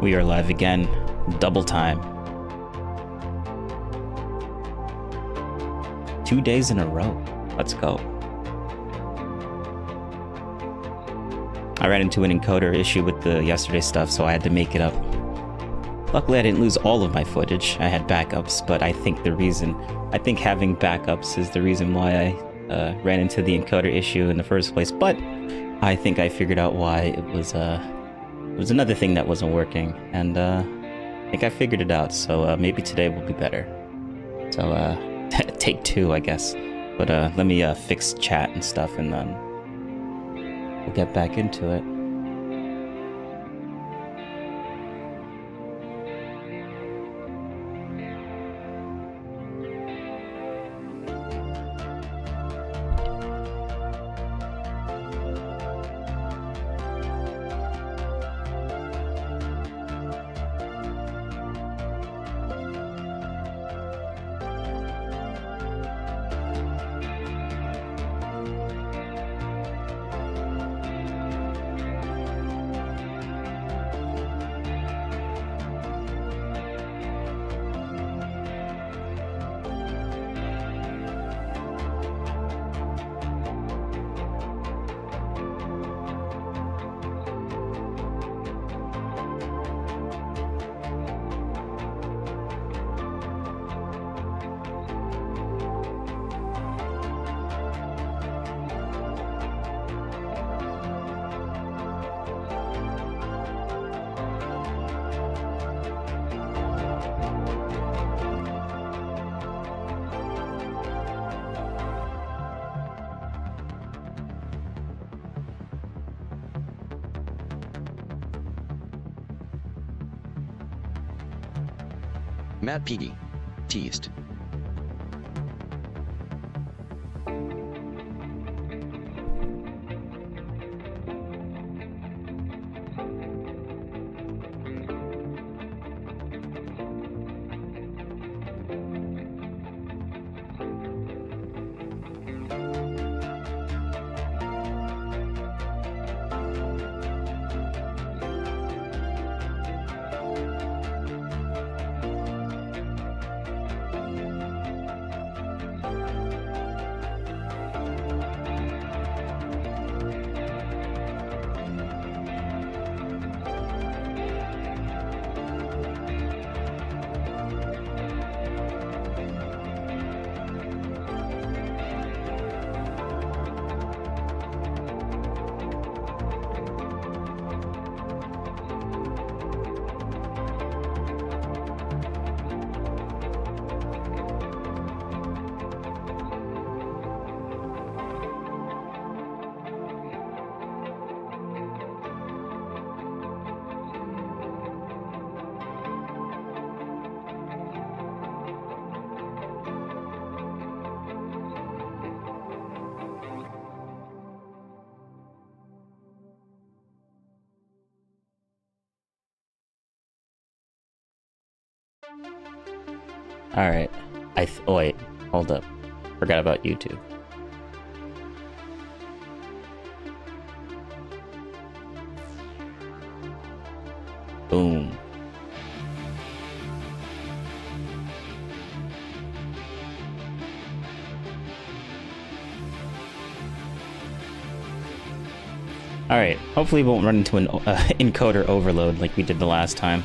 We are live again. Double time. 2 days in a row. Let's go. I ran into an encoder issue with the yesterday stuff, so I had to make it up. Luckily, I didn't lose all of my footage. I had backups, but I think having backups is the reason why I ran into the encoder issue in the first place. But I think I figured out why it was another thing that wasn't working, and I think I figured it out. So maybe today will be better. So take two, I guess. But let me fix chat and stuff, and then we'll get back into it. Matt Petey. Teased. Alright. Oh wait, hold up. Forgot about YouTube. Boom. Alright, hopefully we won't run into an encoder overload like we did the last time.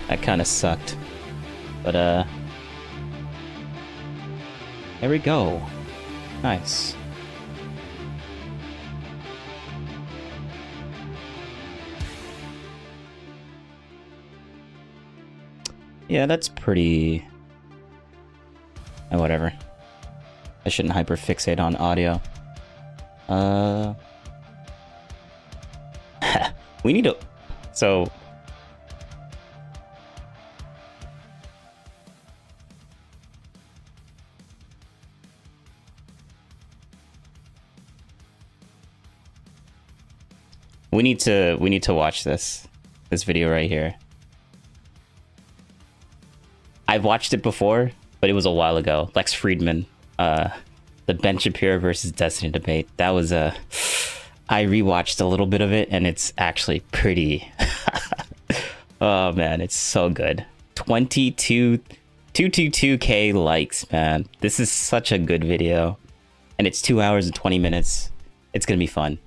That kind of sucked. But, there we go. Nice. Yeah, that's pretty... whatever. I shouldn't hyperfixate on audio. We need to... So... We need to watch this video right here. I've watched it before, but it was a while ago. Lex Friedman, the Ben Shapiro versus Destiny debate. That was I rewatched a little bit of it, and it's actually pretty Oh man, it's so good. 222k likes, man. This is such a good video. And it's 2 hours and 20 minutes. It's gonna be fun.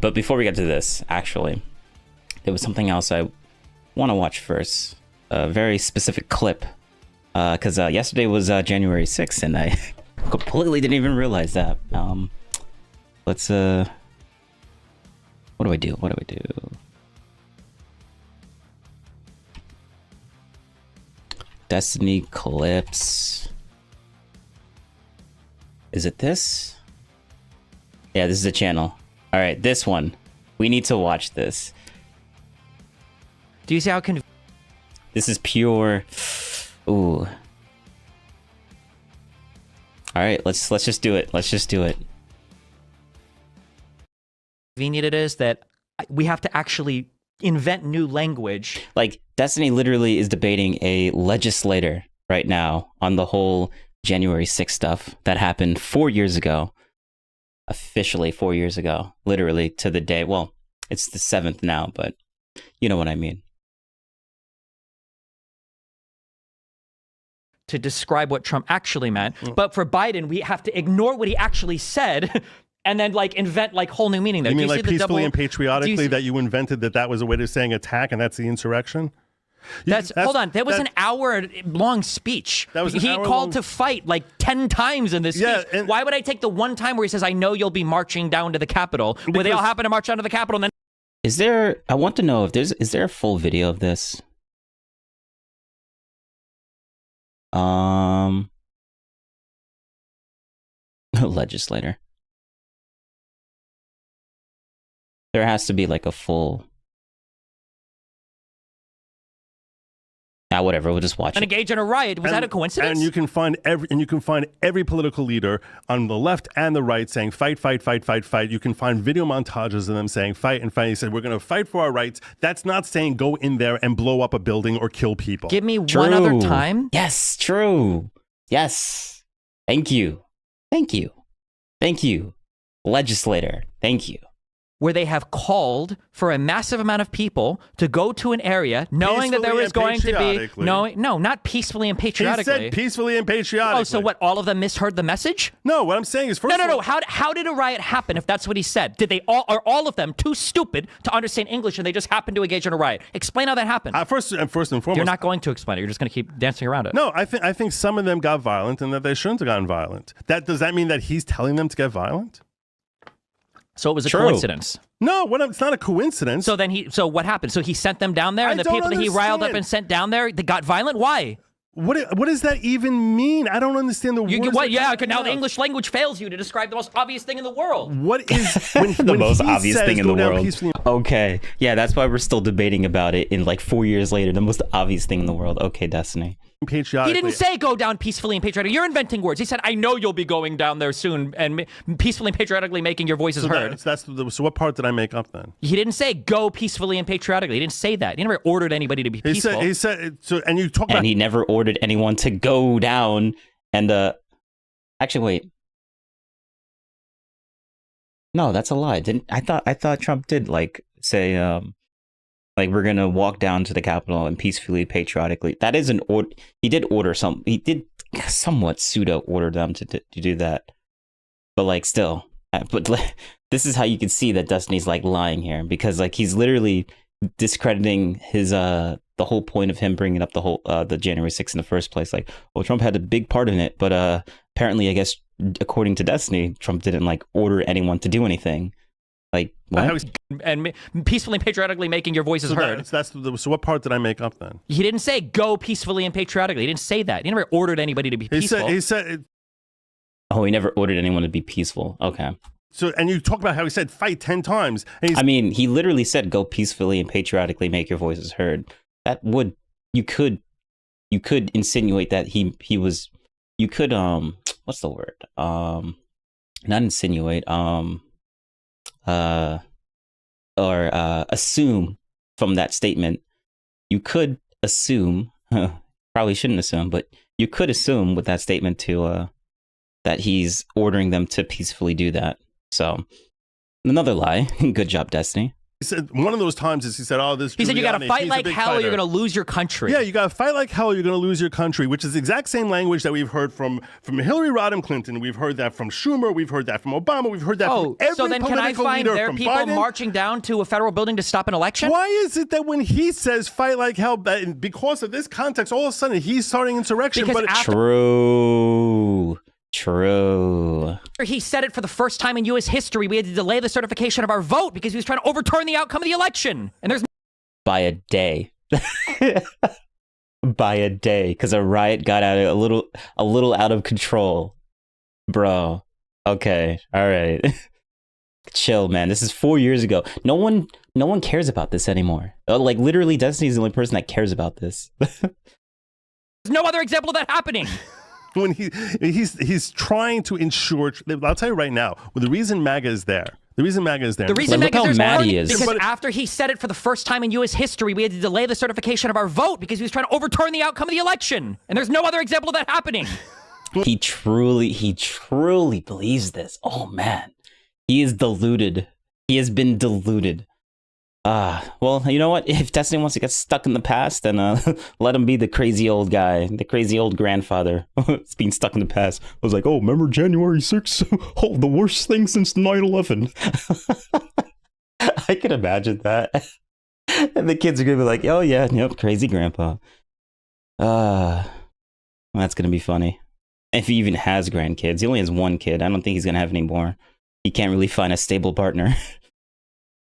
But before we get to this, actually, there was something else I want to watch first. A very specific clip. Because yesterday was January 6th, and I completely didn't even realize that. Let's, what do I do? What do I do? Destiny clips. Is it this? Yeah, this is the channel. All right, this one. We need to watch this. Do you see how This is pure. Ooh. All right, let's just do it. Let's just do it. convenient it is that we have to actually invent new language? Like, Destiny literally is debating a legislator right now on the whole January 6th stuff that happened 4 years ago. Officially 4 years ago. Literally to the day. Well, it's the 7th now, but you know what I mean. To describe what Trump actually meant. But for Biden, we have to ignore what he actually said and then like invent like whole new meaning there. You mean Do like see the peacefully double, and patriotically that you invented that was a way of saying attack and that's the insurrection? Hold on. There was an hour-long speech. He called to fight like 10 times in this speech. And why would I take the one time where he says, I know you'll be marching down to the Capitol, where they all happen to march down to the Capitol and then... Is there... I want to know if is there a full video of this? Legislator. There has to be like a full... whatever, we'll just watch it. Engage in a riot. Was that a coincidence? And you can find every political leader on the left and the right saying fight, fight, fight, fight, fight. You can find video montages of them saying fight and fight. He said, we're going to fight for our rights. That's not saying go in there and blow up a building or kill people. Give me one other time. Yes, true. Yes. Thank you. Thank you. Thank you. Legislator. Thank you. Where they have called for a massive amount of people to go to an area knowing that there was going to be... No, not peacefully and patriotically. He said peacefully and patriotically. Oh, so what, all of them misheard the message? No, what I'm saying is... First of all, How did a riot happen if that's what he said? Are all of them too stupid to understand English and they just happened to engage in a riot? Explain how that happened. First and foremost... You're not going to explain it. You're just going to keep dancing around it. No, I think some of them got violent and that they shouldn't have gotten violent. Does that mean that he's telling them to get violent? So it was a coincidence. No, it's not a coincidence. So what happened? So he sent them down there, and the people that he riled up and sent down there, they got violent. Why? What does that even mean? I don't understand the words. Now the English language fails you to describe the most obvious thing in the world. What is the most obvious thing in the world? Okay, yeah, that's why we're still debating about it in like 4 years later. The most obvious thing in the world. Okay, Destiny. He didn't say go down peacefully and patriotically. You're inventing words. He said, I know you'll be going down there soon and peacefully and patriotically making your voices heard. So what part did I make up then? He didn't say go peacefully and patriotically. He didn't say that. He never ordered anybody to be peaceful. He said so, and you talk about... And he never ordered anyone to go down and... Actually, wait. No, that's a lie. I thought Trump did like say... like, we're going to walk down to the Capitol and peacefully, patriotically. That is an order. He did order some. He did somewhat pseudo order them to do that. But, like, still. But this is how you can see that Destiny's, like, lying here. Because, like, he's literally discrediting his, the whole point of him bringing up the January 6th in the first place. Like, well, Trump had a big part in it. But apparently, I guess, according to Destiny, Trump didn't, like, order anyone to do anything. Like, what? And peacefully and patriotically making your voices heard. So what part did I make up then? He didn't say go peacefully and patriotically. He didn't say that. He never ordered anybody to be peaceful. He said... Oh, he never ordered anyone to be peaceful. Okay. So, and you talk about how he said fight 10 times. I mean, he literally said go peacefully and patriotically make your voices heard. That would... You could insinuate that he was... You could, what's the word? Not insinuate, or assume from that statement. You could assume, probably shouldn't assume, but you could assume with that statement to that he's ordering them to peacefully do that. So another lie. Good job, Destiny. He said one of those times is he said, "Oh, this." He said, "You got to fight like hell, or you're going to lose your country." Yeah, you got to fight like hell, or you're going to lose your country, which is the exact same language that we've heard from Hillary Rodham Clinton. We've heard that from Schumer. We've heard that from Obama. We've heard that from every so then can I find leader, their from people Biden. marching down to a federal building to stop an election? Why is it that when he says fight like hell, because of this context, all of a sudden he's starting insurrection? Because True. He said it for the first time in U.S. history. We had to delay the certification of our vote because he was trying to overturn the outcome of the election. And there's By a day. By a day, because a riot got a little out of control, bro. Okay, all right. Chill, man. This is 4 years ago. No one cares about this anymore. Like literally, Destiny's the only person that cares about this. There's no other example of that happening. When he's trying to ensure, I'll tell you right now, well, the reason MAGA is there. The reason MAGA is there. The reason Look MAGA how is mad he is. Because after he said it for the first time in U.S. history, we had to delay the certification of our vote because he was trying to overturn the outcome of the election. And there's no other example of that happening. He truly believes this. Oh man, he is deluded. He has been deluded. Well, you know what? If Destiny wants to get stuck in the past, then let him be the crazy old guy, the crazy old grandfather. It's being stuck in the past. I was like, oh, remember January 6th? Oh, the worst thing since 9/11. I can imagine that. And the kids are gonna be like, oh yeah, yep, crazy grandpa. Well, that's gonna be funny. If he even has grandkids. He only has one kid. I don't think he's gonna have any more. He can't really find a stable partner.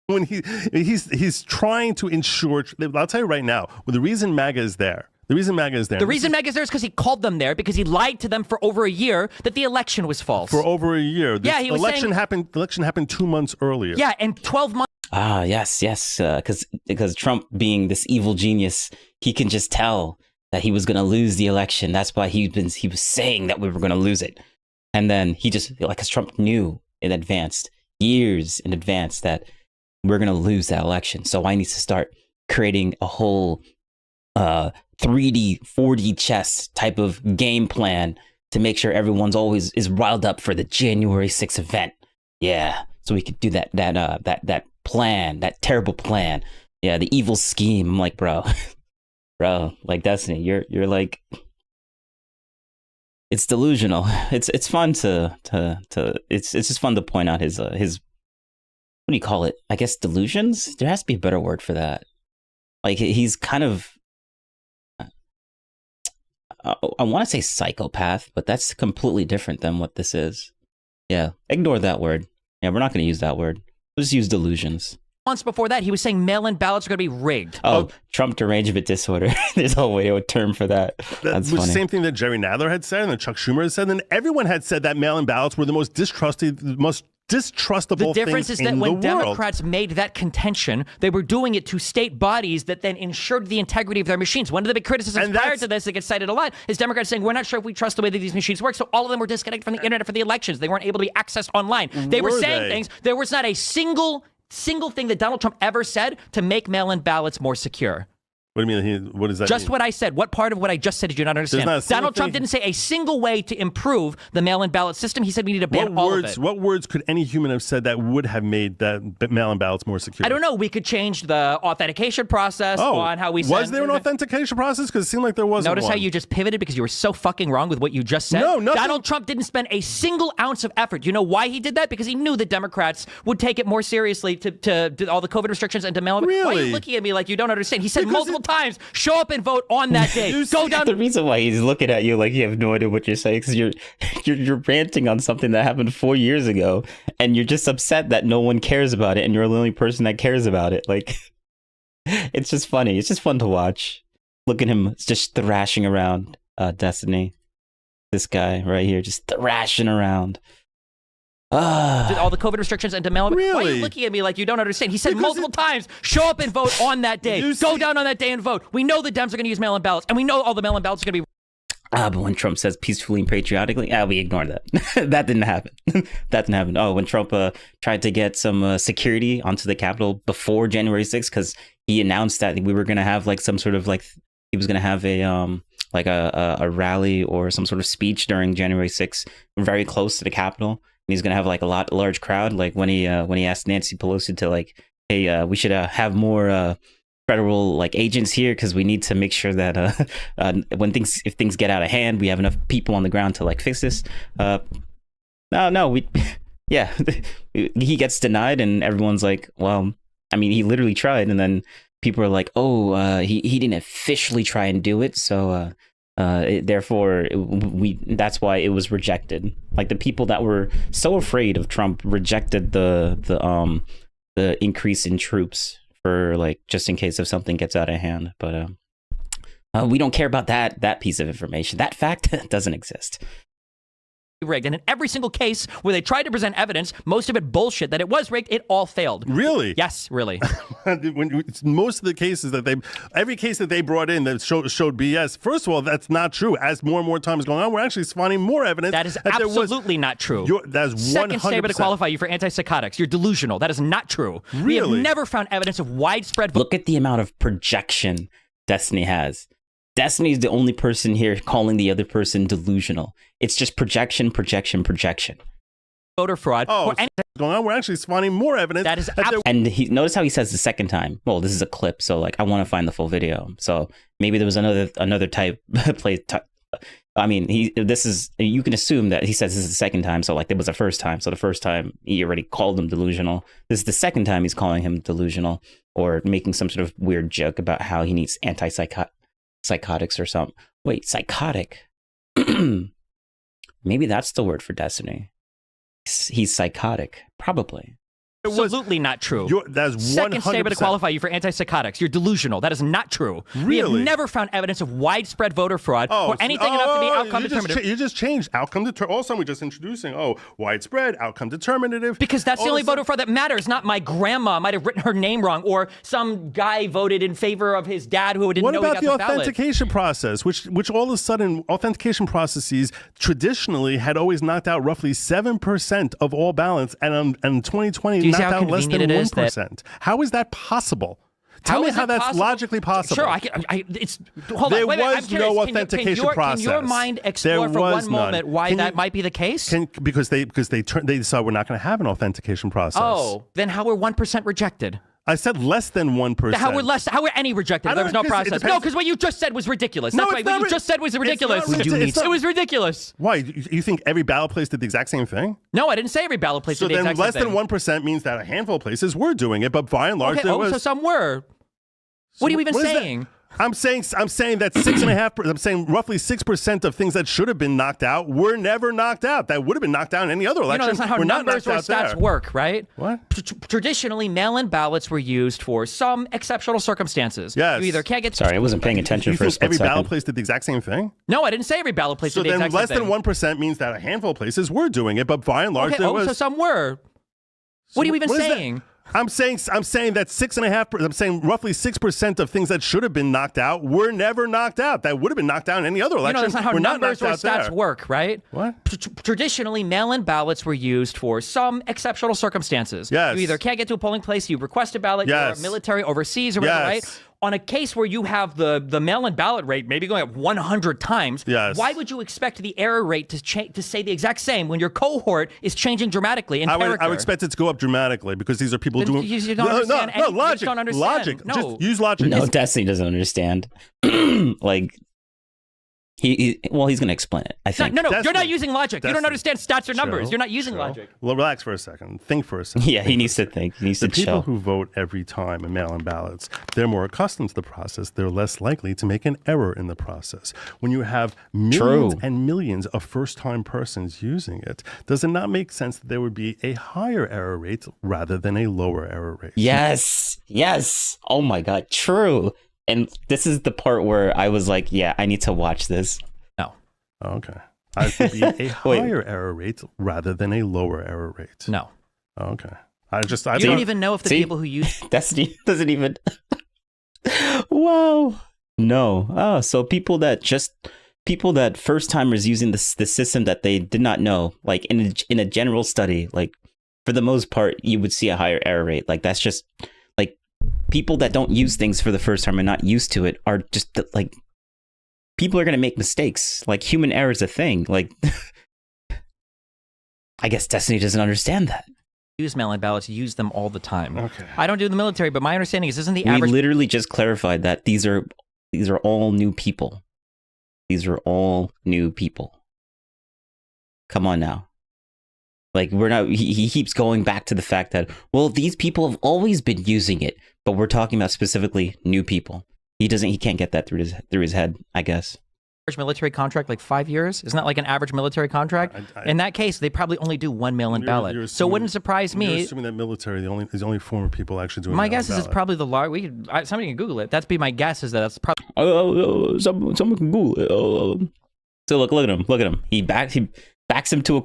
When he's trying to ensure, I'll tell you right now, well, the reason MAGA is there. The reason MAGA is there. The reason MAGA is there is because he called them there because he lied to them for over a year that the election was false. For over a year. Yeah, he was saying the election happened 2 months earlier. Yeah, and 12 months. Yes. Because Trump, being this evil genius, he can just tell that he was going to lose the election. That's why he was saying that we were going to lose it. And then he just, like, because Trump knew in advance, years in advance, that we're going to lose that election. So I need to start creating a whole 3D, 4D chess type of game plan to make sure everyone's always is riled up for the January 6th event. Yeah. So we could do that plan, that terrible plan. Yeah, the evil scheme. I'm like, bro, like Destiny, you're like, it's delusional. It's fun to it's just fun to point out his what do you call it? I guess delusions? There has to be a better word for that. Like, he's kind of, I want to say psychopath, but that's completely different than what this is. Yeah, ignore that word. Yeah, we're not going to use that word. We'll just use delusions. Months before that, he was saying mail-in ballots are going to be rigged. Oh, Trump derangement disorder. There's a whole term for that. That's funny. The same thing that Jerry Nadler had said and that Chuck Schumer had said, and everyone had said that mail-in ballots were the most distrustable The difference is that when world. Democrats made that contention, they were doing it to state bodies that then ensured the integrity of their machines. One of the big criticisms prior to this that gets cited a lot is Democrats saying, we're not sure if we trust the way that these machines work, so all of them were disconnected from the internet for the elections. They weren't able to be accessed online. They were saying things. There was not a single thing that Donald Trump ever said to make mail-in ballots more secure. What do you mean? What does that Just mean? what I said. What part of what I just said did you not understand? Donald Trump didn't say a single way to improve the mail-in ballot system. He said we need to ban all of it. What words could any human have said that would have made that mail-in ballots more secure? I don't know. We could change the authentication process on how we send. Was there an authentication process? Because it seemed like there wasn't. Notice how you just pivoted because you were so fucking wrong with what you just said? No, nothing. Donald Trump didn't spend a single ounce of effort. You know why he did that? Because he knew that Democrats would take it more seriously to all the COVID restrictions and to mail-in. Really? Why are you looking at me like you don't understand? He said multiple times, show up and vote on that day. Go down. The reason why he's looking at you like you have no idea what you're saying because you're ranting on something that happened 4 years ago, and you're just upset that no one cares about it, and you're the only person that cares about it. Like, it's just funny. It's just fun to watch. Look at him just thrashing around. Destiny, this guy right here, just thrashing around. All the COVID restrictions and to mail. Really? Why are you looking at me like you don't understand? He said multiple times, show up and vote on that day. Go down on that day and vote. We know the Dems are going to use mail-in ballots, and we know all the mail-in ballots are going to be. But when Trump says peacefully and patriotically, we ignore that. That didn't happen. That didn't happen. Oh, when Trump tried to get some security onto the Capitol before January 6th, because he announced that we were going to have like some sort of like, he was going to have a rally or some sort of speech during January 6th, very close to the Capitol. And he's going to have like a large crowd. Like when he asked Nancy Pelosi to like hey, we should have more federal like agents here because we need to make sure that if things get out of hand, we have enough people on the ground to like fix this. Yeah, he ggets denied, and everyone's like, well, I mean, he literally tried, and then people are like, oh, he didn't officially try and do it, so therefore that's why it was rejected. Like the people that were so afraid of Trump rejected the increase in troops for like just in case if something gets out of hand. But we don't care about that piece of information. That fact doesn't exist. Rigged, and in every single case where they tried to present evidence, most of it bullshit that it was rigged, it all failed. Really? Yes, really. Most of the cases every case that they brought in that showed BS. First of all, that's not true. As more and more time is going on, we're actually finding more evidence. That is absolutely not true. That is 100%. Second statement to qualify you for antipsychotics. You're delusional. That is not true. Really? We have never found evidence of widespread. Look at the amount of projection Destiny has. Destiny is the only person here calling the other person delusional. It's just projection. Voter fraud. Oh, going on. We're actually finding more evidence. That is and notice how he says the second time. Well, this is a clip, so like I want to find the full video. So maybe there was another type play. I mean, you can assume that he says this is the second time. So like it was the first time. So the first time he already called him delusional. This is the second time he's calling him delusional or making some sort of weird joke about how he needs psychotics or something. Wait, psychotic. Maybe that's the word for Destiny. He's psychotic, probably. absolutely not true. That's 100%. Second statement to qualify you for antipsychotics. You're delusional. That is not true. Really? We have never found evidence of widespread voter fraud or anything enough to be outcome determinative. You just changed outcome determinative. All of a sudden, we're just introducing, widespread, outcome determinative. Because that's the only voter fraud that matters. Not my grandma might have written her name wrong, or some guy voted in favor of his dad who didn't know he got the ballot. What about the authentication process, which all of a sudden, authentication processes traditionally had always knocked out roughly 7% of all ballots, and in 2020, knocked out less than 1%. How is that possible? Tell me how that's logically possible. Sure, hold on. There was no authentication process. Can your mind explore for one moment why that might be the case? Because they decided we're not going to have an authentication process. Oh, then how were 1% rejected? I said less than 1%. How were any rejected? There was no process. No, because what you just said was ridiculous. That's why what you just said was ridiculous. It was ridiculous. Why? You think every ballot place did the exact same thing? No, I didn't say every ballot place did the exact same thing. So then less than 1% means that a handful of places were doing it, but by and large there was. So some were. What are you even saying? I'm saying that 6.5%. I'm saying roughly 6% of things that should have been knocked out were never knocked out. That would have been knocked out in any other election. That's not how numbers or stats work, right? What? Traditionally, mail-in ballots were used for some exceptional circumstances. Yes. You either can't get. Sorry, I wasn't paying attention for a split every second. ballot place did the exact same thing? No, I didn't say every ballot place did the exact same thing. So then less than 1% means that a handful of places were doing it, but by and large there was. So some were. What are you even saying? I'm saying that 6.5%. I'm saying roughly 6% of things that should have been knocked out were never knocked out. That would have been knocked out in any other election. That's not how numbers or stats work, right? What? Traditionally, mail-in ballots were used for some exceptional circumstances. Yes. You either can't get to a polling place, you request a ballot, you're military overseas or whatever, right? On a case where you have the mail-in ballot rate maybe going up 100 times, why would you expect the error rate to stay the exact same when your cohort is changing dramatically in character? I would expect it to go up dramatically because these are people doing. You don't understand. No, logic. You don't understand. Logic. Just use logic. No, Destiny doesn't understand. Like. He's going to explain it, I think. No, you're not using logic. You don't understand stats or numbers. You're not using logic. Well, relax for a second. Think for a second. Yeah, he needs to think. He needs to chill. The people who vote every time in mail-in ballots, they're more accustomed to the process. They're less likely to make an error in the process. When you have millions and millions of first-time persons using it, does it not make sense that there would be a higher error rate rather than a lower error rate? Yes. Oh my God, true. And this is the part where I was like, yeah, I need to watch this. No. Okay. I would be a higher error rate rather than a lower error rate. No. Okay. You don't even know if the people who use Destiny doesn't even. Wow. No. Oh, so people that first timers using the system that they did not know, like in a general study, like for the most part, you would see a higher error rate. Like that's just like people that don't use things for the first time and not used to it are just like people are going to make mistakes. Like human error is a thing. Like I guess Destiny doesn't understand that. use mail-in ballots, use them all the time. Okay. I don't do the military, but my understanding is, isn't the We average... literally just clarified that these are all new people. These are all new people. Come on now. Like, we're not... He keeps going back to the fact that, well, these people have always been using it, but we're talking about specifically new people. He can't get that through his head, I guess. military contract, like 5 years? Isn't that like an average military contract? In that case, they probably only do one mail-in ballot. So it wouldn't surprise me. You're assuming that military, the only form of people actually doing. My guess is it's probably the large. Somebody can Google it. That'd be my guess. Is that that's probably. Someone can Google it. So look at him. Look at him. He backs him into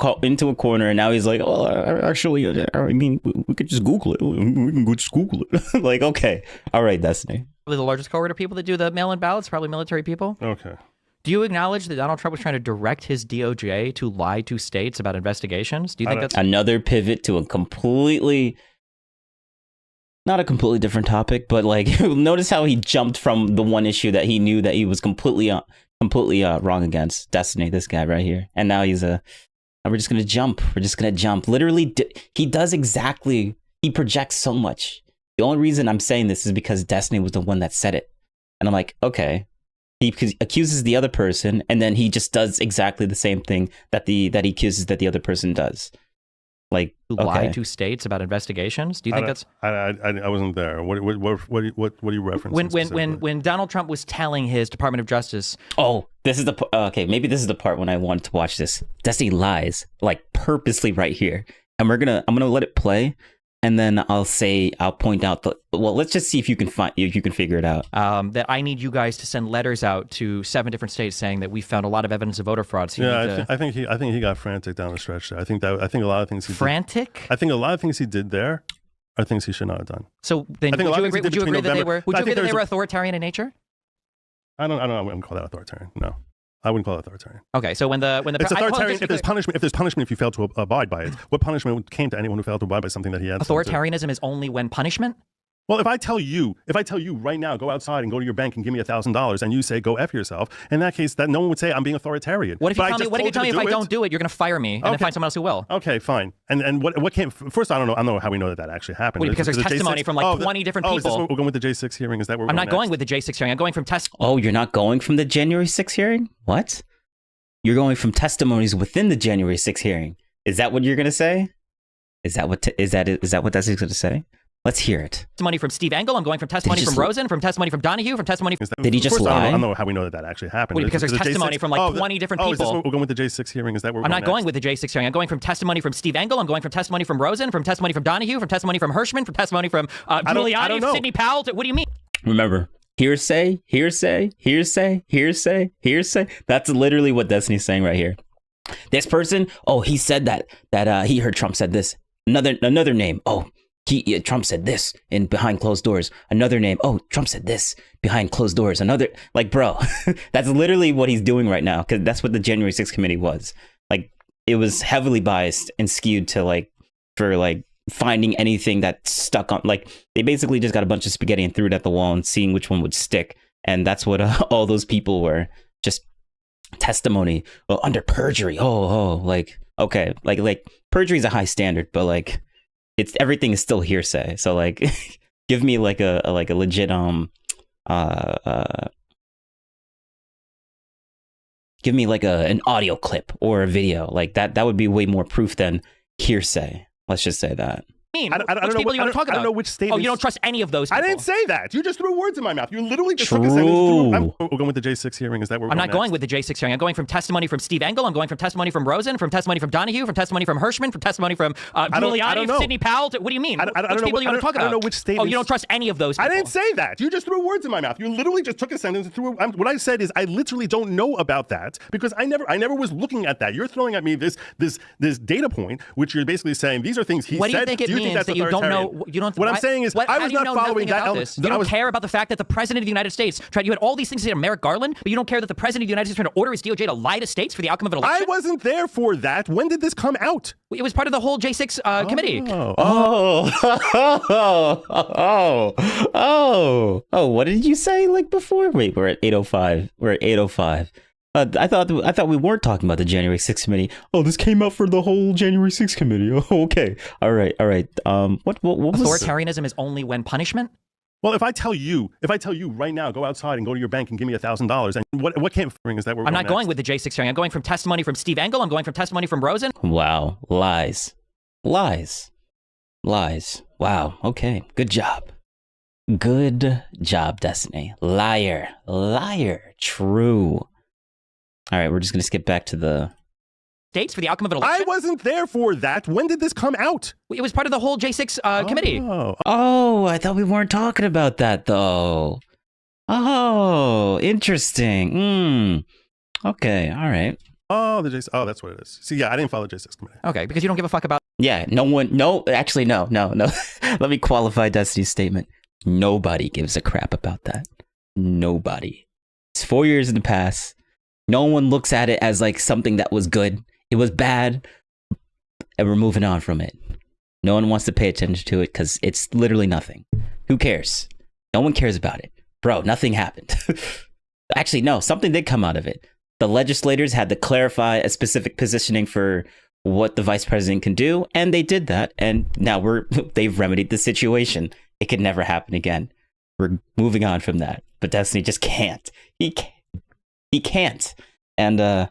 a corner, and now he's like, "Oh, actually, I mean, we could just Google it. We can just Google it." Like, okay, all right, Destiny. Probably the largest cohort of people that do the mail-in ballots. Probably military people. Okay. Do you acknowledge that Donald Trump was trying to direct his DOJ to lie to states about investigations? Do you think that's another pivot to a completely, not a completely different topic, but like, notice how he jumped from the one issue that he knew that he was completely wrong against. Destiny, this guy right here, and now he's we're just gonna jump. We're just gonna jump. Literally, he does exactly. He projects so much. The only reason I'm saying this is because Destiny was the one that said it, and I'm like, okay. He accuses the other person, and then he just does exactly the same thing that he accuses that the other person does. Like, lie to states about investigations. Do you think that's? I wasn't there. What are you referencing? When Donald Trump was telling his Department of Justice. Oh, this is the okay. Maybe this is the part when I wanted to watch this. Destiny lies like purposely right here, and I'm gonna let it play. And then I'll point out let's just see if you can figure it out. That I need you guys to send letters out to 7 different states saying that we found a lot of evidence of voter fraud. So I think he got frantic down the stretch there. I think a lot of things he frantic. I think a lot of things he did there are things he should not have done. So then, would you agree that they were authoritarian in nature? I wouldn't call that authoritarian. No. I wouldn't call it authoritarian. Okay, so when it's authoritarian if there's punishment if you fail to abide by it. What punishment came to anyone who failed to abide by something that he had? Authoritarianism is only when punishment. Well, if I tell you right now, go outside and go to your bank and give me $1,000, and you say go F yourself, in that case, that no one would say I'm being authoritarian. What if you tell me if I don't do it, you're going to fire me and then find someone else who will? Okay, fine. And what came first? I don't know how we know that actually happened. Because there's testimony from 20 different people. Is this we're going with the J6 hearing? Is that where I'm not going with the J6 hearing? I'm going from Oh, you're not going from the January 6th hearing? What? You're going from testimonies within the January 6th hearing. Is that what you're going to say? Is that what that's going to say? Let's hear it. Testimony from Steve Engel. I'm going from testimony from Rosen, from testimony from Donahue, from testimony from... Did he just lie? I don't know how we know that actually happened. Because there's testimony from 20 different people. Is this we're going with the J6 hearing? Is that where I'm not going with the J6 hearing. I'm going from testimony from Steve Engel. I'm going from testimony from Rosen, from testimony from Donahue, from testimony from Hirschman, from testimony from Giuliani, Sidney Powell. What do you mean? Remember, hearsay. That's literally what Destiny's saying right here. This person, he said that he heard Trump said this. Another name. Trump said this behind closed doors. Another name. Trump said this behind closed doors. Another, like, bro, that's literally what he's doing right now. Because that's what the January 6th committee was. Like, it was heavily biased and skewed to for finding anything that stuck on. Like, they basically just got a bunch of spaghetti and threw it at the wall and seeing which one would stick. And that's what all those people were. Just testimony under perjury. Okay, like perjury is a high standard, but it's everything is still hearsay. So give me a legit give me an audio clip or a video like that. That would be way more proof than hearsay. Let's just say that. I don't know which statements. Oh, you don't trust any of those people. I didn't say that. You just threw words in my mouth. You literally just took a sentence. We're going with the J6 hearing. Is that where we're I'm not going with the J6 hearing. I'm going from testimony from Steve Engel. I'm going from testimony from Rosen, from testimony from Donahue, from testimony from Hirschman, from testimony from Giuliani, Sidney Powell. What do you mean? I don't know which statements. Oh, you don't trust any of those people. I didn't say that. You just threw words in my mouth. You literally just took a sentence and threw. What I said is I literally don't know about that because I never was looking at that. You're throwing at me this data point, which you're basically saying these are things he said. What do you think it means that you don't know? What I'm saying is I was not following that. You don't care about the fact that the president of the United States tried. You had all these things to say to Merrick Garland, but you don't care that the president of the United States tried to order his DOJ to lie to states for the outcome of an election. I wasn't there for that. When did this come out? It was part of the whole J6 committee. What did you say before? Wait, we're at 8:05. We're at 8:05. I thought we weren't talking about the January 6th committee. Oh, this came out for the whole January 6th committee. Oh, okay. All right. What was Authoritarianism is only when punishment? Well, if I tell you right now, go outside and go to your bank and give me $1,000, and what can't bring is that I'm not going with the J6 hearing. I'm going from testimony from Steve Engel. I'm going from testimony from Rosen. Wow. Lies. Wow. Okay. Good job, Destiny. Liar. True. All right, we're just going to skip back to the dates for the outcome of an election. I wasn't there for that. When did this come out? It was part of the whole J6 committee. Oh, I thought we weren't talking about that, though. Oh, interesting. Okay, all right. Oh, that's what it is. See, yeah, I didn't follow the J6 committee. Okay, because you don't give a fuck about... Yeah, no. Let me qualify Destiny's statement. Nobody gives a crap about that. Nobody. It's 4 years in the past. No one looks at it as like something that was good. It was bad, and we're moving on from it. No one wants to pay attention to it because it's literally nothing. Who cares? No one cares about it. Bro, nothing happened. Actually, no, something did come out of it. The legislators had to clarify a specific positioning for what the vice president can do, and they did that, and now they've remedied the situation. It could never happen again. We're moving on from that. But Destiny just can't. He can't. And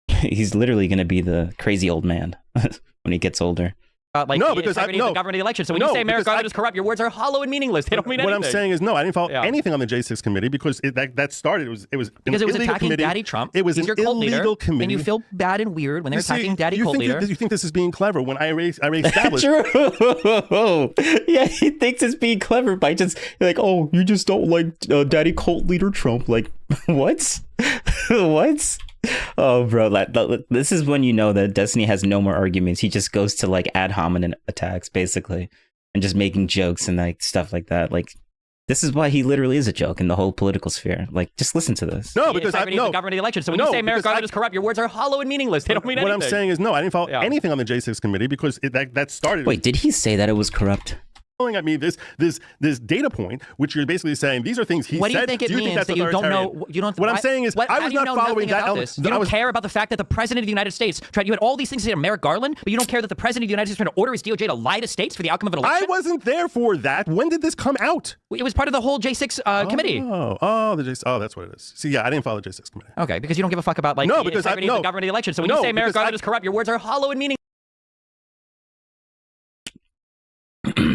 he's literally going to be the crazy old man when he gets older. No, because the government of the election. So when you say Merrick Garland is corrupt, your words are hollow and meaningless. They don't mean anything. What I'm saying is, no, I didn't follow anything on the J6 committee because that started. It was because it was attacking committee. Daddy Trump. It was an illegal committee, and you feel bad and weird when they're attacking Daddy Cult Leader. You think this is being clever? When I reestablished, True. Yeah, he thinks it's being clever by just like, oh, you just don't like Daddy Cult Leader Trump. Like, what? What? Oh, bro, this is when you know that Destiny has no more arguments. He just goes to like ad hominem attacks, basically, and just making jokes and like stuff like that. Like, this is why he literally is a joke in the whole political sphere. Like, just listen to this. No, because the government of the election. So when you say Merrick Garland is corrupt, your words are hollow and meaningless. They don't mean anything. What I'm saying is, no, I didn't follow anything on the J6 committee because that started. Wait, did he say that it was corrupt? At me this data point, which you're basically saying these are things he said. What do you think it means that you don't know? You don't. What I'm saying is, I was not following that. You don't care about the fact that the president of the United States tried. You had all these things to say to Merrick Garland, but you don't care that the president of the United States tried to order his DOJ to lie to states for the outcome of an election. I wasn't there for that. When did this come out? It was part of the whole J6 committee. That's what it is. See, yeah, I didn't follow the J6 committee. Okay, because you don't give a fuck about like the integrity of the government of the election. So when you say Merrick Garland is corrupt, your words are hollow and meaningless.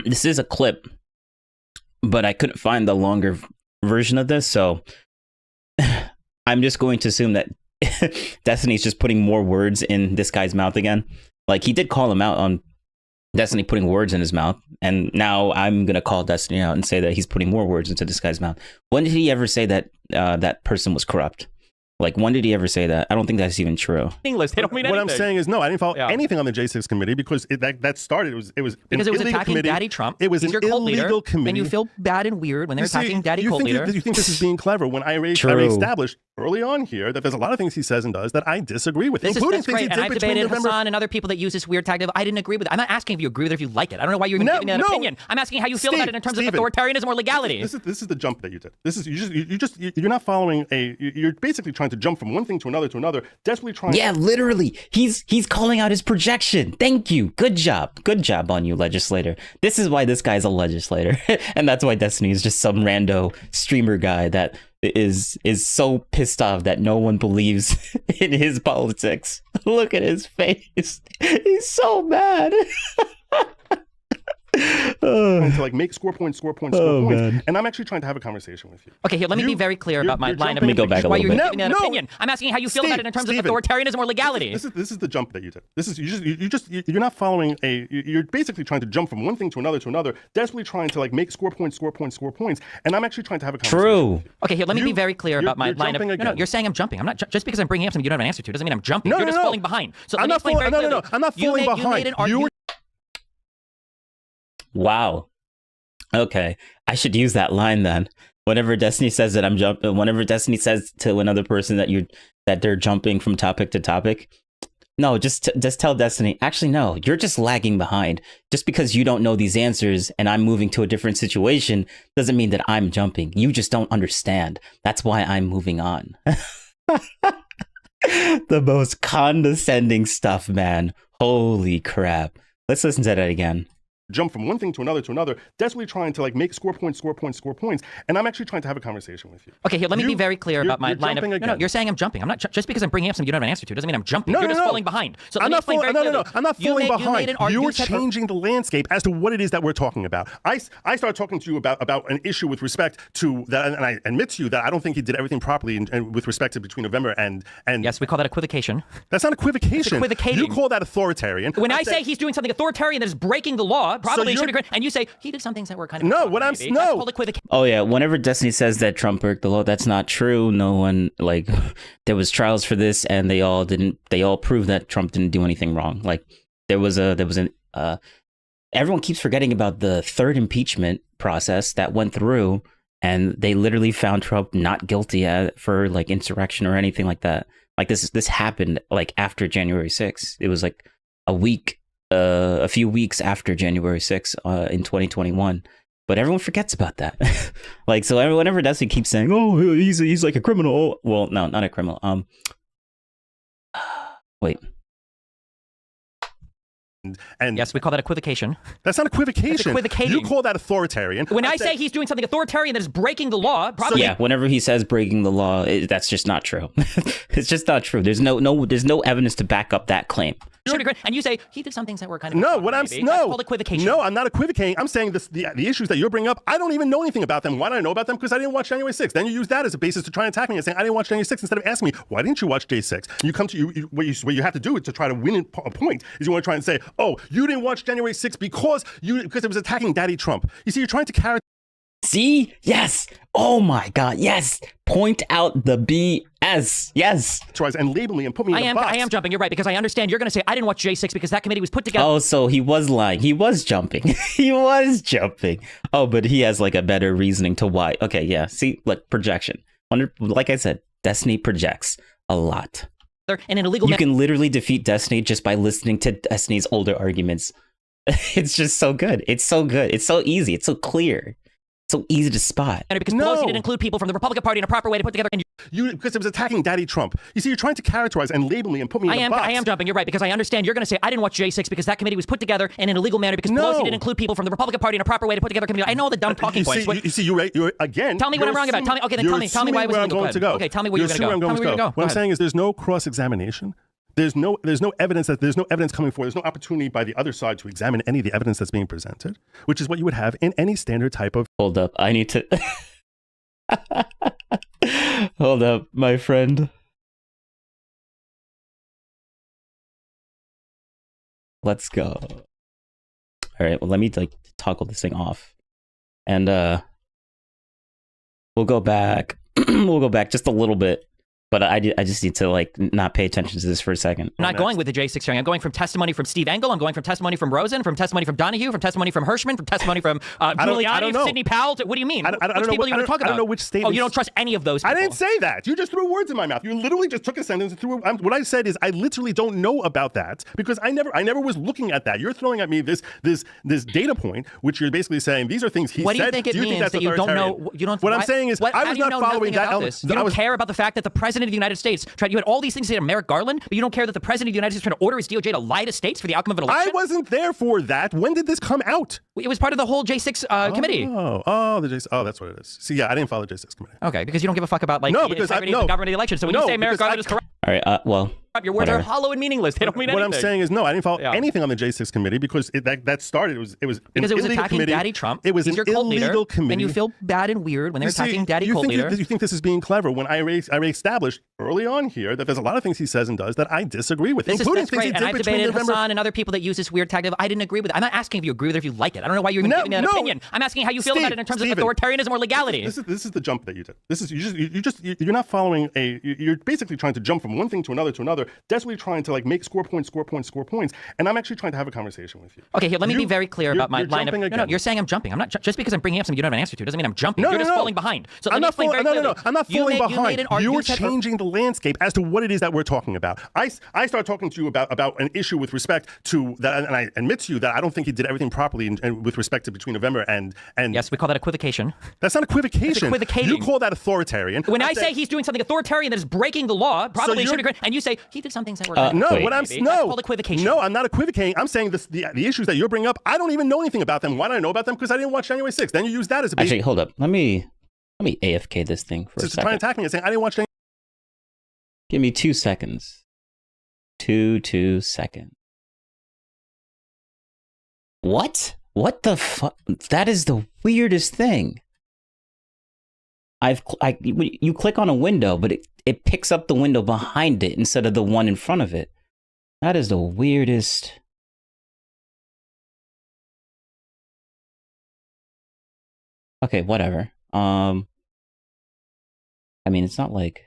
This is a clip, but I couldn't find the longer version of this, so I'm just going to assume that Destiny's just putting more words in this guy's mouth again. Like, he did call him out on Destiny putting words in his mouth, and now I'm going to call Destiny out and say that he's putting more words into this guy's mouth. When did he ever say that that person was corrupt? Like, when did he ever say that? I don't think that's even true. English, they don't mean anything. What I'm saying is, no, I didn't follow anything on the J6 committee because that started. It was because it was attacking committee. Daddy Trump. It was an illegal committee, and you feel bad and weird when they're attacking Daddy Cult Leader. You think this is being clever? When I reestablished early on here that there's a lot of things he says and does that I disagree with, including things he did I debated Hassan and other people that use this weird tactic. I didn't agree with it. I'm not asking if you agree with it, if you like it. I don't know why you're even giving an opinion. I'm asking how you feel about it in terms of authoritarianism or legality. This is the jump that you did. This is you're not following you're basically trying to jump from one thing to another, desperately trying. Yeah, literally. He's calling out his projection. Thank you. Good job on you, legislator. This is why this guy's a legislator, and that's why Destiny is just some rando streamer guy that is so pissed off that no one believes in his politics. Look at his face. He's so mad. To like make score points, man. And I'm actually trying to have a conversation with you. Okay, here, let me be very clear about my line of Let me go back a little bit. Giving an opinion. I'm asking how you feel about it in terms of authoritarianism or legality. This is the jump that you did. This is you're not following you're basically trying to jump from one thing to another, desperately trying to like make score points. And I'm actually trying to have a conversation. True. Okay, here, let me be very clear about my line of. No, you're saying I'm jumping. I'm not just because I'm bringing up something you don't have an answer to doesn't mean I'm jumping. You're just falling behind. So I'm not falling. No. I'm not falling behind. Wow. Okay. I should use that line then. Whenever Destiny says that I'm jumping, whenever Destiny says to another person that they're jumping from topic to topic, no, just tell Destiny, actually, no, you're just lagging behind. Just because you don't know these answers and I'm moving to a different situation doesn't mean that I'm jumping. You just don't understand. That's why I'm moving on. The most condescending stuff, man. Holy crap. Let's listen to that again. Jump from one thing to another, desperately trying to like make score points. And I'm actually trying to have a conversation with you. Okay, here, let me be very clear about my line of... jumping No, you're saying I'm jumping. I'm not just because I'm bringing up something you don't have an answer to doesn't mean I'm jumping. You're just falling behind. So I'm not falling behind. You You're changing the landscape as to what it is that we're talking about. I started talking to you about an issue with respect to that, and I admit to you that I don't think he did everything properly and with respect to between November and... Yes, we call that equivocation. That's not equivocation. It's equivocating. You call that authoritarian. When I say he's doing something authoritarian that is breaking the law, probably should agree, and you say he did some things that were kind of... No, what I'm... That's No. called equivocation. Oh yeah, whenever Destiny says that Trump broke the law, that's not true. No one, like, there was trials for this and they all proved that Trump didn't do anything wrong. Like, everyone keeps forgetting about the third impeachment process that went through, and they literally found Trump not guilty for like insurrection or anything like that. Like this happened like after January 6th. It was like a few weeks after January 6th in 2021. But everyone forgets about that. Like, so whenever Destiny keeps saying, oh, he's like a criminal. Well, no, not a criminal. Wait. And yes, we call that equivocation. That's not equivocation. That's equivocating. You call that authoritarian. When I say he's doing something authoritarian that is breaking the law, probably... Yeah, whenever he says breaking the law, that's just not true. It's just not true. There's no evidence to back up that claim. And you say he did some things that were kind of... No, That's called equivocation. No, I'm not equivocating. I'm saying the issues that you're bringing up, I don't even know anything about them. Why don't I know about them? Because I didn't watch January 6th. Then you use that as a basis to try and attack me and saying I didn't watch January 6th instead of asking me, why didn't you watch J6? You come to what you have to do to try to win a point is you want to try and say, oh, you didn't watch January 6th because it was attacking Daddy Trump. You see, you're trying to carry... See? Yes. Oh my God. Yes. Point out the BS. Yes. And label me and put me in a box. I am jumping. You're right, because I understand you're going to say I didn't watch J6 because that committee was put together. Oh, so he was lying. He was jumping. He was jumping. Oh, but he has like a better reasoning to why. Okay, yeah. See, look, projection. Like I said, Destiny projects a lot. And an illegal... You can literally defeat Destiny just by listening to Destiny's older arguments. It's just so good. It's so good. It's so easy. It's so clear. So easy to spot. Because Pelosi didn't include people from the Republican Party in a proper way to put together... Because it was attacking Daddy Trump. You see, you're trying to characterize and label me and put me in a box. I am jumping. You're right, because I understand you're going to say I didn't watch J6 because that committee was put together in an illegal manner because Pelosi didn't include people from the Republican Party in a proper way to put together a committee. I know the dumb talking points. You're again... Tell me what I'm wrong about. Tell me why I was going to go. Okay, tell me where you're going to go. What I'm saying is there's no cross-examination. There's no evidence coming forward. There's no opportunity by the other side to examine any of the evidence that's being presented, which is what you would have in any standard type of... Hold up. I need to... Hold up, my friend. Let's go. All right, well, let me like toggle this thing off. And we'll go back. We'll go back just a little bit. But I just need to like not pay attention to this for a second. I'm not going with the J6 hearing. I'm going from testimony from Steve Engel. I'm going from testimony from Rosen, from testimony from Donahue, from testimony from Hirschman, from testimony from Giuliani, Sidney Powell. What do you mean? I don't know people you want to talk about? I don't know which statements. Oh, you don't trust any of those people. I didn't say that. You just threw words in my mouth. You literally just took a sentence and threw... What I said is I literally don't know about that because I never was looking at that. You're throwing at me this data point, which you're basically saying these are things he said. What do you think it means that you don't know? What I'm saying is I was not following that. You don't care about the fact that the president of the United States tried... You had all these things to say to Merrick Garland, but you don't care that the president of the United States tried to order his DOJ to lie to states for the outcome of an election? I wasn't there for that. When did this come out? It was part of the whole J6 committee. The J6. Oh, that's what it is. See, yeah, I didn't follow the J6 committee. Okay, because you don't give a fuck about like the integrity of the government of the election. So when you say Merrick Garland is correct, all right, well, your words are hollow and meaningless. They don't mean anything. What I'm saying is no, I didn't follow anything on the J6 committee because that started. It was because it was attacking committee. Daddy Trump. It was an illegal committee. And you feel bad and weird when they're attacking Daddy cult leader. You think this is being clever? When I established early on here that there's a lot of things he says and does that I disagree with, including things he did I've between debated November. Hassan and other people that use this weird tactic. I didn't agree with it. I'm not asking if you agree with it, if you like it. I don't know why you're even giving me that opinion. I'm asking how you feel about it in terms of authoritarianism or legality. This is the jump that you did. This is you're not following you're basically trying to jump from one thing to another, desperately trying to like make score points, and I'm actually trying to have a conversation with you. Okay, here, let me be very clear about my line of... No, you're saying I'm jumping. I'm not... Just because I'm bringing up something you don't have an answer to doesn't mean I'm jumping. You're just falling behind. So I'm let me explain very clearly. I'm not falling behind. You're said... changing the landscape as to what it is that we're talking about. I start talking to you about an issue with respect to that, and I admit to you that I don't think he did everything properly with respect to between November and... Yes, we call that equivocation. That's not equivocation. That's equivocating. You call that authoritarian. When I say he's doing something authoritarian that is breaking the law, probably should agree, and you say he did some things that were good. That's called equivocation. No, I'm not equivocating. I'm saying the issues that you're bringing up, I don't even know anything about them. Why do I know about them? Because I didn't watch January 6th. Then you use that as a base. Actually, hold up. Let me AFK this thing for a second. To try and attack me and saying I didn't watch January. Give me 2 seconds. 2 seconds. What? What the fuck? That is the weirdest thing. You click on a window, but it picks up the window behind it instead of the one in front of it. That is the weirdest. Okay, whatever. I mean, it's not like...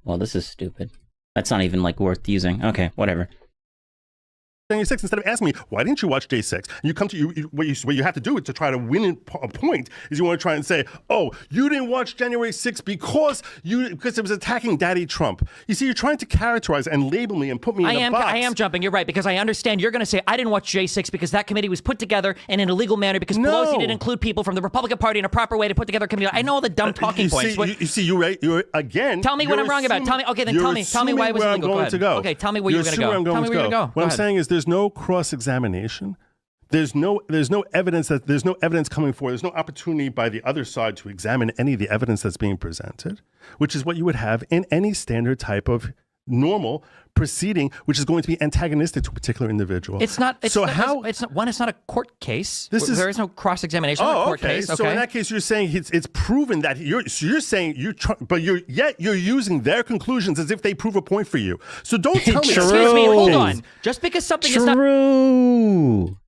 Well, this is stupid. That's not even like worth using. Okay, whatever. January 6th, instead of asking me, why didn't you watch day 6? And you come to what you have to do to try to win a point is you want to try and say, oh, you didn't watch January 6th because it was attacking Daddy Trump. You see, you're trying to characterize and label me and put me in a box. I am jumping. You're right, because I understand you're going to say I didn't watch J6 because that committee was put together in an illegal manner because Pelosi didn't include people from the Republican Party in a proper way to put together a committee. I know all the dumb talking points. You're again. Tell me what I'm wrong about. Tell me. Okay, then tell me why it was illegal. Go ahead. Okay, tell me where you're going to go. Tell me where you're going to go. What I'm saying is there's no cross-examination. There's no evidence coming forward. There's no opportunity by the other side to examine any of the evidence that's being presented, which is what you would have in any standard type of normal proceeding, which is going to be antagonistic to a particular indivior. It's not. It's not a court case. There is no cross-examination in a court case. Okay. So in that case, you're saying it's proven that you're saying but you're using their conclusions as if they prove a point for you. So don't tell me. Excuse me. Hold on. Just because something is not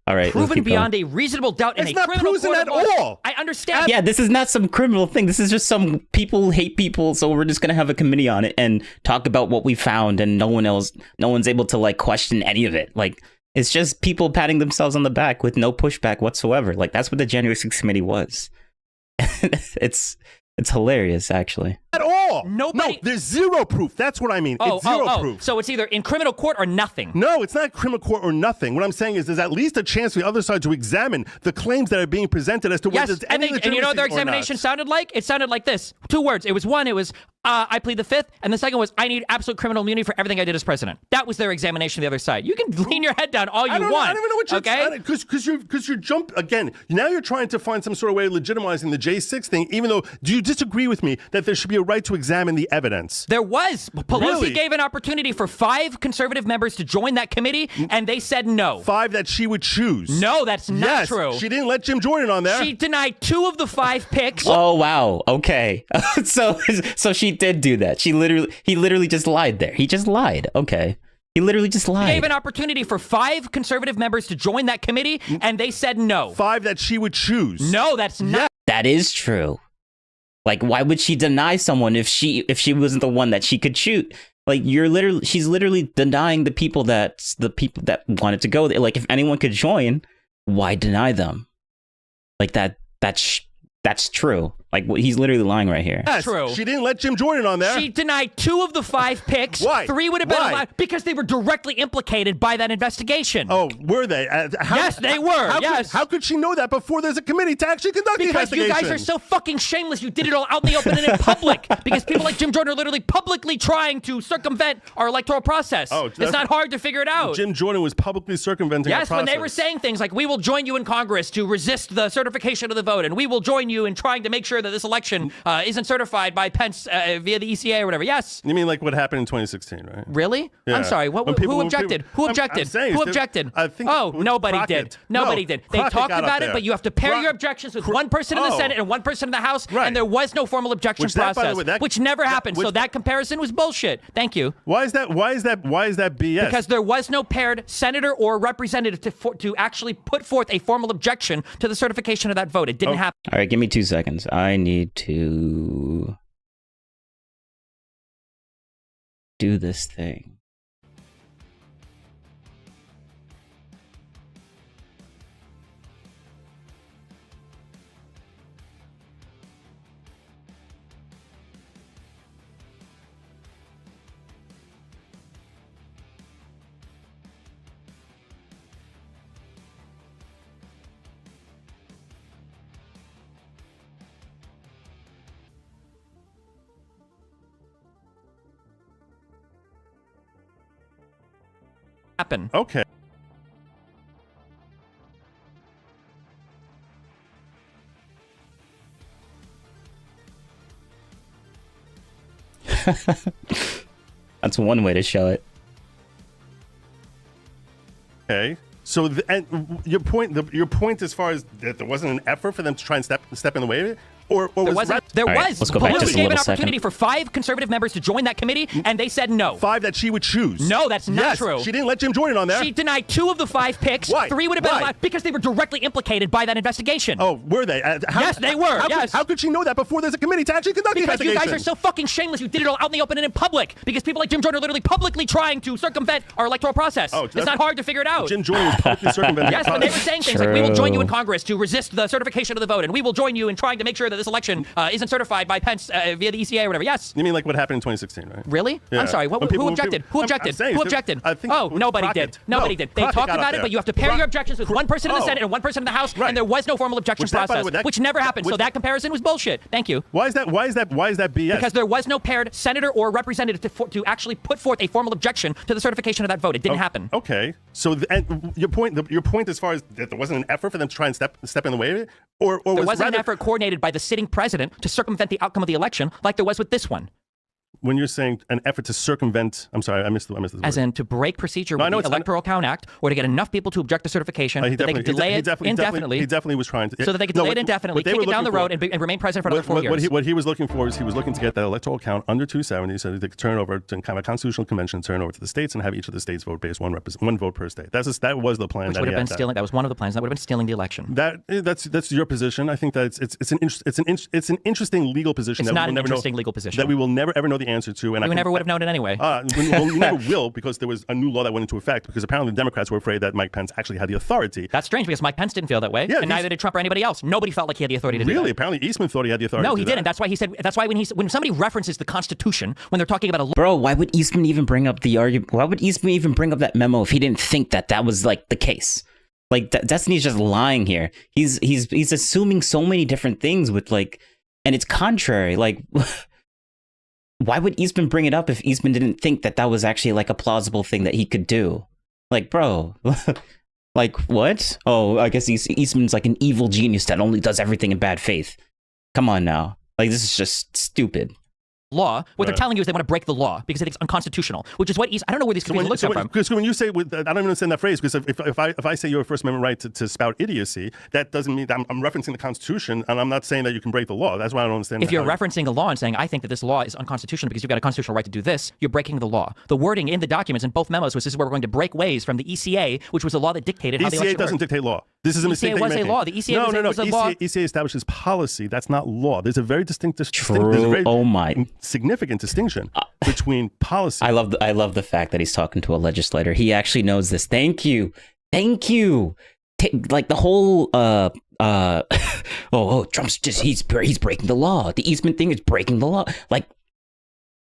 all right, proven beyond a reasonable doubt in a criminal court at all. I understand. Yeah, this is not some criminal thing. This is just some people hate people, so we're just gonna have a committee on it and talk about what we found, and no one's able to like question any of it. Like, it's just people patting themselves on the back with no pushback whatsoever. Like, that's what the January 6th committee was. It's hilarious, actually. At all. No, there's zero proof. That's what I mean. It's zero proof. So it's either in criminal court or nothing. No, it's not criminal court or nothing. What I'm saying is there's at least a chance for the other side to examine the claims that are being presented as to whether there's any legitimacy. And you know what their examination sounded like? It sounded like this. 2 words. It was I plead the 5th, and the second was I need absolute criminal immunity for everything I did as president. That was their examination of the other side. You can lean your head down all you want. I don't even know what you're saying. Because you jump again. Now you're trying to find some sort of way of legitimizing the J6 thing, even though, do you disagree with me that there should be a right to examine the evidence? There was. Pelosi gave an opportunity for 5 conservative members to join that committee, and they said no. 5 that she would choose. No, that's not true. She didn't let Jim Jordan on there. She denied 2 of the 5 picks. Oh, wow. Okay. so she did do that. He literally just lied there. He just lied. Okay. He literally just lied. He gave an opportunity for 5 conservative members to join that committee, and they said no. 5 that she would choose. No, that's not. That is true. Like, why would she deny someone if she wasn't the one that she could shoot? Like, she's literally denying the people that wanted to go there. Like, if anyone could join, why deny them? Like, that's true. Like, he's literally lying right here. Yes, true. She didn't let Jim Jordan on there. She denied 2 of the 5 picks. Why? 3 would have been allowed because they were directly implicated by that investigation. Oh, were they? Yes, they were. How could she know that before there's a committee to actually conduct the investigation? Because you guys are so fucking shameless. You did it all out in the open and in public. Because people like Jim Jordan are literally publicly trying to circumvent our electoral process. Oh, it's not hard to figure it out. Jim Jordan was publicly circumventing our process. Yes, when they were saying things like, we will join you in Congress to resist the certification of the vote, and we will join you in trying to make sure that this election isn't certified by Pence via the ECA or whatever. Yes. You mean like what happened in 2016, right? Really? Yeah. I'm sorry. Who objected? Who objected? Who objected? I think Nobody did. Nobody did. They talked about it, but you have to pair your objections with one person in the Senate and one person in the House, and there was no formal objection process, which never happened. So that comparison was bullshit. Thank you. Why is that BS? Because there was no paired senator or representative to actually put forth a formal objection to the certification of that vote. It didn't happen. All right, give me 2 seconds. I need to do this thing. Happen. Okay. That's one way to show it. Okay. So, and your point as far as that there wasn't an effort for them to try and step in the way of it, or there was wasn't. that, There right, was. let's go back Pelosi just a gave an little opportunity for 5 conservative members to join that committee, and they said no. 5 that she would choose? No, that's not yes, true. She didn't let Jim Jordan on there. She denied 2 of the 5 picks. Why? 3 would have been Why? allowed because they were directly implicated by that investigation. Oh, were they? Yes, they were. Yes. How could she know that before there's a committee to actually conduct the Because you investigation? guys are so fucking shameless. You did it all out in the open and in public. Because people like Jim Jordan are literally publicly trying to circumvent our electoral process. Oh, it's not hard to figure it out. Jim Jordan was publicly circumventing. Yes, when they were saying things like, we will join you in Congress to resist the certification of the vote, and we will join you in trying to make sure that this election isn't certified by Pence via the ECA or whatever. Yes. You mean like what happened in 2016, right? Really? Yeah. I'm sorry. Who objected? Who objected? Who objected? Nobody did. Nobody did. They talked about it, but you have to pair your objections with one person in the Senate and one person in the House, and there was no formal objection process, which never happened. So that comparison was bullshit. Thank you. Why is that BS? Because there was no paired senator or representative to actually put forth a formal objection to the certification of that vote. It didn't happen. Okay. So and your point as far as that there wasn't an effort for them to try and step in the way of it, or there was wasn't rather, an effort coordinated by the sitting president to circumvent the outcome of the election, like there was with this one. When you're saying an effort to circumvent, I'm sorry, I missed this As word. in to break procedure with the Electoral Count Act, or to get enough people to object to certification that they could delay it indefinitely. He definitely was trying to. So that they could delay it indefinitely, kick it down the road, and remain president for another 4 years. What he was looking for is he was looking to get that electoral count under 270 so that they could turn over to kind of a constitutional convention, turn over to the states, and have each of the states vote based one vote per state. That was the plan. Which would have been stealing. That was one of the plans. That would have been stealing the election. That's your position. I think that it's an interesting legal position. It's not an interesting legal position that we will never ever know the answer to. And we never would have known it anyway. We never will, because there was a new law that went into effect, because apparently the Democrats were afraid that Mike Pence actually had the authority. That's strange, because Mike Pence didn't feel that way, and neither did Trump or anybody else. Nobody felt like he had the authority to do that. Really? Apparently Eastman thought he had the authority No, to do he didn't. that. That's why he said, that's why when somebody references the Constitution, when they're talking about a law. Bro, why would Eastman even bring up the argument? Why would Eastman even bring up that memo if he didn't think that was like the case? Like Destiny's just lying here. He's assuming so many different things with and it's contrary. Like, why would Eastman bring it up if Eastman didn't think that was actually like a plausible thing that he could do? Like, bro, like what? Oh, I guess Eastman's like an evil genius that only does everything in bad faith. Come on now. Like, this is just stupid. Law, what they're telling you is they want to break the law because it's unconstitutional, which is what I don't know where these confusing looks come from. Because when you say, I don't understand that phrase, because if I say your First Amendment right to spout idiocy, that doesn't mean that I'm referencing the Constitution, and I'm not saying that you can break the law. That's why I don't understand. If you're referencing a law and saying, I think that this law is unconstitutional because you've got a constitutional right to do this, you're breaking the law. The wording in the documents in both memos was, this is where we're going to break ways from the ECA, which was a law that dictated how the election ECA doesn't dictate law. This is a mistake that you're making. ECA was a law. The ECA was a law. ECA establishes policy. That's not law. There's a very significant distinction between policy. I love the fact that he's talking to a legislator. He actually knows this. Thank you. Like the whole Trump's just he's breaking the law. The Eastman thing is breaking the law. Like,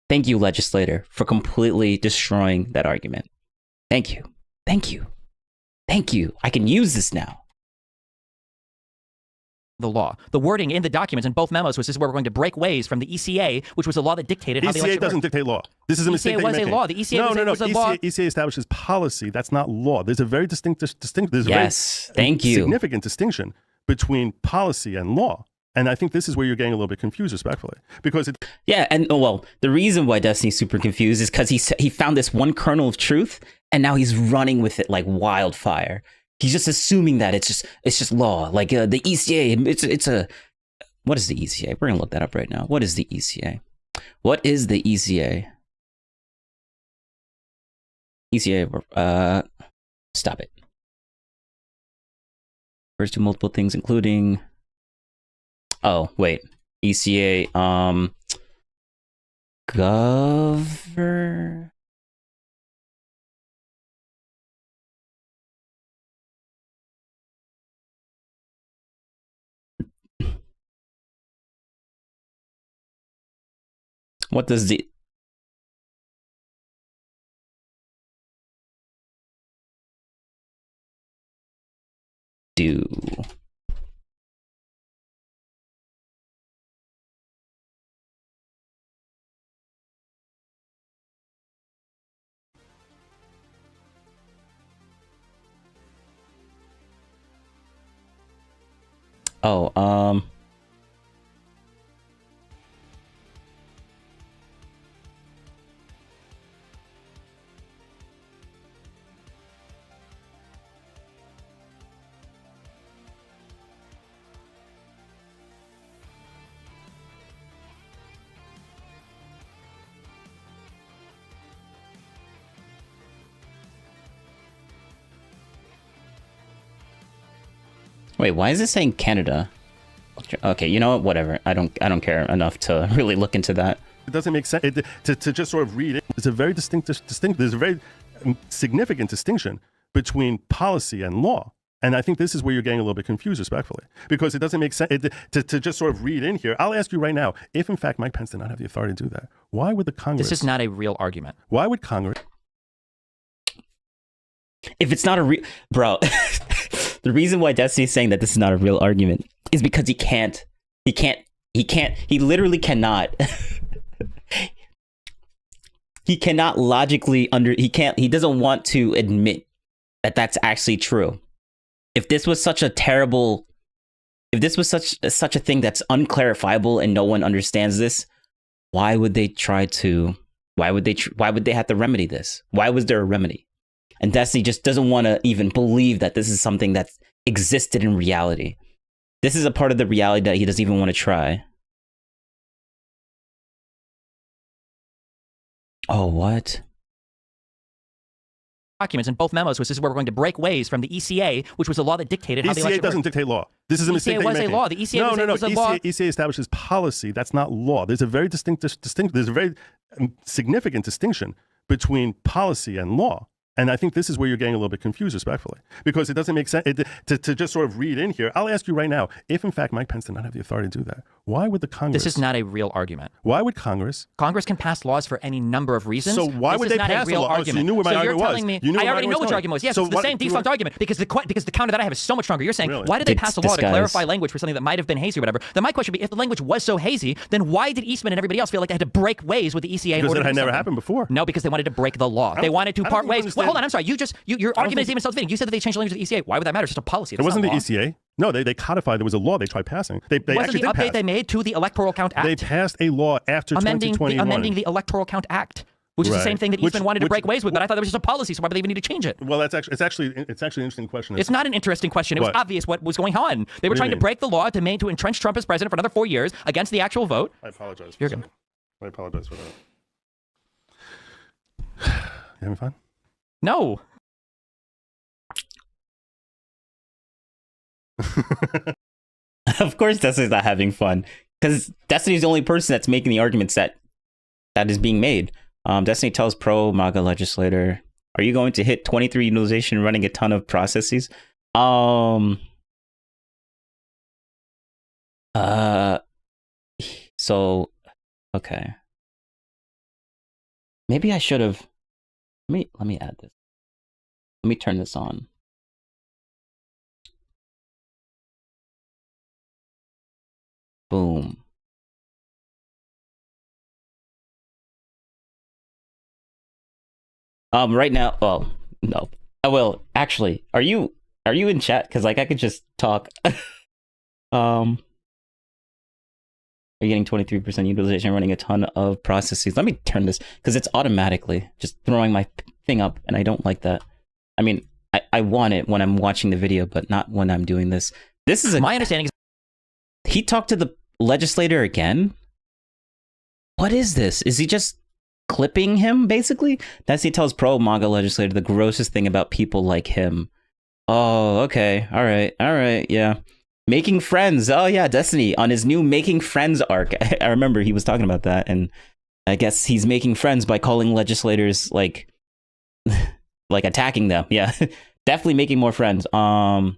thank you, legislator, for completely destroying that argument. Thank you. I can use this now. The law. The wording in the documents in both memos was, this is where we're going to break ways from the ECA, which was a law that dictated how the election ECA doesn't dictate law. This is a mistake that you're making. ECA was a law. The ECA was a law. ECA establishes policy. That's not law. There's a very significant distinction between policy and law. And I think this is where you're getting a little bit confused, respectfully, because yeah, and well, the reason why Destiny's super confused is because he found this one kernel of truth, and now he's running with it like wildfire. He's just assuming that it's just law, like the ECA. It's a what is the ECA? We're gonna look that up right now. What is the ECA? What is the ECA? ECA. Stop it. Refers to multiple things, including. Oh, wait. ECA, Gover... What does the... do? Oh, wait, why is it saying Canada? Okay, you know what? Whatever. I don't care enough to really look into that. it doesn't make sense to just sort of read it. It's a very distinct. There's a very significant distinction between policy and law. And I think this is where you're getting a little bit confused, respectfully, because it doesn't make sense to just sort of read in here. I'll ask you right now, if in fact Mike Pence did not have the authority to do that, why would the Congress... This is not a real argument. Why would Congress... If it's not a real... Bro, the reason why Destiny is saying that this is not a real argument is because he literally cannot... he cannot logically he doesn't want to admit that that's actually true. If this was such a terrible, if this was such a thing that's unclarifiable and no one understands this, why would they have to remedy this? Why was there a remedy? And Destiny just doesn't want to even believe that this is something that existed in reality. This is a part of the reality that he doesn't even want to try. Oh, what? Documents in both memos, which is where we're going to break ways from the ECA, which was a law that dictated how the election ECA doesn't worked. dictate law. This is a mistake that you're making. ECA was a law. The ECA was a law. ECA establishes policy. That's not law. There's a very there's a very significant distinction between policy and law. And I think this is where you're getting a little bit confused, respectfully, because it doesn't make sense to just sort of read in here. I'll ask you right now, if in fact Mike Pence did not have the authority to do that, why would the Congress... This is not a real argument. Why would Congress... Congress can pass laws for any number of reasons. So why would they pass a law? Oh, so you knew what my argument was. Telling me, I already know what your argument was. Yes, so it's the same defunct argument, because the counter that I have is so much stronger. You're saying, why did they pass a law to clarify language for something that might have been hazy or whatever? Then my question would be, if the language was so hazy, then why did Eastman and everybody else feel like they had to break ways with the ECA? Because it had never happened before. No, because they wanted to break the law. They wanted to part ways. Well, hold on, I'm sorry. Your argument is even self-defeating. You said that they changed the language of the ECA. Why would that matter? It's just a policy. It wasn't the ECA. No, they codified. There was a law they tried passing. They wasn't actually the did update pass. They made to the Electoral Count Act. They passed a law after 2021. Amending the Electoral Count Act, which is the same thing that Eastman wanted to break ways with. But I thought that was just a policy. So why would they even need to change it? Well, it's actually an interesting question. It's not an interesting question. It was obvious what was going on. They were trying to break the law to entrench Trump as president for another 4 years against the actual vote. I apologize. You're good. I apologize for that. You having fun? No. Of course Destiny's not having fun, because Destiny's the only person that's making the arguments that is being made. Destiny tells pro-MAGA legislator, are you going to hit 23 utilization running a ton of processes? So, okay. Maybe I should have, let me add this. Let me turn this on. Boom. Right now, well, no. I will actually. Are you in chat? Because like I could just talk. Are you getting 23% utilization running a ton of processes? Let me turn this because it's automatically just throwing my thing up, and I don't like that. I mean, I want it when I'm watching the video, but not when I'm doing this. This is my understanding is he talked to the legislator again. What is this? Is he just clipping him, basically? That's he tells pro-MAGA legislator the grossest thing about people like him. Oh, okay. All right, yeah. Making friends. Oh, yeah, Destiny on his new Making Friends arc. I remember he was talking about that, and I guess he's making friends by calling legislators, like attacking them. Yeah, definitely making more friends. We're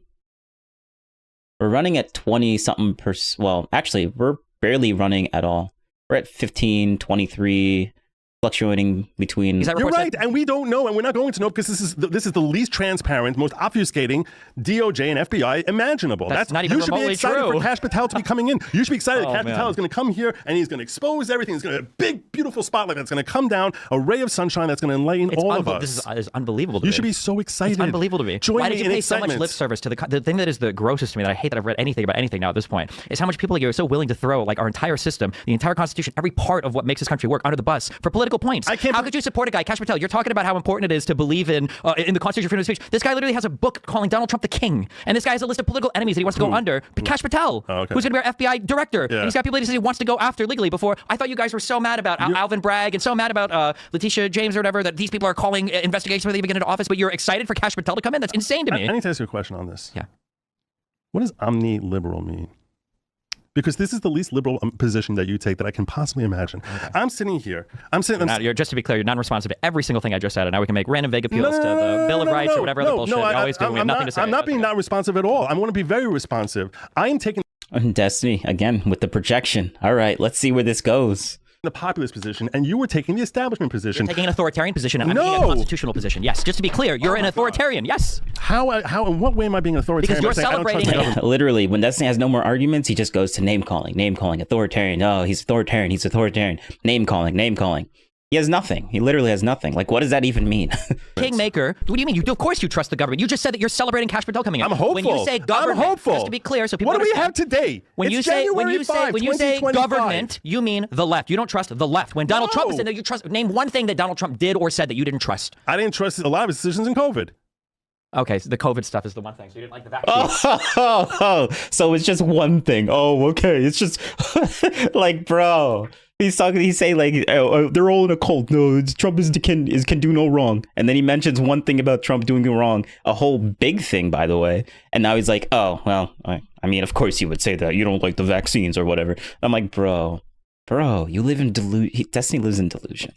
running at 20-something%. Well, actually, we're barely running at all. We're at 15, 23, fluctuating between. You're right, and we don't know, and we're not going to know because this is the least transparent, most obfuscating DOJ and FBI imaginable. That's not even you should be remotely excited true. for Kash Patel to be coming in. You should be excited that Kash man. Patel is going to come here and he's going to expose everything. He's going to have a big, beautiful spotlight that's going to come down, a ray of sunshine that's going to enlighten all of us. This is unbelievable to me. You should be so excited. It's unbelievable to me. Join Why me did you in pay so much excitement. lip service to the thing that is the grossest to me, that I hate that I've read anything about anything now at this point, is how much people you're so willing to throw like our entire system, the entire Constitution, every part of what makes this country work under the bus for political points. How could you support a guy, Kash Patel? You're talking about how important it is to believe in the Constitution, freedom of speech. This guy literally has a book calling Donald Trump the king, and this guy has a list of political enemies that he wants to go under. Kash Patel, who's going to be our FBI director, and he's got people that he wants to go after legally. Before I thought you guys were so mad about Alvin Bragg and so mad about Letitia James or whatever that these people are calling investigations before they even get into office, but you're excited for Kash Patel to come in. That's insane to me. I need to ask you a question on this. Yeah. What does omni-liberal mean? Because this is the least liberal position that you take that I can possibly imagine. Okay. I'm sitting here. You're just to be clear, you're non-responsive to every single thing I just said, and now we can make random vague appeals to the Bill of Rights or whatever other bullshit we always do. We have nothing to say. I'm not being not responsive at all. I want to be very responsive. I am taking Destiny again with the projection. All right, let's see where this goes. The populist position, and you were taking the establishment position. You're taking an authoritarian position, and I'm taking a constitutional position. Yes, just to be clear, you're an authoritarian. God. Yes. How? In what way am I being an authoritarian? Because you're celebrating. Literally, when Destiny has no more arguments, he just goes to name calling, authoritarian. Oh, he's authoritarian. Name calling. He has nothing. He literally has nothing. Like, what does that even mean? Kingmaker. What do you mean? Of course you trust the government. You just said that you're celebrating Kash Patel coming in. I'm hopeful. When you say government, I'm hopeful. just to be clear, so people what do we understand, have today? When it's you say January 5, when you say 2025. government, you mean the left. You don't trust the left. When Donald Trump said that you trust, name one thing that Donald Trump did or said that you didn't trust. I didn't trust a lot of his decisions in COVID. Okay, so the COVID stuff is the one thing. So you didn't like the vaccine. So it's just one thing. Oh, okay. It's just like, bro. He's saying like, oh, they're all in a cult. No, Trump can do no wrong. And then he mentions one thing about Trump doing wrong, a whole big thing, by the way. And now he's like, oh, well, I mean, of course you would say that. You don't like the vaccines or whatever. I'm like, bro, you live in delusion. Destiny lives in delusion.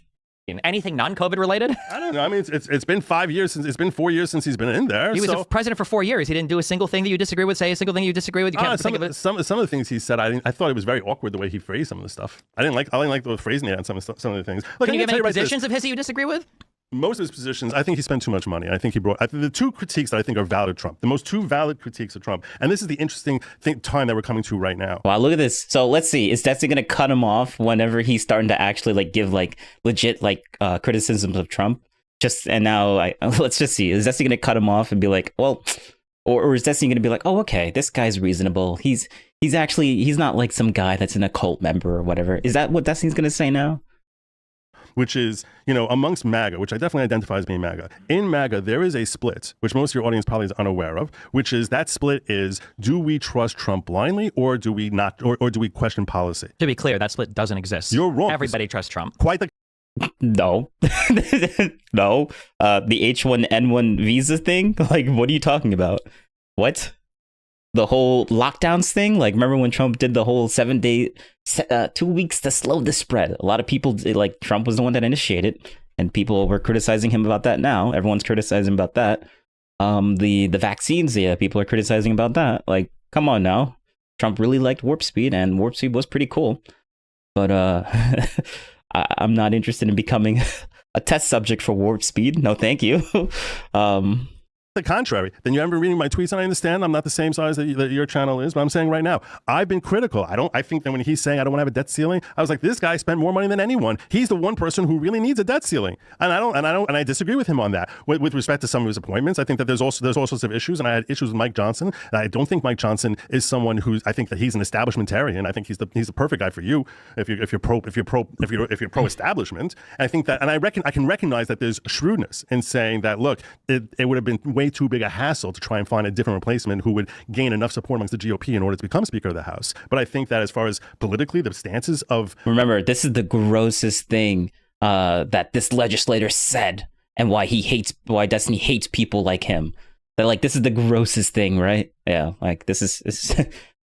Anything non-COVID related? I don't know. I mean, it's been 5 years it's been 4 years since he's been in there. He was president for 4 years. He didn't do a single thing that you disagree with. Say a single thing you disagree with. You can't think of it. Some of the things he said, I thought it was very awkward the way he phrased some of the stuff. I didn't like the phrasing on some of the things. Look, can you give any positions of his that you disagree with? Most of his positions, I think he spent too much money. I think the two critiques that I think are valid of Trump, the most two valid critiques of Trump, and this is the interesting time that we're coming to right now. Wow, look at this. So let's see, is Destiny going to cut him off whenever he's starting to actually like give like legit like criticisms of Trump? And now let's just see, is Destiny going to cut him off and be like, well, or is Destiny going to be like, oh, okay, this guy's reasonable. He's not like some guy that's an occult member or whatever. Is that what Destiny's going to say now? Which is, amongst MAGA, which I definitely identify as being MAGA. In MAGA, there is a split, which most of your audience probably is unaware of, which is that split is, do we trust Trump blindly or do we not, or do we question policy? To be clear, that split doesn't exist. You're wrong. Everybody trusts Trump. Quite the... No. No. The H1N1 visa thing? Like, what are you talking about? What? The whole lockdowns thing? Like, remember when Trump did the whole 7-day, 2 weeks to slow the spread? A lot of people, like, Trump was the one that initiated, and people were criticizing him about that now. Everyone's criticizing about that. The vaccines, yeah, people are criticizing about that. Like, come on now. Trump really liked Warp Speed, and Warp Speed was pretty cool. But I'm not interested in becoming a test subject for Warp Speed. No, thank you. the contrary, then you haven't been reading my tweets, and I understand I'm not the same size that your channel is, but I'm saying right now, I've been critical. I think that when he's saying I don't want to have a debt ceiling, I was like, this guy spent more money than anyone. He's the one person who really needs a debt ceiling, and I disagree with him on that. With respect to some of his appointments, I think that there's all sorts of issues, and I had issues with Mike Johnson, and I don't think Mike Johnson is someone I think that he's an establishmentarian. I think he's the perfect guy for you if you're pro establishment. And I think that, and I can recognize that there's shrewdness in saying that, look, it would have been way too big a hassle to try and find a different replacement who would gain enough support amongst the GOP in order to become Speaker of the House. But I think that as far as politically, the stances of... Remember, this is the grossest thing that this legislator said, and why Destiny hates people like him. That, like, this is the grossest thing, right? Yeah, like, this is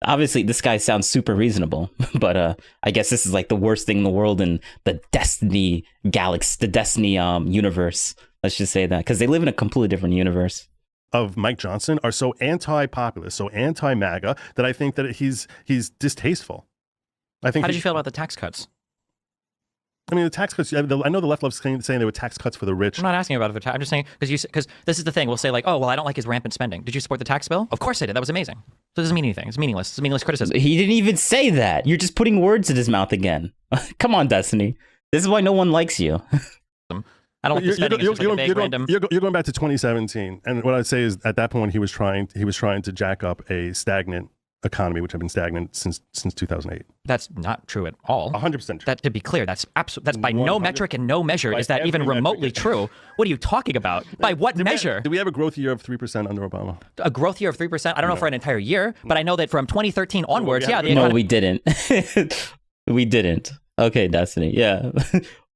obviously, this guy sounds super reasonable, but I guess this is like the worst thing in the world in the Destiny galaxy, the Destiny universe. Let's just say that, because they live in a completely different universe. Of Mike Johnson are so anti-populist, so anti-MAGA, that I think that he's distasteful. I think. How did you feel about the tax cuts? I mean, the tax cuts, I know the left loves saying there were tax cuts for the rich. I'm not asking about it. I'm just saying, because this is the thing. We'll say like, oh, well, I don't like his rampant spending. Did you support the tax bill? Of course I did. That was amazing. So it doesn't mean anything. It's meaningless. It's meaningless criticism. He didn't even say that. You're just putting words in his mouth again. Come on, Destiny. This is why no one likes you. I don't like the spending. You're going back to 2017, and what I'd say is at that point he was trying to jack up a stagnant economy, which had been stagnant since 2008. That's not true at all. 100% true. That, to be clear, that's by no metric and no measure is that even remotely true. What are you talking about? By what measure? Do we have a growth year of 3% under Obama? A growth year of 3%? I don't know for an entire year, but I know that from 2013 onwards, No, we didn't. We didn't. Okay, Destiny. Yeah.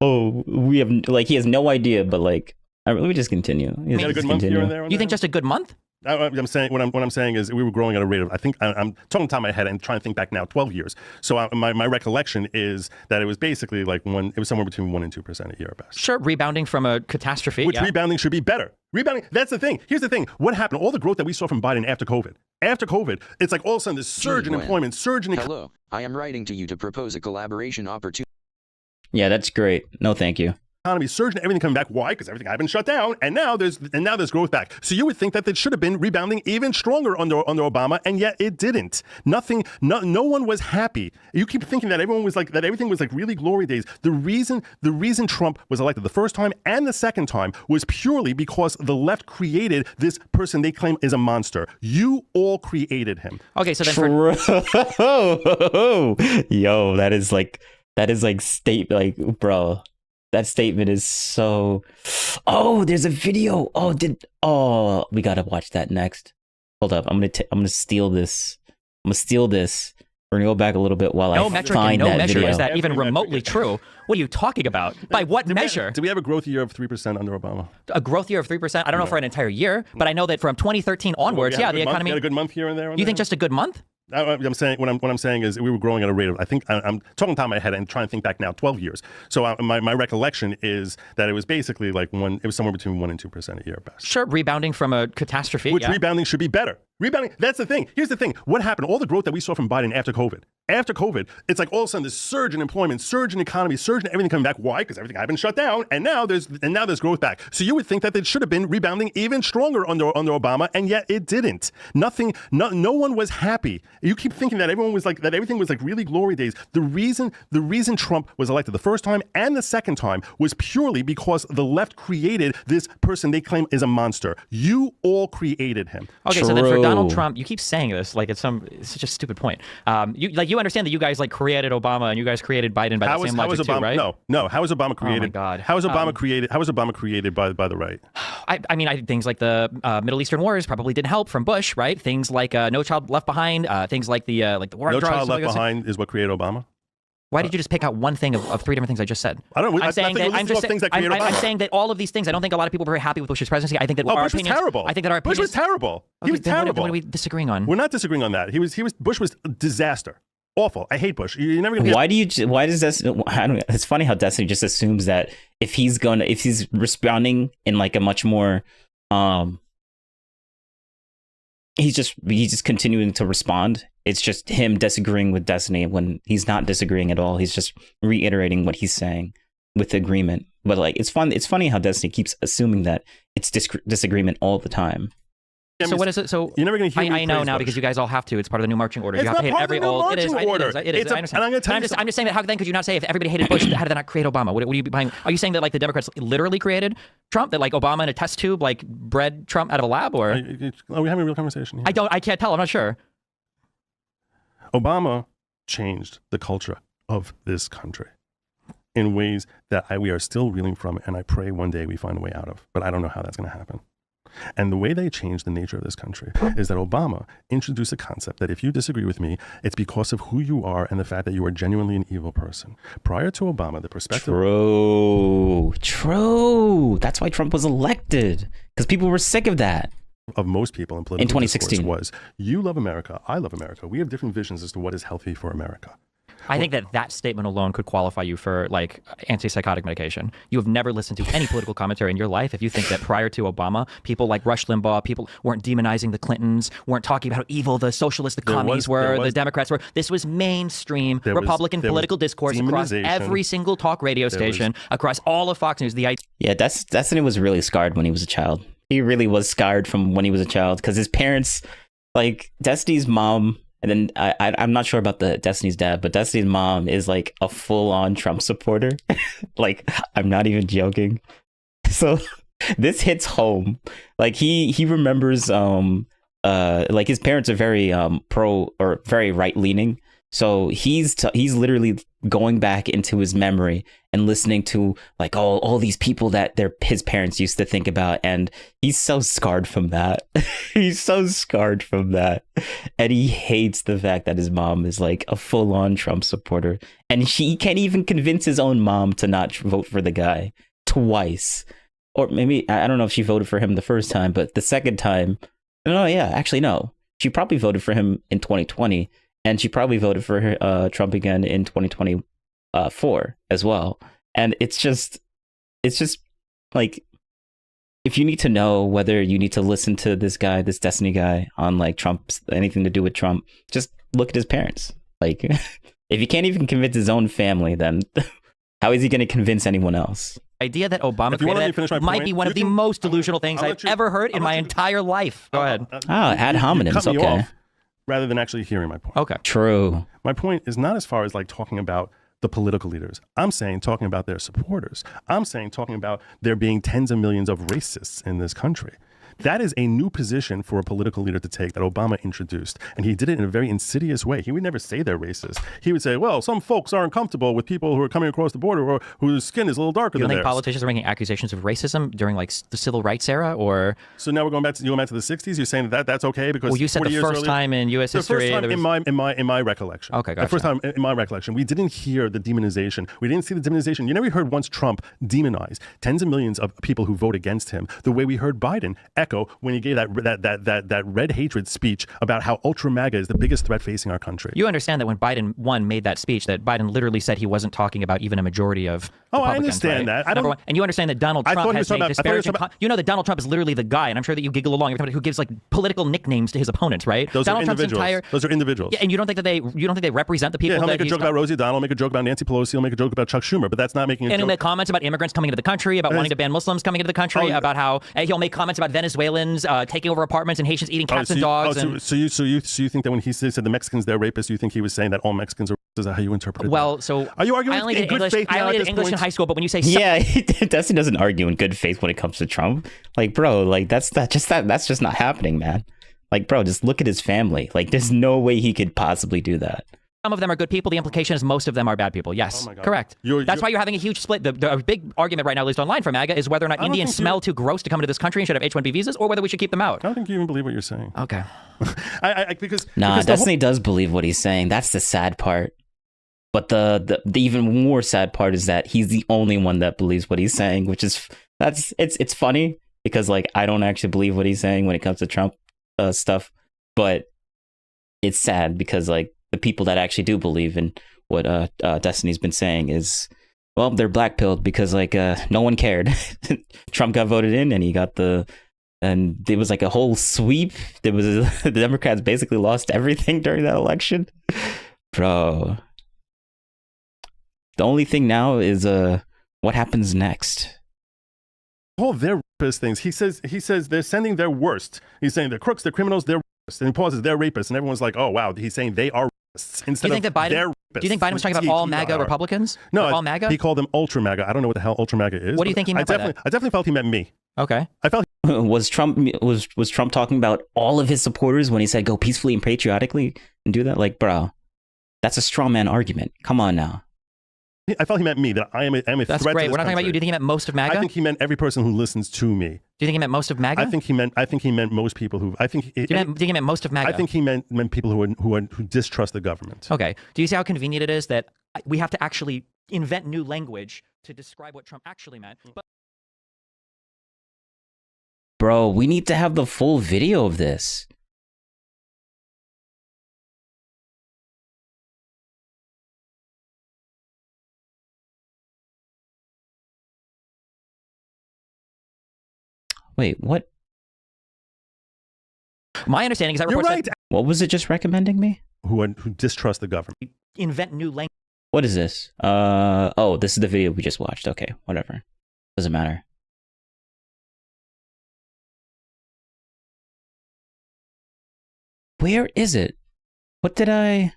Oh, we have, like, he has no idea, but like, let me just continue. You had a good month here and there. You think just a good month? I'm saying what I'm saying is we were growing at a rate of, I think I'm talking on top of my head and trying to think back now 12 years. So my recollection is that it was basically like it was somewhere between 1% and 2% a year at best. Sure, rebounding from a catastrophe. Which rebounding should be better. Rebounding, that's the thing. Here's the thing. What happened? All the growth that we saw from Biden after COVID, it's like all of a sudden this surge in employment, surge in... Hello, I am writing to you to propose a collaboration opportunity. Yeah, that's great. No, thank you. Economy surging, everything coming back. Why? Because everything had been shut down, and now there's growth back. So you would think that it should have been rebounding even stronger under Obama, and yet it didn't. No one was happy. You keep thinking that everyone was like that. Everything was like really glory days. The reason Trump was elected the first time and the second time was purely because the left created this person they claim is a monster. You all created him. Okay, so then yo, that is like bro. That statement is so... Oh, there's a video. We gotta watch that next. Hold up, I'm gonna steal this. We're gonna go back a little bit while I find that video. No metric and no measure is that even remotely true. What are you talking about? By what measure? Do we have a growth year of 3% under Obama? A growth year of 3%? I don't know for an entire year, but I know that from 2013 onwards, the economy... You had a good month here and there? You think just a good month? I'm saying what I'm saying is we were growing at a rate of, I think I'm talking on top of my head and trying to think back now 12 years. So my recollection is that it was basically like it was somewhere between 1% and 2% a year at best. Sure, rebounding from a catastrophe. Which rebounding should be better. Rebounding, that's the thing. Here's the thing. What happened? All the growth that we saw from Biden after COVID, it's like all of a sudden this surge in employment, surge in economy, surge in everything coming back. Why? Because everything had been shut down, and now there's growth back. So you would think that it should have been rebounding even stronger under Obama, and yet it didn't. No one was happy. You keep thinking that everyone was like that. Everything was like really glory days. The reason Trump was elected the first time and the second time was purely because the left created this person they claim is a monster. You all created him. Okay, so then for Donald Trump, you keep saying this like it's such a stupid point. You understand that you guys like created Obama and you guys created Biden by the same logic too, right? No. How was Obama created? Oh my God. How was Obama created? How was Obama created by the right? I mean, things like the Middle Eastern wars probably didn't help from Bush, right? Things like No Child Left Behind, things like the war on drugs. No Child Left Behind is what created Obama. Why did you just pick out one thing of three different things I just said? I don't. I'm saying that all of these things. I don't think a lot of people were very happy with Bush's presidency. I think that Bush was terrible. I think that our opinions. Bush was terrible. Okay, he was terrible. What are we disagreeing on? We're not disagreeing on that. Bush was a disaster. Awful. I hate Bush. You're never gonna. Why does this? I don't. It's funny how Destiny just assumes that if he's responding in like a much more, he's just continuing to respond. It's just him disagreeing with Destiny when he's not disagreeing at all. He's just reiterating what he's saying with agreement. But like, it's funny how Destiny keeps assuming that it's disagreement all the time. Yeah, So what is it? So you're never going to hear me I know praise now Bush. because you guys all have to. It's part of the new marching orders. It's You have not to hate part of every the new old. marching order. It is. I understand. And I'm going to tell you I'm just saying that. How then could you not say if everybody hated Bush, how did that not create Obama? What are you behind? Are you saying that like the Democrats literally created Trump? That like Obama in a test tube like bred Trump out of a lab? Or Are we having a real conversation here? I can't tell. I'm not sure. Obama changed the culture of this country in ways that we are still reeling from, and I pray one day we find a way out of. But I don't know how that's going to happen. And the way they changed the nature of this country is that Obama introduced a concept that if you disagree with me, it's because of who you are and the fact that you are genuinely an evil person. Prior to Obama, the perspective... True. That's why Trump was elected, because people were sick of that. Of most people in political in 2016 discourse was, you love America, I love America. We have different visions as to what is healthy for America. I think that statement alone could qualify you for like antipsychotic medication. You have never listened to any political commentary in your life if you think that prior to Obama, people like Rush Limbaugh, people weren't demonizing the Clintons, weren't talking about how evil the socialists, the commies were, the Democrats were. This was mainstream Republican political discourse across every single talk radio station, across all of Fox News. Yeah, Destiny was really scarred when he was a child. He really was scarred from when he was a child because his parents, like Destiny's mom, and then I'm not sure about the Destiny's dad, but Destiny's mom is like a full-on Trump supporter. Like, I'm not even joking. So this hits home. Like he remembers like his parents are very pro or very right-leaning. So he's literally going back into his memory and listening to like all these people that his parents used to think about, and he's so scarred from that. He's so scarred from that, and he hates the fact that his mom is like a full-on Trump supporter, and he can't even convince his own mom to not vote for the guy twice, or maybe I don't know if she voted for him the first time, but the second time, no, she probably voted for him in 2020. And she probably voted for Trump again in 2024 as well. And it's just like, if you need to know whether you need to listen to this guy, this Destiny guy on like Trump's, anything to do with Trump, just look at his parents. Like, if he can't even convince his own family, then how is he going to convince anyone else? Idea that Obama created might be one of the most delusional things I've ever heard in my entire life. Go ahead. Ad hominems, okay. Rather than actually hearing my point. Okay. True. My point is not as far as like talking about the political leaders. I'm saying talking about their supporters. I'm saying talking about there being tens of millions of racists in this country. That is a new position for a political leader to take that Obama introduced. And he did it in a very insidious way. He would never say they're racist. He would say, well, some folks aren't comfortable with people who are coming across the border or whose skin is a little darker than theirs. You think politicians are making accusations of racism during like the civil rights era, or? So now we're going back to the 60s. You're saying that's okay because well, you said the first time in U.S. history. The first time in my recollection. Okay, gotcha. The first time in my recollection, we didn't hear the demonization. We didn't see the demonization. You never heard once Trump demonize tens of millions of people who vote against him the way we heard Biden echo when he gave that red hatred speech about how ultra MAGA is the biggest threat facing our country. You understand that when Biden made that speech, that Biden literally said he wasn't talking about even a majority of I understand right? that. Number one. And you understand that Donald Trump has made disparaging. You know that Donald Trump is literally the guy, and I'm sure that you giggle along every time who gives like political nicknames to his opponents, right? Those are individuals. Yeah, and you don't think that they represent the people? Yeah, he'll make a joke about Rosie O'Donnell, make a joke about Nancy Pelosi, he'll make a joke about Chuck Schumer, but that's not making. And he'll make comments about immigrants coming into the country, about wanting to ban Muslims coming into the country, about how he'll make comments about Venezuelans taking over apartments and Haitians eating cats and dogs. So you think that when he said the Mexicans they're rapists, you think he was saying that all Mexicans are? Is that how you interpret it? Well, so are you arguing I only in good faith? I only did English in high school, but when you say Dustin doesn't argue in good faith when it comes to Trump. Like, bro, like that's just not happening, man. Like, bro, just look at his family. Like, there's no way he could possibly do that. Some of them are good people. The implication is most of them are bad people. Yes, correct. That's why you're having a huge split. The big argument right now, at least online for MAGA, is whether or not Indians smell too gross to come into this country and should have H-1B visas, or whether we should keep them out. I don't think you even believe what you're saying. Okay. because Destiny does believe what he's saying. That's the sad part. But the even more sad part is that he's the only one that believes what he's saying, which is it's funny because like I don't actually believe what he's saying when it comes to Trump stuff, but it's sad because like the people that actually do believe in what Destiny's been saying is, well, they're blackpilled because like no one cared. Trump got voted in and there was like a whole sweep. The Democrats basically lost everything during that election, bro. The only thing now is what happens next. all their rapist things. He says they're sending their worst. He's saying they're crooks, they're criminals, they're rapists. And he pauses, they're rapists. And everyone's like, oh, wow. He's saying they are rapists. Instead Do you think that Biden? Do you think Biden was talking about all MAGA Republicans? No, all MAGA. He called them ultra MAGA. I don't know what the hell ultra MAGA is. What do you think he meant by that? I definitely felt he meant me. Okay. I felt was Trump talking about all of his supporters when he said go peacefully and patriotically and do that? Like, bro, that's a straw man argument. Come on now. I felt he meant me, that I am a That's threat to this great. We're not talking country. about you. Do you think he meant most of MAGA? I think he meant every person who listens to me. Do you think he meant most of MAGA? I think he meant most people who. Do you think he meant most of MAGA? I think he meant people who distrust the government. Okay. Do you see how convenient it is that we have to actually invent new language to describe what Trump actually meant? Bro, we need to have the full video of this. Wait, what? My understanding is that You're reports right. What was it just recommending me? Who distrust the government. invent new language. What is this? Oh, this is the video we just watched. Okay, whatever. Doesn't matter. Where is it? What did I...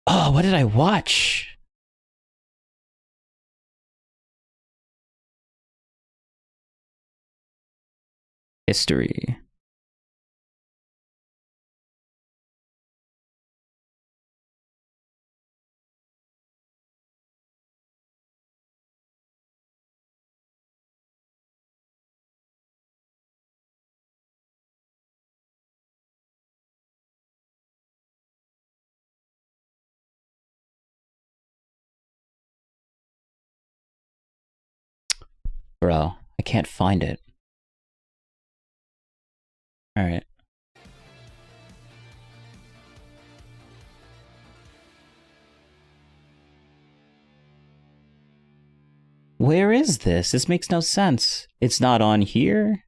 Oh, what did I watch? History. Bro, I can't find it. All right. Where is this? This makes no sense. It's not on here.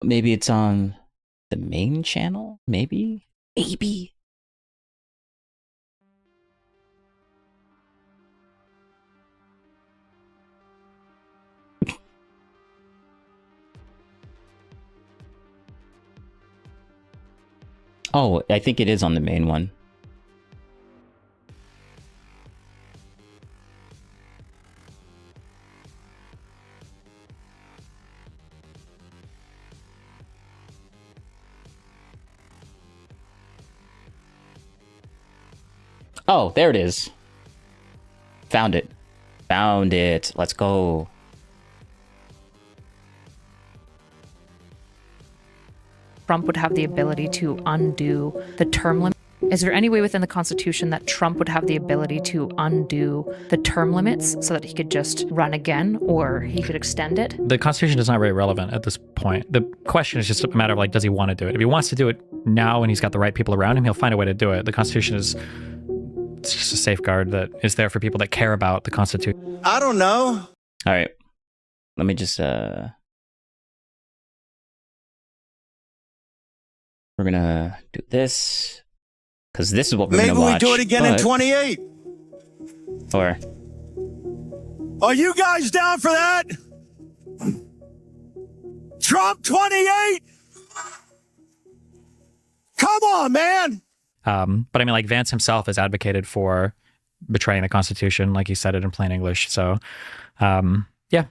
Maybe it's on the main channel? Maybe? Maybe. Oh, I think it is on the main one. Oh, there it is. Found it. Found it. Let's go. Trump would have the ability to undo the term limit. Is there any way within the Constitution that Trump would have the ability to undo the term limits so that he could just run again, or he could extend it? The Constitution is not very relevant at this point. The question is just a matter of, like, does he want to do it? If he wants to do it now and he's got the right people around him, he'll find a way to do it. The Constitution is it's just a safeguard that is there for people that care about the Constitution. I don't know. All right. Let me just, we're gonna do this, because this is what we're Maybe gonna we watch. do it again in 28. Or, Are you guys down for that? Trump 28? Come on, man. But I mean, like, Vance himself has advocated for betraying the Constitution, like he said it in plain English. So, yeah.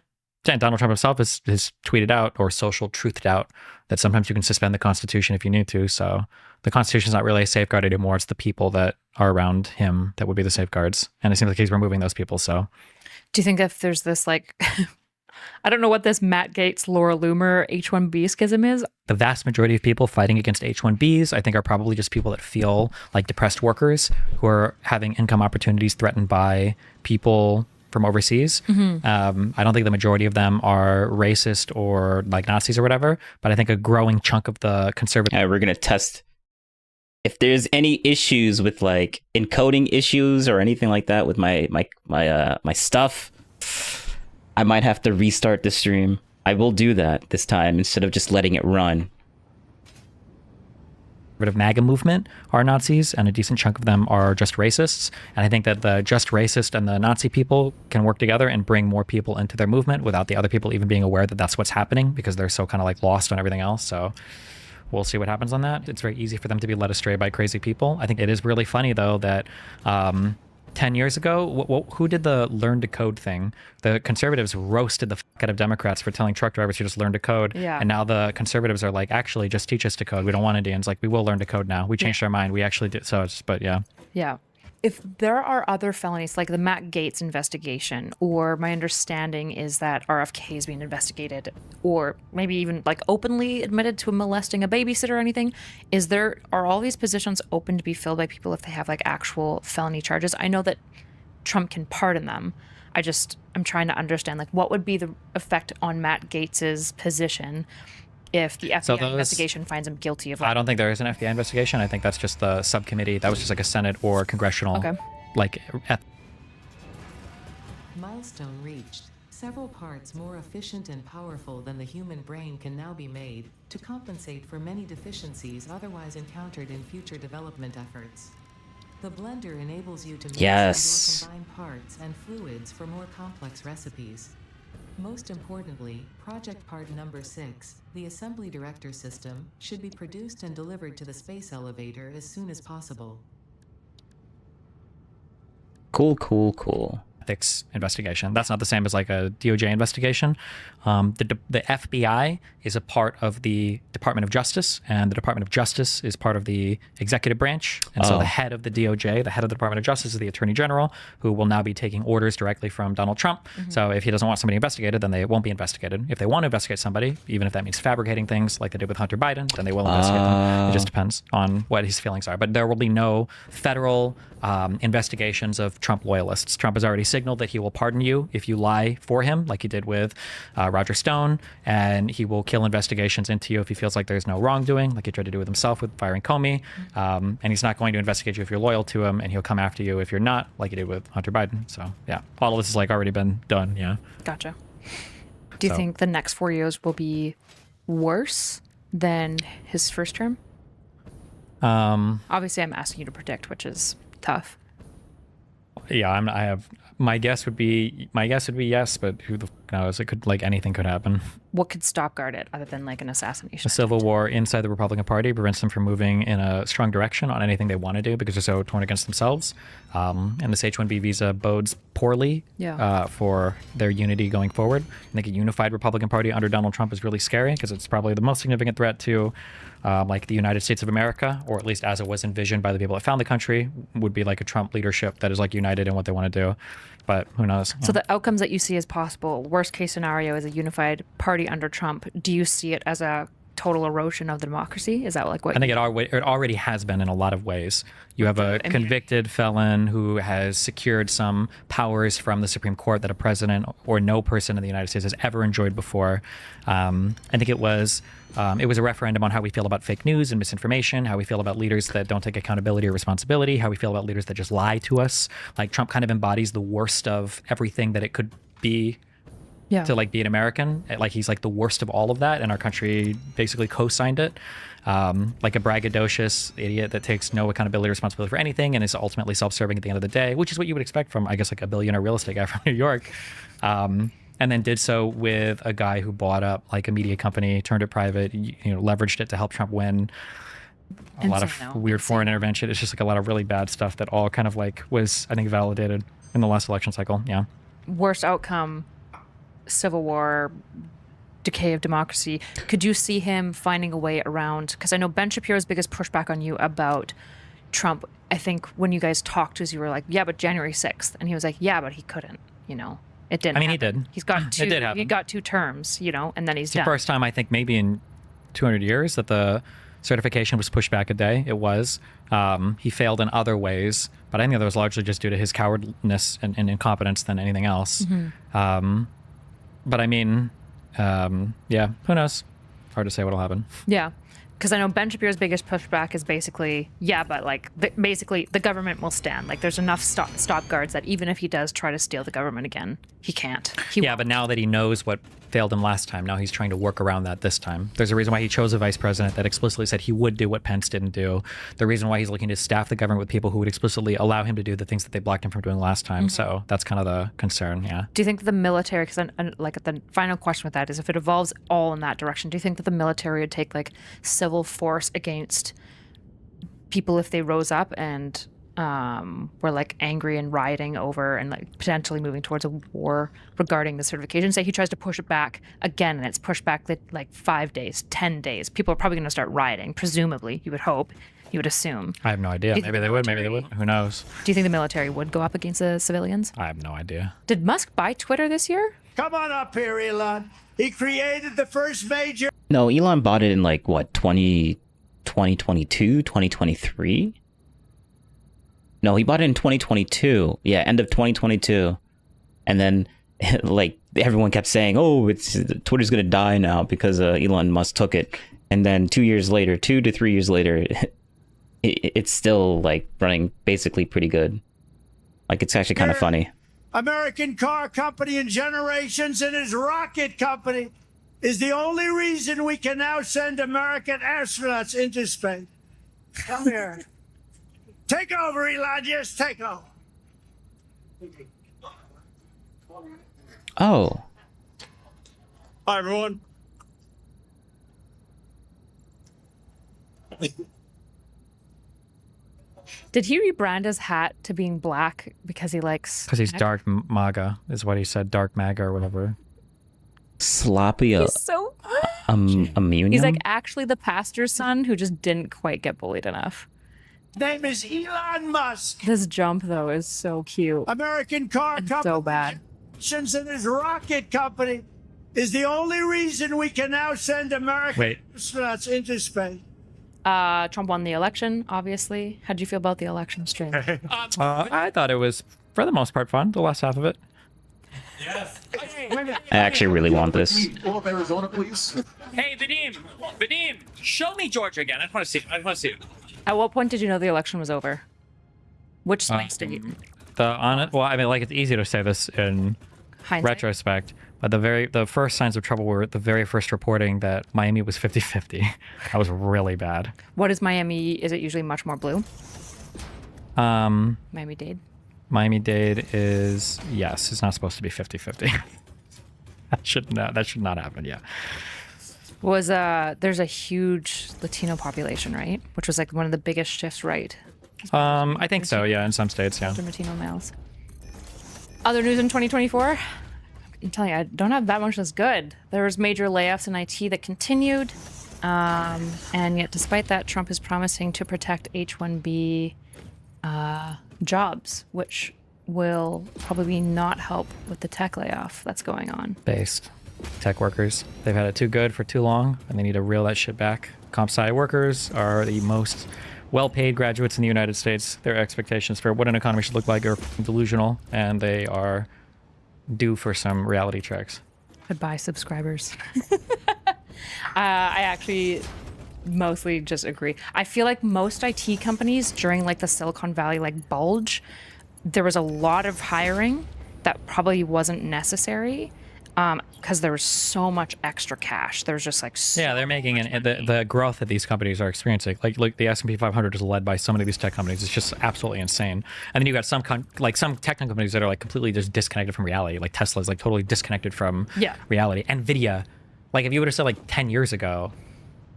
And Donald Trump himself has tweeted out or social truthed out that sometimes you can suspend the Constitution if you need to. So the Constitution is not really a safeguard anymore. It's the people that are around him that would be the safeguards. And it seems like he's removing those people. So Do you think if there's this, like, I don't know what this Matt Gaetz, Laura Loomer H-1B schism is. the vast majority of people fighting against H-1Bs, I think, are probably just people that feel like depressed workers who are having income opportunities threatened by people from overseas. I don't think the majority of them are racist or like Nazis or whatever, but I think a growing chunk of the conservative... we're gonna test if there's any issues with, like, encoding issues or anything like that with my stuff. I might have to restart the stream. I will do that this time instead of just letting it run. Of MAGA movement are Nazis, and a decent chunk of them are just racists. And I think that the just racist and the Nazi people can work together and bring more people into their movement without the other people even being aware that that's what's happening, because they're so kind of like lost on everything else. So we'll see what happens on that. It's very easy for them to be led astray by crazy people. I think it is really funny, though, that 10 years ago, who did the learn to code thing? The conservatives roasted the fuck out of Democrats for telling truck drivers to just learn to code. Yeah. And now the conservatives are like, actually, just teach us to code. We don't want Indians. Like, we will learn to code now. We changed our mind. We actually did. So it's, but yeah. Yeah. If there are other felonies like the Matt Gaetz investigation, or my understanding is that RFK is being investigated, or maybe even like openly admitted to molesting a babysitter or anything, are all these positions open to be filled by people if they have like actual felony charges? I know that Trump can pardon them. I'm trying to understand like what would be the effect on Matt Gaetz's position if the FBI investigation finds him guilty of. I don't think there is an FBI investigation. I think that's just the subcommittee. That was just like a Senate or congressional. Like. Milestone reached. Several parts more efficient and powerful than the human brain can now be made to compensate for many deficiencies otherwise encountered in future development efforts. The blender enables you to mix and combine parts and fluids for more complex recipes. Most importantly, project part number 6, the assembly director system, should be produced and delivered to the space elevator as soon as possible. Cool. Ethics investigation. That's not the same as like a DOJ investigation. The FBI is a part of the Department of Justice, and the Department of Justice is part of the executive branch. And so the head of the DOJ, the head of the Department of Justice, is the Attorney General, who will now be taking orders directly from Donald Trump. So if he doesn't want somebody investigated, then they won't be investigated. If they want to investigate somebody, even if that means fabricating things like they did with Hunter Biden, then they will investigate them. It just depends on what his feelings are. But there will be no federal investigations of Trump loyalists. Trump has already signaled that he will pardon you if you lie for him, like he did with Roger Stone, and he will kill investigations into you if he feels like there's no wrongdoing, like he tried to do with himself with firing Comey. And he's not going to investigate you if you're loyal to him, and he'll come after you if you're not, like he did with Hunter Biden. So yeah, all of this has like already been done. Yeah. Gotcha. Do you think the next 4 years will be worse than his first term? Obviously, I'm asking you to predict, which is tough. Yeah, my guess would be yes, but who the fuck knows? It could, like, anything could happen. What could stop guard it other than like an assassination? A civil war inside the Republican Party prevents them from moving in a strong direction on anything they want to do because they're so torn against themselves. And this H-1B visa bodes poorly for their unity going forward. I think a unified Republican Party under Donald Trump is really scary because it's probably the most significant threat to like the United States of America, or at least as it was envisioned by the people that found the country, would be like a Trump leadership that is like united in what they want to do. But who knows? So the outcomes that you see as possible, worst case scenario is a unified party under Trump. Do you see it as a total erosion of the democracy? Is that like what? I think it already has been in a lot of ways. You have a convicted felon who has secured some powers from the Supreme Court that a president or no person in the United States has ever enjoyed before. I think it was a referendum on how we feel about fake news and misinformation, how we feel about leaders that don't take accountability or responsibility, how we feel about leaders that just lie to us. Like, Trump kind of embodies the worst of everything that it could be. Yeah. To like be an American, like he's like the worst of all of that, and our country basically co-signed it, like a braggadocious idiot that takes no accountability or responsibility for anything and is ultimately self-serving at the end of the day, which is what you would expect from, I guess, like a billionaire real estate guy from New York, and then did so with a guy who bought up like a media company, turned it private, leveraged it to help Trump win. A lot of weird foreign intervention. It's just like a lot of really bad stuff that all kind of like was, I think, validated in the last election cycle. Yeah. Worst outcome. Civil war, decay of democracy. Could you see him finding a way around? Because I know Ben Shapiro's biggest pushback on you about Trump, I think when you guys talked, was you were like, yeah, but January 6th. And he was like, yeah, but he couldn't, It didn't happen. He did. He's got two. It did happen. He got 2 terms, and then he's done. The first time, I think, maybe in 200 years that the certification was pushed back a day. It was. He failed in other ways, but I think that was largely just due to his cowardness and incompetence than anything else. Mm-hmm. But I mean, yeah, who knows? Hard to say what'll happen. Yeah, because I know Ben Shapiro's biggest pushback is basically, yeah, but like, basically the government will stand. Like, there's enough stop guards that even if he does try to steal the government again, He can't. Yeah, but now that he knows what failed him last time, now he's trying to work around that this time. There's a reason why he chose a vice president that explicitly said he would do what Pence didn't do. The reason why he's looking to staff the government with people who would explicitly allow him to do the things that they blocked him from doing last time. So that's kind of the concern, yeah. Do you think the military, because like the final question with that is if it evolves all in that direction, do you think that the military would take like civil force against people if they rose up and were like angry and rioting over and like potentially moving towards a war regarding the certification? Say he tries to push it back again and it's pushed back like 5 days, 10 days. People are probably going to start rioting, presumably, you would hope, you would assume. I have no idea. Maybe they would, maybe they wouldn't. Who knows? Do you think the military would go up against the civilians? I have no idea. Did Musk buy Twitter this year? Come on up here, Elon. He created the first major... No, Elon bought it in like, what, 2022, 2023? No, he bought it in 2022. Yeah, end of 2022. And then, like, everyone kept saying, oh, Twitter's going to die now because Elon Musk took it. And then 2 years later, 2 to 3 years later, it's still, like, running basically pretty good. Like, it's actually kind of funny. American car company in generations, and his rocket company is the only reason we can now send American astronauts into space. Come here. Take over, Elon. Yes, take over. Oh. Hi, everyone. Did he rebrand his hat to being black because he likes... Because he's dark MAGA, is what he said. Dark MAGA or whatever. Sloppy. He's so... Immunium? He's like actually the pastor's son who just didn't quite get bullied enough. Name is Elon Musk. This jump, though, is so cute. American car company. So bad. And his rocket company is the only reason we can now send American astronauts into space. Trump won the election, obviously. How'd you feel about the election stream? I thought it was, for the most part, fun. The last half of it. Yes. I actually really want this. Pull up Arizona, please. Hey, Vadim, show me Georgia again. I just want to see it. At what point did you know the election was over? Which state? Well, I mean, like, it's easy to say this in Hindsight? retrospect, but the first signs of trouble were the very first reporting that Miami was 50-50. That was really bad. What is Miami? Is it usually much more blue? Miami-Dade? Miami-Dade is, yes, it's not supposed to be 50-50. That should not happen, yeah. There's a huge Latino population, right? Which was like one of the biggest shifts, right? I think so, yeah, in some states, yeah. Latino males. Other news in 2024? I'm telling you, I don't have that much that's good. There was major layoffs in IT that continued. And yet, despite that, Trump is promising to protect H-1B jobs, which will probably not help with the tech layoff that's going on. Based tech workers. They've had it too good for too long, and they need to reel that shit back. Comp sci workers are the most well-paid graduates in the United States. Their expectations for what an economy should look like are delusional, and they are due for some reality checks. Goodbye, subscribers. I actually mostly just agree. I feel like most IT companies during like the Silicon Valley like bulge, there was a lot of hiring that probably wasn't necessary because there was so much extra cash. There's just like they're making the growth that these companies are experiencing. Like the S&P 500 is led by so many of these tech companies. It's just absolutely insane. And then you got some tech companies that are like completely just disconnected from reality. Like Tesla's like totally disconnected from reality. Nvidia, like if you would have said like 10 years ago.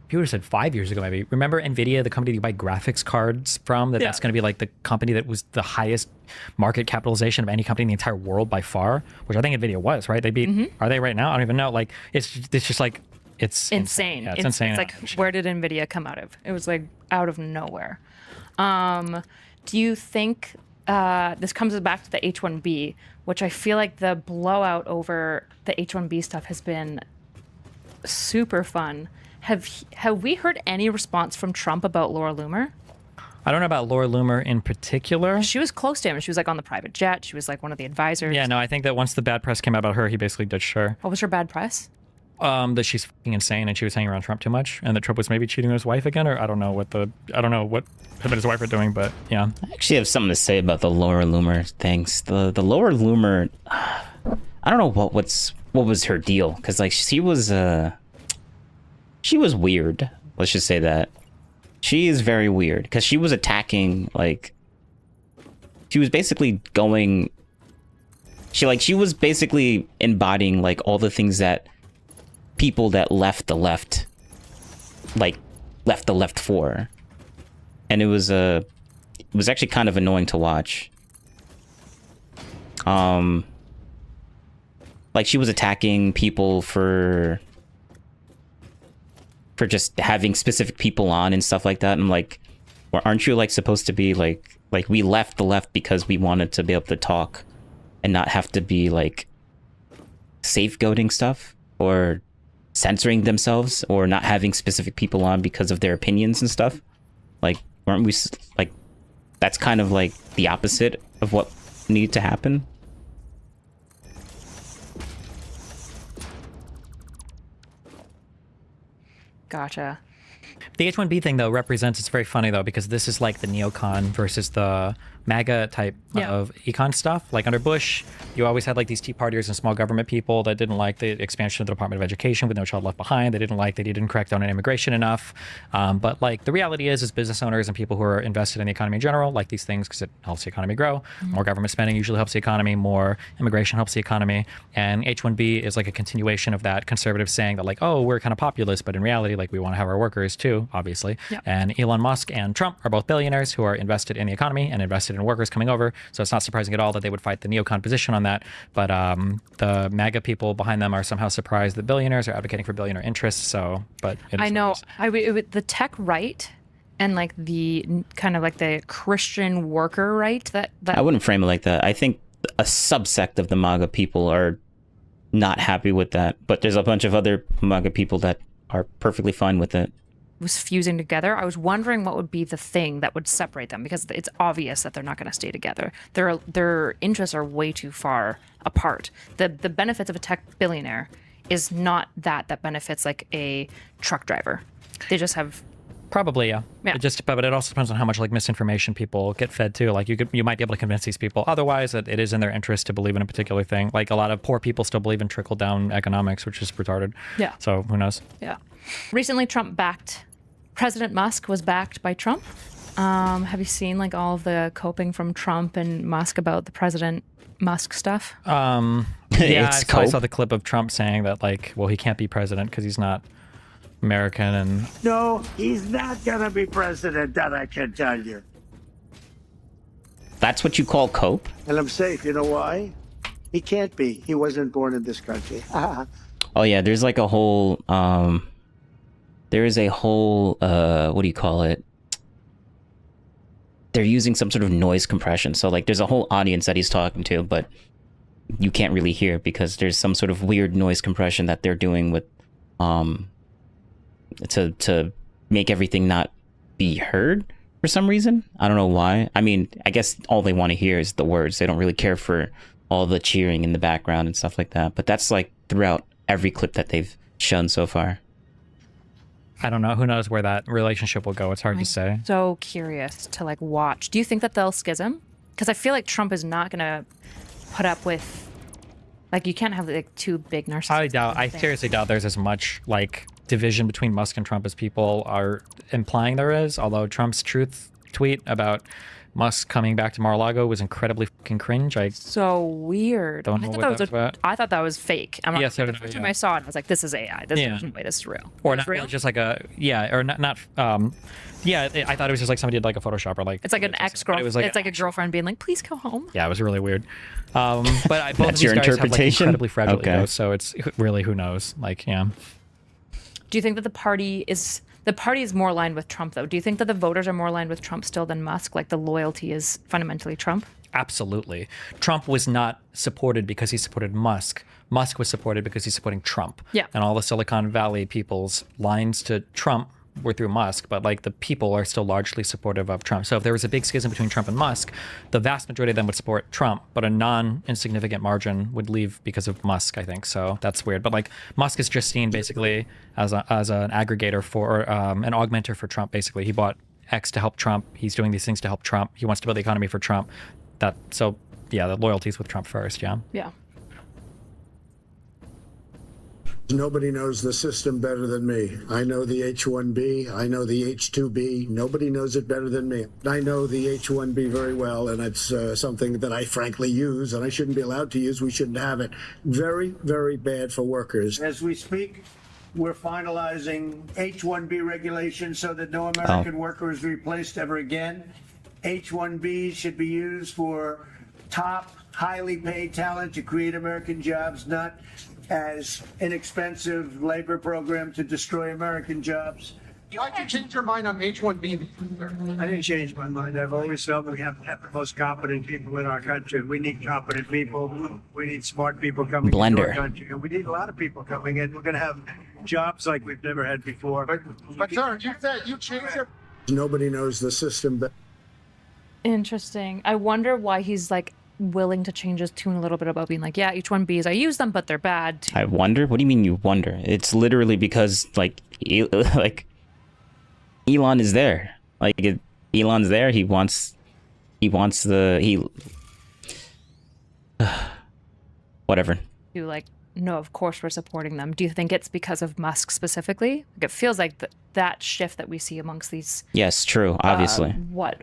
You would have said 5 years ago, maybe. Remember NVIDIA, the company you buy graphics cards from? That's going to be like the company that was the highest market capitalization of any company in the entire world by far, which I think NVIDIA was, right? They beat, are they right now? I don't even know. Like, it's just like, it's insane. Yeah, it's insane. It's like, where did NVIDIA come out of? It was like out of nowhere. Do you think this comes back to the H-1B, which I feel like the blowout over the H-1B stuff has been super fun. Have we heard any response from Trump about Laura Loomer? I don't know about Laura Loomer in particular. She was close to him. She was like on the private jet. She was like one of the advisors. Yeah, no, I think that once the bad press came out about her, he basically ditched her. What was her bad press? That she's fucking insane and she was hanging around Trump too much, and that Trump was maybe cheating on his wife again, or I don't know what him and his wife are doing, but yeah. I actually have something to say about the Laura Loomer things. The Laura Loomer, I don't know what was her deal, because like she was weird. Let's just say that she is very weird, because she was attacking, like, she was basically going. She was basically embodying like all the things that people that left the left for, and it was actually kind of annoying to watch. Like she was attacking people for just having specific people on and stuff like that. And I'm like, well, aren't you like supposed to be like we left the left because we wanted to be able to talk and not have to be like safeguarding stuff or censoring themselves or not having specific people on because of their opinions and stuff? Like, aren't we like, that's kind of like the opposite of what needed to happen? Gotcha. The H-1B thing, though, represents, it's very funny, though, because this is like the neocon versus the MAGA type of econ stuff. Like under Bush, you always had like these Tea Partiers and small government people that didn't like the expansion of the Department of Education with No Child Left Behind. They didn't like that he didn't crack down on immigration enough. But like the reality is business owners and people who are invested in the economy in general like these things because it helps the economy grow. More government spending usually helps the economy. More immigration helps the economy. And H-1B is like a continuation of that. Conservatives saying that like, oh, we're kind of populist, but in reality, like we want to have our workers too, obviously. Yep. And Elon Musk and Trump are both billionaires who are invested in the economy and invested in workers coming over. So it's not surprising at all that they would fight the neocon position on that. But the MAGA people behind them are somehow surprised that billionaires are advocating for billionaire interests. So, but I know the tech right and like the kind of like the Christian worker right that I wouldn't frame it like that. I think a subsect of the MAGA people are not happy with that, but there's a bunch of other MAGA people that are perfectly fine with it. Was fusing together. I was wondering what would be the thing that would separate them, because it's obvious that they're not going to stay together. Their interests are way too far apart. The benefits of a tech billionaire is not that benefits like a truck driver. They just have probably yeah. But it also depends on how much like misinformation people get fed too. Like you might be able to convince these people otherwise that it is in their interest to believe in a particular thing. Like a lot of poor people still believe in trickle down economics, which is retarded. Yeah. So who knows? Yeah. Recently, President Musk was backed by Trump. Have you seen like all of the coping from Trump and Musk about the President Musk stuff? Yeah, I saw the clip of Trump saying that like, well, he can't be president because he's not American, and no, he's not gonna be president. That I can tell you. That's what you call cope? And I'm safe. You know why? He can't be. He wasn't born in this country. Oh yeah, there's like a whole there is a whole what do you call it? They're using some sort of noise compression. So like there's a whole audience that he's talking to, but you can't really hear because there's some sort of weird noise compression that they're doing with to make everything not be heard for some reason. I don't know why. I mean, I guess all they want to hear is the words. They don't really care for all the cheering in the background and stuff like that. But that's like throughout every clip that they've shown so far. I don't know. Who knows where that relationship will go? It's hard to say. So curious to like watch. Do you think that they'll schism? Because I feel like Trump is not going to put up with, like, you can't have like two big narcissists. I seriously doubt there's as much like division between Musk and Trump as people are implying there is. Although Trump's truth tweet about Musk coming back to Mar-a-Lago was incredibly fucking cringe. So weird. Don't know what that was about. I thought that was fake. The first time I saw it, I was like, "This is AI. There's no way this is real." Or not real, just like a or not. I thought it was just like somebody did like a Photoshop or like. It's like an ex-girlfriend. It's like a girlfriend being like, "Please go home." Yeah, it was really weird. But both That's of these your guys interpretation? have like incredibly fragile egos, so it's really who knows. Like, yeah. Do you think that the party is more aligned with Trump, though? Do you think that the voters are more aligned with Trump still than Musk? Like the loyalty is fundamentally Trump? Absolutely. Trump was not supported because he supported Musk. Musk was supported because he's supporting Trump. Yeah. And all the Silicon Valley people's lines to Trump were through Musk, but like the people are still largely supportive of Trump. So if there was a big schism between Trump and Musk, the vast majority of them would support Trump, but a non-insignificant margin would leave because of Musk, I think. So that's weird. But like Musk is just seen basically as an aggregator for, an augmenter for Trump, basically. He bought X to help Trump. He's doing these things to help Trump. He wants to build the economy for Trump. The loyalty's with Trump first, yeah. Yeah. Nobody knows the system better than me. I know the H-1B. I know the H-2B. Nobody knows it better than me. I know the H-1B very well, and it's something that I frankly use, and I shouldn't be allowed to use. We shouldn't have it. Very, very bad for workers. As we speak, we're finalizing H-1B regulations so that no American worker is replaced ever again. H-1B should be used for top, highly paid talent to create American jobs, not as inexpensive labor program to destroy American jobs. Why'd you change your mind on H-1B? I didn't change my mind. I've always felt we have to have the most competent people in our country. We need competent people. We need smart people coming into our country. And we need a lot of people coming in. We're going to have jobs like we've never had before. But sir, you said you changed your... Nobody knows the system better. Interesting. I wonder why he's like willing to change his tune a little bit about being like, yeah, H-1Bs, I use them, but they're bad too. I wonder? What do you mean you wonder? It's literally because Elon is there. Elon's there. He wants whatever. You like, no, of course we're supporting them. Do you think it's because of Musk specifically? Like, it feels like that shift that we see amongst these. Yes, true. Obviously.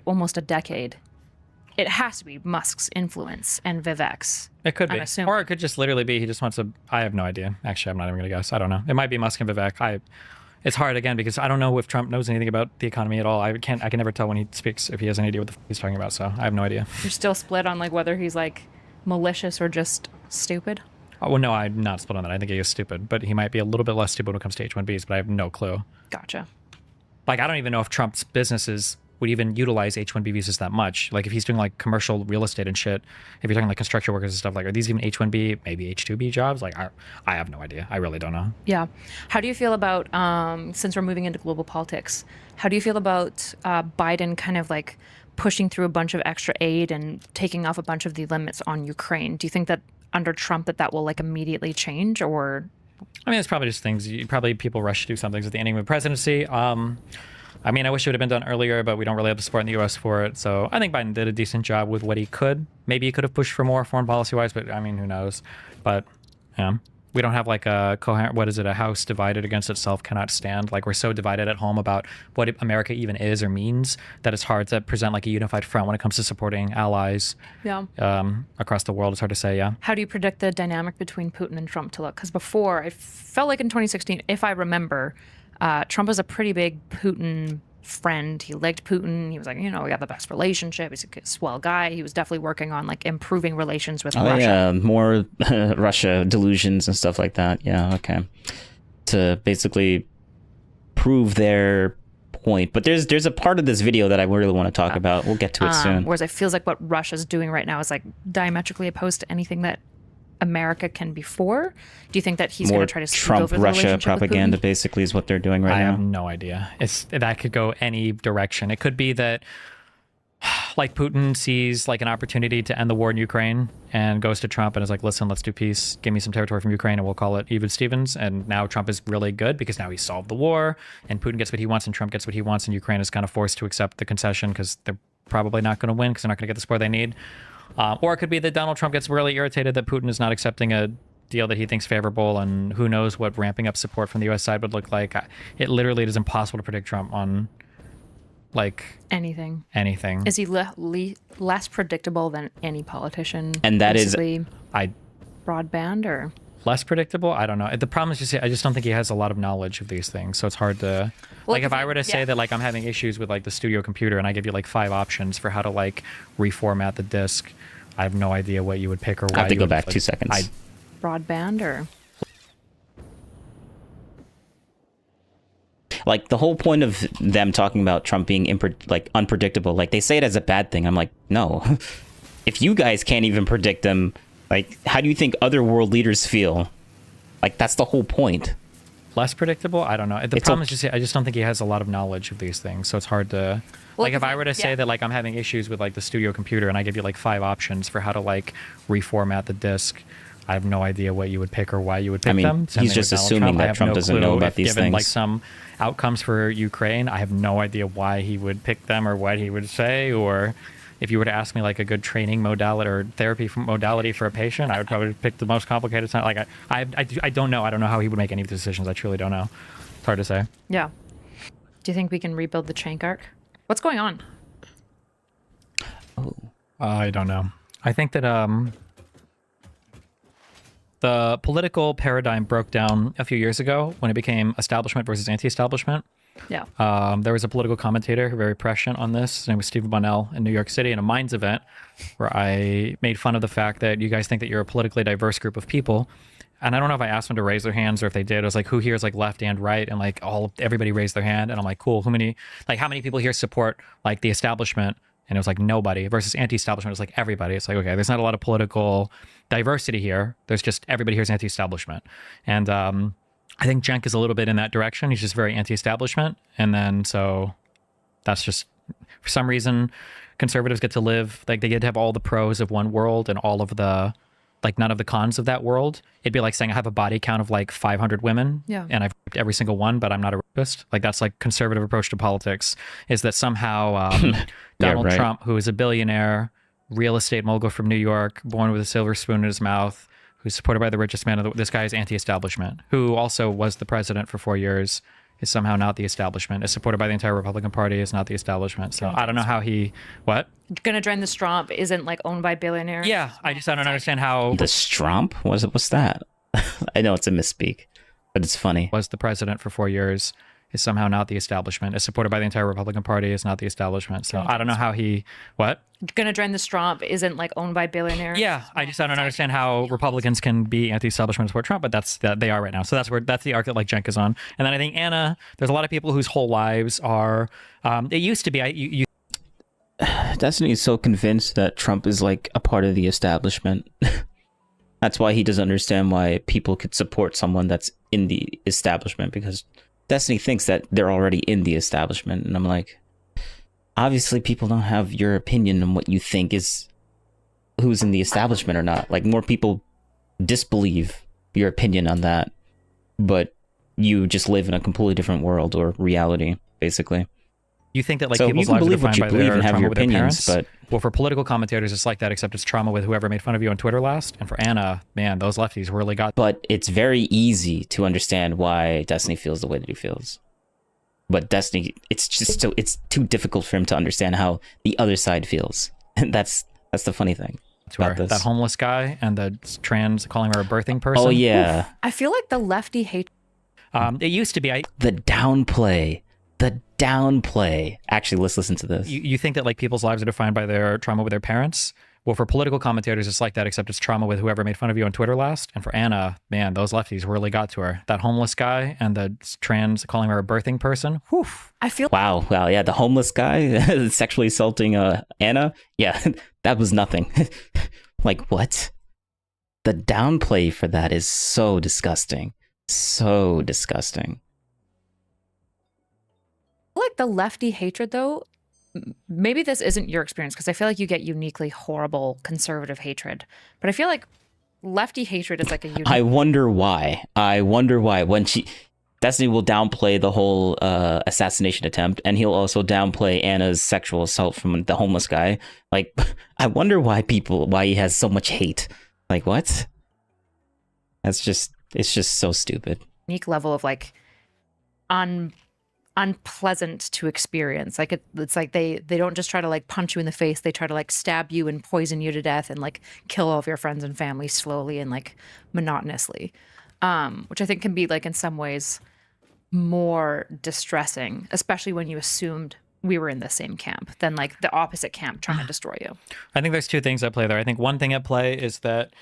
Almost a decade. It has to be Musk's influence and Vivek's. It could be. assuming. Or it could just literally be he just wants to... I have no idea. Actually, I'm not even going to guess. I don't know. It might be Musk and Vivek. It's hard, again, because I don't know if Trump knows anything about the economy at all. I can never tell when he speaks if he has any idea what the f he's talking about, so I have no idea. You're still split on like whether he's like malicious or just stupid? Oh, well, no, I'm not split on that. I think he is stupid, but he might be a little bit less stupid when it comes to H-1Bs, but I have no clue. Gotcha. Like, I don't even know if Trump's businesses would even utilize H-1B visas that much. Like, if he's doing like commercial real estate and shit, if you're talking like construction workers and stuff, like, are these even H-1B, maybe H-2B jobs? Like, I have no idea. I really don't know. Yeah. How do you feel about, since we're moving into global politics, how do you feel about Biden kind of like pushing through a bunch of extra aid and taking off a bunch of the limits on Ukraine? Do you think that under Trump that will like immediately change, or? I mean, it's probably just things, people rush to do some things at the ending of the presidency. I mean, I wish it would have been done earlier, but we don't really have the support in the U.S. for it. So I think Biden did a decent job with what he could. Maybe he could have pushed for more foreign policy-wise, but I mean, who knows? But yeah, we don't have like a coherent, a house divided against itself cannot stand. Like, we're so divided at home about what America even is or means that it's hard to present like a unified front when it comes to supporting allies across the world. It's hard to say, yeah. How do you predict the dynamic between Putin and Trump to look? Because before, I felt like in 2016, if I remember, Trump was a pretty big Putin friend. He liked Putin. He was like, we got the best relationship. He's a swell guy. He was definitely working on like improving relations with Russia. Yeah, more Russia delusions and stuff like that. Yeah, okay. To basically prove their point. But there's a part of this video that I really want to talk about. We'll get to it soon. Whereas it feels like what Russia's doing right now is like diametrically opposed to anything that America can be for. Do you think that he's going to try to speak over the Trump-Russia relationship propaganda with Putin? basically is what they're doing right now? I have no idea. That could go any direction. It could be that like Putin sees like an opportunity to end the war in Ukraine and goes to Trump and is like, listen, let's do peace. Give me some territory from Ukraine and we'll call it even Stevens. And now Trump is really good because now he solved the war and Putin gets what he wants and Trump gets what he wants and Ukraine is kind of forced to accept the concession because they're probably not going to win because they're not going to get the support they need. Or it could be that Donald Trump gets really irritated that Putin is not accepting a deal that he thinks favorable, and who knows what ramping up support from the U.S. side would look like. It literally is impossible to predict Trump on, like... Anything. Anything. Is he less predictable than any politician? And that is... broadband, or... Less predictable? I don't know. The problem is I just don't think he has a lot of knowledge of these things, so it's hard to... Well, like, if I were to say that, like, I'm having issues with, like, the studio computer and I give you, like, 5 options for how to, like, reformat the disk, I have no idea what you would pick or why. I have to you go would, back like, 2 seconds. Broadband, or... Like, the whole point of them talking about Trump being unpredictable, like, they say it as a bad thing. I'm like, no. If you guys can't even predict them, like, how do you think other world leaders feel? Like, that's the whole point. Less predictable? I don't know. The problem is I just don't think he has a lot of knowledge of these things, so it's hard to... Well, like, if I were to say that, like, I'm having issues with, like, the studio computer and I give you, like, 5 options for how to, like, reformat the disk, I have no idea what you would pick or why you would pick them. He's just assuming that Trump doesn't know about these things. Like, some outcomes for Ukraine, I have no idea why he would pick them or what he would say, or if you were to ask me like a good training modality or therapy modality for a patient, I would probably pick the most complicated. Like I don't know. I don't know how he would make any of these decisions. I truly don't know. It's hard to say. Yeah. Do you think we can rebuild the Chank arc? What's going on? Oh, I don't know. I think that the political paradigm broke down a few years ago when it became establishment versus anti-establishment. Yeah. There was a political commentator very prescient on this. His name was Stephen Bunnell in New York City in a Minds event where I made fun of the fact that you guys think that you're a politically diverse group of people. And I don't know if I asked them to raise their hands or if they did. It was like, who here is like left and right? And like everybody raised their hand. And I'm like, cool. How many people here support like the establishment? And it was like nobody versus anti-establishment. It was like everybody. It's like, okay, there's not a lot of political diversity here. There's just everybody here is anti-establishment. And I think Cenk is a little bit in that direction. He's just very anti-establishment. And then so that's just, for some reason, conservatives get to live, like they get to have all the pros of one world and all of the, like none of the cons of that world. It'd be like saying I have a body count of like 500 women and I've raped every single one, but I'm not a rapist. Like that's like conservative approach to politics, is that somehow Donald Trump, who is a billionaire, real estate mogul from New York, born with a silver spoon in his mouth, who's supported by the richest man this guy is anti-establishment, who also was the president for 4 years, is somehow not the establishment, is supported by the entire Republican Party, is not the establishment. So I don't know how he, what? Gonna join the Stromp isn't like owned by billionaires. Yeah, I don't understand how. the Stromp? What's that? I know it's a misspeak, but it's funny. Was the president for 4 years, is somehow not the establishment, is supported by the entire Republican Party, is not the establishment. So I don't know how he, what? Gonna join the Stromp isn't like owned by billionaires. Yeah, I don't understand how Republicans can be anti-establishment and support Trump, but that's they are right now. So that's the arc that like Cenk is on. And then I think Anna, there's a lot of people whose whole lives are. It used to be Destiny is so convinced that Trump is like a part of the establishment. That's why he doesn't understand why people could support someone that's in the establishment, because Destiny thinks that they're already in the establishment. And I'm like, obviously people don't have your opinion on what you think is who's in the establishment or not. Like, more people disbelieve your opinion on that, but you just live in a completely different world or reality, basically. You think that like So you people's can lives are believe what defined you by believe their and have trauma your with their opinions, parents? but Well, for political commentators, it's like that, except it's trauma with whoever made fun of you on Twitter last. And for Anna, man, those lefties really got. But it's very easy to understand why Destiny feels the way that he feels. But Destiny, it's too difficult for him to understand how the other side feels. And that's the funny thing about this. That homeless guy and the trans calling her a birthing person. Oh yeah. I feel like the lefty hate. It used to be. The downplay. Actually, let's listen to this. You think that like people's lives are defined by their trauma with their parents? Well, for political commentators, it's like that, except it's trauma with whoever made fun of you on Twitter last. And for Anna, man, those lefties really got to her. That homeless guy and the trans calling her a birthing person. Whew. I feel. Wow. Yeah, the homeless guy sexually assaulting Anna. Yeah, that was nothing. Like, what? The downplay for that is so disgusting. So disgusting. Like the lefty hatred, though. Maybe this isn't your experience, because I feel like you get uniquely horrible conservative hatred. But I feel like lefty hatred is like a unique. I wonder why. When Destiny will downplay the whole assassination attempt, and he'll also downplay Anna's sexual assault from the homeless guy. Like, I wonder why he has so much hate. Like, what? It's just so stupid. Unique level of like unpleasant to experience. Like it's like they don't just try to like punch you in the face, they try to like stab you and poison you to death and like kill all of your friends and family slowly and like monotonously, which I think can be like in some ways more distressing, especially when you assumed we were in the same camp than like the opposite camp trying to destroy you. I think there's two things at play there. I think one thing at play is that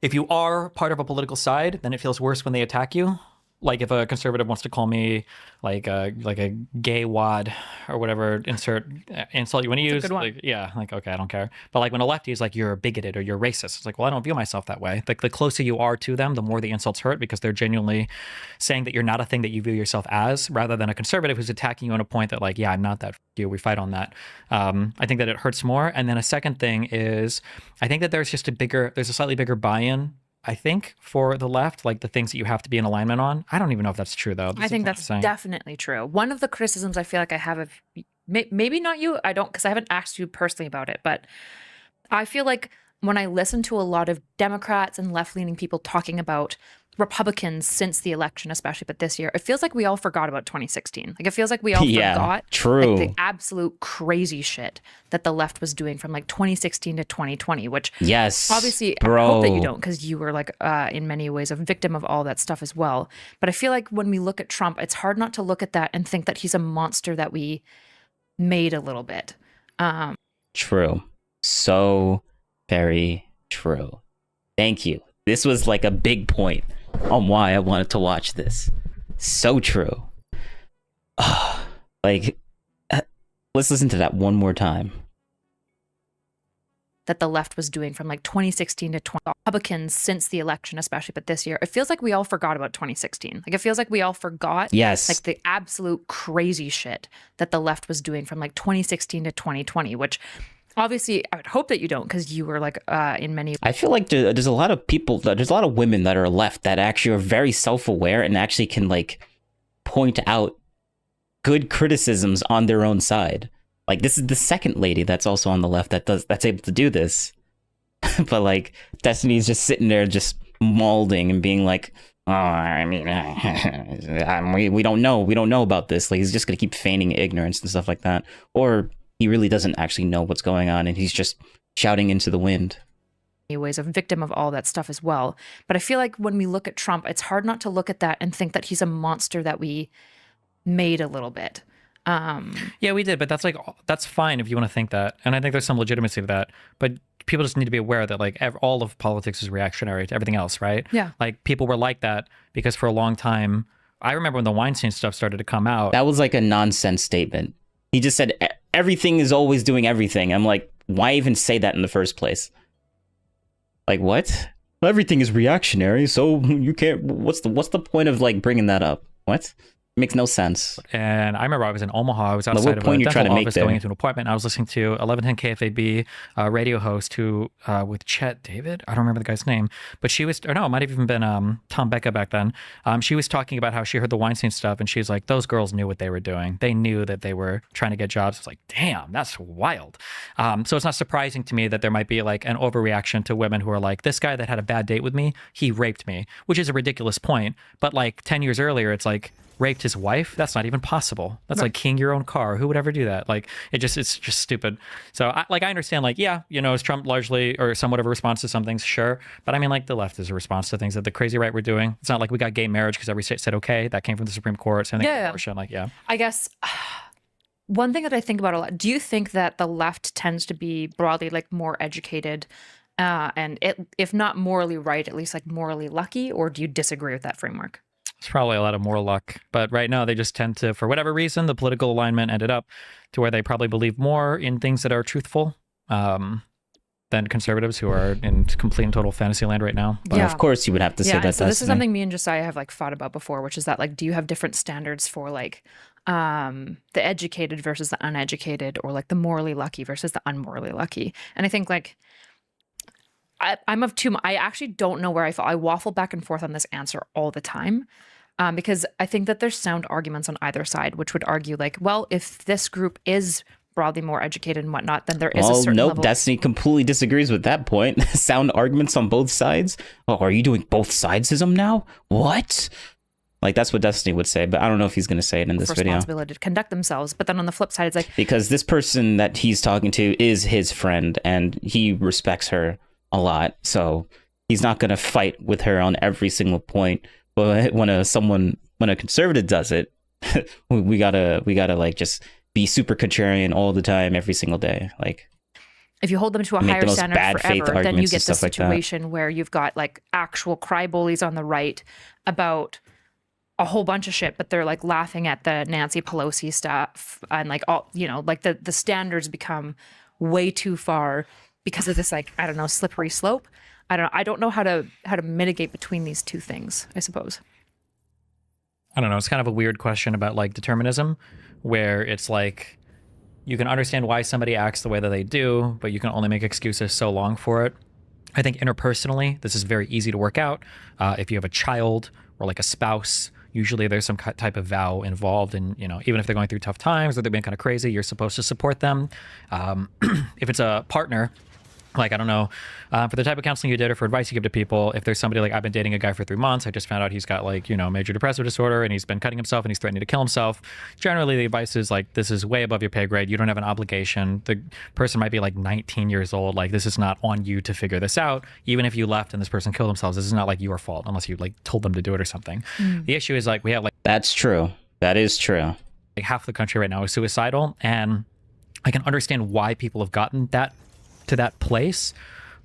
if you are part of a political side, then it feels worse when they attack you. Like if a conservative wants to call me like a gay wad or whatever insult you want to use, like, yeah, like, okay, I don't care. But like when a lefty is like, you're bigoted or you're racist, it's like, well, I don't view myself that way. Like the closer you are to them, the more the insults hurt, because they're genuinely saying that you're not a thing that you view yourself as, rather than a conservative who's attacking you on a point that like, yeah, I'm not that. You, we fight on that. I think that it hurts more. And then a second thing is, I think that there's a slightly bigger buy-in, I think, for the left, like the things that you have to be in alignment on. I don't even know if that's true, though. I think that's definitely true. One of the criticisms I feel like I have of maybe not you. I don't, because I haven't asked you personally about it, but I feel like when I listen to a lot of Democrats and left-leaning people talking about Republicans since the election, especially, but this year, it feels like we all forgot about 2016. Like, it feels like we all forgot true. like, the absolute crazy shit that the left was doing from like 2016 to 2020, which obviously I hope that you don't, because you were like in many ways a victim of all that stuff as well. But I feel like when we look at Trump, it's hard not to look at that and think that he's a monster that we made a little bit. True. So very true. Thank you. This was like a big point on why I wanted to watch this. So true. Like, let's listen to that one more time. That the left was doing from like 2016 to 2020. Republicans since the election, especially, but this year, it feels like we all forgot about 2016. Like, it feels like we all forgot like the absolute crazy shit that the left was doing from like 2016 to 2020, which obviously I would hope that you don't, because you were like in many. I feel like there's a lot of people, there's a lot of women that are left that actually are very self-aware and actually can like point out good criticisms on their own side. Like, this is the second lady that's also on the left that's able to do this. But like, Destiny's just sitting there just molding and being like, oh, I mean, we don't know about this. Like, he's just gonna keep feigning ignorance and stuff like that, or he really doesn't actually know what's going on and he's just shouting into the wind. Ways a victim of all that stuff as well. But I feel like when we look at Trump, it's hard not to look at that and think that he's a monster that we made a little bit. Yeah, we did, but that's fine if you want to think that, and I think there's some legitimacy to that. But people just need to be aware that like all of politics is reactionary to everything else, right? Yeah. Like, people were like that because for a long time, I remember when the Weinstein stuff started to come out. That was like a nonsense statement. He just said everything is always doing everything. I'm like, why even say that in the first place? Like, what? Everything is reactionary, so you can't. What's the point of like bringing that up? What? It makes no sense. And I remember I was in Omaha. I was outside of a dental office going into an appointment. I was listening to 1110 KFAB radio host who with Chet David. I don't remember the guy's name, but she was, or no, it might have even been Tom Becca back then. She was talking about how she heard the Weinstein stuff, and she's like, those girls knew what they were doing. They knew that they were trying to get jobs. It's like, damn, that's wild. So it's not surprising to me that there might be like an overreaction to women who are like, this guy that had a bad date with me, he raped me, which is a ridiculous point. But like 10 years earlier, it's like, raped his wife? That's not even possible. That's like keying your own car. Who would ever do that? Like, it's just stupid. So I understand, like, yeah, is Trump largely or somewhat of a response to some things? Sure. But I mean, like, the left is a response to things that the crazy right were doing. It's not like we got gay marriage because every state said okay. That came from the Supreme Court. Same thing with abortion. Like, yeah. I guess one thing that I think about a lot, do you think that the left tends to be broadly like more educated and if not morally right, at least like morally lucky, or do you disagree with that framework? It's probably a lot of more luck, but right now they just tend to, for whatever reason, the political alignment ended up to where they probably believe more in things that are truthful than conservatives who are in complete and total fantasy land right now. But of course you would have to say that. So this is something me and Josiah have like thought about before, which is that like, do you have different standards for like the educated versus the uneducated, or like the morally lucky versus the unmorally lucky? And I think like I'm of two. I actually don't know where I fall. I waffle back and forth on this answer all the time. Because I think that there's sound arguments on either side, which would argue like, well, if this group is broadly more educated and whatnot, then there is a certain level. Destiny completely disagrees with that point. Sound arguments on both sides? Oh, are you doing both sidesism now? What? Like, that's what Destiny would say, but I don't know if he's going to say it in this video. Responsibility to conduct themselves. But then on the flip side, it's like, because this person that he's talking to is his friend and he respects her a lot. So he's not going to fight with her on every single point. But when a conservative does it, we gotta like just be super contrarian all the time, every single day. Like, if you hold them to a higher standard forever, then you get the situation where you've got like actual cry bullies on the right about a whole bunch of shit, but they're like laughing at the Nancy Pelosi stuff, and like all, like the standards become way too far because of this, like, I don't know, slippery slope. I don't know how to mitigate between these two things, I suppose. I don't know. It's kind of a weird question about like determinism, where it's like you can understand why somebody acts the way that they do, but you can only make excuses so long for it. I think interpersonally, this is very easy to work out. If you have a child or like a spouse, Usually there's some type of vow involved, and even if they're going through tough times or they're being kind of crazy, you're supposed to support them. If it's a partner, like, I don't know, for the type of counseling you did or for advice you give to people, if there's somebody like, I've been dating a guy for 3 months, I just found out he's got like, major depressive disorder and he's been cutting himself and he's threatening to kill himself. Generally, the advice is like, this is way above your pay grade. You don't have an obligation. The person might be like 19 years old. Like, this is not on you to figure this out. Even if you left and this person killed themselves, this is not like your fault unless you like told them to do it or something. The issue is like, we have like... That's true. That is true. Like half the country right now is suicidal. And I can understand why people have gotten to that place.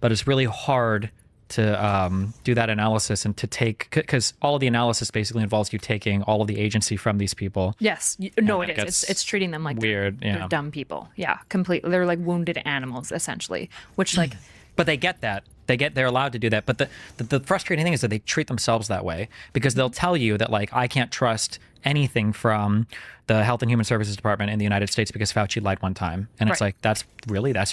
But it's really hard to do that analysis and to take, because all of the analysis basically involves you taking all of the agency from these people. Yes. No, it is. It's treating them like weird. They're dumb people. Yeah, completely. They're like wounded animals, essentially, which like... But they get that. They're allowed to do that. But the frustrating thing is that they treat themselves that way, because they'll tell you that like, I can't trust anything from the Health and Human Services Department in the United States because Fauci lied one time. And it's like, that's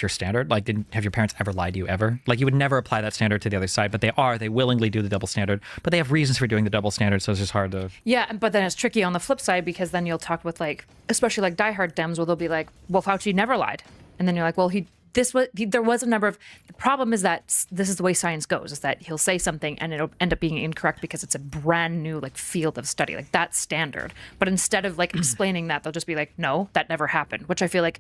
your standard? Like, have your parents ever lied to you ever? Like, you would never apply that standard to the other side, but they willingly do the double standard, but they have reasons for doing the double standard. So it's just hard to... Yeah. But then it's tricky on the flip side, because then you'll talk with like, especially like diehard Dems, where they'll be like, well, Fauci never lied. And then you're like, well, there was a number of... The problem is that this is the way science goes, is that he'll say something and it'll end up being incorrect because it's a brand new like field of study. Like, that's standard. But instead of like explaining that, they'll just be like, no, that never happened, which I feel like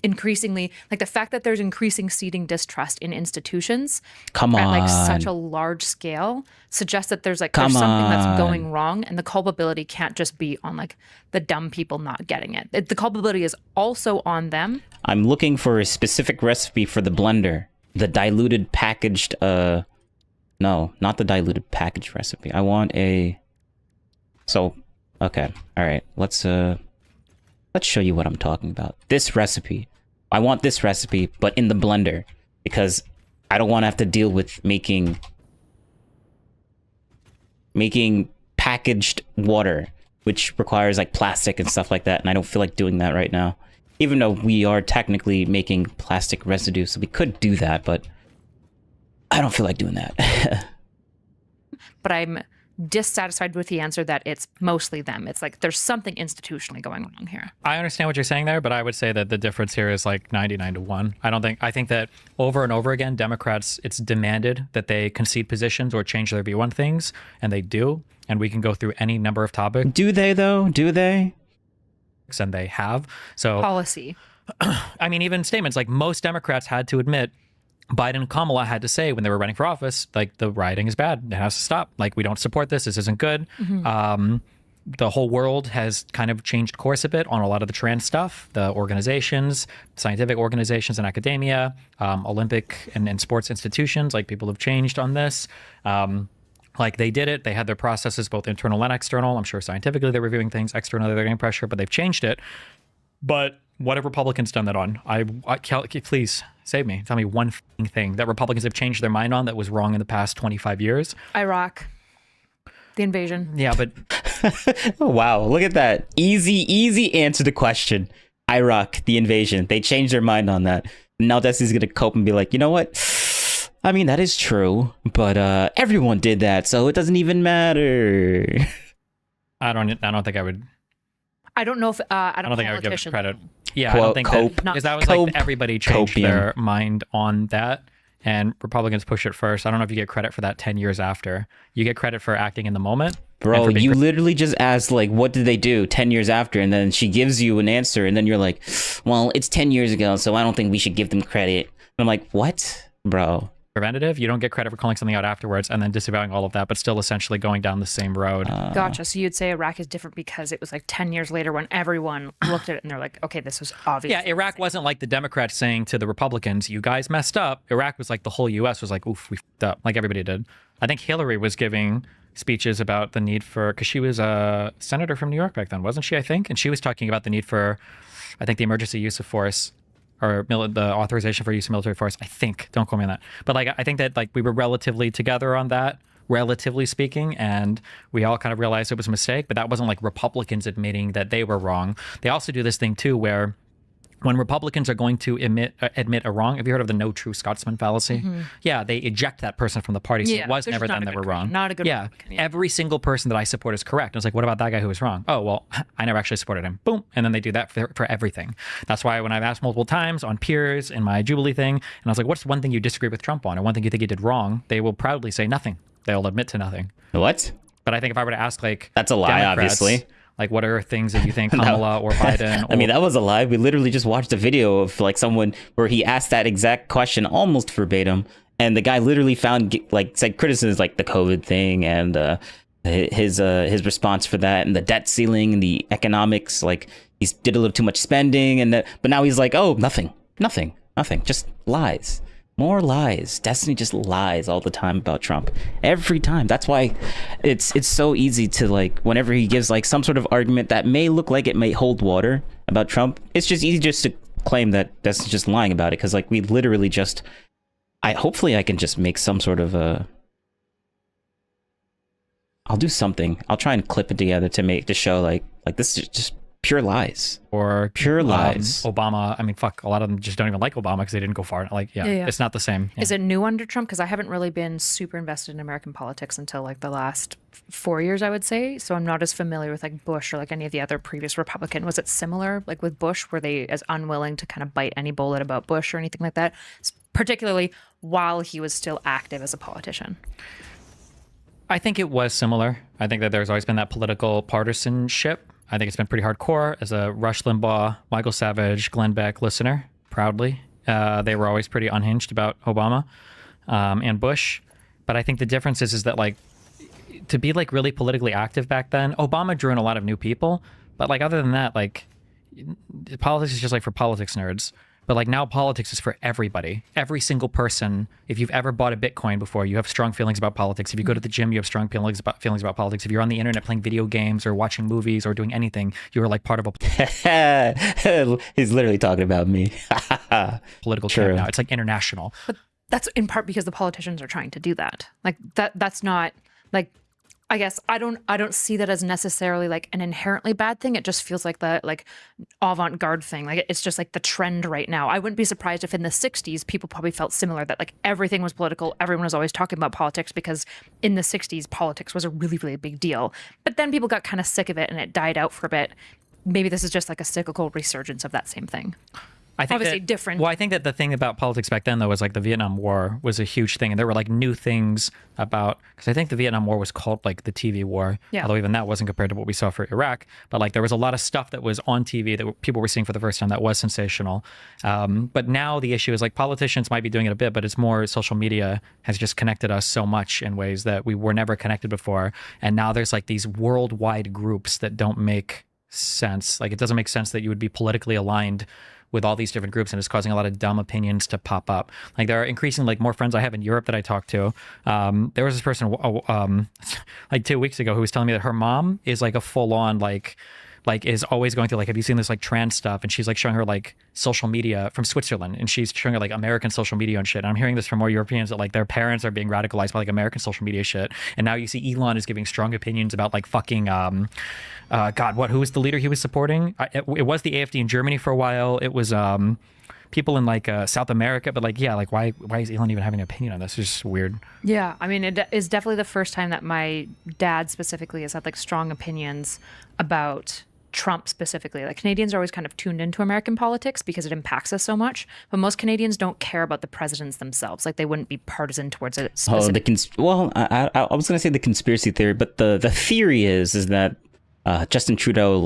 increasingly, like the fact that there's increasing seeding distrust in institutions at like such a large scale suggests that there's something that's going wrong, and the culpability can't just be on like the dumb people not getting it. The culpability is also on them. I'm looking for a specific recipe for the blender. The diluted packaged, no, not the diluted packaged recipe. I want okay. All right. Let's show you what I'm talking about. This recipe. I want this recipe, but in the blender, because I don't want to have to deal with making packaged water, which requires like plastic and stuff like that, and I don't feel like doing that right now. Even though we are technically making plastic residue, so we could do that, but I don't feel like doing that. But I'm dissatisfied with the answer that it's mostly them. It's like there's something institutionally going wrong here. I understand what you're saying there, but I would say that the difference here is like 99-1. I think that over and over again, Democrats, it's demanded that they concede positions or change their view on things, and they do. And we can go through any number of topics. Do they though? Do they? And they have. So policy. I mean, even statements like most Democrats had to admit, Biden and Kamala had to say when they were running for office, like, the rioting is bad. It has to stop. Like, we don't support this. This isn't good. The whole world has kind of changed course a bit on a lot of the trans stuff. The organizations, scientific organizations and academia, Olympic and sports institutions, like, people have changed on this. Like, they did it. They had their processes, both internal and external. I'm sure scientifically they're reviewing things. Externally, they're getting pressure, but they've changed it. But what have Republicans done that on? Please save me. Tell me one thing that Republicans have changed their mind on that was wrong in the past 25 years. Iraq. The invasion. Yeah, but... Oh, wow. Look at that. Easy answer to question. Iraq, the invasion. They changed their mind on that. Now Desi's going to cope and be like, you know what? I mean, that is true, but everyone did that, so it doesn't even matter. I don't think I would... I don't know if I don't think I would give credit. Yeah, Quote, I don't think that, because that was like everybody changed their mind on that, and Republicans push it first. I don't know if you get credit for that 10 years after. You get credit for acting in the moment. Bro, you literally just asked, like, what did they do 10 years after? And then she gives you an answer, and then you're like, well, it's 10 years ago, so I don't think we should give them credit. And I'm like, what? Bro. Preventative. You don't get credit for calling something out afterwards and then disavowing all of that, but still essentially going down the same road. Gotcha. So you'd say Iraq is different because it was like 10 years later when everyone looked at it and they're like, okay, this was obvious. Yeah, Iraq wasn't like the Democrats saying to the Republicans, you guys messed up. Iraq was like the whole U.S. was like, oof, we fucked up, like everybody did. I think Hillary was giving speeches about the need for, because she was a senator from New York back then, wasn't she, I think? And she was talking about the need for, I think, the emergency use of force, or the authorization for use of military force, I think. Don't quote me on that. But like, I think that like we were relatively together on that, relatively speaking, and we all kind of realized it was a mistake, but that wasn't like Republicans admitting that they were wrong. They also do this thing too where when Republicans are going to admit a wrong, have you heard of the no true Scotsman fallacy? Yeah, they eject that person from the party. So it was never them that were wrong. Not a good Republican. Yeah. Every single person that I support is correct. I was like, what about that guy who was wrong? Oh, well, I never actually supported him. Boom. And then they do that for everything. That's why when I've asked multiple times on peers in my Jubilee thing, and I was like, what's one thing you disagree with Trump on, or one thing you think he did wrong? They will proudly say nothing. They'll admit to nothing. What? But I think if I were to ask, like, that's a lie, Democrats, obviously. Like, what are things that you think Kamala or Biden? I mean, that was a lie. We literally just watched a video of like someone where he asked that exact question almost verbatim, and the guy literally said criticisms like the COVID thing and his response for that, and the debt ceiling and the economics. Like he did a little too much spending, but now he's like, oh, nothing, just lies. More lies. Destiny just lies all the time about Trump. Every time. That's why it's so easy to, like, whenever he gives like some sort of argument that may look like it may hold water about Trump, it's just easy just to claim that Destiny's just lying about it. Because like we literally just, hopefully I can just make some sort of I'll do something. I'll try and clip it together to show like this is just pure lies. Or pure lies. Obama. I mean, fuck, a lot of them just don't even like Obama because they didn't go far. Like, it's not the same. Yeah. Is it new under Trump? Because I haven't really been super invested in American politics until like the last 4 years, I would say. So I'm not as familiar with like Bush or like any of the other previous Republican. Was it similar like with Bush? Were they as unwilling to kind of bite any bullet about Bush or anything like that? Particularly while he was still active as a politician. I think it was similar. I think that there's always been that political partisanship. I think it's been pretty hardcore. As a Rush Limbaugh, Michael Savage, Glenn Beck listener, proudly, they were always pretty unhinged about Obama and Bush. But I think the difference is that like to be like really politically active back then, Obama drew in a lot of new people. But like other than that, like politics is just like for politics nerds. But like now politics is for everybody. Every single person, if you've ever bought a Bitcoin before, you have strong feelings about politics. If you go to the gym, you have strong feelings about politics. If you're on the internet playing video games or watching movies or doing anything, you are like part of a... He's literally talking about me. Political camp now. It's like international. But that's in part because the politicians are trying to do that. Like that's not like... I guess I don't see that as necessarily like an inherently bad thing. It just feels like the like avant-garde thing. Like it's just like the trend right now. I wouldn't be surprised if in the 60s people probably felt similar, that like everything was political. Everyone was always talking about politics because in the 60s politics was a really, really big deal. But then people got kind of sick of it and it died out for a bit. Maybe this is just like a cyclical resurgence of that same thing. I think obviously different. Well, I think that the thing about politics back then, though, was like the Vietnam War was a huge thing. And there were like new things about, because I think the Vietnam War was called like the TV war, although even that wasn't compared to what we saw for Iraq. But like there was a lot of stuff that was on TV that people were seeing for the first time that was sensational. But now the issue is like politicians might be doing it a bit, but it's more social media has just connected us so much in ways that we were never connected before. And now there's like these worldwide groups that don't make sense. Like it doesn't make sense that you would be politically aligned with all these different groups, and it's causing a lot of dumb opinions to pop up. Like there are increasing like more friends I have in Europe that I talk to. There was this person like 2 weeks ago who was telling me that her mom is like a full on like is always going through like, have you seen this like trans stuff? And she's like showing her like social media from Switzerland, and she's showing her like American social media and shit. And I'm hearing this from more Europeans that like their parents are being radicalized by like American social media shit. And now you see Elon is giving strong opinions about like fucking who was the leader he was supporting? It was the AfD in Germany for a while. It was people in like South America, but like why is Elon even having an opinion on this? It's just weird. Yeah, I mean, it is definitely the first time that my dad specifically has had like strong opinions about Trump specifically. Like Canadians are always kind of tuned into American politics because it impacts us so much, but most Canadians don't care about the presidents themselves. Like they wouldn't be partisan towards it. I was going to say the conspiracy theory, but the theory is that Justin Trudeau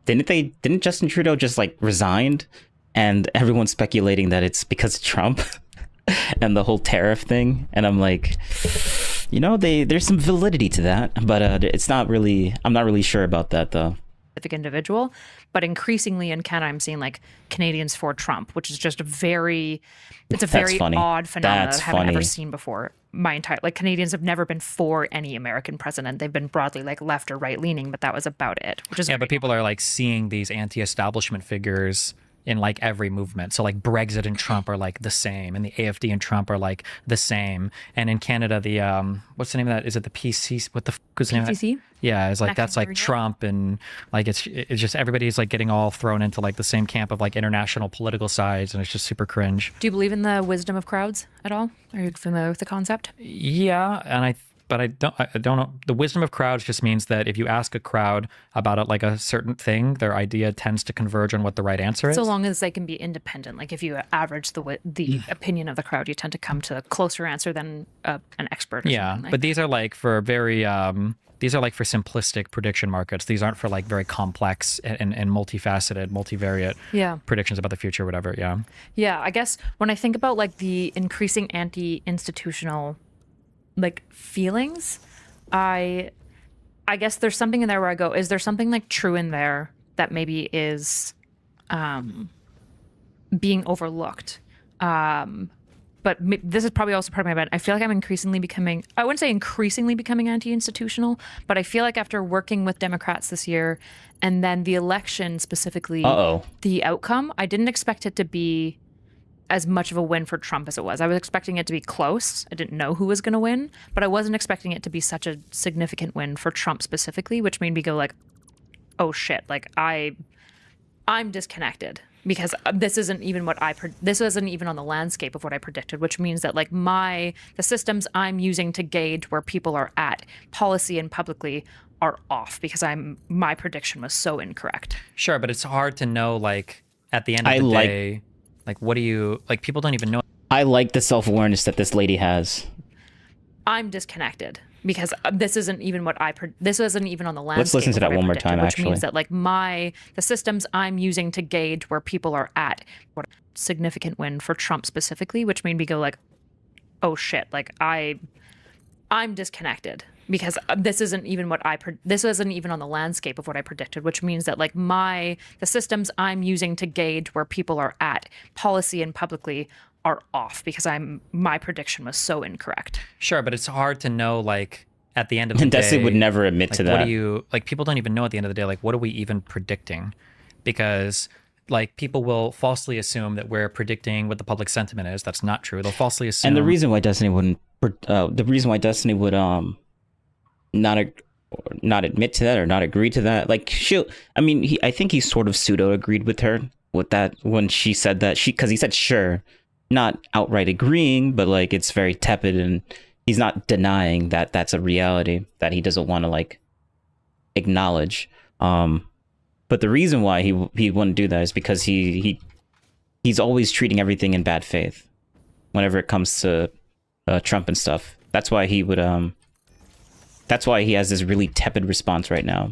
didn't Justin Trudeau just like resigned, and everyone's speculating that it's because of Trump and the whole tariff thing. And I'm like, there's some validity to that, but I'm not really sure about that though. Individual, but increasingly in Canada, I'm seeing like Canadians for Trump, which is just a very odd phenomenon I haven't ever seen before. My entire Canadians have never been for any American president. They've been broadly like left or right leaning, but that was about it. Which is but people are like seeing these anti-establishment figures in like every movement. So like Brexit and Trump are like the same, and the AFD and Trump are like the same. And in Canada, the what's the name of that? Is it the PC? What the is the name of that? PCC? Yeah, it's like that's like National Trump, and like it's just everybody's like getting all thrown into like the same camp of like international political sides, and it's just super cringe. Do you believe in the wisdom of crowds at all? Are you familiar with the concept? Yeah, and I don't know. The wisdom of crowds just means that if you ask a crowd about it, like a certain thing, their idea tends to converge on what the right answer is. So long as they can be independent. Like if you average the opinion of the crowd, you tend to come to a closer answer than an expert. Yeah, but these are like for very these are like for simplistic prediction markets. These aren't for like very complex and multifaceted, multivariate predictions about the future, or whatever. Yeah. Yeah, I guess when I think about like the increasing anti-institutional like feelings, I guess there's something in there where I go, is there something like true in there that maybe is being overlooked? But this is probably also part of my bad. I feel like I'm increasingly becoming, I wouldn't say increasingly becoming anti-institutional, but I feel like after working with Democrats this year and then the election specifically, the outcome, I didn't expect it to be as much of a win for Trump as it was. I was expecting it to be close. I didn't know who was going to win, but I wasn't expecting it to be such a significant win for Trump specifically, which made me go like, oh shit, like I'm disconnected because this isn't even what this isn't even on the landscape of what I predicted, which means that like the systems I'm using to gauge where people are at policy and publicly are off because my prediction was so incorrect. Sure, but it's hard to know like at the end of the day, like what do you like? People don't even know. I like the self-awareness that this lady has. I'm disconnected because this isn't even what this isn't even on the landscape. Let's listen to that one more time, which actually. means that like the systems I'm using to gauge where people are at, what a significant win for Trump specifically, which made me go like, oh shit, like I'm disconnected because this isn't even what this isn't even on the landscape of what I predicted, which means that like the systems I'm using to gauge where people are at, policy and publicly, are off because my prediction was so incorrect. Sure, but it's hard to know like at the end of the and day. Desi would never admit like, to that. What do you like? People don't even know at the end of the day like what are we even predicting? Because like people will falsely assume that we're predicting what the public sentiment is. That's not true. They'll falsely assume. And the reason why Destiny would not admit to that or not agree to that, like I think he sort of pseudo agreed with her with that when she said that because he said sure, not outright agreeing, but like it's very tepid and he's not denying that that's a reality that he doesn't want to like acknowledge. But the reason why he wouldn't do that is because he's always treating everything in bad faith whenever it comes to Trump and stuff. That's why he would that's why he has this really tepid response right now.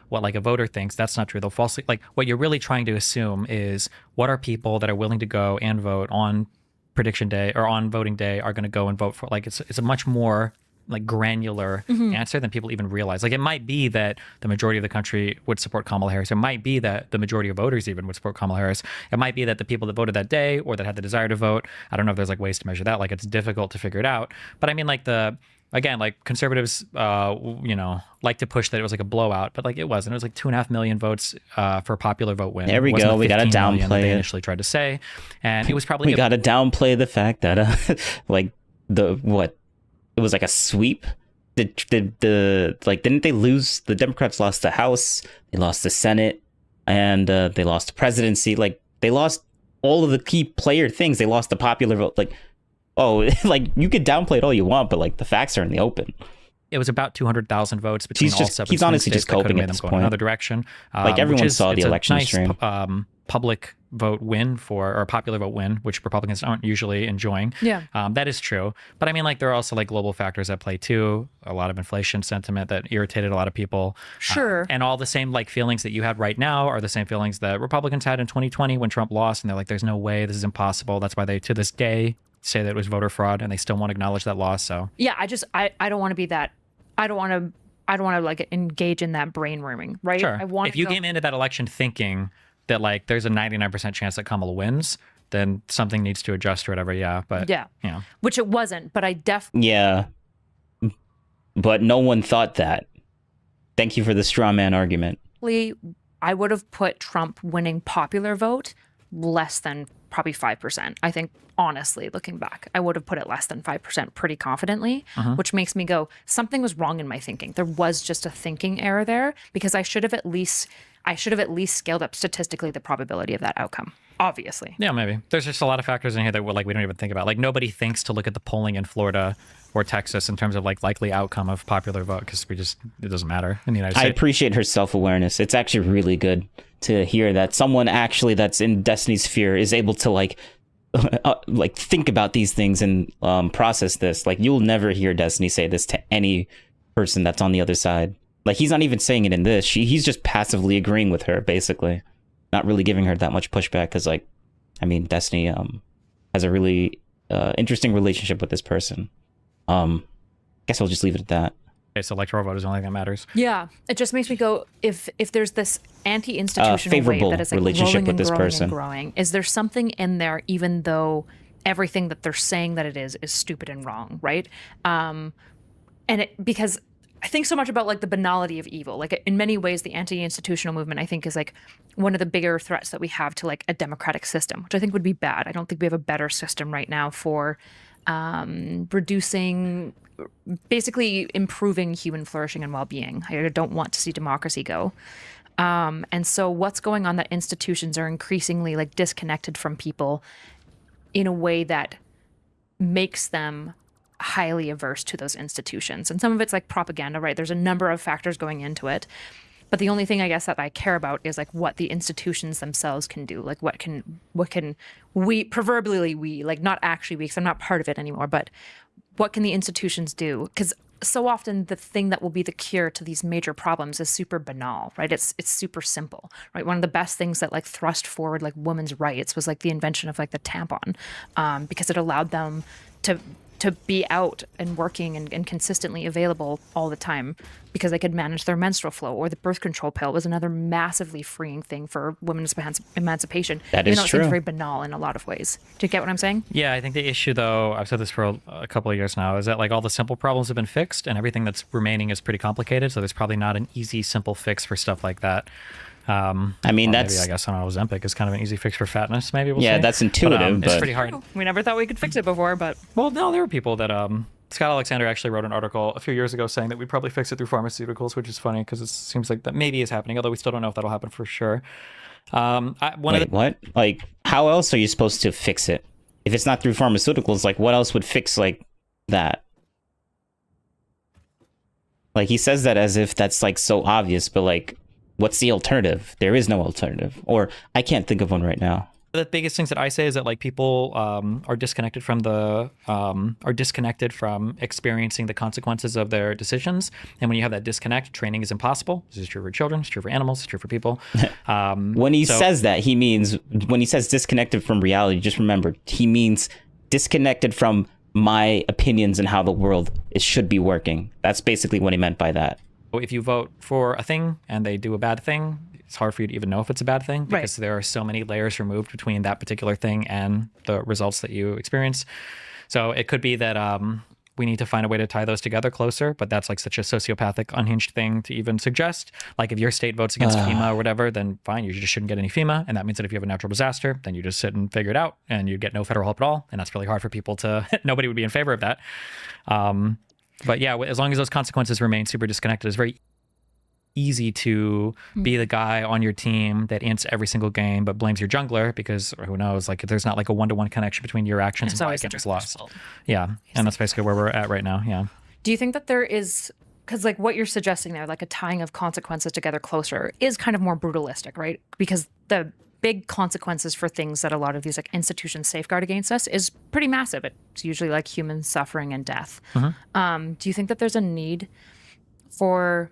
what like a voter thinks. That's not true. They'll falsely like what you're really trying to assume is what are people that are willing to go and vote on prediction day or on voting day are going to go and vote for. Like it's a much more like granular answer than people even realize. Like it might be that the majority of the country would support Kamala Harris. It might be that the majority of voters even would support Kamala Harris. It might be that the people that voted that day or that had the desire to vote, I don't know if there's like ways to measure that. Like it's difficult to figure it out. But I mean like again, like conservatives, like to push that it was like a blowout, but like it wasn't. It was like 2.5 million votes for a popular vote win. There we go. We got to downplay they it. Initially tried to say, and it was probably we got to downplay the fact that it was like a sweep. Didn't they lose? The Democrats lost the House, they lost the Senate, and they lost the presidency. Like they lost all of the key player things. They lost the popular vote. Like, oh, like you could downplay it all you want, but like the facts are in the open. It was about 200,000 votes between all seven. He's honestly just coping at this point. Another direction. Like everyone saw the election nice, stream. Public vote win or a popular vote win, which Republicans aren't usually enjoying. Yeah. That is true. But I mean, like there are also like global factors at play too. A lot of inflation sentiment that irritated a lot of people. Sure. And all the same like feelings that you had right now are the same feelings that Republicans had in 2020 when Trump lost. And they're like, there's no way, this is impossible. That's why they, to this day, say that it was voter fraud and they still won't acknowledge that loss. So yeah, I don't want to be that. I I don't want to like engage in that brain worming, right? Sure. I want if you came into that election thinking that like there's a 99% chance that Kamala wins, then something needs to adjust or whatever. Yeah, but yeah, you know. which it wasn't, but I definitely Yeah. But no one thought that. Thank you for the straw man argument. I would have put Trump winning popular vote less than probably 5%. I think, honestly, looking back, I would have put it less than 5% pretty confidently, which makes me go, something was wrong in my thinking. There was just a thinking error there because I should have at least scaled up statistically the probability of that outcome. Obviously. Yeah, maybe. There's just a lot of factors in here that we don't even think about. Like nobody thinks to look at the polling in Florida or Texas in terms of like likely outcome of popular vote because it doesn't matter in the United States. I appreciate her self-awareness. It's actually really good to hear that someone actually that's in Destiny's sphere is able to like think about these things and process this. Like you'll never hear Destiny say this to any person that's on the other side. Like he's not even saying it in this. He's just passively agreeing with her, basically, not really giving her that much pushback. Because like, I mean, Destiny has a really interesting relationship with this person. Guess I'll just leave it at that. Okay, so electoral vote is the only thing that matters. Yeah, it just makes me go, if there's this anti-institutional favorable way that is like relationship growing with and this growing person. and growing, is there something in there even though everything that they're saying that it is stupid and wrong, right? Because I think so much about like the banality of evil. Like in many ways, the anti-institutional movement, I think, is like one of the bigger threats that we have to like a democratic system, which I think would be bad. I don't think we have a better system right now for basically improving human flourishing and well-being. I don't want to see democracy go. And so what's going on that institutions are increasingly like disconnected from people in a way that makes them highly averse to those institutions. And some of it's like propaganda, right? There's a number of factors going into it. But the only thing I guess that I care about is like what the institutions themselves can do. Like what can we, proverbially we, like not actually we, because I'm not part of it anymore, but what can the institutions do? Because so often the thing that will be the cure to these major problems is super banal, right? It's super simple, right? One of the best things that like thrust forward like women's rights was like the invention of like the tampon, because it allowed them to be out and working and consistently available all the time because they could manage their menstrual flow. Or the birth control pill was another massively freeing thing for women's emancipation. That is true. It seems very banal in a lot of ways. Do you get what I'm saying? Yeah, I think the issue, though, I've said this for a couple of years now, is that like all the simple problems have been fixed and everything that's remaining is pretty complicated. So there's probably not an easy, simple fix for stuff like that. I mean, maybe, I guess, I don't know, Ozempic is kind of an easy fix for fatness, maybe we'll yeah, see. that's intuitive, It's but pretty hard. We never thought we could fix it before, but Well, no, there were people that Scott Alexander actually wrote an article a few years ago saying that we'd probably fix it through pharmaceuticals, which is funny because it seems like that maybe is happening, although we still don't know if that'll happen for sure. What? Like, how else are you supposed to fix it? If it's not through pharmaceuticals, like, what else would fix, like, that? Like, he says that as if that's, like, so obvious, but, like, what's the alternative? There is no alternative. Or, I can't think of one right now. The biggest things that I say is that like people are disconnected from experiencing the consequences of their decisions, and when you have that disconnect, training is impossible. This is true for children, it's true for animals, it's true for people. When he says that, he means when he says disconnected from reality. Just remember, he means disconnected from my opinions and how the world should be working. That's basically what he meant by that. If you vote for a thing and they do a bad thing, it's hard for you to even know if it's a bad thing because there are so many layers removed between that particular thing and the results that you experience. So it could be that we need to find a way to tie those together closer, but that's like such a sociopathic, unhinged thing to even suggest. Like if your state votes against FEMA or whatever, then fine, you just shouldn't get any FEMA. And that means that if you have a natural disaster, then you just sit and figure it out and you get no federal help at all. And that's really hard for people to, nobody would be in favor of that. But yeah, as long as those consequences remain super disconnected, it's very easy to be the guy on your team that ints every single game but blames your jungler because who knows, like there's not like a one-to-one connection between your actions and why it gets lost. Yeah, and that's basically where we're at right now. Yeah. Do you think that there is, because like what you're suggesting there, like a tying of consequences together closer is kind of more brutalistic, right? Because the big consequences for things that a lot of these like institutions safeguard against us is pretty massive. It's usually like human suffering and death. Do you think that there's a need for,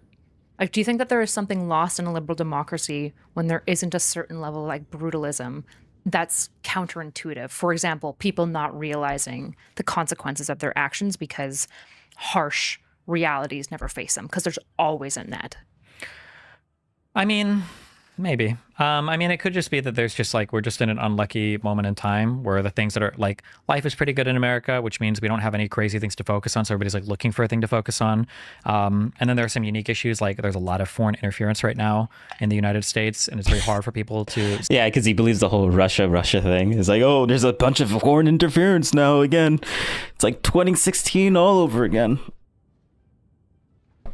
like, do you think that there is something lost in a liberal democracy when there isn't a certain level of like brutalism that's counterintuitive? For example, people not realizing the consequences of their actions because harsh realities never face them because there's always a net. I mean, maybe. I mean, it could just be that there's just like, we're just in an unlucky moment in time where the things that are like, life is pretty good in America, which means we don't have any crazy things to focus on. So everybody's like looking for a thing to focus on. And then there are some unique issues, like there's a lot of foreign interference right now in the United States, and it's very hard for people to. Yeah, because he believes the whole Russia thing. It's like, oh, there's a bunch of foreign interference now again. It's like 2016 all over again.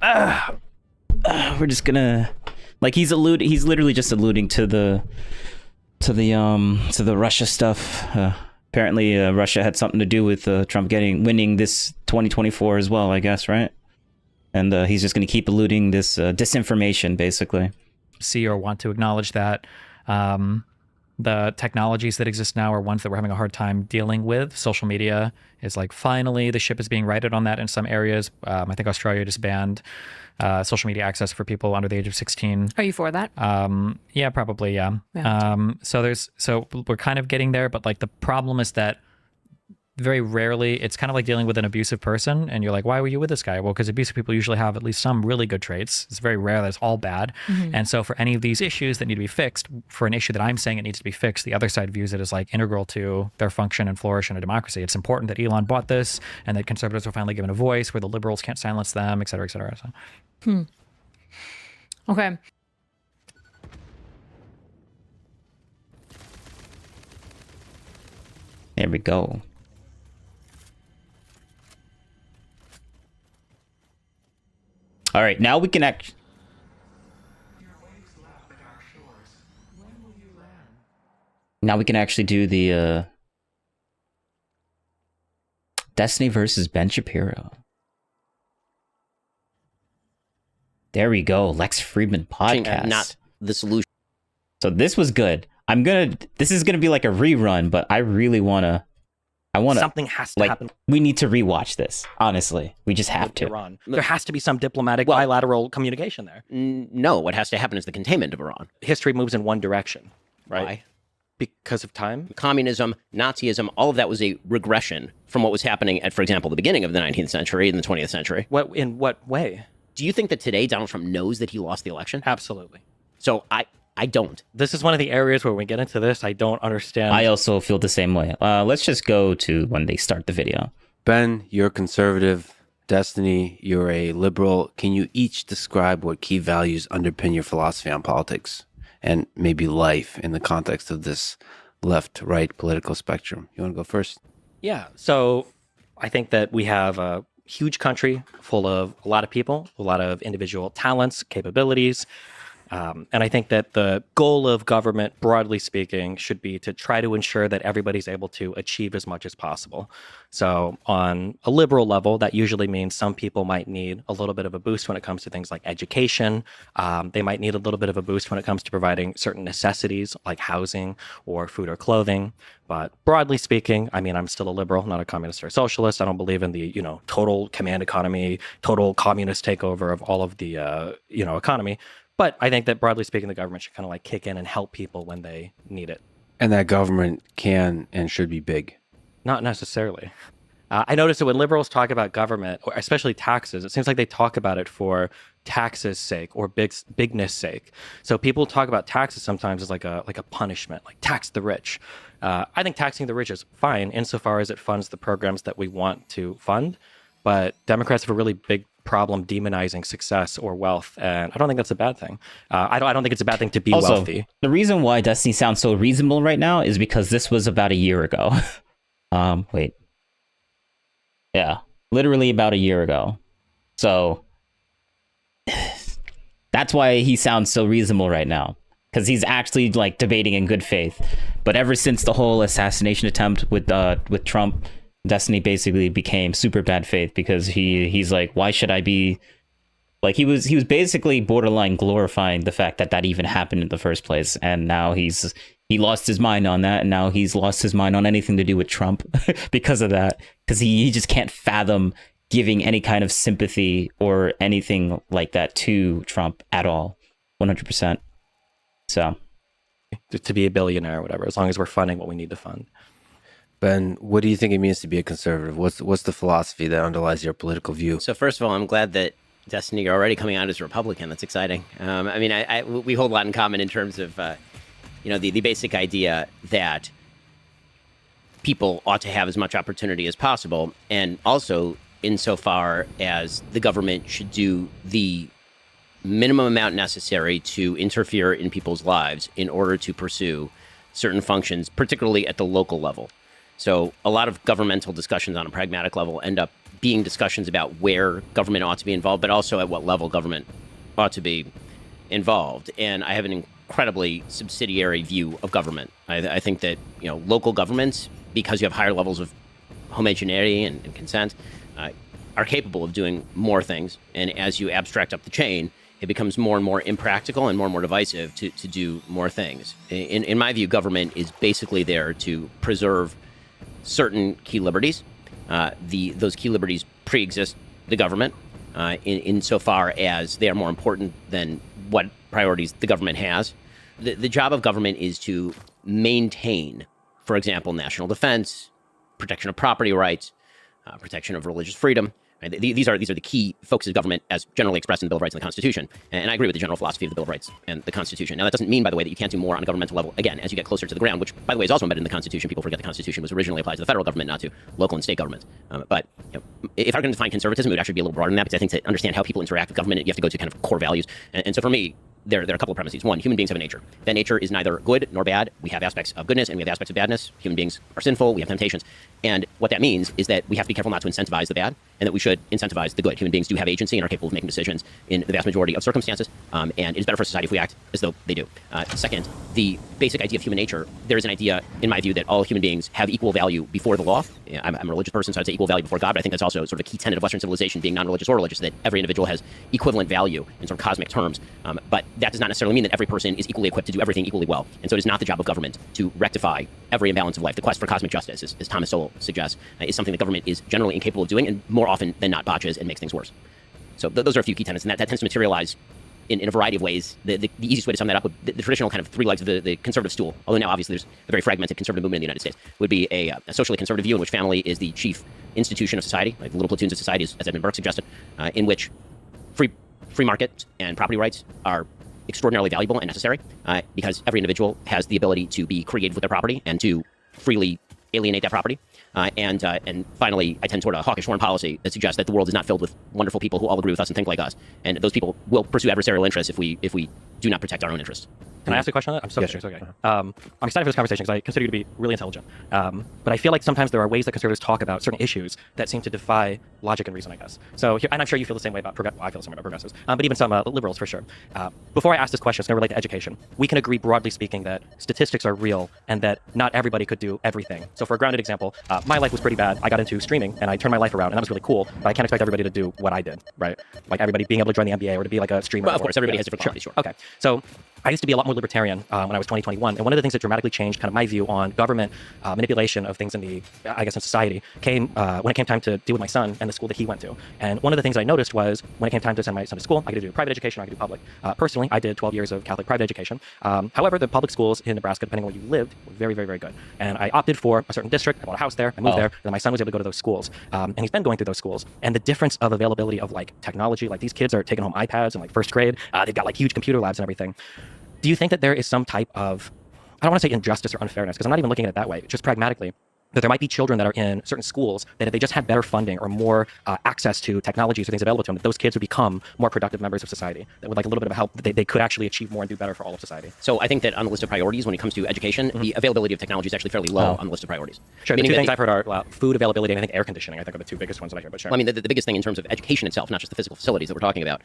We're just gonna. Like he's literally just alluding to the Russia stuff. Apparently, Russia had something to do with Trump winning this 2024 as well, I guess, right? And he's just going to keep alluding this disinformation, basically. See or want to acknowledge that the technologies that exist now are ones that we're having a hard time dealing with. Social media is like, finally the ship is being righted on that in some areas. I think Australia just banned social media access for people under the age of 16. Are you for that? Yeah, probably. Yeah. So we're kind of getting there, but like the problem is that very rarely, it's kind of like dealing with an abusive person, and you're like, why were you with this guy? Well, because abusive people usually have at least some really good traits. It's very rare that it's all bad. And so for any of these issues that need to be fixed, for an issue that I'm saying it needs to be fixed, the other side views it as like integral to their function and flourish in a democracy. It's important that Elon bought this, and that conservatives are finally given a voice where the liberals can't silence them, et cetera, et cetera. So. Okay. There we go. All right, now we can act. Now we can actually do the Destiny versus Ben Shapiro. There we go, Lex Friedman podcast. Not the solution. So this was good. This is gonna be like a rerun, but I really wanna. Something has to happen. We need to rewatch this. Honestly, we just have to. Iran. There has to be some diplomatic bilateral communication there. No, what has to happen is the containment of Iran. History moves in one direction, right? Why? Because of time. Communism, Nazism, all of that was a regression from what was happening at, for example, the beginning of the 19th century and the 20th century. In what way? Do you think that today Donald Trump knows that he lost the election? Absolutely. So I don't. This is one of the areas where when we get into this, I don't understand. I also feel the same way. Let's just go to when they start the video. Ben, you're conservative. Destiny, you're a liberal. Can you each describe what key values underpin your philosophy on politics and maybe life in the context of this left-right political spectrum? You want to go first? Yeah. So I think that we have a huge country full of a lot of people, a lot of individual talents, capabilities. And I think that the goal of government, broadly speaking, should be to try to ensure that everybody's able to achieve as much as possible. So on a liberal level, that usually means some people might need a little bit of a boost when it comes to things like education. They might need a little bit of a boost when it comes to providing certain necessities like housing or food or clothing. But broadly speaking, I mean, I'm still a liberal, not a communist or a socialist. I don't believe in the, total command economy, total communist takeover of all of the, economy. But I think that broadly speaking, the government should kind of like kick in and help people when they need it. And that government can and should be big. Not necessarily. I noticed that when liberals talk about government, or especially taxes, it seems like they talk about it for taxes' sake or bigness sake. So people talk about taxes sometimes as like a punishment, like tax the rich. I think taxing the rich is fine insofar as it funds the programs that we want to fund. But Democrats have a really big problem demonizing success or wealth, and I don't think that's a bad thing. I don't think it's a bad thing to be wealthy. The reason why Destiny sounds so reasonable right now is because this was about a year ago. Wait. Yeah, literally about a year ago. So that's why he sounds so reasonable right now, because he's actually like debating in good faith. But ever since the whole assassination attempt with Trump, Destiny basically became super bad faith, because he's like, why should I be like, he was basically borderline glorifying the fact that even happened in the first place, and now he lost his mind on that, and now he's lost his mind on anything to do with Trump because of that, because he just can't fathom giving any kind of sympathy or anything like that to Trump at all, 100%. So to be a billionaire or whatever, as long as we're funding what we need to fund. Ben, what do you think it means to be a conservative? What's the philosophy that underlies your political view? So first of all, I'm glad that Destiny, you're already coming out as a Republican. That's exciting. I mean, we hold a lot in common in terms of, the basic idea that people ought to have as much opportunity as possible, and also insofar as the government should do the minimum amount necessary to interfere in people's lives in order to pursue certain functions, particularly at the local level. So a lot of governmental discussions on a pragmatic level end up being discussions about where government ought to be involved, but also at what level government ought to be involved. And I have an incredibly subsidiary view of government. I think that, local governments, because you have higher levels of homogeneity and consent, are capable of doing more things. And as you abstract up the chain, it becomes more and more impractical and more divisive to do more things. In my view, government is basically there to preserve certain key liberties. Those key liberties pre-exist the government insofar as they are more important than what priorities the government has. The job of government is to maintain, for example, national defense, protection of property rights, protection of religious freedom. Right? These are the key focuses of government as generally expressed in the Bill of Rights and the Constitution. And I agree with the general philosophy of the Bill of Rights and the Constitution. Now, that doesn't mean, by the way, that you can't do more on a governmental level, again, as you get closer to the ground, which, by the way, is also embedded in the Constitution. People forget the Constitution was originally applied to the federal government, not to local and state governments. But if I'm going to define conservatism, it would actually be a little broader than that, because I think to understand how people interact with government, you have to go to kind of core values. And so for me, there are a couple of premises. One, human beings have a nature. That nature is neither good nor bad. We have aspects of goodness and we have aspects of badness. Human beings are sinful. We have temptations. And what that means is that we have to be careful not to incentivize the bad and that we should incentivize the good. Human beings do have agency and are capable of making decisions in the vast majority of circumstances. And it is better for society if we act as though they do. Second, the basic idea of human nature, there is an idea, in my view, that all human beings have equal value before the law. I'm a religious person, so I'd say equal value before God, but I think that's also sort of a key tenet of Western civilization, being non-religious or religious, that every individual has equivalent value in sort of cosmic terms. But that does not necessarily mean that every person is equally equipped to do everything equally well. And so it is not the job of government to rectify every imbalance of life. The quest for cosmic justice, as Thomas Sowell suggests, is something the government is generally incapable of doing, and more often than not botches and makes things worse. So those are a few key tenets, and that tends to materialize in a variety of ways. The easiest way to sum that up would the traditional kind of three legs of the conservative stool, although now obviously there's a very fragmented conservative movement in the United States, would be a socially conservative view in which family is the chief institution of society, like the little platoons of society, as Edmund Burke suggested, in which free market and property rights are extraordinarily valuable and necessary, because every individual has the ability to be creative with their property and to freely alienate that property. And finally, I tend toward a hawkish foreign policy that suggests that the world is not filled with wonderful people who all agree with us and think like us. And those people will pursue adversarial interests if we do not protect our own interests. Can I ask a question on that? I'm so curious. Okay. I'm excited for this conversation because I consider you to be really intelligent. But I feel like sometimes there are ways that conservatives talk about certain issues that seem to defy logic and reason, I guess. So, and I'm sure you feel the same way about I feel the same way about progressives, but even some liberals for sure. Before I ask this question, it's going to relate to education. We can agree, broadly speaking, that statistics are real and that not everybody could do everything. So, for a grounded example, my life was pretty bad. I got into streaming and I turned my life around, and that was really cool. But I can't expect everybody to do what I did, right? Like everybody being able to join the NBA or to be like a streamer. Well, of course, everybody has different qualities, sure. Okay. So I used to be a lot more libertarian when I was 21, and one of the things that dramatically changed kind of my view on government manipulation of things in society came when it came time to deal with my son and the school that he went to. And one of the things I noticed was when it came time to send my son to school, I could do private education, or I could do public. Personally, I did 12 years of Catholic private education. However, the public schools in Nebraska, depending on where you lived, were very, very, very good. And I opted for a certain district. I bought a house there. I moved there, and then my son was able to go to those schools. And he's been going through those schools. And the difference of availability of like technology, like these kids are taking home iPads in like first grade. They've got like huge computer labs and everything. Do you think that there is some type of, I don't want to say injustice or unfairness, because I'm not even looking at it that way, just pragmatically, that there might be children that are in certain schools that if they just had better funding or more access to technologies or things available to them, that those kids would become more productive members of society, that with like a little bit of help, that they could actually achieve more and do better for all of society? So I think that on the list of priorities, when it comes to education, the availability of technology is actually fairly low on the list of priorities. Sure, the two things I've heard are food availability and I think air conditioning, I think are the two biggest ones that I hear, but sure. Well, I mean, the biggest thing in terms of education itself, not just the physical facilities that we're talking about,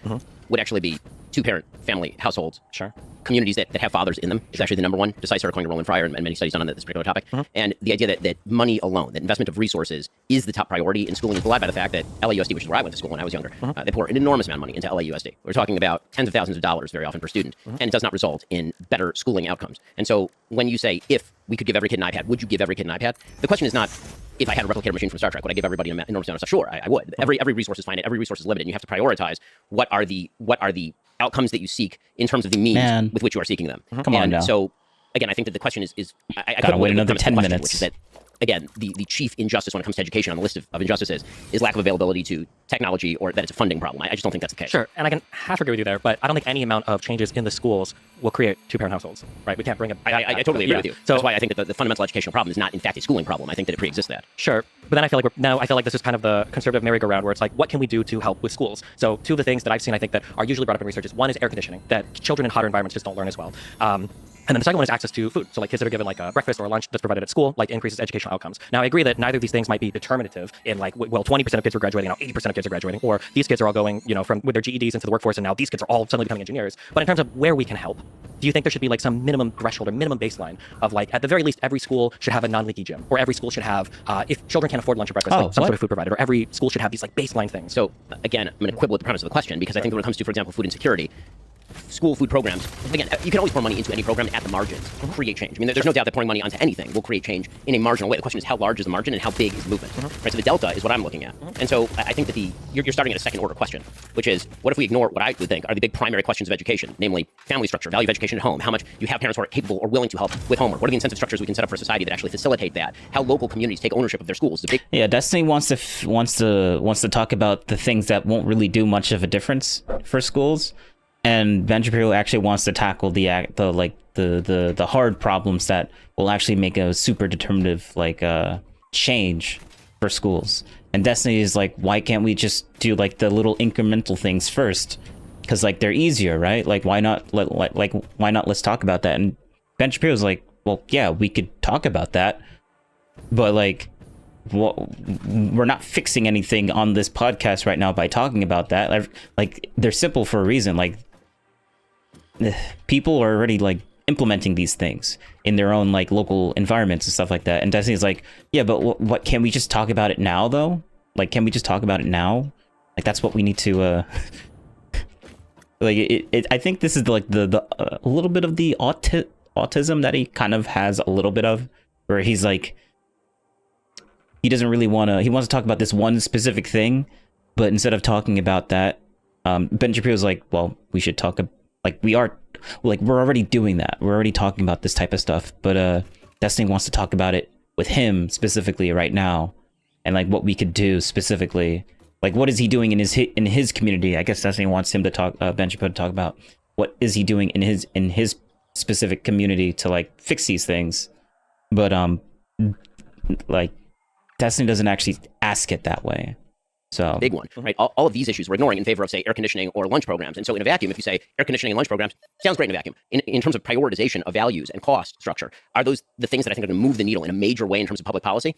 would actually be two-parent family households. Sure. Communities that have fathers in them is actually the number one, decisive, according to Roland Fryer and many studies done on this particular topic. And the idea that money alone, that investment of resources is the top priority in schooling is belied by the fact that LAUSD, which is where I went to school when I was younger, they pour an enormous amount of money into LAUSD. We're talking about tens of thousands of dollars very often per student, and it does not result in better schooling outcomes. And so when you say, if we could give every kid an iPad, would you give every kid an iPad? The question is not, if I had a replicator machine from Star Trek, would I give everybody an enormous amount of stuff? Sure, I would. Every resource is finite, every resource is limited, and you have to prioritize what are the outcomes that you seek in terms of the means with which you are seeking them. Come on now. So again, I think that the question is I gotta wait another 10 minutes. Which is that again, the chief injustice when it comes to education on the list of injustices is lack of availability to technology, or that it's a funding problem. I just don't think that's the case. Sure, and I can half agree with you there, but I don't think any amount of changes in the schools will create two-parent households, right? We can't bring it. I totally agree with you. So that's why I think that the fundamental educational problem is not, in fact, a schooling problem. I think that it pre-exists that. Sure, but then I feel like this is kind of the conservative merry-go-round where it's like, what can we do to help with schools? So two of the things that I've seen, I think, that are usually brought up in research is one is air conditioning, that children in hotter environments just don't learn as well. And then the second one is access to food. So like kids that are given like a breakfast or a lunch that's provided at school, like increases educational outcomes. Now I agree that neither of these things might be determinative in like, well, 20% of kids are graduating, now 80% of kids are graduating, or these kids are all going, from with their GEDs into the workforce, and now these kids are all suddenly becoming engineers. But in terms of where we can help, do you think there should be like some minimum threshold or minimum baseline of like, at the very least, every school should have a non-leaky gym, or every school should have, if children can't afford lunch or breakfast, like some sort of food provided, or every school should have these like baseline things? So again, I'm going to quibble with the premise of the question, because I think that when it comes to, for example, food insecurity, school food programs, again, you can always pour money into any program at the margins, create change. I mean, there's no doubt that pouring money onto anything will create change in a marginal way. The question is, how large is the margin and how big is the movement? Right, so the delta is what I'm looking at. And so I think that you're starting at a second order question, which is, what if we ignore what I would think are the big primary questions of education, namely family structure, value of education at home, how much you have parents who are capable or willing to help with homework, what are the incentive structures we can set up for society that actually facilitate that, how local communities take ownership of their schools. Yeah, Destiny wants to talk about the things that won't really do much of a difference for schools. And Ben Shapiro actually wants to tackle the hard problems that will actually make a super determinative change for schools. And Destiny is like, why can't we just do like the little incremental things first? Because like they're easier, right? Like why not? Why not? Let's talk about that. And Ben Shapiro's like, well, yeah, we could talk about that, but like, we're not fixing anything on this podcast right now by talking about that. Like they're simple for a reason. Like people are already like implementing these things in their own like local environments and stuff like that. And Destiny's like, yeah, but what can we just talk about it now though? Like, can we just talk about it now? Like that's what we need to like I think this is like the a little bit of the autism that he kind of has a little bit of, where he's like, he doesn't really he wants to talk about this one specific thing, but instead of talking about that, Ben Shapiro's like, well, we should talk we're already doing that. We're already talking about this type of stuff, but Destiny wants to talk about it with him specifically right now, and like what we could do specifically. Like, what is he doing in his community? I guess Destiny wants him to talk, Ben Shapiro to talk about what is he doing in his specific community to like fix these things. But like Destiny doesn't actually ask it that way. So big one, right? All of these issues we're ignoring in favor of, say, air conditioning or lunch programs. And so in a vacuum, if you say air conditioning and lunch programs, sounds great in a vacuum. In terms of prioritization of values and cost structure, are those the things that I think are going to move the needle in a major way in terms of public policy?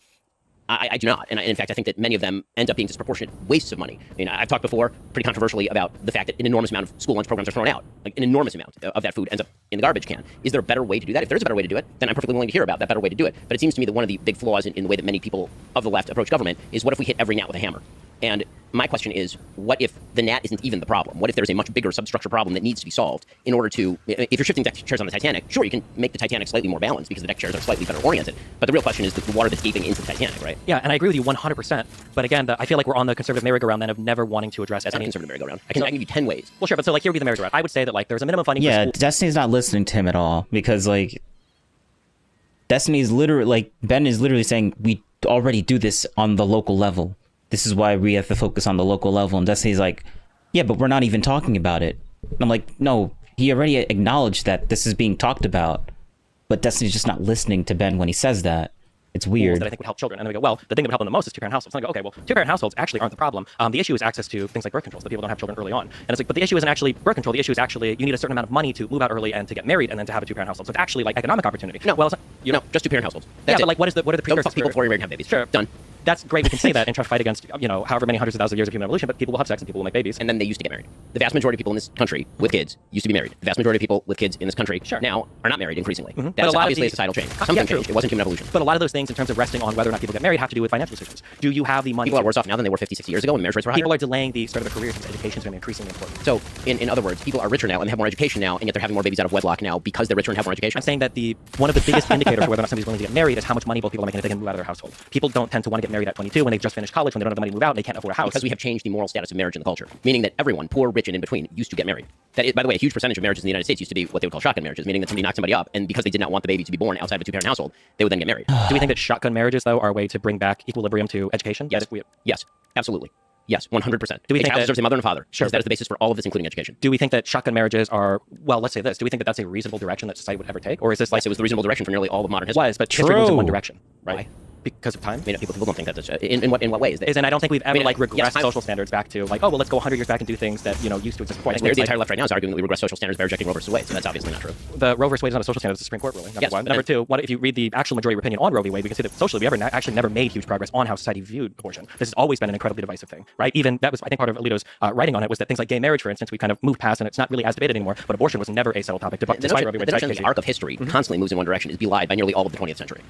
I do not. And in fact, I think that many of them end up being disproportionate wastes of money. I mean, I've talked before pretty controversially about the fact that an enormous amount of school lunch programs are thrown out. Like an enormous amount of that food ends up in the garbage can. Is there a better way to do that? If there's a better way to do it, then I'm perfectly willing to hear about that better way to do it. But it seems to me that one of the big flaws in the way that many people of the left approach government is, what if we hit every gnat with a hammer? And my question is, what if the gnat isn't even the problem? What if there's a much bigger substructure problem that needs to be solved in order to, if you're shifting deck chairs on the Titanic, sure, you can make the Titanic slightly more balanced because the deck chairs are slightly better oriented. But the real question is the water that's gaping into the Titanic, right? Yeah, and I agree with you 100%. But again, I feel like we're on the conservative merry-go-round then of never wanting to address any conservative merry-go-round. I can give you 10 ways. Well, sure, but so like here would be the merry-go-round. I would say that like there's a minimum funding for school. Destiny's not listening to him at all, because like Destiny's literally, like Ben is literally saying, we already do this on the local level. This is why we have to focus on the local level. And Destiny's like, yeah, but we're not even talking about it. And I'm like, no, he already acknowledged that this is being talked about, but Destiny's just not listening to Ben when he says that. It's weird. That I think would help children. And then we go, well, the thing that would help them the most is two-parent households. And I go, okay, well, two-parent households actually aren't the problem. The issue is access to things like birth controls, that people don't have children early on. And it's like, but the issue isn't actually birth control. The issue is actually you need a certain amount of money to move out early and to get married and then to have a two-parent household. So it's actually like economic opportunity. No, well, it's not, no, just two-parent households. That's but like, what are the precursors? Don't fuck people before you're married and have babies. Sure. Done. That's great. We can say that and try to fight against, however many hundreds of thousands of years of human evolution, but people will have sex and people will make babies. And then they used to get married. The vast majority of people in this country with kids used to be married. The vast majority of people with kids in this country now are not married increasingly. That's obviously a societal change. Something changed. It wasn't human evolution. But a lot of those things in terms of resting on whether or not people get married have to do with financial decisions. Do you have the money? People are worse off now than they were 50, 60 years ago when marriage rates were higher. People are delaying the start of a career since education is going to be increasingly important. So, in other words, people are richer now and they have more education now, and yet they're having more babies out of wedlock now because they're richer and have more education. I'm saying that one of the biggest indicators for whether or not somebody's willing to get married is how much money both people are making if they can move out of their household. People don't tend to want to get get married at 22 when they've just finished college, when they don't have the money to move out, and they can't afford a house. Because we have changed the moral status of marriage in the culture, meaning that everyone, poor, rich, and in between, used to get married. That is, by the way, a huge percentage of marriages in the United States used to be what they would call shotgun marriages, meaning that somebody knocked somebody up, and because they did not want the baby to be born outside of a two-parent household, they would then get married. Do we think that shotgun marriages, though, are a way to bring back equilibrium to education? Yes. Yes, absolutely. Yes, 100%. Do we a think child that, deserves a mother and a father? Sure, That is the basis for all of this, including education. Do we think that shotgun marriages are, well, let's say this, do we think that that's a reasonable direction that society would ever take? Or is this like... Yes, it was the reasonable direction for nearly all of modern history. Was, but history moves in one True. direction, right? Why? Because of time? I mean, people don't think that's in what ways? And I don't think we've ever regressed yes, social standards back to like, oh, well, let's go 100 years back and do things that, used to exist before. The entire left right now is arguing that we regress social standards by rejecting Roe versus Wade, so that's obviously not true. The Roe versus Wade is not a social standard, it's a Supreme Court ruling, number one. Number two, if you read the actual majority opinion on Roe v. Wade, we can see that socially we actually never made huge progress on how society viewed abortion. This has always been an incredibly divisive thing, right? Even that was, I think, part of Alito's writing on it was that things like gay marriage, for instance, we kind of moved past and it's not really as debated anymore, but abortion was never a settled topic despite Roe v. Wade. The notion that the arc of history constantly moves in one direction is belied by nearly all of the 20th century.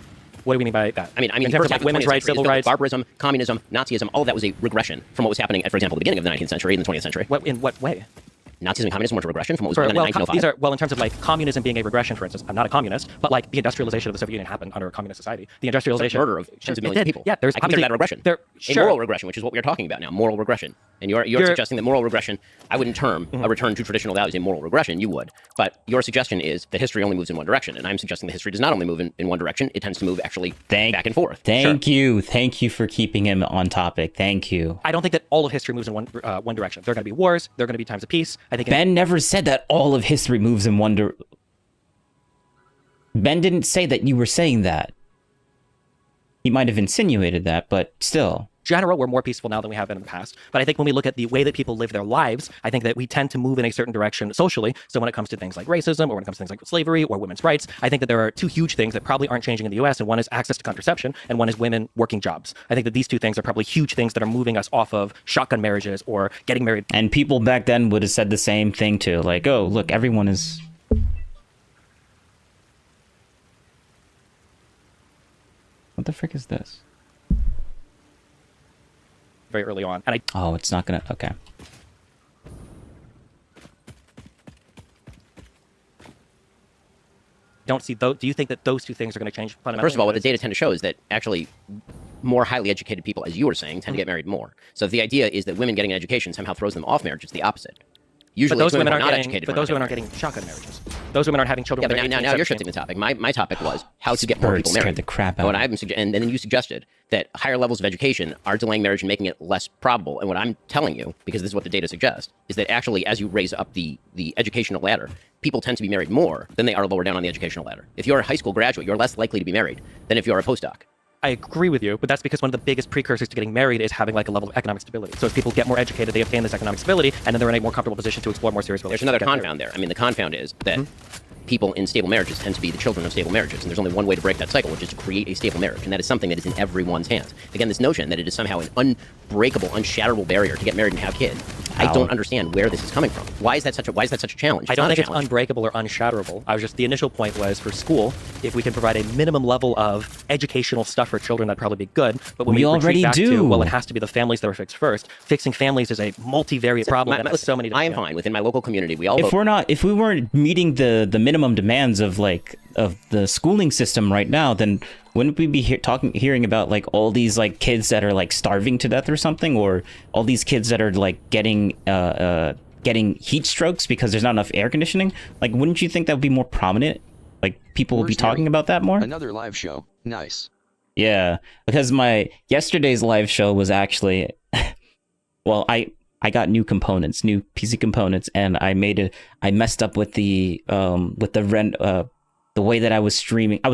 What do we mean by that? I mean, in terms of like women's rights, civil rights, barbarism, communism, Nazism, all of that was a regression from what was happening at, for example, the beginning of the 19th century and the 20th century. In what way? Nazism and communism were a regression from what was going on in 1905. These are, in terms of like communism being a regression, for instance, I'm not a communist, but like the industrialization of the Soviet Union happened under a communist society. The industrialization, murder of tens of millions of people. Yeah, there's I consider that a regression. A moral regression, which is what we are talking about now. Moral regression. And you're suggesting that moral regression, I wouldn't term a return to traditional values a moral regression. You would, but your suggestion is that history only moves in one direction, and I'm suggesting that history does not only move in one direction; it tends to move actually back and forth. Thank you for keeping him on topic. Thank you. I don't think that all of history moves in one direction. There are going to be wars. There are going to be times of peace. I think Ben never said that all of history moves in one direction. Ben didn't say that you were saying that. He might have insinuated that, but still. General, we're more peaceful now than we have been in the past. But I think when we look at the way that people live their lives, I think that we tend to move in a certain direction socially. So when it comes to things like racism or when it comes to things like slavery or women's rights, I think that there are two huge things that probably aren't changing in the US. And one is access to contraception and one is women working jobs. I think that these two things are probably huge things that are moving us off of shotgun marriages or getting married. And people back then would have said the same thing too. Like, oh, look, everyone is... What the frick is this? Very early on. And oh, it's not gonna... Okay. Don't see those. Do you think that those two things are going to change fundamentally? First of all, what the data tend to show is that actually more highly educated people, as you were saying, tend to get married more. So if the idea is that women getting an education somehow throws them off marriage, it's the opposite. Usually but those women are aren't not getting, educated. But those women aren't getting shotgun marriages. Those women aren't having children. Yeah, but now you're shifting the topic. My topic was how to get more people married. The crap out what I'm and then you suggested that higher levels of education are delaying marriage and making it less probable. And what I'm telling you, because this is what the data suggests, is that actually as you raise up the educational ladder, people tend to be married more than they are lower down on the educational ladder. If you're a high school graduate, you're less likely to be married than if you're a postdoc. I agree with you, but that's because one of the biggest precursors to getting married is having like a level of economic stability. So as people get more educated, they obtain this economic stability, and then they're in a more comfortable position to explore more serious relationships. There's another confound there. I mean, the confound is that people in stable marriages tend to be the children of stable marriages, and there's only one way to break that cycle, which is to create a stable marriage, and that is something that is in everyone's hands. Again, this notion that it is somehow an unbreakable, unshatterable barrier to get married and have kids. I don't understand where this is coming from. Why is that such a challenge? I don't think it's unbreakable or unshatterable. The initial point was for school, if we can provide a minimum level of educational stuff for children, that'd probably be good. But when we already back do. Well, it has to be the families that were fixed first. Fixing families is a multivariate problem that has so many. I am fine within my local community. If we weren't meeting the minimum demands of the schooling system right now, then wouldn't we be hearing about like all these like kids that are like starving to death or something, or all these kids that are like getting heat strokes because there's not enough air conditioning? Like, wouldn't you think that would be more prominent? Like, people would be talking about that more? Another live show. Nice. Yeah, because my yesterday's live show was actually, well, I got new components, new PC components, and I messed up with the way that I was streaming. I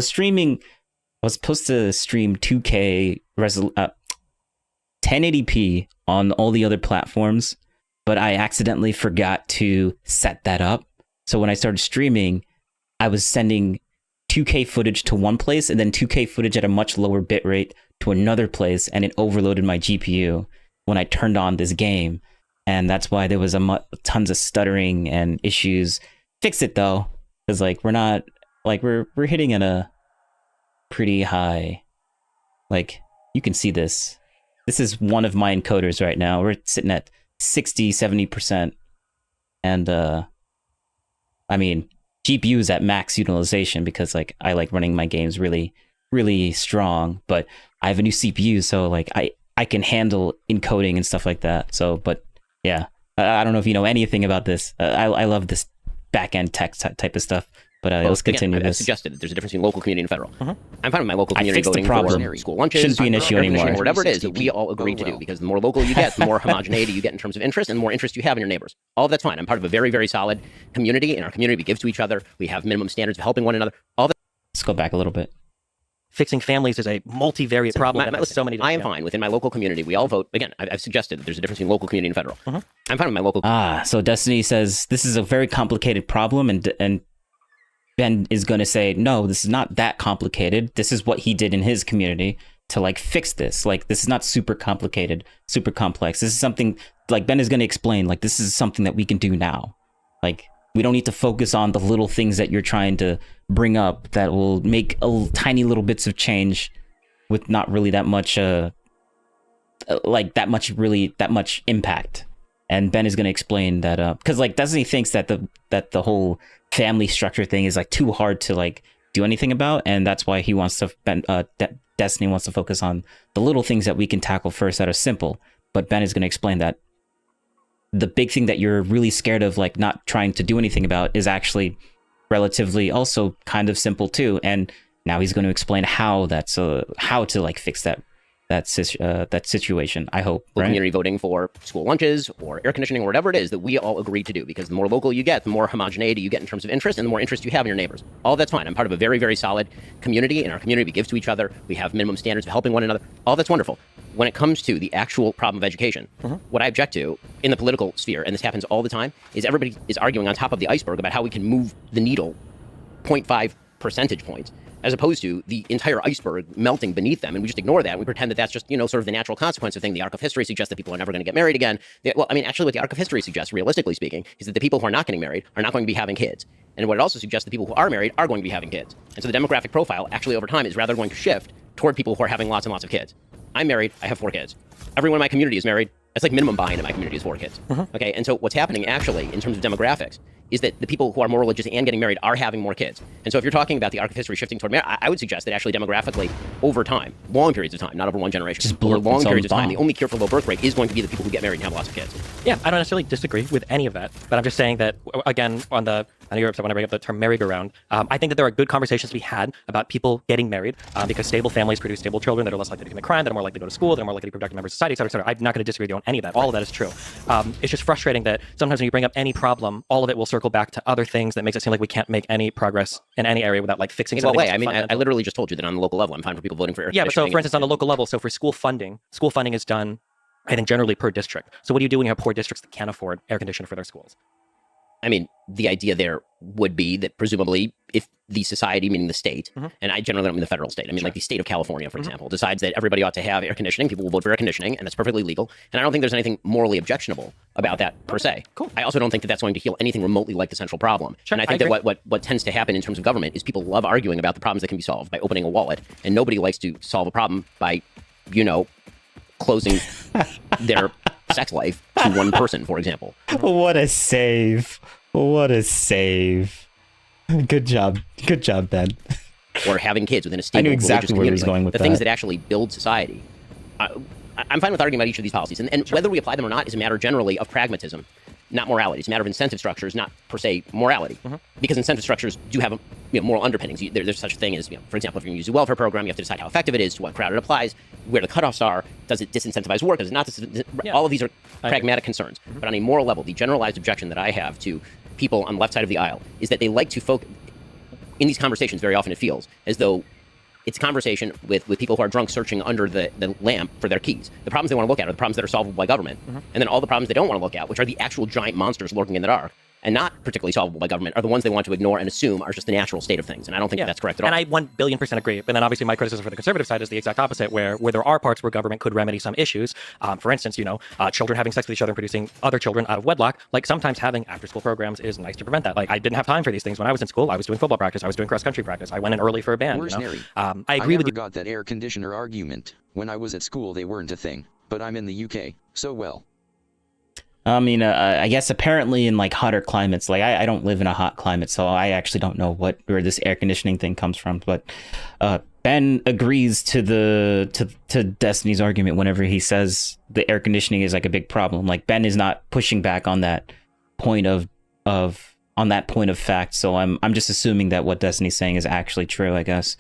was supposed to stream 2K 1080p on all the other platforms, but I accidentally forgot to set that up. So when I started streaming, I was sending 2K footage to one place and then 2K footage at a much lower bitrate to another place, and it overloaded my GPU when I turned on this game. And that's why there was tons of stuttering and issues. Fix it though, because like we're hitting at a pretty high, like, you can see this. This is one of my encoders right now. We're sitting at 60-70%, and I mean, GPU is at max utilization because like I like running my games really, really strong, but I have a new CPU, so like I can handle encoding and stuff like that. So, but yeah, I don't know if you know anything about this. I love this back-end tech type of stuff. But let's continue I've this. suggested that there's a difference between local community and federal. I'm fine with my local community fixed the voting problem. for school lunches, Shouldn't be an issue air conditioning, anymore. whatever it is that we all agree to do. Because the more local you get, the more homogeneity you get in terms of interest, and the more interest you have in your neighbors. All of that's fine. I'm part of a very, very solid community. In our community, we give to each other. We have minimum standards of helping one another. All that. Let's go back a little bit. Fixing families is a multivariate problem that has so many. I am fine within my local community. We all vote. Again, I've suggested that there's a difference between local community and federal. I'm fine with my local. So Destiny says this is a very complicated problem, and Ben is going to say, no, this is not that complicated. This is what he did in his community to like fix this. Like, this is not super complicated, super complex. This is something like Ben is going to explain, like, this is something that we can do now. Like, we don't need to focus on the little things that you're trying to bring up that will make tiny little bits of change with not really that much, that much impact. And Ben is going to explain that, because like Destiny thinks that the whole family structure thing is like too hard to like do anything about, and that's why he wants to Destiny wants to focus on the little things that we can tackle first that are simple. But Ben is going to explain that the big thing that you're really scared of, like not trying to do anything about, is actually relatively also kind of simple too. And now he's going to explain how how to like fix that situation, I hope. Right? Community voting for school lunches or air conditioning or whatever it is that we all agree to do, because the more local you get, the more homogeneity you get in terms of interest, and the more interest you have in your neighbors. All that's fine. I'm part of a very, very solid community. In our community, we give to each other. We have minimum standards of helping one another. All that's wonderful. When it comes to the actual problem of education, what I object to in the political sphere, and this happens all the time, is everybody is arguing on top of the iceberg about how we can move the needle 0.5 percentage points, as opposed to the entire iceberg melting beneath them. And we just ignore that. We pretend that that's just, sort of the natural consequence of thing. The arc of history suggests that people are never going to get married again. Actually, what the arc of history suggests, realistically speaking, is that the people who are not getting married are not going to be having kids. And what it also suggests, the people who are married are going to be having kids. And so the demographic profile, actually, over time, is rather going to shift toward people who are having lots and lots of kids. I'm married. I have 4 kids. Everyone in my community is married. It's like minimum buy-in in my community is 4 kids. Okay, and so what's happening actually in terms of demographics is that the people who are more religious and getting married are having more kids. And so if you're talking about the arc of history shifting toward marriage, I would suggest that actually demographically, over time, long periods of time, not over one generation, just over long periods of time, the only cure for low birth rate is going to be the people who get married and have lots of kids. Yeah, I don't necessarily disagree with any of that, but I'm just saying that, again, I know you're upset when I bring up the term merry-go-round. I think that there are good conversations to be had about people getting married, because stable families produce stable children that are less likely to commit crime, that are more likely to go to school, that are more likely to be productive members of society, et cetera, et cetera. I'm not going to disagree with you on any of that. All of that is true. It's just frustrating that sometimes when you bring up any problem, all of it will circle back to other things that makes it seem like we can't make any progress in any area without like fixing something. Well, I literally just told you that on the local level, I'm fine for people voting for air conditioning. Yeah, but so for instance, on the local level, so for school funding is done, I think, generally per district. So what do you do when you have poor districts that can't afford air conditioning for their schools? I mean, the idea there would be that presumably if the society, meaning the state, and I generally don't mean the federal state, I mean like the state of California, for example, decides that everybody ought to have air conditioning, people will vote for air conditioning, and that's perfectly legal. And I don't think there's anything morally objectionable about that per se. Cool. I also don't think that that's going to heal anything remotely like the central problem. Sure, and I think that what tends to happen in terms of government is people love arguing about the problems that can be solved by opening a wallet, and nobody likes to solve a problem by, closing their sex life to one person, for example. What a save. What a save. Good job, Ben. Or having kids within a stable, I knew exactly where he was going with the things that actually build society. I'm fine with arguing about each of these policies. And whether we apply them or not is a matter generally of pragmatism, not morality. It's a matter of incentive structures, not per se morality. Because incentive structures do have moral underpinnings. There's such a thing as, for example, if you're going to use a welfare program, you have to decide how effective it is, to what crowd it applies, where the cutoffs are, does it disincentivize work, does it not? All of these are pragmatic concerns. But on a moral level, the generalized objection that I have to people on the left side of the aisle is that they like to focus, in these conversations very often it feels as though it's a conversation with people who are drunk searching under the lamp for their keys. The problems they want to look at are the problems that are solvable by government. And then all the problems they don't want to look at, which are the actual giant monsters lurking in the dark, and not particularly solvable by government, are the ones they want to ignore and assume are just the natural state of things. And I don't think that's correct at all. And I 1,000,000,000% agree. But then obviously my criticism for the conservative side is the exact opposite, where there are parts where government could remedy some issues. For instance, children having sex with each other and producing other children out of wedlock. Like sometimes having after-school programs is nice to prevent that. Like I didn't have time for these things when I was in school. I was doing football practice. I was doing cross-country practice. I went in early for a band. I agree with you. I got that air conditioner argument. When I was at school, they weren't a thing. But I'm in the UK, so well. I mean, I guess apparently in like hotter climates, like I don't live in a hot climate, so I actually don't know where this air conditioning thing comes from. But Ben agrees to to Destiny's argument whenever he says the air conditioning is like a big problem. Like Ben is not pushing back on that point of fact. So I'm just assuming that what Destiny's saying is actually true, I guess.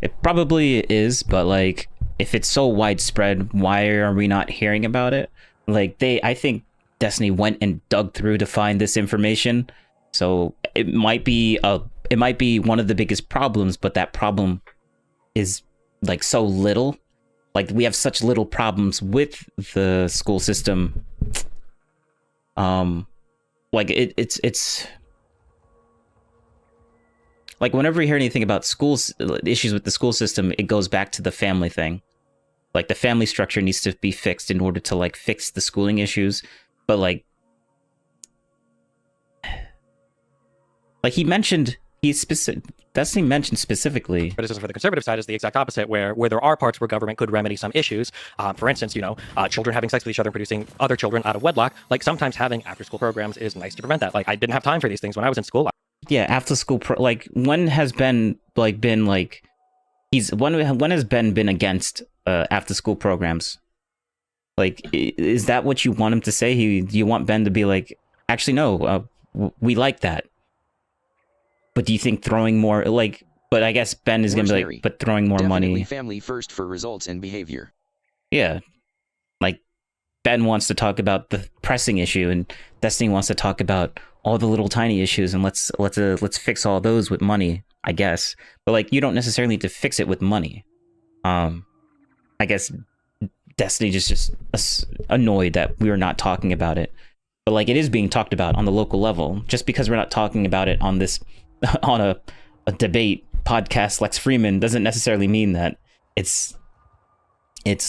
It probably is, but like if it's so widespread, why are we not hearing about it? Like I think Destiny went and dug through to find this information. So it might be one of the biggest problems, but that problem is like so little. Like we have such little problems with the school system. Like it's like whenever you hear anything about issues with the school system, it goes back to the family thing. Like the family structure needs to be fixed in order to like fix the schooling issues. But like Destiny mentioned specifically. Criticism for the conservative side is the exact opposite, where there are parts where government could remedy some issues. For instance, children having sex with each other and producing other children out of wedlock. Like sometimes having after-school programs is nice to prevent that. Like I didn't have time for these things when I was in school. Yeah, after-school when has Ben been against after-school programs? Like, is that what you want him to say? Do you want Ben to be like, actually no, we like that? But do you think throwing more, like, but I guess Ben is going to be like, but throwing more money. Family first for results and behavior. Yeah. Like, Ben wants to talk about the pressing issue, and Destiny wants to talk about all the little tiny issues, and let's fix all those with money, I guess. But, like, you don't necessarily need to fix it with money. I guess Destiny just annoyed that we were not talking about it. But, like, it is being talked about on the local level. Just because we're not talking about it on a debate podcast, Lex Freeman, doesn't necessarily mean that it's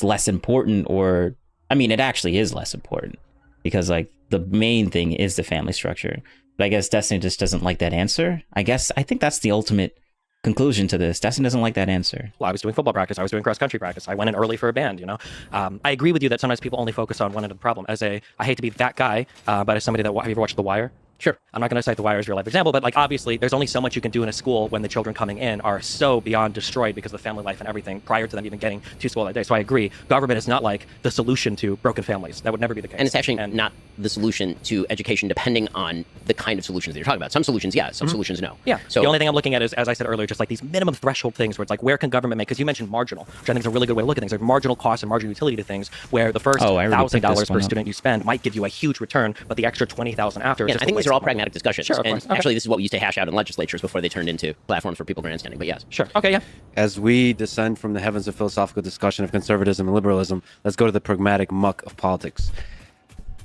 less important, or I mean, it actually is less important, because like the main thing is the family structure. But I guess Destiny just doesn't like that answer. I think that's the ultimate conclusion to this. Destiny doesn't like that answer. Well, I was doing football practice. I was doing cross-country practice. I went in early for a band, I agree with you that sometimes people only focus on one end of the problem. I hate to be that guy, but as somebody have you ever watched The Wire? Sure. I'm not going to cite The Wire as a real life example, but like obviously there's only so much you can do in a school when the children coming in are so beyond destroyed because of the family life and everything prior to them even getting to school that day. So I agree. Government is not like the solution to broken families. That would never be the case. And it's actually not the solution to education, depending on the kind of solutions that you're talking about. Some solutions, yes. Some solutions, no. Yeah. So the only thing I'm looking at is, as I said earlier, just like these minimum threshold things where it's like, where can government make? Because you mentioned marginal, which I think is a really good way to look at things. There's marginal cost and marginal utility to things, where the first $1,000 per student you spend might give you a huge return, but the extra $20,000 after. Yeah, I think these are all pragmatic discussions. Sure, and actually, this is what we used to hash out in legislatures before they turned into platforms for people grandstanding. But yes. Sure. Okay. Yeah. As we descend from the heavens of philosophical discussion of conservatism and liberalism, let's go to the pragmatic muck of politics.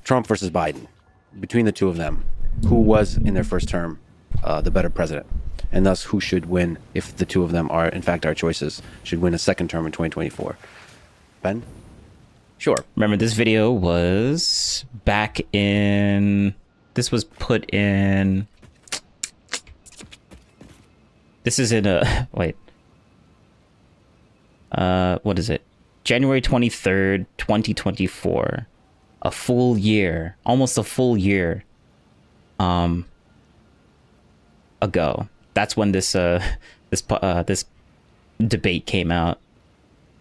Trump versus Biden. Between the two of them, who was in their first term the better president? And thus, who should win if the two of them are, in fact, our choices, should win a second term in 2024? Ben? Sure. Remember, this video was back in... This was put in... This is in a... Wait. What is it? January 23rd, 2024. A full year. Almost a full year. Ago. That's when this this debate came out.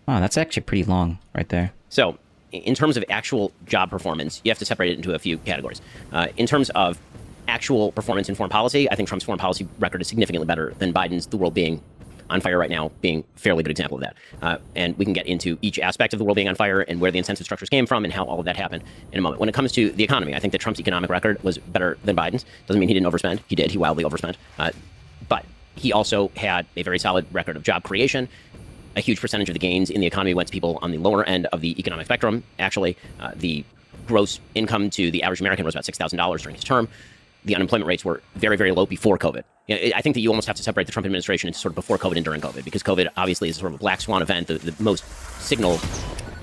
Wow, that's actually pretty long right there. So, in terms of actual job performance, you have to separate it into a few categories. In terms of actual performance in foreign policy, I think Trump's foreign policy record is significantly better than Biden's. The world being on fire right now being a fairly good example of that. And we can get into each aspect of the world being on fire and where the incentive structures came from and how all of that happened in a moment. When it comes to the economy, I think that Trump's economic record was better than Biden's. Doesn't mean he didn't overspend. He did. He wildly overspent. But he also had a very solid record of job creation. A huge percentage of the gains in the economy went to people on the lower end of the economic spectrum. Actually, the gross income to the average American was about $6,000 during his term. The unemployment rates were very, very low before COVID. I think that you almost have to separate the Trump administration into sort of before COVID and during COVID, because COVID obviously is sort of a black swan event, the most signal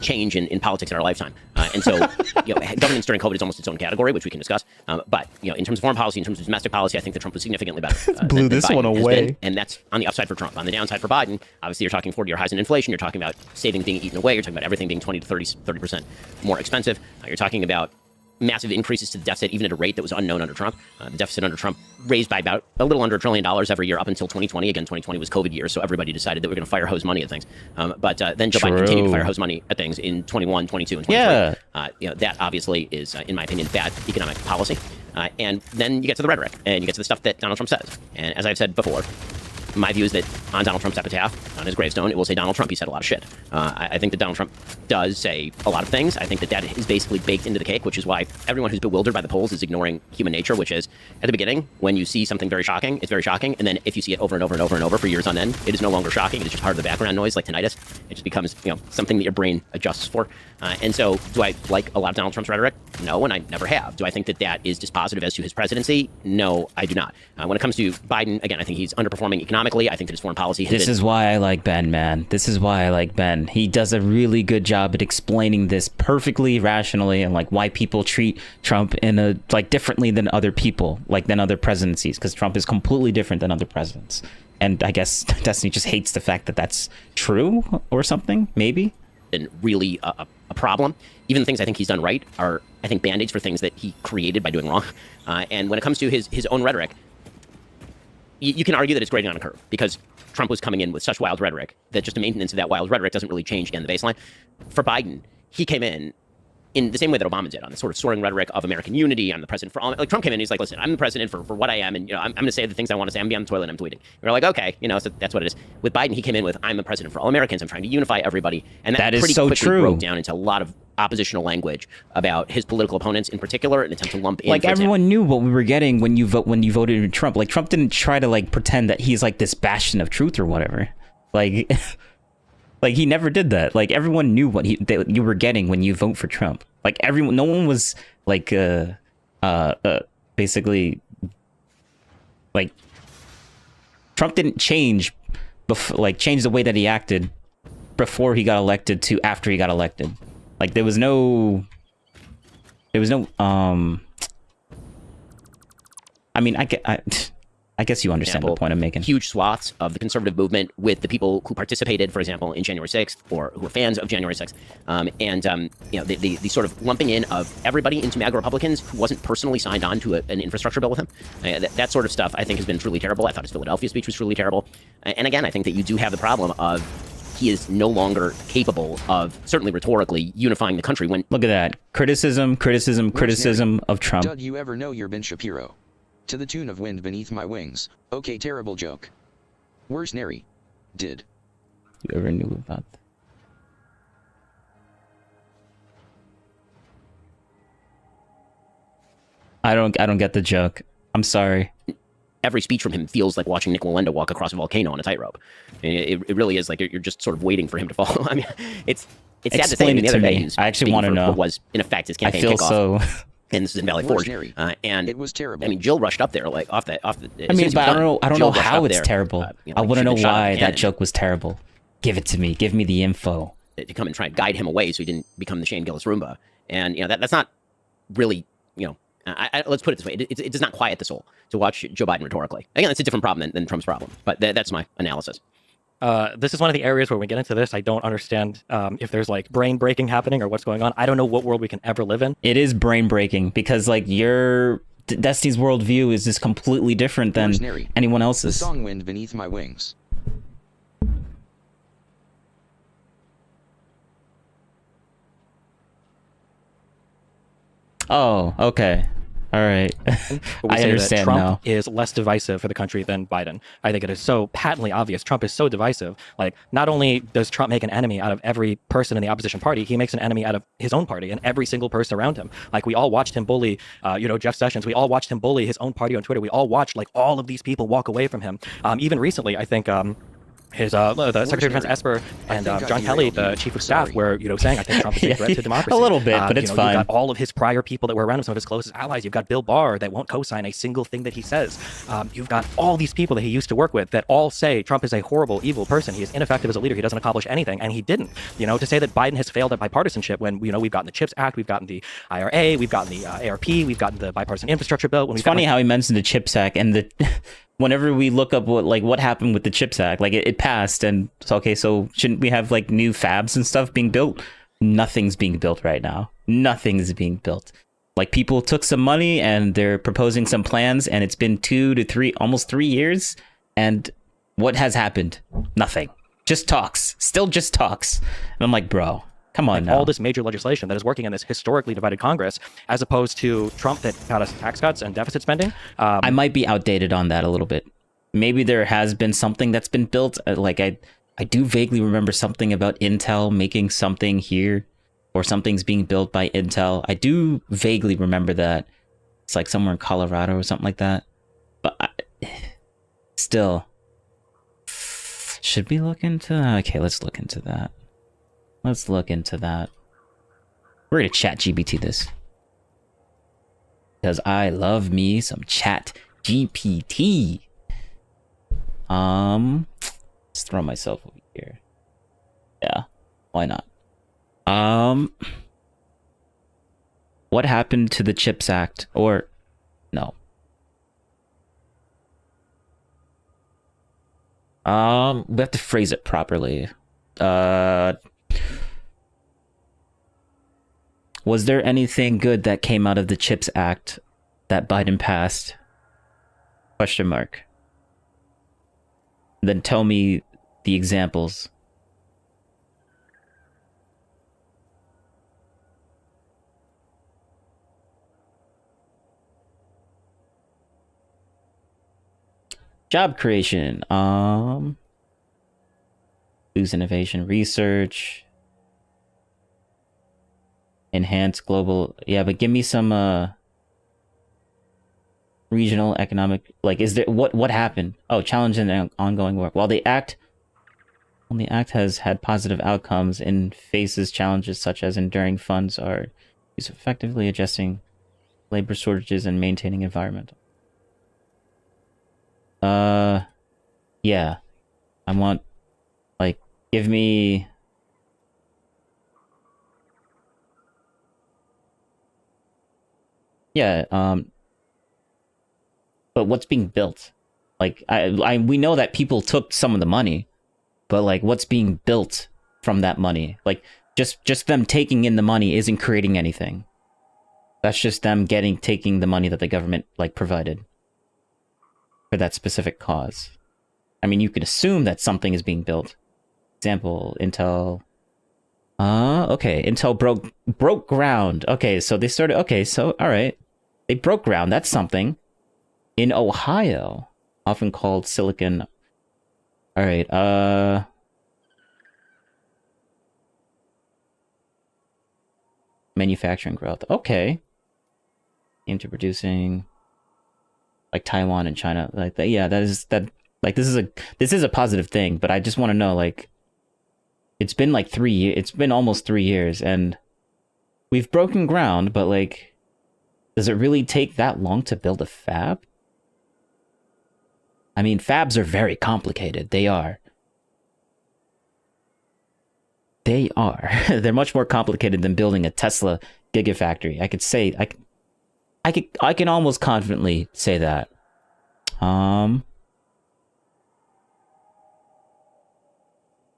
change in politics in our lifetime. And so, governance during COVID is almost its own category, which we can discuss. But, in terms of foreign policy, in terms of domestic policy, I think that Trump was significantly better. Blew this one away. And that's on the upside for Trump. On the downside for Biden, obviously you're talking 40-year highs in inflation. You're talking about savings being eaten away. You're talking about everything being 20 to 30% more expensive. You're talking about massive increases to the deficit, even at a rate that was unknown under Trump. The deficit under Trump raised by about a little under $1 trillion every year up until 2020. Again, 2020 was COVID year, so everybody decided that we're going to fire hose money at things. But then Joe Biden continued to fire hose money at things in 21, 22, and 23. You know, that obviously is, in my opinion, bad economic policy. And then you get to the rhetoric, and you get to the stuff that Donald Trump says. And as I've said before, my view is that on Donald Trump's epitaph, on his gravestone, it will say Donald Trump. He said a lot of shit. I think that Donald Trump does say a lot of things. I think that that is basically baked into the cake, which is why everyone who's bewildered by the polls is ignoring human nature, which is at the beginning, when you see something very shocking, it's very shocking. And then if you see it over and over and over and over for years on end, it is no longer shocking. It is just part of the background noise, like tinnitus. It just becomes, you know, something that your brain adjusts for. And so do I like a lot of Donald Trump's rhetoric? No, and I never have. Do I think that that is dispositive as to his presidency? No, I do not. When it comes to Biden, again, I think he's underperforming economically. I think that his foreign policy has This is why I like Ben, man. This is why I like Ben. He does a really good job at explaining this perfectly rationally, and like why people treat Trump in a like differently than other people, like than other presidencies, because Trump is completely different than other presidents. And I guess Destiny just hates the fact that that's true or something, maybe. Been really a problem. Even the things I think he's done right are, I think, band-aids for things that he created by doing wrong. And when it comes to his own rhetoric, you can argue that it's grading on a curve, because Trump was coming in with such wild rhetoric that just the maintenance of that wild rhetoric doesn't really change, again, the baseline. For Biden, he came in the same way that Obama did, on the sort of soaring rhetoric of American unity. I'm the president for all. Like, Trump came in and he's like, listen, I'm the president for what I am, and, you know, I'm going to say the things I want to say. I'm beyond the toilet, I'm tweeting. We're like, okay, you know, so that's what it is. With Biden, he came in with, I'm the president for all Americans. I'm trying to unify everybody. And that is pretty so quickly true. broke down into a lot of oppositional language about his political opponents in particular, an attempt to lump in. Like, everyone knew what we were getting when you voted in Trump. Like, Trump didn't try to like pretend that he's like this bastion of truth or whatever. Like, like he never did that. Like, everyone knew what that you were getting when you vote for Trump. Like, everyone, no one was like basically like Trump didn't change change the way that he acted before he got elected to after he got elected. Like, there was no I mean, I guess you understand the point I'm making. Huge swaths of the conservative movement with the people who participated, for example, in January 6th, or who were fans of January 6th, you know, the sort of lumping in of everybody into MAGA Republicans who wasn't personally signed on to an infrastructure bill with him. That sort of stuff, I think, has been truly terrible. I thought his Philadelphia speech was truly terrible. And again, I think that you do have the problem of he is no longer capable of, certainly rhetorically, unifying the country. When look at that. Criticism of Trump. Doug, you ever know you're Ben Shapiro? To the tune of Wind Beneath My Wings. Okay, terrible joke. Where's Neri? Did you ever knew about that? I don't get the joke. I'm sorry. Every speech from him feels like watching Nick Walenda walk across a volcano on a tightrope. It really is like you're just sort of waiting for him to fall. I mean, it's sad to say. I mean, the other day, I actually want to know what was in effect his campaign I feel kickoff. So. And this is in Valley Forge, and it was terrible. I mean, Jill rushed up there like off the. I mean, but I don't know how it's terrible. I want to know why that joke was terrible. Give it to me. Give me the info. To come and try and guide him away so he didn't become the Shane Gillis Roomba, and you know that's not really, you know. Let's put it this way: it does not quiet the soul to watch Joe Biden rhetorically. Again, that's a different problem than Trump's problem, but that's my analysis. This is one of the areas where we get into this. I don't understand if there's like brain breaking happening or what's going on. I don't know what world we can ever live in. It is brain breaking because like your Destiny's worldview is just completely different than anyone else's. The song Wind Beneath My Wings. Oh, okay. All right. I understand Trump now. is less divisive for the country than Biden. I think it is so patently obvious. Trump is so divisive. Like, not only does Trump make an enemy out of every person in the opposition party, he makes an enemy out of his own party and every single person around him. Like, we all watched him bully, Jeff Sessions. We all watched him bully his own party on Twitter. We all watched, like, all of these people walk away from him. Even recently, I think... the Secretary of Defense Esper and John Kelly, the Chief of Staff, were saying I think Trump is a threat to democracy. A little bit, but it's fine. You've got all of his prior people that were around him, some of his closest allies. You've got Bill Barr that won't co-sign a single thing that he says. You've got all these people that he used to work with that all say Trump is a horrible, evil person. He is ineffective as a leader. He doesn't accomplish anything, and he didn't. To say that Biden has failed at bipartisanship when we've gotten the CHIPS Act, we've gotten the IRA, we've gotten the ARP, we've gotten the bipartisan infrastructure bill. It's funny how he mentioned the CHIPS Act and the. Whenever we look up what happened with the CHIPS Act, like it passed, and so shouldn't we have like new fabs and stuff being built? Nothing's being built right now. Nothing is being built. Like people took some money and they're proposing some plans, and it's been 2 to 3, almost 3 years. And what has happened? Nothing. Just talks. Still just talks. And I'm like, bro, come on now. All this major legislation that is working in this historically divided Congress, as opposed to Trump that got us tax cuts and deficit spending. I might be outdated on that a little bit. Maybe there has been something that's been built. Like I do vaguely remember something about Intel making something here, or something's being built by Intel. I do vaguely remember that. It's like somewhere in Colorado or something like that. But still, should we look into that? Okay, let's look into that. Let's look into that. We're gonna chat GPT this. Because I love me some chat GPT. Let's throw myself over here. Yeah, why not? What happened to the CHIPS Act? Or no. We have to phrase it properly. Was there anything good that came out of the CHIPS Act that Biden passed? Question mark. Then tell me the examples. Job creation. Boost innovation research. Enhance global. Yeah, but give me some regional economic. Like, is there what happened? Oh, challenge and ongoing work. While the act has had positive outcomes, and faces challenges such as enduring funds are used effectively adjusting labor shortages and maintaining environmental. Yeah. I want, like, give me... Yeah, but what's being built? Like, we know that people took some of the money, but, like, what's being built from that money? Like, just them taking in the money isn't creating anything. That's just them taking the money that the government, like, provided for that specific cause. I mean, you could assume that something is being built. Example, Intel. Okay, Intel broke ground. Okay, so they started. Okay, so all right, they broke ground. That's something. In Ohio, often called Silicon. All right. Manufacturing growth. Okay. Into producing. Like Taiwan and China, like that. Yeah, that. Like this is a positive thing, but I just want to know, like, it's been like 3 years. It's been almost 3 years, and we've broken ground. But like, does it really take that long to build a fab? I mean, fabs are very complicated. They are. They're much more complicated than building a Tesla gigafactory. I could say I can almost confidently say that.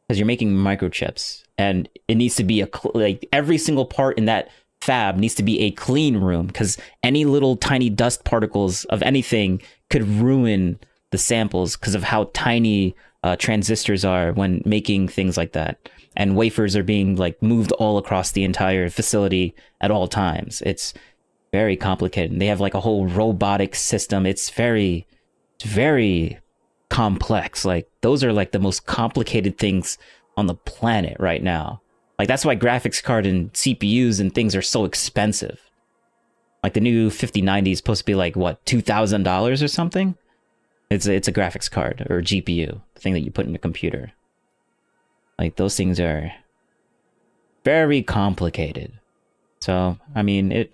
Because you're making microchips, and it needs to be like every single part in that fab needs to be a clean room, because any little tiny dust particles of anything could ruin the samples because of how tiny transistors are when making things like that. And wafers are being like moved all across the entire facility at all times. It's very complicated. And they have like a whole robotic system. It's very complex. Like, those are like the most complicated things on the planet right now. Like, that's why graphics card and CPUs and things are so expensive. Like, the new 5090 is supposed to be like, what, $2,000 or something? It's a graphics card or a GPU, the thing that you put in your computer. Like, those things are very complicated. So, I mean,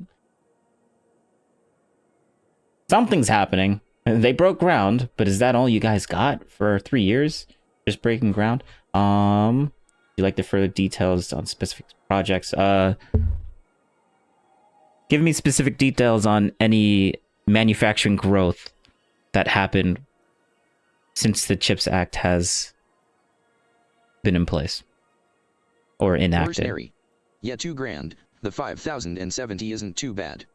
something's happening. They broke ground, but is that all you guys got for 3 years? Just breaking ground? You like the further details on specific projects? Give me specific details on any manufacturing growth that happened since the CHIPS Act has been in place or enacted. Where's Harry? Yeah, $2,000. The 5,070 isn't too bad.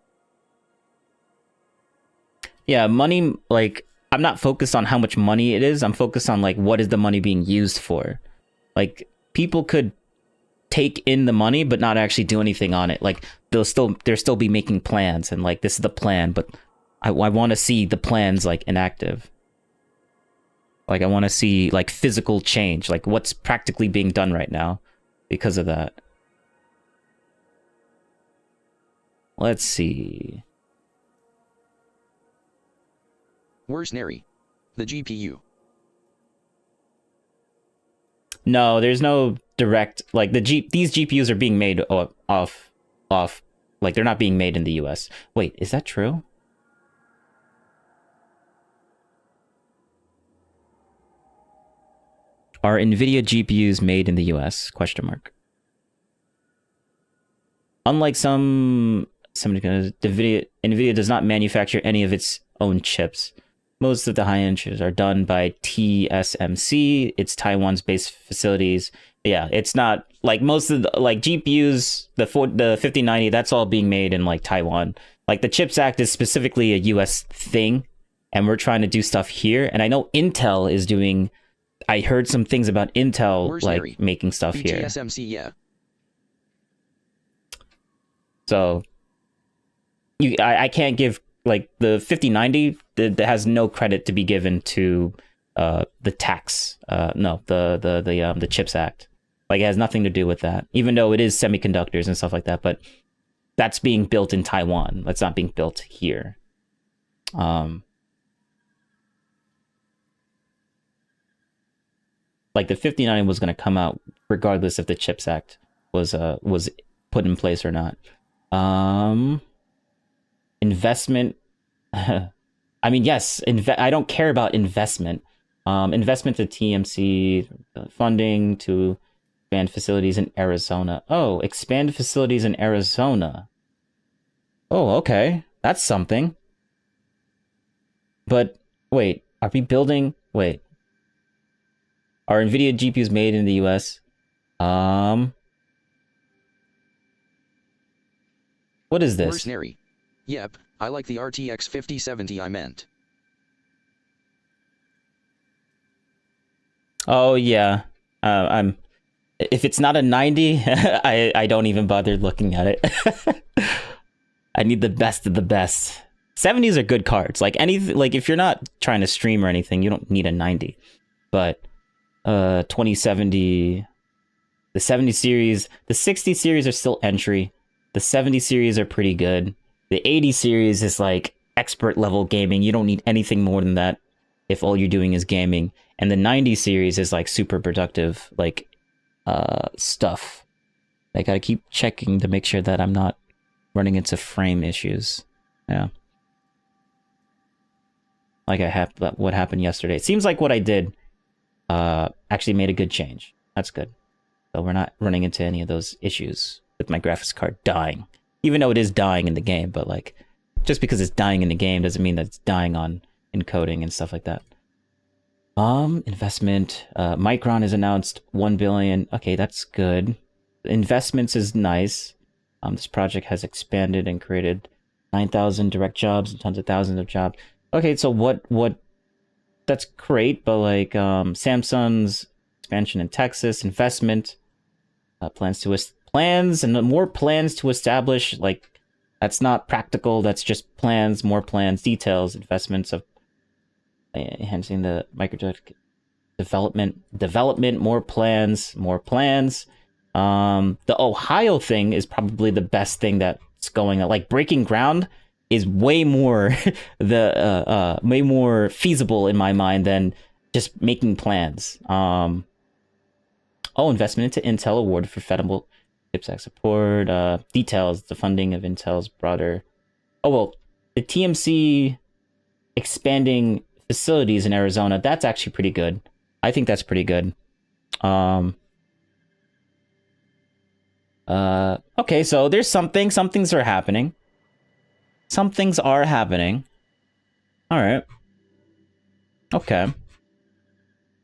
Yeah, money, like, I'm not focused on how much money it is. I'm focused on, like, what is the money being used for? Like, people could take in the money, but not actually do anything on it. Like, they'll still be making plans, and, like, this is the plan, but I want to see the plans, like, inactive. Like, I want to see, like, physical change, like, what's practically being done right now because of that. Let's see. Where's Neri? The GPU. No, there's no direct, like, these GPUs are being made off, like, they're not being made in the US. Wait, is that true? Are NVIDIA GPUs made in the US? Question mark. Unlike NVIDIA does not manufacture any of its own chips. Most of the high-end chips are done by TSMC. It's Taiwan's based facilities. Yeah, it's not like most of the like GPUs, the 5090. That's all being made in like Taiwan. Like the CHIPS Act is specifically a U.S. thing, and we're trying to do stuff here. And I know Intel is doing. I heard some things about Intel Where's like Neri? making stuff here. TSMC, yeah. So I can't give like the 5090 that has no credit to be given to the tax. No, the CHIPS Act. Like it has nothing to do with that. Even though it is semiconductors and stuff like that, but that's being built in Taiwan. That's not being built here. Like the 5090 was going to come out regardless if the CHIPS Act was put in place or not. Investment. I mean, yes. I don't care about investment. Investment to TMC, funding to expand facilities in Arizona. Oh, expand facilities in Arizona. Oh, okay. That's something. But wait, are we building? Wait. Are NVIDIA GPUs made in the US? What is this? Mercenary. Yep, I like the RTX 5070 I meant. Oh yeah. If it's not a 90, I don't even bother looking at it. I need the best of the best. 70s are good cards. Like if you're not trying to stream or anything, you don't need a 90. But 2070, the 70 series, the 60 series are still entry. The 70 series are pretty good. The 80 series is like expert level gaming. You don't need anything more than that if all you're doing is gaming. And the 90 series is like super productive, like stuff. I gotta keep checking to make sure that I'm not running into frame issues. Yeah. Like what happened yesterday. It seems like what I did actually made a good change. That's good. So we're not running into any of those issues with my graphics card dying. Even though it is dying in the game, but like just because it's dying in the game doesn't mean that it's dying on encoding and stuff like that. Investment. Micron has announced 1 billion. Okay, that's good. Investments is nice. This project has expanded and created 9,000 direct jobs and tons of thousands of jobs. Okay, so what that's great, but like Samsung's expansion in Texas, investment, plans and more plans to establish, like that's not practical, that's just plans, more plans, details, investments of enhancing the microchip development, more plans. The Ohio thing is probably the best thing that's going on. Like breaking ground is way more way more feasible in my mind than just making plans. Investment into Intel awarded for federal CHIPS Act support. Details the funding of Intel's broader. The TMC expanding facilities in Arizona. That's actually pretty good. I think that's pretty good. Okay, so there's some things are happening. Some things are happening. All right. Okay.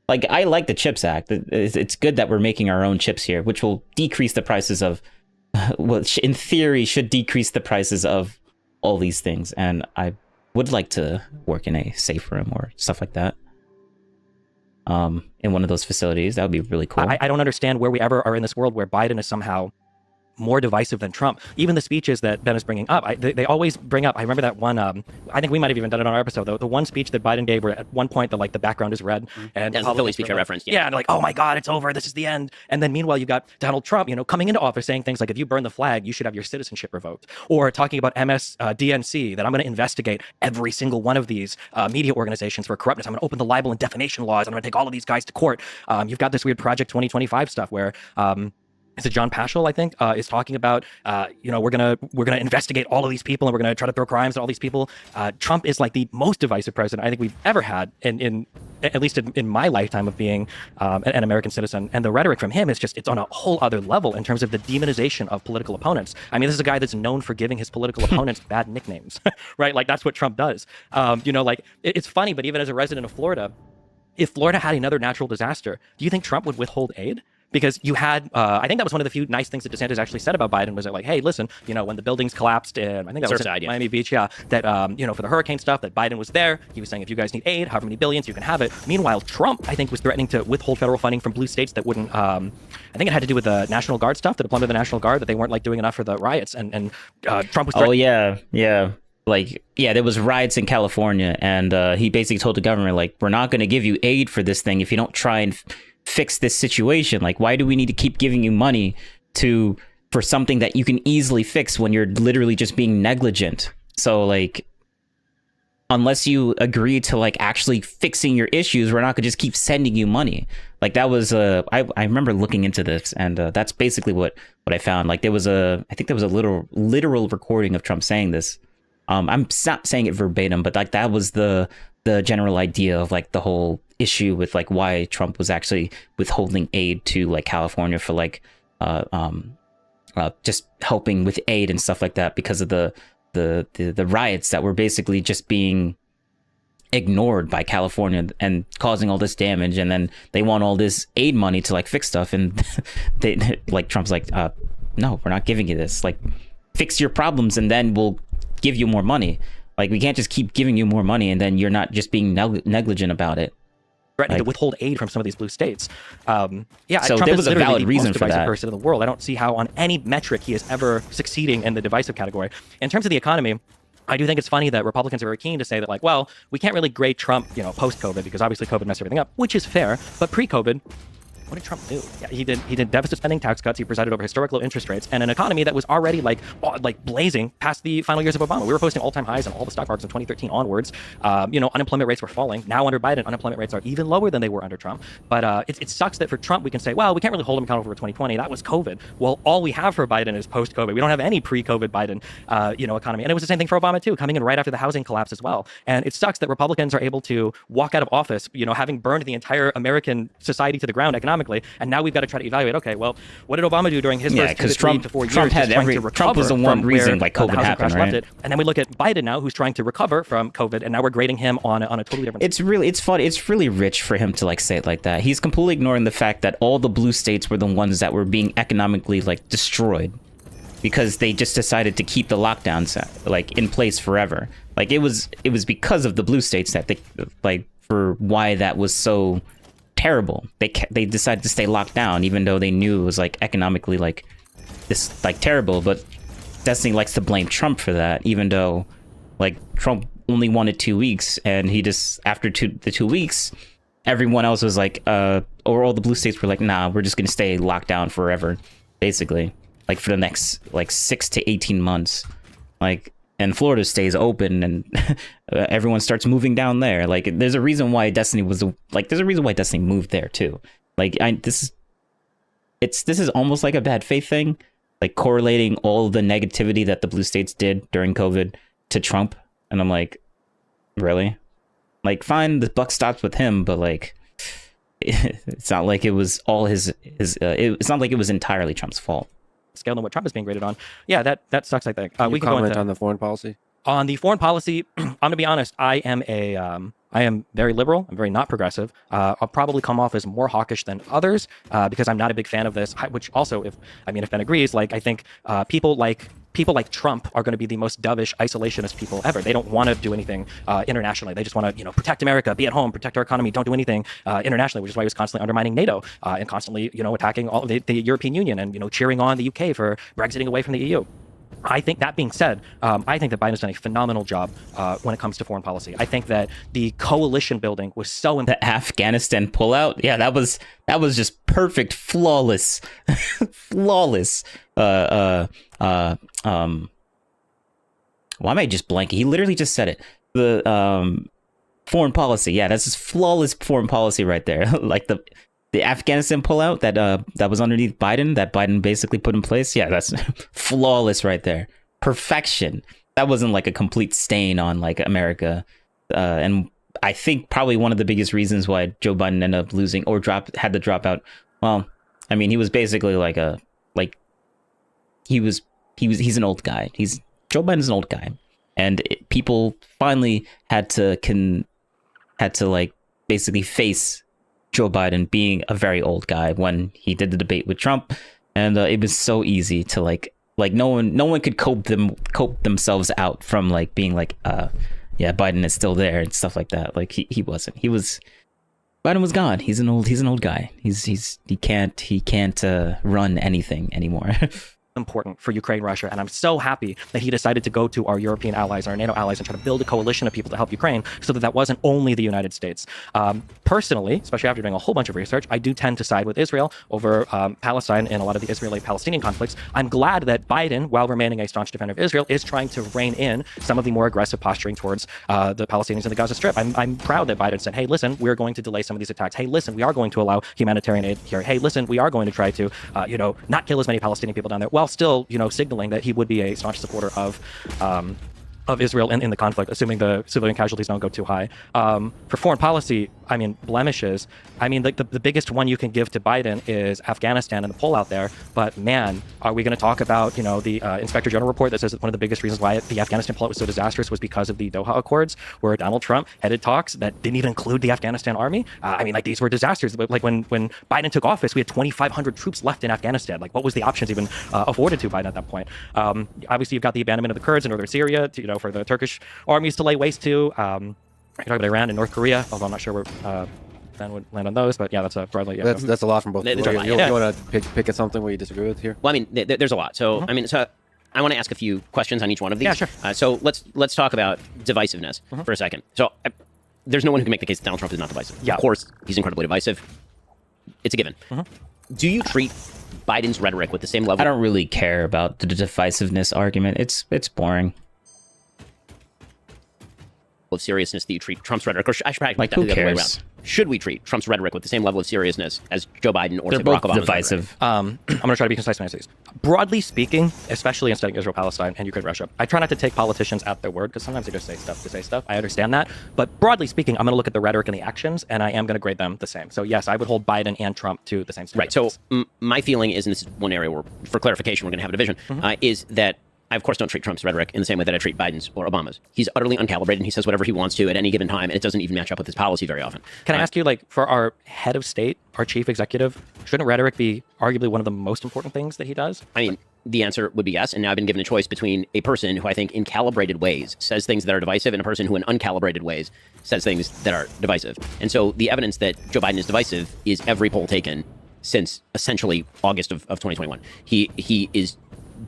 Like, I like the CHIPS Act. It's good that we're making our own chips here, which will decrease the prices of, well, in theory, should decrease the prices of all these things. And I would like to work in a safe room or stuff like that. In one of those facilities, that would be really cool. I don't understand where we ever are in this world where Biden is somehow more divisive than Trump. Even the speeches that Ben is bringing up, they always bring up. I remember that one. I think we might have even done it on our episode. The one speech that Biden gave, where at one point the background is red, and the Philly speech I referenced. Yeah, and they're like, "Oh my God, it's over. This is the end." And then meanwhile, you got Donald Trump, coming into office saying things like, "If you burn the flag, you should have your citizenship revoked," or talking about DNC, that I'm going to investigate every single one of these media organizations for corruptness. I'm going to open the libel and defamation laws. I'm going to take all of these guys to court. You've got this weird Project 2025 stuff where. Is it John Paschal, I think, is talking about, we're gonna investigate all of these people and we're gonna try to throw crimes at all these people. Trump is like the most divisive president I think we've ever had, in at least in my lifetime of being an American citizen. And the rhetoric from him is it's on a whole other level in terms of the demonization of political opponents. I mean, this is a guy that's known for giving his political opponents bad nicknames, right? Like that's what Trump does. It's funny, but even as a resident of Florida, if Florida had another natural disaster, do you think Trump would withhold aid? Because you had, I think that was one of the few nice things that DeSantis actually said about Biden was that, like, hey, listen, when the buildings collapsed in, I think that was in Miami Beach, that, for the hurricane stuff, that Biden was there. He was saying, if you guys need aid, however many billions, you can have it. Meanwhile, Trump, I think, was threatening to withhold federal funding from blue states that wouldn't, I think it had to do with the National Guard stuff, the deployment of the National Guard, that they weren't doing enough for the riots. And Trump was Oh, yeah. There was riots in California, and he basically told the government, like, we're not going to give you aid for this thing if you don't try and fix this situation. Like, why do we need to keep giving you money for something that you can easily fix when you're literally just being negligent? So, like, unless you agree to, like, actually fixing your issues, we're not gonna just keep sending you money. Like, that was I remember looking into this, and that's basically what I found. Like, I think there was a literal recording of Trump saying this. I'm not saying it verbatim, but like that was the general idea of like the whole issue with like why Trump was actually withholding aid to like California for like just helping with aid and stuff like that, because of the riots that were basically just being ignored by California and causing all this damage, and then they want all this aid money to like fix stuff, and they like Trump's like, no, we're not giving you this. Like, fix your problems and then we'll give you more money. Like, we can't just keep giving you more money and then you're not just being negligent about it. Threatening to withhold aid from some of these blue states. So Trump there was a valid reason for that. The most divisive person in the world. I don't see how on any metric he is ever succeeding in the divisive category. In terms of the economy, I do think it's funny that Republicans are very keen to say that, like, well, we can't really grade Trump, post-COVID, because obviously COVID messed everything up, which is fair. But pre-COVID, what did Trump do? Yeah, he did deficit spending, tax cuts. He presided over historic low interest rates and an economy that was already like blazing past the final years of Obama. We were posting all-time highs on all the stock markets in 2013 onwards. Unemployment rates were falling. Now under Biden, unemployment rates are even lower than they were under Trump. But it sucks that for Trump we can say, well, we can't really hold him accountable for 2020. That was COVID. Well, all we have for Biden is post-COVID. We don't have any pre-COVID Biden, economy. And it was the same thing for Obama too, coming in right after the housing collapse as well. And it sucks that Republicans are able to walk out of office, having burned the entire American society to the ground economically, and now we've got to try to evaluate, okay, well, what did Obama do during his first 2 to 4 years? Trump was the one reason why COVID happened, right? And then we look at Biden now, who's trying to recover from COVID, and now we're grading him on a totally different. It's funny. It's really rich for him to like say it like that. He's completely ignoring the fact that all the blue states were the ones that were being economically like destroyed because they just decided to keep the lockdowns like in place forever. Like it was because of the blue states that they like for why that was so terrible. They decided to stay locked down even though they knew it was like economically like this like terrible. But Destiny likes to blame Trump for that, even though like Trump only wanted 2 weeks, and he just after the 2 weeks, everyone else was like, or all the blue states were like, nah, we're just gonna stay locked down forever, basically, like for the next like 6 to 18 months, like. And Florida stays open, and everyone starts moving down there. Like, there's a reason why Destiny moved there too. Like, this is almost like a bad faith thing, like correlating all the negativity that the blue states did during COVID to Trump. And I'm like, really? Like, fine, the buck stops with him, but like, it's not like it was all it's not like it was entirely Trump's fault. Scale than what Trump is being graded on. Yeah, that sucks, I think. We can comment on the foreign policy? On the foreign policy, I'm going to be honest, I am very liberal. I'm very not progressive. I'll probably come off as more hawkish than others because I'm not a big fan of this, which also, if Ben agrees, like I think people like people like Trump are going to be the most dovish, isolationist people ever. They don't want to do anything internationally. They just want to, protect America, be at home, protect our economy, don't do anything internationally, which is why he was constantly undermining NATO and constantly, attacking all of the European Union and, cheering on the UK for Brexiting away from the EU. I think that being said, I think that Biden's done a phenomenal job when it comes to foreign policy. I think that the coalition building was so important. The Afghanistan pullout, yeah, that was just perfect, flawless, flawless. Why am I just blanking? He literally just said it. The foreign policy, yeah, that's just flawless foreign policy right there. Like the Afghanistan pullout that was underneath Biden, that Biden basically put in place. Yeah, that's flawless right there. Perfection. That wasn't like a complete stain on like America. And I think probably one of the biggest reasons why Joe Biden ended up losing or had to drop out. Well, I mean, he was basically he's an old guy. Joe Biden's an old guy, and people finally had to like basically face Joe Biden being a very old guy when he did the debate with Trump, and it was so easy to like no one could cope themselves out from like being like yeah, Biden is still there and stuff like that. Like he wasn't. Biden was gone. He's an old guy. He can't run anything anymore. Important for Ukraine, Russia, and I'm so happy that he decided to go to our European allies, our NATO allies, and try to build a coalition of people to help Ukraine so that wasn't only the United States. Personally, especially after doing a whole bunch of research, I do tend to side with Israel over Palestine in a lot of the Israeli-Palestinian conflicts. I'm glad that Biden, while remaining a staunch defender of Israel, is trying to rein in some of the more aggressive posturing towards the Palestinians in the Gaza Strip. I'm proud that Biden said, hey, listen, we're going to delay some of these attacks. Hey, listen, we are going to allow humanitarian aid here. Hey, listen, we are going to try to, not kill as many Palestinian people down there, while still, signaling that he would be a staunch supporter of Israel in the conflict, assuming the civilian casualties don't go too high. For foreign policy, I mean, blemishes. I mean, the biggest one you can give to Biden is Afghanistan and the pullout there. But man, are we going to talk about, the Inspector General report that says that one of the biggest reasons why the Afghanistan pullout was so disastrous was because of the Doha Accords, where Donald Trump headed talks that didn't even include the Afghanistan army. These were disasters. Like when Biden took office, we had 2,500 troops left in Afghanistan. Like, what was the options even afforded to Biden at that point? Obviously, you've got the abandonment of the Kurds in northern Syria, for the Turkish armies to lay waste to. I can talk about Iran and North Korea, although I'm not sure where Ben would land on those. But yeah, that's a broadly. Yeah, that's a lot from both. You want to pick at something where you disagree with here? Well, I mean, there's a lot. So I want to ask a few questions on each one of these. Yeah, sure. So let's talk about divisiveness for a second. So there's no one who can make the case that Donald Trump is not divisive. Yeah. Of course, he's incredibly divisive. It's a given. Do you treat Biden's rhetoric with the same level? I don't really care about the divisiveness argument. It's boring. Of seriousness that you treat Trump's rhetoric, or I should probably who cares? Should we treat Trump's rhetoric with the same level of seriousness as Joe Biden or They're Barack both Obama's divisive. I'm going to try to be concise when I say this. Broadly speaking, especially in studying Israel, Palestine, and Ukraine, Russia, I try not to take politicians at their word because sometimes they just say stuff to say stuff. I understand that. But broadly speaking, I'm going to look at the rhetoric and the actions, and I am going to grade them the same. So yes, I would hold Biden and Trump to the same standard. Right. So my feeling is, and this is one area where, for clarification, we're going to have a division, is that I, of course, don't treat Trump's rhetoric in the same way that I treat Biden's or Obama's. He's utterly uncalibrated, and he says whatever he wants to at any given time, and it doesn't even match up with his policy very often. Can I ask you, for our head of state, our chief executive, shouldn't rhetoric be arguably one of the most important things that he does? I mean, the answer would be yes, and now I've been given a choice between a person who I think in calibrated ways says things that are divisive and a person who in uncalibrated ways says things that are divisive. And so the evidence that Joe Biden is divisive is every poll taken since essentially August of 2021. He is,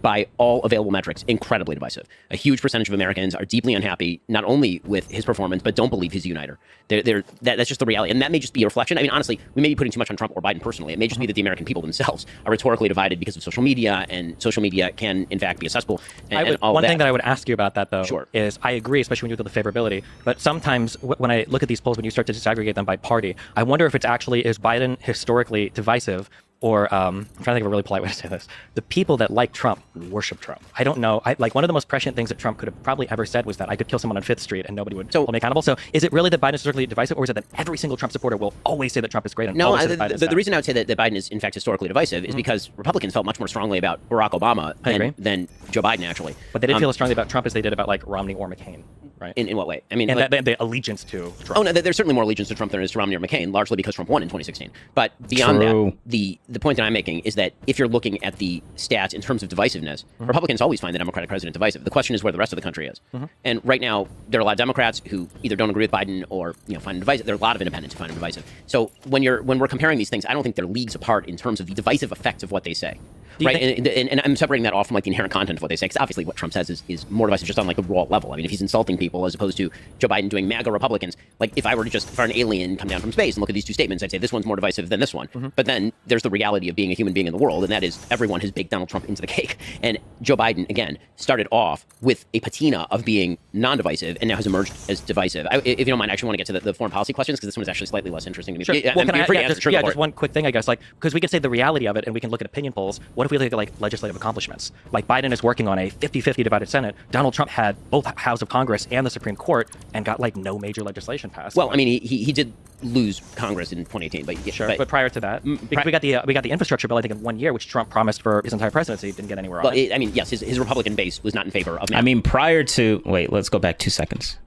by all available metrics, incredibly divisive. A huge percentage of Americans are deeply unhappy, not only with his performance, but don't believe he's a uniter. That's just the reality. And that may just be a reflection. I mean, honestly, we may be putting too much on Trump or Biden personally. It may just be that the American people themselves are rhetorically divided because of social media, and social media can, in fact, be a cesspool. One thing that I would ask you about that, though, Sure. is I agree, especially when you look at the favorability, but sometimes when I look at these polls, when you start to disaggregate them by party, I wonder if it's actually, is Biden historically divisive? Or I'm trying to think of a really polite way to say this. The people that like Trump worship Trump. I don't know. One of the most prescient things that Trump could have probably ever said was that I could kill someone on 5th Street and nobody would hold me accountable. So is it really that Biden is historically divisive, or is it that every single Trump supporter will always say that Trump is great? And no, the reason I would say that Biden is in fact historically divisive is because Republicans felt much more strongly about Barack Obama than Joe Biden, actually. But they didn't feel as strongly about Trump as they did about Romney or McCain. right? In what way? I mean, and like, the allegiance to Trump. Oh no, there's certainly more allegiance to Trump than there is to Romney or McCain, largely because Trump won in 2016. But beyond True. that, the point that I'm making is that if you're looking at the stats in terms of divisiveness, Republicans always find the Democratic president divisive. The question is where the rest of the country is. And right now, there are a lot of Democrats who either don't agree with Biden or find him divisive. There are a lot of independents who find him divisive. So when we're comparing these things, I don't think they're leagues apart in terms of the divisive effects of what they say. Right, and I'm separating that off from like the inherent content of what they say, because obviously what Trump says is more divisive just on like a raw level. I mean, if he's insulting people as opposed to Joe Biden doing MAGA Republicans, like if I were an alien come down from space and look at these two statements, I'd say this one's more divisive than this one. But then there's the reality of being a human being in the world, and that is everyone has baked Donald Trump into the cake. And Joe Biden, again, started off with a patina of being non-divisive and now has emerged as divisive. If you don't mind, I actually want to get to the foreign policy questions, because this one is actually slightly less interesting to me. Sure. Yeah, Well, can I just one quick thing, I guess, like, because we can say the reality of it and we can look at opinion polls. What if we look at like legislative accomplishments? Like Biden is working on a 50-50 divided Senate. Donald Trump had both houses of Congress and the Supreme Court and got like no major legislation passed. Well, I mean, he did lose Congress in 2018, but yeah, sure. But prior to that, because we got the infrastructure bill, I think, in 1 year, which Trump promised for his entire presidency, didn't get anywhere on. Well, I mean, yes, his Republican base was not in favor of. I mean, prior to let's go back 2 seconds.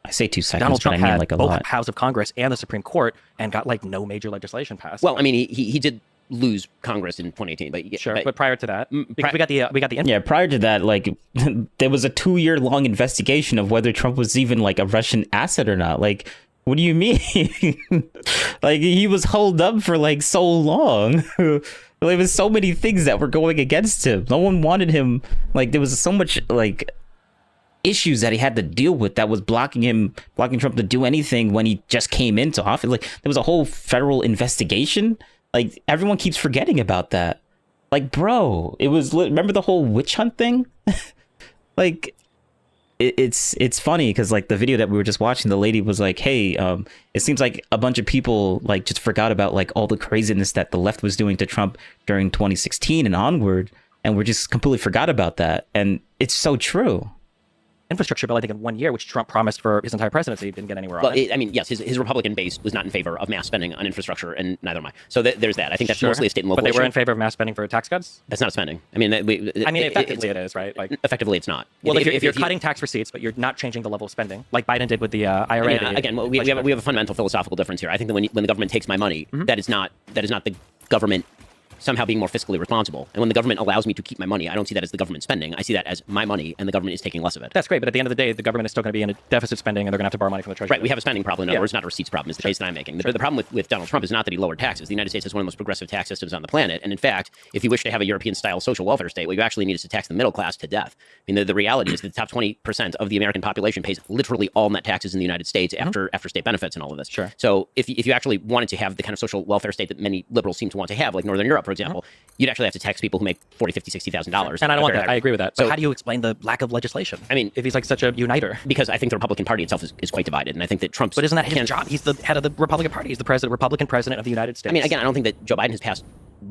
I say 2 seconds, Donald Trump but I mean had like a both lot. House of Congress and the Supreme Court and got like no major legislation passed. Well, I mean, he did lose Congress in 2018, but sure. But prior to that, because we got the yeah. Prior to that, like there was a 2-year long investigation of whether Trump was even like a Russian asset or not. Like, what do you mean? Like he was holed up for like so long. There was so many things that were going against him. No one wanted him. Like there was so much like issues that he had to deal with that was blocking Trump to do anything when he just came into office. Like there was a whole federal investigation. Like everyone keeps forgetting about that. Like, bro, it was remember the whole witch hunt thing? Like it's funny because like the video that we were just watching, the lady was like, hey, it seems like a bunch of people like just forgot about like all the craziness that the left was doing to Trump during 2016 and onward, and we're just completely forgot about that. And it's so true. Infrastructure bill, I think, in 1 year, which Trump promised for his entire presidency, didn't get anywhere on. I mean, yes, his Republican base was not in favor of mass spending on infrastructure, and neither am I. So there's that. I think that's mostly a state and local But they were issue. in favor of mass spending for tax cuts? That's not spending. I mean, effectively it is, right? Like effectively, it's not. Well, if you're cutting tax receipts, but you're not changing the level of spending, like Biden did with the IRA. Again, we have a fundamental philosophical difference here. I think that when the government takes my money, that is not the government somehow being more fiscally responsible. And when the government allows me to keep my money, I don't see that as the government spending. I see that as my money, and the government is taking less of it. That's great, but at the end of the day, the government is still going to be in a deficit spending, and they're going to have to borrow money from the Treasury. Right, we have a spending problem. In other words, not a receipts problem, is the case that I'm making. The problem with Donald Trump is not that he lowered taxes. The United States has one of the most progressive tax systems on the planet. And in fact, if you wish to have a European-style social welfare state, what you actually need is to tax the middle class to death. I mean, the reality is that the top 20% of the American population pays literally all net taxes in the United States after state benefits and all of this. Sure. So if you actually wanted to have the kind of social welfare state that many liberals seem to want to have, like Northern Europe, for example, you'd actually have to tax people who make $40,000, $50,000, $60,000. And I don't want that. I agree with that. So how do you explain the lack of legislation? I mean, if he's like such a uniter. Because I think the Republican Party itself is quite divided, and I think that Trump's... But isn't that his job? He's the head of the Republican Party. He's the Republican president of the United States. I mean, again, I don't think that Joe Biden has passed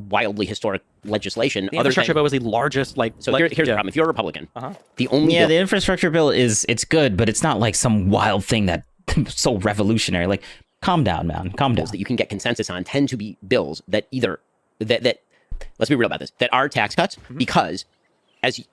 wildly historic legislation. The infrastructure bill was the largest, like... So here's the problem. If you're a Republican, the only... Yeah, the infrastructure bill it's good, but it's not like some wild thing that so revolutionary. Like, calm down, man. Calm down. That you can get consensus on tend to be bills that either... that let's be real about this, that are tax cuts because, as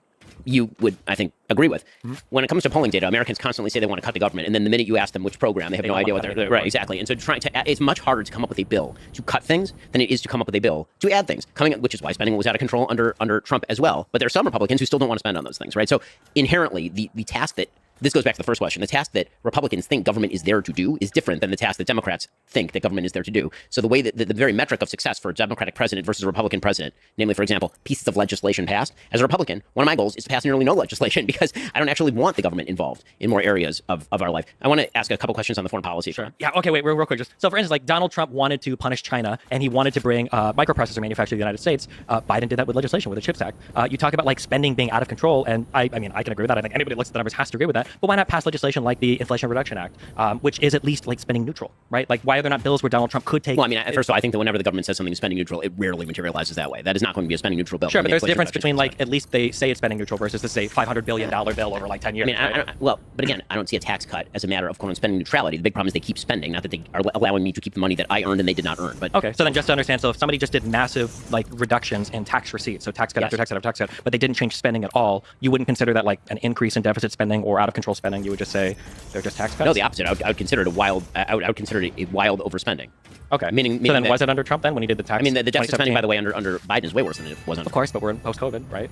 you would, I think, agree with, when it comes to polling data, Americans constantly say they want to cut the government, and then the minute you ask them which program, they have no idea what they're... Right, exactly. And so it's much harder to come up with a bill to cut things than it is to come up with a bill to add things, which is why spending was out of control under Trump as well. But there are some Republicans who still don't want to spend on those things, right? So inherently, the task that... This goes back to the first question. The task that Republicans think government is there to do is different than the task that Democrats think that government is there to do. So the way that the very metric of success for a Democratic president versus a Republican president, namely, for example, pieces of legislation passed, as a Republican, one of my goals is to pass nearly no legislation because I don't actually want the government involved in more areas of our life. I want to ask a couple questions on the foreign policy. Sure. Yeah, okay, wait, real quick. So for instance, like Donald Trump wanted to punish China, and he wanted to bring microprocessor manufacturing to the United States. Biden did that with legislation, with the CHIPS Act. You talk about like spending being out of control, and I mean, I can agree with that. I think anybody who looks at the numbers has to agree with that. that. But why not pass legislation like the Inflation Reduction Act, which is at least like spending neutral, right? Like, why are there not bills where Donald Trump could take? Well, I mean, first of all, I think that whenever the government says something is spending neutral, it rarely materializes that way. That is not going to be a spending neutral bill. Sure, but there's a difference between like at least they say it's spending neutral versus this say $500 billion bill over like 10 years. I mean, right? but again, I don't see a tax cut as a matter of quote spending neutrality. The big problem is they keep spending, not that they are allowing me to keep the money that I earned and they did not earn. But okay, so then just to understand, so if somebody just did massive like reductions in tax receipts, so tax cut after tax cut after tax cut, but they didn't change spending at all, you wouldn't consider that like an increase in deficit spending or out of control spending. You would just say they're just tax cuts. No, the opposite. I would consider it a wild. I would consider it a wild overspending. Okay. Meaning so then that, was it under Trump then when he did the tax? I mean, the deficit spending, by the way, under Biden is way worse than it was under. Of course, but we're in post-COVID, right?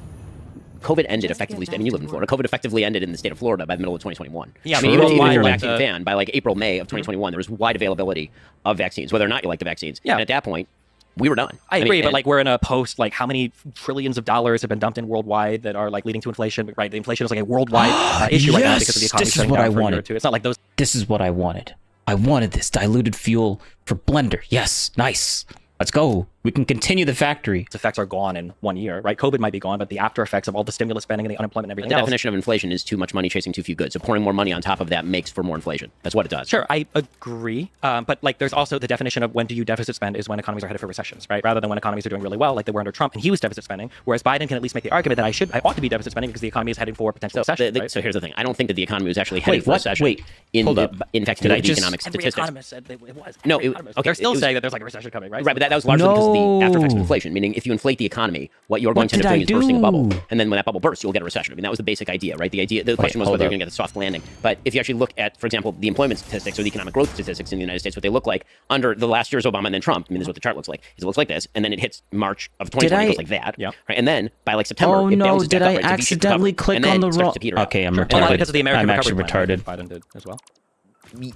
COVID ended effectively. I mean, you live in Florida. COVID effectively ended in the state of Florida by the middle of 2021. Yeah, I mean, even if you're like vaccine fan, by like April, May of 2021, there was wide availability of vaccines, whether or not you like the vaccines. Yeah. And at that point, we were done. I agree, but like we're in a post, like how many trillions of dollars have been dumped in worldwide that are like leading to inflation, right? The inflation is like a worldwide issue right now because of the economy this is what I wanted. It's not like those. This is what I wanted. I wanted this diluted fuel for blender. Yes, nice. Let's go. We can continue the factory. Its effects are gone in 1 year, right? COVID might be gone, but the after effects of all the stimulus spending and the unemployment and everything the else. definition of inflation is too much money chasing too few goods. So pouring more money on top of that makes for more inflation. That's what it does. Sure, I agree. But like there's also the definition of when do you deficit spend is when economies are headed for recessions, right? Rather than when economies are doing really well, like they were under Trump and he was deficit spending. Whereas Biden can at least make the argument that I ought to be deficit spending because the economy is heading for potential recession. Right? So here's the thing. I don't think that the economy was actually heading for recession. Wait, hold up. In fact, the Every economic statistics. economist said it was. No, they're still saying that there's like a recession coming, right? Right, but that was largely because of the after effects of inflation. Meaning, if you inflate the economy, what you're going to end up doing is bursting a bubble, and then when that bubble bursts, you'll get a recession. I mean, that was the basic idea, right? The question was whether you're going to get a soft landing. But if you actually look at, for example, the employment statistics or the economic growth statistics in the United States, what they look like under the last year's Obama and then Trump. I mean, this is what the chart looks like. It looks like this, and then it hits March of 2020, it goes like that. Yeah. Right, and then by like September, Oh it no! bounces Did back I up, right? accidentally click on the wrong? Okay, I'm retarded. Well, because of the American I'm Recovery actually Plan, retarded. Biden did as well.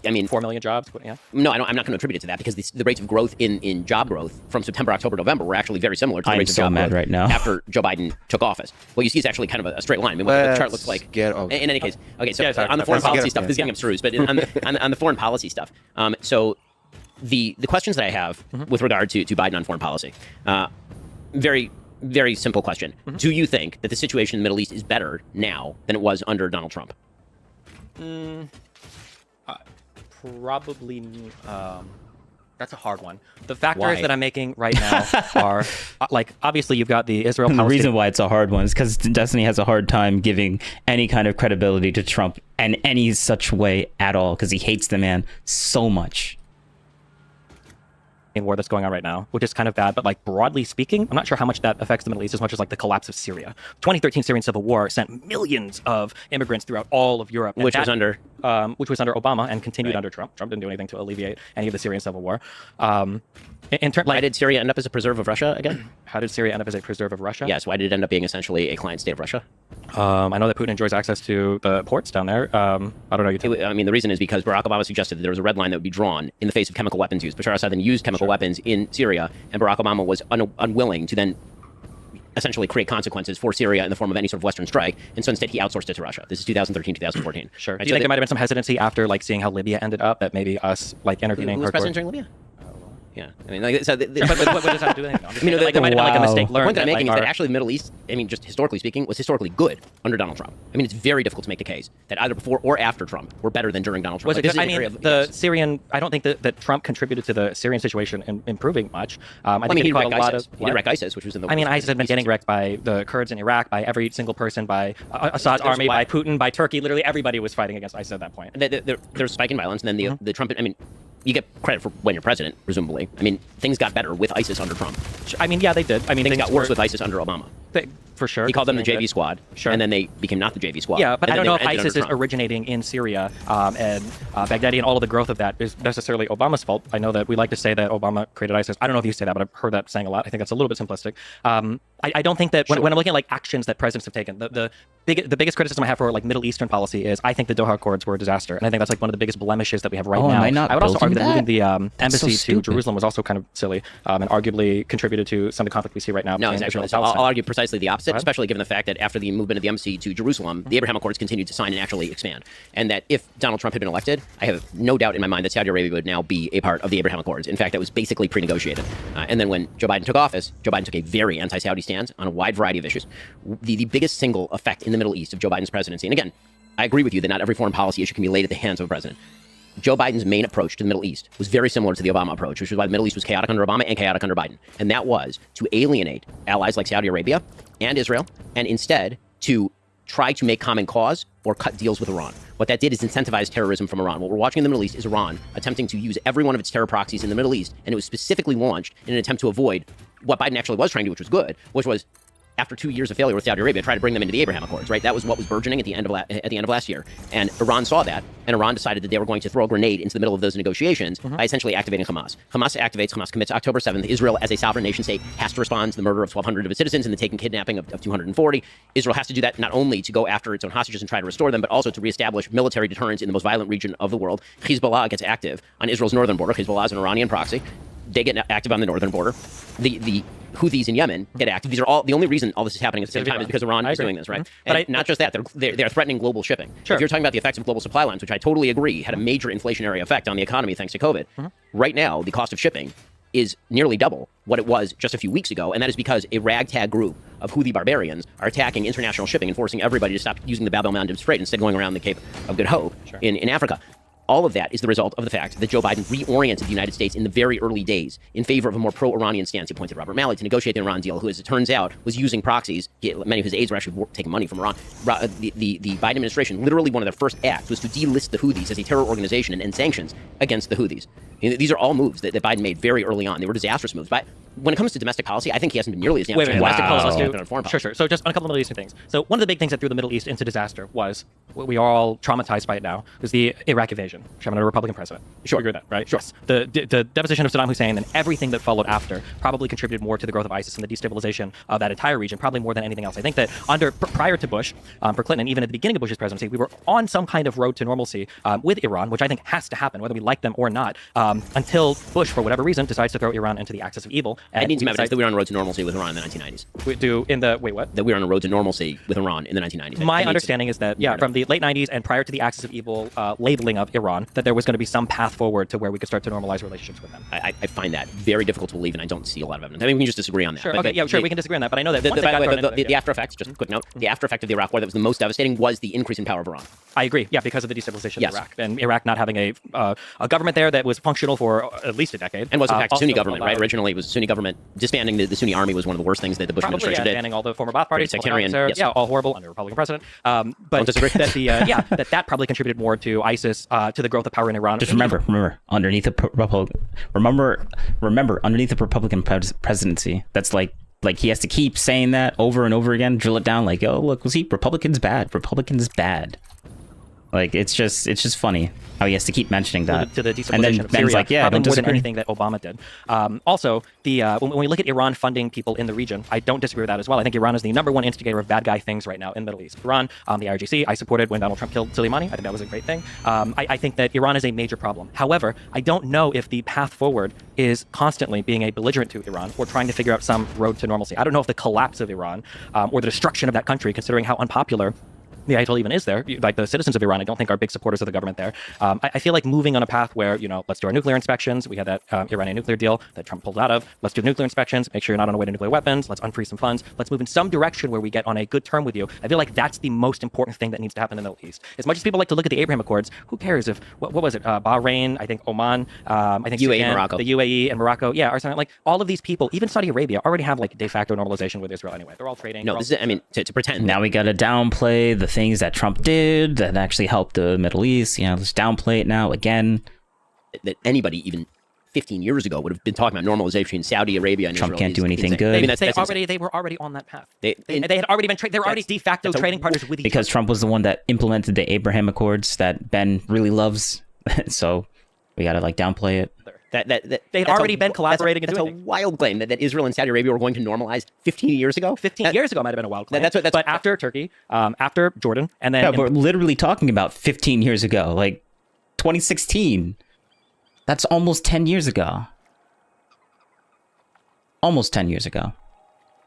I mean, 4 million jobs. Yeah. No, I'm not going to attribute it to that because the rates of growth in job growth from September, October, November were actually very similar to the rates of job growth right now. after Joe Biden took office. What you see is actually kind of a straight line. I mean, what the chart looks like. In any case, okay. So on the foreign policy stuff, this is getting abstruse, but on the foreign policy stuff, so the questions that I have with regard to Biden on foreign policy, very. Very simple question. Do you think that the situation in the Middle East is better now than it was under Donald Trump? Probably. That's a hard one. The factors that I'm making right now are like obviously you've got the Israel. The reason why it's a hard one is because Destiny has a hard time giving any kind of credibility to Trump in any such way at all because he hates the man so much. War that's going on right now, which is kind of bad, but like broadly speaking, I'm not sure how much that affects the Middle East as much as like the collapse of Syria. 2013 Syrian civil war sent millions of immigrants throughout all of Europe, which was under Obama and continued under Trump. Trump didn't do anything to alleviate any of the Syrian civil war. Why did Syria end up as a preserve of Russia again? How did Syria end up as a preserve of Russia? Yes, why did it end up being essentially a client state of Russia? I know that Putin enjoys access to the ports down there. I don't know. I mean, the reason is because Barack Obama suggested that there was a red line that would be drawn in the face of chemical weapons use. Bashar Assad then used chemical weapons in Syria, and Barack Obama was unwilling to then essentially create consequences for Syria in the form of any sort of Western strike, and so instead he outsourced it to Russia. This is 2013, 2014. Sure. Right? Do you think there might have been some hesitancy after like seeing how Libya ended up that maybe us like intervening? Who was president during Libya? Yeah, I mean, like, but what does that have to do with anything? I mean, like, it might have been like a mistake learned. The point that I'm making is that actually the Middle East, I mean, just historically speaking, was historically good under Donald Trump. I mean, it's very difficult to make the case that either before or after Trump were better than during Donald Trump. Was it good? I mean, the Syrian, I don't think that Trump contributed to the Syrian situation in improving much. I think he did wreck ISIS, which was in the. I mean, ISIS had been getting wrecked by the Kurds in Iraq, by every single person, by Assad's army, by Putin, by Turkey. Literally everybody was fighting against ISIS at that point. There's a spike in violence, and then the Trump. I mean, you get credit for when you're president, presumably. I mean, things got better with ISIS under Trump. I mean, yeah, they did. I mean, things got worse with ISIS under Obama. For sure. He called them the JV squad, and then they became not the JV squad. Yeah, but I don't know if ISIS is originating in Syria and Baghdadi and all of the growth of that is necessarily Obama's fault. I know that we like to say that Obama created ISIS. I don't know if you say that, but I've heard that saying a lot. I think that's a little bit simplistic. I don't think that when I'm looking at like actions that presidents have taken, the biggest criticism I have for like Middle Eastern policy is I think the Doha Accords were a disaster, and I think that's like one of the biggest blemishes that we have right now. I would also argue that moving the embassy to Jerusalem was also kind of silly and arguably contributed to some of the conflict we see right now. No, exactly. So I'll argue precisely the opposite, especially given the fact that after the movement of the embassy to Jerusalem, the Abraham Accords continued to sign and actually expand. And that if Donald Trump had been elected, I have no doubt in my mind that Saudi Arabia would now be a part of the Abraham Accords. In fact, that was basically pre-negotiated. And then when Joe Biden took office, Joe Biden took a very anti-Saudi stance on a wide variety of issues. The biggest single effect in the Middle East of Joe Biden's presidency, and again, I agree with you that not every foreign policy issue can be laid at the hands of a president. Joe Biden's main approach to the Middle East was very similar to the Obama approach, which is why the Middle East was chaotic under Obama and chaotic under Biden. And that was to alienate allies like Saudi Arabia and Israel, and instead to try to make common cause or cut deals with Iran. What that did is incentivize terrorism from Iran. What we're watching in the Middle East is Iran attempting to use every one of its terror proxies in the Middle East, and it was specifically launched in an attempt to avoid what Biden actually was trying to do, which was good, which was, after 2 years of failure with Saudi Arabia, try to bring them into the Abraham Accords, right? That was what was burgeoning at the end of last year. And Iran saw that, and Iran decided that they were going to throw a grenade into the middle of those negotiations by essentially activating Hamas. Hamas commits October 7th. Israel, as a sovereign nation state, has to respond to the murder of 1,200 of its citizens and the taking kidnapping of 240. Israel has to do that not only to go after its own hostages and try to restore them, but also to reestablish military deterrence in the most violent region of the world. Hezbollah gets active on Israel's northern border. Hezbollah is an Iranian proxy. They get active on the northern border. The Houthis in Yemen get active. These are all the only reason all this is happening at the same time is because Iran is doing this, right? And not just that, they're threatening global shipping. Sure. If you're talking about the effects of global supply lines, which I totally agree had a major inflationary effect on the economy thanks to COVID, right now the cost of shipping is nearly double what it was just a few weeks ago, and that is because a ragtag group of Houthi barbarians are attacking international shipping and forcing everybody to stop using the Bab el-Mandeb Strait, instead going around the Cape of Good Hope in Africa. All of that is the result of the fact that Joe Biden reoriented the United States in the very early days in favor of a more pro-Iranian stance. He appointed Robert Malley to negotiate the Iran deal, who, as it turns out, was using proxies. Many of his aides were actually taking money from Iran. The Biden administration, literally one of their first acts was to delist the Houthis as a terror organization and end sanctions against the Houthis. These are all moves that Biden made very early on. They were disastrous moves. But when it comes to domestic policy, I think he hasn't been nearly as damaging as domestic policy on foreign policy. Sure. So just on a couple of Middle Eastern things. So one of the big things that threw the Middle East into disaster was what we are all traumatized by it now, is the Iraq invasion, which I'm a Republican president. Sure. You agree with that, right? Sure. Yes. The deposition of Saddam Hussein and everything that followed after probably contributed more to the growth of ISIS and the destabilization of that entire region, probably more than anything else. I think that prior to Bush, for Clinton, even at the beginning of Bush's presidency, we were on some kind of road to normalcy with Iran, which I think has to happen, whether we like them or not, until Bush, for whatever reason, decides to throw Iran into the axis of evil. I need some evidence that we were on a road to normalcy with Iran in the 1990s. That we were on a road to normalcy with Iran in the 1990s. My understanding is that, from the late 90s and prior to the axis of evil labeling of Iran, that there was going to be some path forward to where we could start to normalize relationships with them. I find that very difficult to believe, and I don't see a lot of evidence. I mean, we can just disagree on that. Sure, we can disagree on that, but I know that the after effects, just a quick note, the after effect of the Iraq War that was the most devastating was the increase in power of Iran. I agree, because of the destabilization of Iraq. And Iraq not having a government there that was functional for at least a decade. And was in fact a Sunni government, right? Originally it was a Sunni government. Disbanding the Sunni army was one of the worst things that the Bush administration did. Banning all the former Ba'ath parties, sectarian, all horrible under a Republican president. But that probably contributed more to ISIS, to the growth of power in Iran. Just remember, underneath the underneath the Republican presidency, that's like he has to keep saying that over and over again, drill it down, like, oh look, Republicans bad. Like it's just funny how he has to keep mentioning that. To the destabilization and then of Ben's Syria, like, yeah, probably don't more than disagree. anything that Obama did. Also, when we look at Iran funding people in the region, I don't disagree with that as well. I think Iran is the number one instigator of bad guy things right now in the Middle East. Iran, the IRGC, I supported when Donald Trump killed Soleimani. I think that was a great thing. I think that Iran is a major problem. However, I don't know if the path forward is constantly being a belligerent to Iran or trying to figure out some road to normalcy. I don't know if the collapse of Iran or the destruction of that country, considering how unpopular the Ayatollah even is there. Like the citizens of Iran, I don't think are big supporters of the government there. I feel like moving on a path where, let's do our nuclear inspections. We had that Iranian nuclear deal that Trump pulled out of. Let's do the nuclear inspections. Make sure you're not on the way to nuclear weapons. Let's unfreeze some funds. Let's move in some direction where we get on a good term with you. I feel like that's the most important thing that needs to happen in the Middle East. As much as people like to look at the Abraham Accords, who cares if, what was it? Bahrain, I think Oman, I think UAE, Sudan, Morocco. the UAE and Morocco, or something like all of these people, even Saudi Arabia, already have like de facto normalization with Israel anyway. They're all trading. No, this is, I mean, to pretend. Now we got to downplay the things that Trump did that actually helped the Middle East. Let's downplay it now again. That anybody even 15 years ago would have been talking about normalization in Saudi Arabia and Trump Israel. can't do anything insane. good. I mean, they were already on that path. They had already been they were already de facto trading partners with each other. Because Trump was the one that implemented the Abraham Accords that Ben really loves. So we got to downplay it. They had already been collaborating and doing That's a wild claim that Israel and Saudi Arabia were going to normalize 15 years ago. 15 years ago might have been a wild claim. But after Turkey, after Jordan, and then... Yeah, but we're literally talking about 15 years ago, 2016. That's almost 10 years ago. Almost 10 years ago.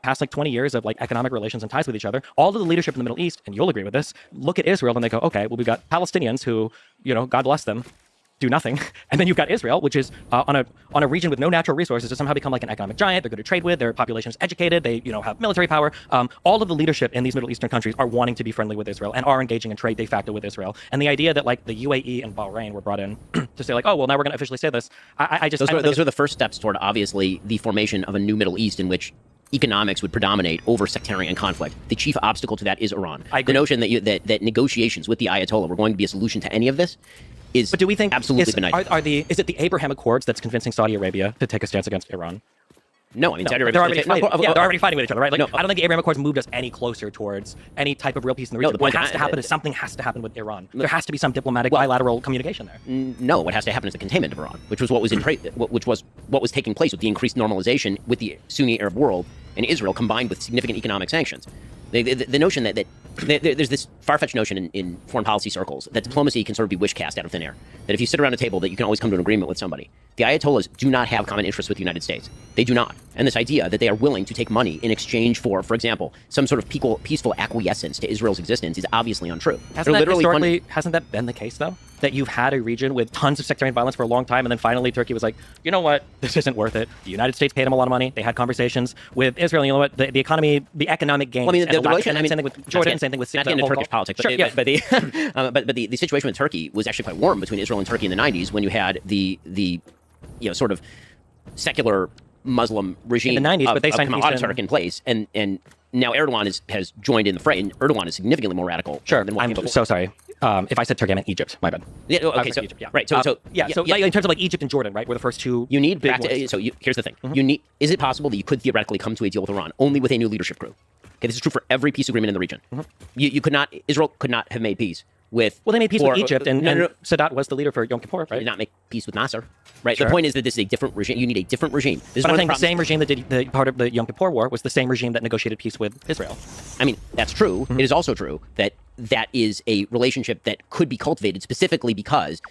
Past 20 years of economic relations and ties with each other, all of the leadership in the Middle East, and you'll agree with this, look at Israel and they go, okay, well, we've got Palestinians who, God bless them, do nothing. And then you've got Israel, which is on a region with no natural resources to somehow become like an economic giant. They're good to trade with. Their population is educated. They have military power. All of the leadership in these Middle Eastern countries are wanting to be friendly with Israel and are engaging in trade de facto with Israel. And the idea that like the UAE and Bahrain were brought in to say like, oh well, now we're going to officially say this. Those were the first steps toward obviously the formation of a new Middle East in which economics would predominate over sectarian conflict. The chief obstacle to that is Iran. The notion that negotiations with the Ayatollah were going to be a solution to any of this is, but do we think absolutely benighted. Is it the Abraham Accords that's convincing Saudi Arabia to take a stance against Iran? No, I mean, they're already fighting with each other, right? Like, I don't think the Abraham Accords moved us any closer towards any type of real peace in the region. What has to happen is something has to happen with Iran. There has to be some diplomatic bilateral communication there. No, what has to happen is the containment of Iran, which was what was taking place with the increased normalization with the Sunni Arab world and Israel, combined with significant economic sanctions. The notion that there's this far-fetched notion in foreign policy circles that diplomacy can sort of be wish-cast out of thin air. That if you sit around a table, that you can always come to an agreement with somebody. The Ayatollahs do not have common interests with the United States. They do not. And this idea that they are willing to take money in exchange for example, some sort of peaceful acquiescence to Israel's existence is obviously untrue. Hasn't that been the case, though? That you've had a region with tons of sectarian violence for a long time, and then finally Turkey was like, you know what, this isn't worth it. The United States paid them a lot of money. They had conversations with Israel. You know what, the economy, the economic gains. Well, I mean, same thing with Jordan, same thing with not into Turkish politics, but, sure, but the situation with Turkey was actually quite warm between Israel and Turkey in the 90s when you had the sort of secular Muslim regime in the 90s, but they signed Kemal Ataturk in place, and now Erdogan has joined in the fray, and Erdogan is significantly more radical. Sure, than what I'm people so sorry. If I said Turkey, I meant Egypt. My bad. Yeah, okay, so Egypt, yeah. Right. So like, in terms of like Egypt and Jordan, right, were the first two. You need big here's the thing. You need. Is it possible that you could theoretically come to a deal with Iran only with a new leadership crew? Okay, this is true for every peace agreement in the region. You could not. Israel could not have made peace with. Well, they made peace with Egypt, and Sadat was the leader for Yom Kippur, right? They did not make peace with Nasser. Right. Sure. The point is that this is a different regime. You need a different regime. This but is I think the same regime that did the part of the Yom Kippur War was the same regime that negotiated peace with Israel. I mean, that's true. It is also true that that is a relationship that could be cultivated specifically because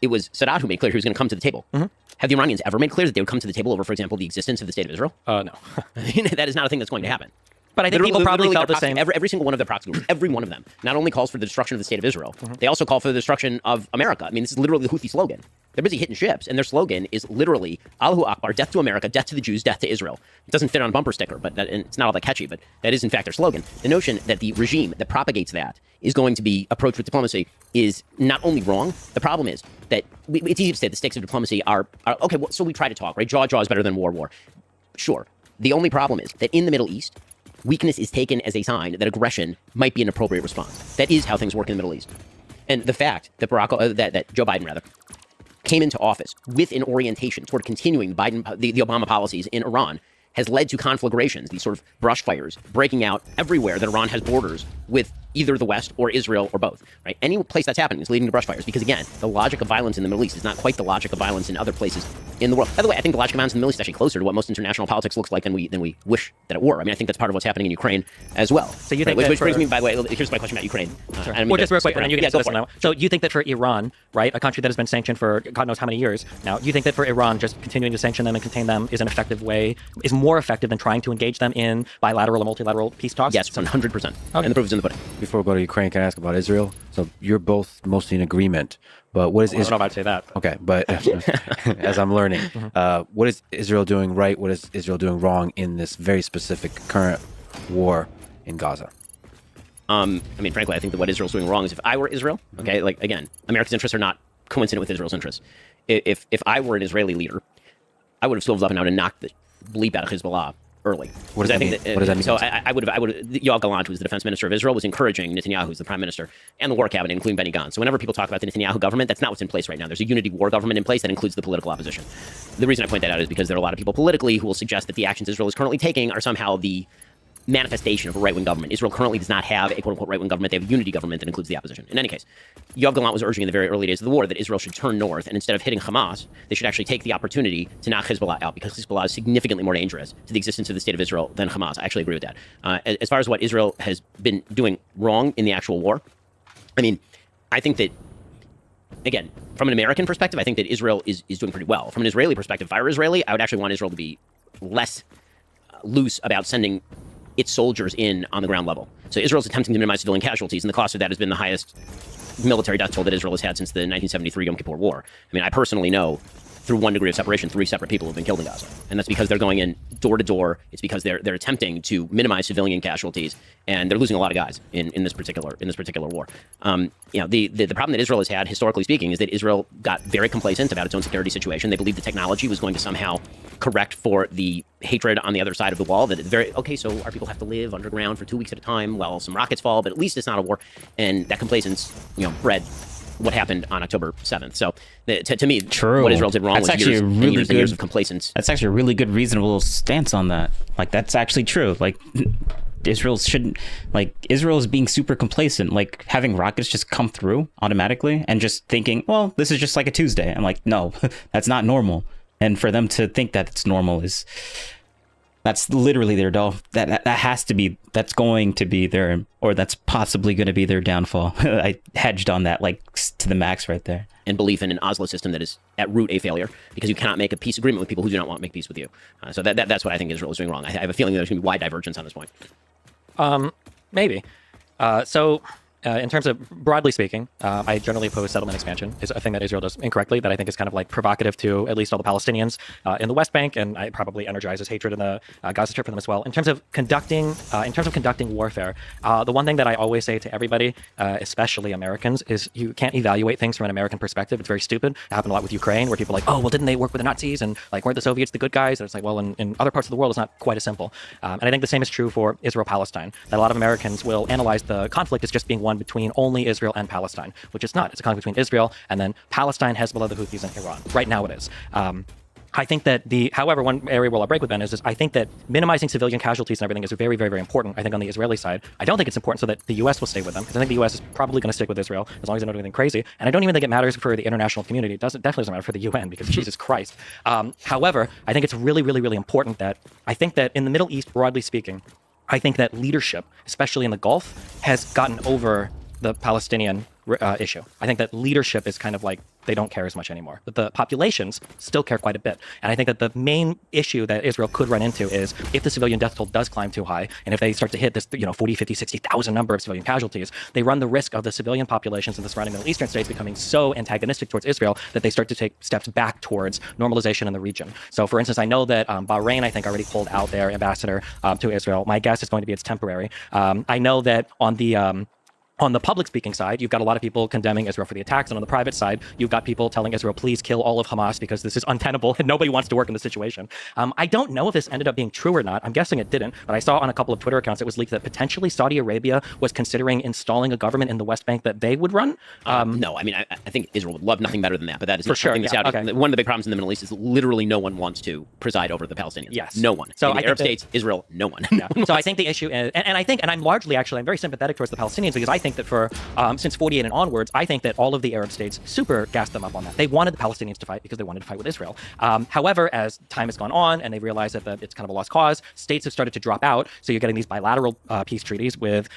it was Sadat who made clear he was going to come to the table. Have the Iranians ever made clear that they would come to the table over, for example, the existence of the state of Israel? No. I mean, that is not a thing that's going to happen. But I think people probably felt the same. Every single one of their proxy groups, every one of them, not only calls for the destruction of the state of Israel, they also call for the destruction of America. I mean, this is literally the Houthi slogan. They're busy hitting ships, and their slogan is literally Allahu Akbar, death to America, death to the Jews, death to Israel. It doesn't fit on a bumper sticker, but and it's not all that catchy, but that is in fact their slogan. The notion that the regime that propagates that is going to be approached with diplomacy is not only wrong. The problem is that it's easy to say the stakes of diplomacy are okay. Well, so we try to talk, right? Jaw is better than war. Sure. The only problem is that in the Middle East, weakness is taken as a sign that aggression might be an appropriate response. That is how things work in the Middle East. And the fact that that Joe Biden came into office with an orientation toward continuing the Obama policies in Iran has led to conflagrations, these sort of brush fires breaking out everywhere that Iran has borders with either the West or Israel or both, right? Any place that's happening is leading to brush fires because, again, the logic of violence in the Middle East is not quite the logic of violence in other places in the world. By the way, I think the logic of violence in the Middle East is actually closer to what most international politics looks like than we wish that it were. I mean, I think that's part of what's happening in Ukraine as well. So you think which brings me, by the way, here's my question about Ukraine. Sure. Well, just real quick, and then you can answer this one now. So you think that for Iran, right, a country that has been sanctioned for God knows how many years now, you think that for Iran, just continuing to sanction them and contain them is an effective way, is more effective than trying to engage them in bilateral or multilateral peace talks? Yes, 100%. Okay. And the proof is in the pudding. Before we go to Ukraine, can I ask about Israel? So you're both mostly in agreement, but what is Israel? I don't know if I'd say that. Okay, but as I'm learning, what is Israel doing right? What is Israel doing wrong in this very specific current war in Gaza? I mean, frankly, I think that what Israel's doing wrong is if I were Israel, okay, like, again, America's interests are not coincident with Israel's interests. If I were an Israeli leader, I would have slipped up and out and knocked the bleep out of Hezbollah early. What does that mean? What does that mean? So I would have. Yoav Gallant, who was the defense minister of Israel, was encouraging Netanyahu, who's the prime minister, and the war cabinet, including Benny Gantz. So whenever people talk about the Netanyahu government, that's not what's in place right now. There's a unity war government in place that includes the political opposition. The reason I point that out is because there are a lot of people politically who will suggest that the actions Israel is currently taking are somehow the manifestation of a right-wing government. Israel currently does not have a quote-unquote right-wing government. They have a unity government that includes the opposition. In any case, Yoav Gallant was urging in the very early days of the war that Israel should turn north, and instead of hitting Hamas, they should actually take the opportunity to knock Hezbollah out, because Hezbollah is significantly more dangerous to the existence of the state of Israel than Hamas. I actually agree with that. As far as what Israel has been doing wrong in the actual war, I mean, I think that, again, from an American perspective, I think that Israel is doing pretty well. From an Israeli perspective, if I were Israeli, I would actually want Israel to be less loose about sending its soldiers in on the ground level. So Israel's attempting to minimize civilian casualties, and the cost of that has been the highest military death toll that Israel has had since the 1973 Yom Kippur War. I mean, I personally know, through 1 degree of separation, 3 separate people have been killed in Gaza. And that's because they're going in door to door. It's because they're attempting to minimize civilian casualties, and they're losing a lot of guys in this particular war. The problem that Israel has had, historically speaking, is that Israel got very complacent about its own security situation. They believed the technology was going to somehow correct for the hatred on the other side of the wall. So our people have to live underground for 2 weeks at a time while some rockets fall, but at least it's not a war. And that complacence, bred what happened on October 7th. So to me, what Israel did wrong was years and years of complacence. That's actually a really good, reasonable stance on that. Like, that's actually true. Like, Israel is being super complacent, like having rockets just come through automatically and just thinking, well, this is just like a Tuesday. I'm like, no, that's not normal. And for them to think that it's normal that's literally their that's going to be their, or that's possibly going to be their downfall. I hedged on that like to the max right there. And belief in an Oslo system that is at root a failure, because you cannot make a peace agreement with people who do not want to make peace with you. So that's what I think Israel is doing wrong. I have a feeling there's going to be wide divergence on this point. Maybe. In terms of broadly speaking, I generally oppose settlement expansion. Is a thing that Israel does incorrectly that I think is kind of like provocative to at least all the Palestinians in the West Bank, and it probably energizes hatred in the Gaza Strip for them as well. In terms of conducting warfare, the one thing that I always say to everybody, especially Americans, is you can't evaluate things from an American perspective. It's very stupid. It happened a lot with Ukraine, where people are like, oh, well, didn't they work with the Nazis, and like weren't the Soviets the good guys? And it's like, well, in other parts of the world, it's not quite as simple. And I think the same is true for Israel-Palestine. That a lot of Americans will analyze the conflict as just being one between only Israel and Palestine, which it's not. It's a conflict between Israel and then Palestine, Hezbollah, the Houthis, and Iran. Right now it is. I think that however, one area where I'll break with Ben is I think that minimizing civilian casualties and everything is very, very, very important. I think on the Israeli side, I don't think it's important so that the U.S. will stay with them, because I think the U.S. is probably going to stick with Israel as long as they don't do anything crazy. And I don't even think it matters for the international community. It definitely doesn't matter for the UN, because Jesus Christ. However, I think it's really, really, really important that I think that in the Middle East, broadly speaking, I think that leadership, especially in the Gulf, has gotten over the Palestinian issue. I think that leadership is kind of like they don't care as much anymore. But the populations still care quite a bit. And I think that the main issue that Israel could run into is if the civilian death toll does climb too high, and if they start to hit this 40, 50, 60,000 number of civilian casualties, they run the risk of the civilian populations in the surrounding Middle Eastern states becoming so antagonistic towards Israel that they start to take steps back towards normalization in the region. So for instance, I know that Bahrain, I think, already pulled out their ambassador to Israel. My guess is going to be it's temporary. I know that on the public speaking side, you've got a lot of people condemning Israel for the attacks. And on the private side, you've got people telling Israel, please kill all of Hamas because this is untenable and nobody wants to work in this situation. I don't know if this ended up being true or not. I'm guessing it didn't. But I saw on a couple of Twitter accounts, it was leaked that potentially Saudi Arabia was considering installing a government in the West Bank that they would run. No, I mean, I think Israel would love nothing better than that. But that is for not sure. something that's out. Okay. One of the big problems in the Middle East is literally no one wants to preside over the Palestinians. Yes. No one. So the Arab states, Israel, no one. Yeah. So I think the issue is, and I'm largely, actually, I'm very sympathetic towards the Palestinians, because I think that for since 48 and onwards, I think that all of the Arab states super gassed them up on that. They wanted the Palestinians to fight because they wanted to fight with Israel. However, as time has gone on and they realized that it's kind of a lost cause, states have started to drop out. So you're getting these bilateral peace treaties with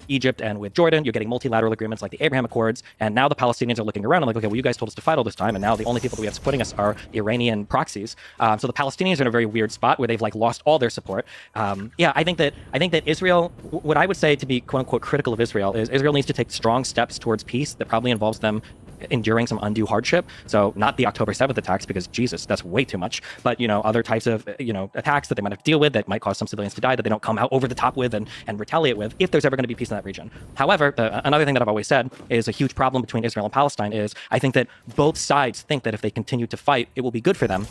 Egypt and with Jordan. You're getting multilateral agreements like the Abraham Accords. And now the Palestinians are looking around and like, okay, well, you guys told us to fight all this time, and now the only people that we have supporting us are Iranian proxies. So the Palestinians are in a very weird spot where they've like lost all their support. I think that Israel, what I would say to be quote unquote critical of Israel is Israel needs to take strong steps towards peace that probably involves them enduring some undue hardship. So not the October 7th attacks, because Jesus, that's way too much. But, other types of, attacks that they might have to deal with that might cause some civilians to die that they don't come out over the top with and retaliate with if there's ever going to be peace in that region. However, another thing that I've always said is a huge problem between Israel and Palestine is I think that both sides think that if they continue to fight, it will be good for them.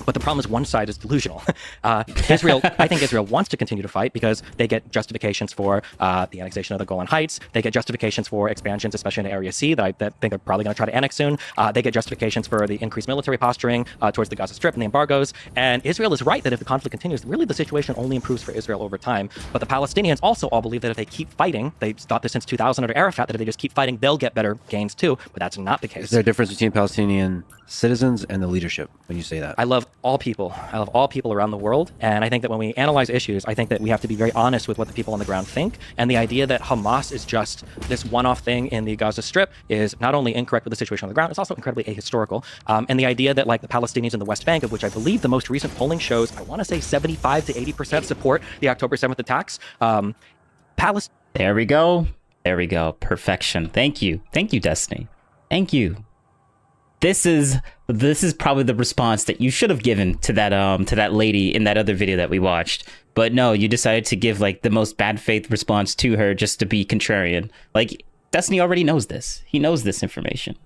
But the problem is one side is delusional. I think Israel wants to continue to fight because they get justifications for the annexation of the Golan Heights. They get justifications for expansions, especially into Area C, that I think they're probably going to try to annex soon. They get justifications for the increased military posturing towards the Gaza Strip and the embargoes. And Israel is right that if the conflict continues, really the situation only improves for Israel over time. But the Palestinians also all believe that if they keep fighting, they've thought this since 2000 under Arafat, that if they just keep fighting, they'll get better gains too. But that's not the case. Is there a difference between Palestinian citizens and the leadership when you say that? I love all people. I love all people around the world. And I think that when we analyze issues, I think that we have to be very honest with what the people on the ground think. And the idea that Hamas is just this one-off thing in the Gaza Strip is not only incorrect with the situation on the ground, it's also incredibly ahistorical. And the idea that like the Palestinians in the West Bank, of which I believe the most recent polling shows, I want to say 75 to 80% support the October 7th attacks. There we go. There we go. Perfection. Thank you. Thank you, Destiny. Thank you. This is probably the response that you should have given to that lady in that other video that we watched. But no, you decided to give like the most bad faith response to her just to be contrarian. Like, Destiny already knows this. He knows this information.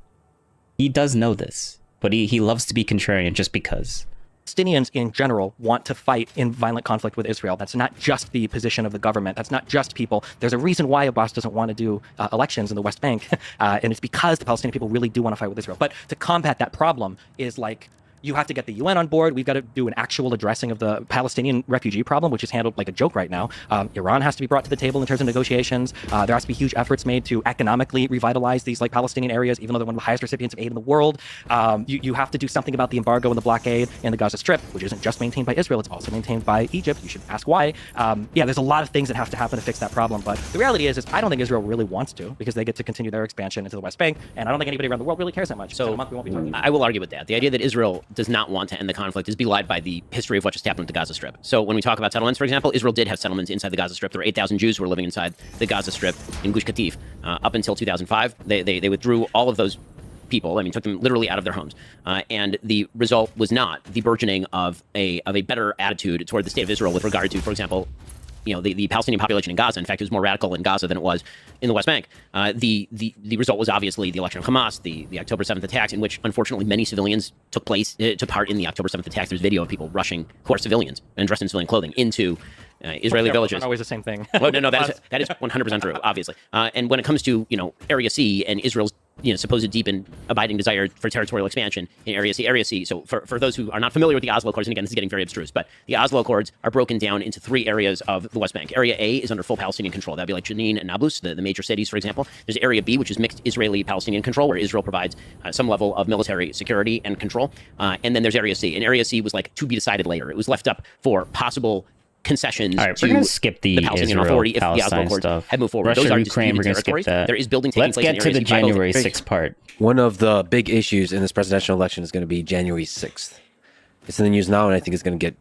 He does know this, but he loves to be contrarian just because. Palestinians in general want to fight in violent conflict with Israel. That's not just the position of the government. That's not just people. There's a reason why Abbas doesn't want to do elections in the West Bank, and it's because the Palestinian people really do want to fight with Israel. But to combat that problem is like, you have to get the UN on board. We've got to do an actual addressing of the Palestinian refugee problem, which is handled like a joke right now. Iran has to be brought to the table in terms of negotiations. There has to be huge efforts made to economically revitalize these like Palestinian areas, even though they're one of the highest recipients of aid in the world. You have to do something about the embargo and the blockade in the Gaza Strip, which isn't just maintained by Israel. It's also maintained by Egypt. You should ask why. Yeah, there's a lot of things that have to happen to fix that problem. But the reality is I don't think Israel really wants to, because they get to continue their expansion into the West Bank. And I don't think anybody around the world really cares that much. So in a month, we won't be talking about it. I will argue with that. The idea that Israel does not want to end the conflict is belied by the history of what just happened with the Gaza Strip. So when we talk about settlements, for example, Israel did have settlements inside the Gaza Strip. There were 8,000 Jews who were living inside the Gaza Strip in Gush Katif up until 2005. They withdrew all of those people. I mean, took them literally out of their homes. And the result was not the burgeoning of a better attitude toward the state of Israel with regard to, for example, the Palestinian population in Gaza. In fact, it was more radical in Gaza than it was in the West Bank. The result was obviously the election of Hamas, the October 7th attacks, in which unfortunately many civilians took part in the October 7th attacks. There's video of people rushing, who are civilians and dressed in civilian clothing, into Israeli villages. Not always the same thing. Well, no, that is 100% true, obviously. And when it comes to Area C and Israel's supposed deep and abiding desire for territorial expansion in Area C. So for those who are not familiar with the Oslo Accords, and again, this is getting very abstruse, but the Oslo Accords are broken down into 3 areas of the West Bank. Area A is under full Palestinian control. That'd be like Jenin and Nablus, the major cities, for example. There's Area B, which is mixed Israeli-Palestinian control, where Israel provides some level of military security and control. And then there's Area C. And Area C was like to be decided later. It was left up for possible concessions. All right, to we're going to skip the Palestinian Israel, Authority if the Oslo Palestine Accords stuff. had moved forward. Russia, Those are Ukraine, we're disputed going to skip territories. that. There is building taking Let's place get in to Area the C by both January 6th part. One of the big issues in this presidential election is going to be January 6th. It's in the news now, and I think it's going to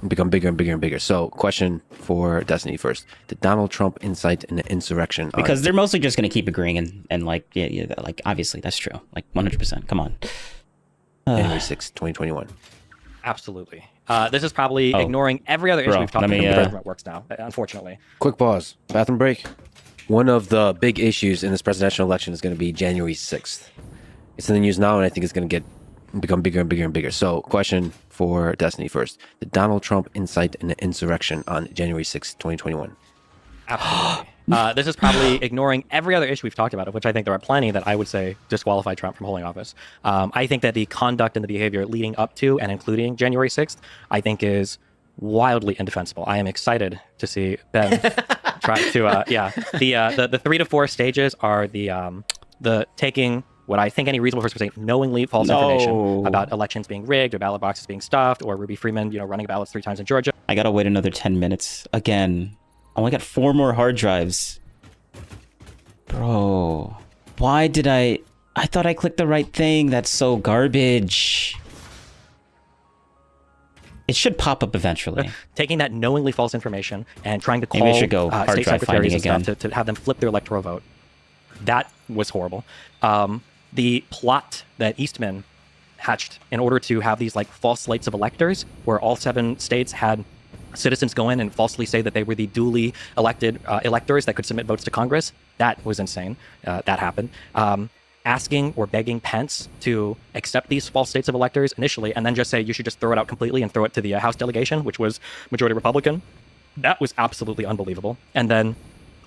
become bigger and bigger and bigger. So, question for Destiny first. Did Donald Trump incite an insurrection? Because they're mostly just going to keep agreeing and like, yeah, like, obviously, that's true. Like, 100%. Come on. January 6th, 2021. Absolutely. This is probably ignoring every other issue we've talked about. The government works now, unfortunately. Quick pause. Bathroom break. One of the big issues in this presidential election is going to be January 6th. It's in the news now, and I think it's going to become bigger and bigger and bigger. So, question for Destiny first. Did Donald Trump incite an insurrection on January 6th, 2021? Absolutely. This is probably ignoring every other issue we've talked about, of which I think there are plenty that I would say disqualify Trump from holding office. I think that the conduct and the behavior leading up to and including January 6th, I think is wildly indefensible. I am excited to see Ben try to, the 3 to 4 stages are the taking what I think any reasonable person would say knowingly false information about elections being rigged or ballot boxes being stuffed or Ruby Freeman, running ballots 3 times in Georgia. I got to wait another 10 minutes. Again, I only got 4 more hard drives. Bro, why did I thought I clicked the right thing. That's so garbage. It should pop up eventually. Taking that knowingly false information and trying to call Maybe I should go hard state drive secretaries finding and again. stuff to have them flip their electoral vote. That was horrible. The plot that Eastman hatched in order to have these like false slates of electors where all 7 states had citizens go in and falsely say that they were the duly elected electors that could submit votes to Congress. That was insane. That happened. Asking or begging Pence to accept these false states of electors initially and then just say you should just throw it out completely and throw it to the House delegation, which was majority Republican. That was absolutely unbelievable. And then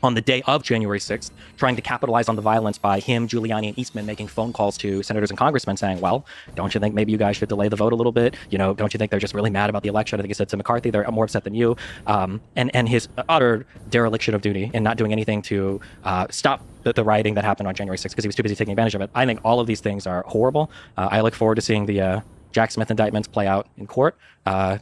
on the day of January 6th, trying to capitalize on the violence by him, Giuliani, and Eastman making phone calls to senators and congressmen saying, well, don't you think maybe you guys should delay the vote a little bit? Don't you think they're just really mad about the election? I think he said to McCarthy, they're more upset than you. And his utter dereliction of duty in not doing anything to stop the rioting that happened on January 6th because he was too busy taking advantage of it. I think all of these things are horrible. I look forward to seeing the Jack Smith indictments play out in court,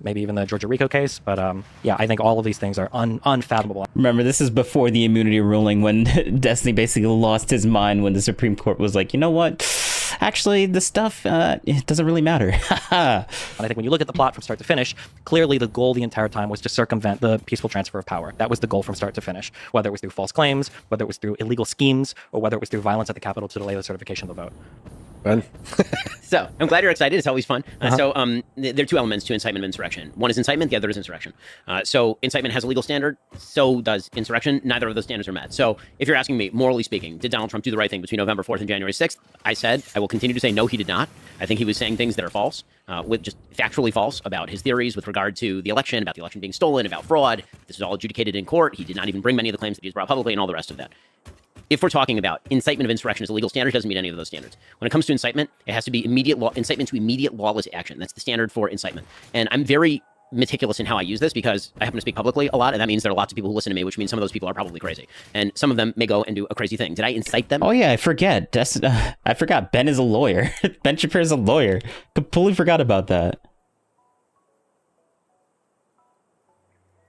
maybe even the Georgia RICO case. But I think all of these things are unfathomable. Remember, this is before the immunity ruling when Destiny basically lost his mind when the Supreme Court was like, you know what? actually, the stuff, it doesn't really matter. And I think when you look at the plot from start to finish, clearly the goal the entire time was to circumvent the peaceful transfer of power. That was the goal from start to finish, whether it was through false claims, whether it was through illegal schemes, or whether it was through violence at the Capitol to delay the certification of the vote. Ben? So I'm glad you're excited. It's always fun. So there are two elements to incitement of insurrection. One is incitement. The other is insurrection. So incitement has a legal standard. So does insurrection. Neither of those standards are met. So if you're asking me, morally speaking, did Donald Trump do the right thing between November 4th and January 6th? I said, I will continue to say, no, he did not. I think he was saying things that are false, with just factually false about his theories with regard to the election, about the election being stolen, about fraud. This is all adjudicated in court. He did not even bring many of the claims that he's brought publicly and all the rest of that. If we're talking about incitement of insurrection as a legal standard, it doesn't meet any of those standards. When it comes to incitement, it has to be incitement to immediate lawless action. That's the standard for incitement. And I'm very meticulous in how I use this because I happen to speak publicly a lot, and that means there are lots of people who listen to me, which means some of those people are probably crazy. And some of them may go and do a crazy thing. Did I incite them? Oh yeah, I forget. I forgot. Ben is a lawyer. Ben Shapiro is a lawyer. Completely forgot about that.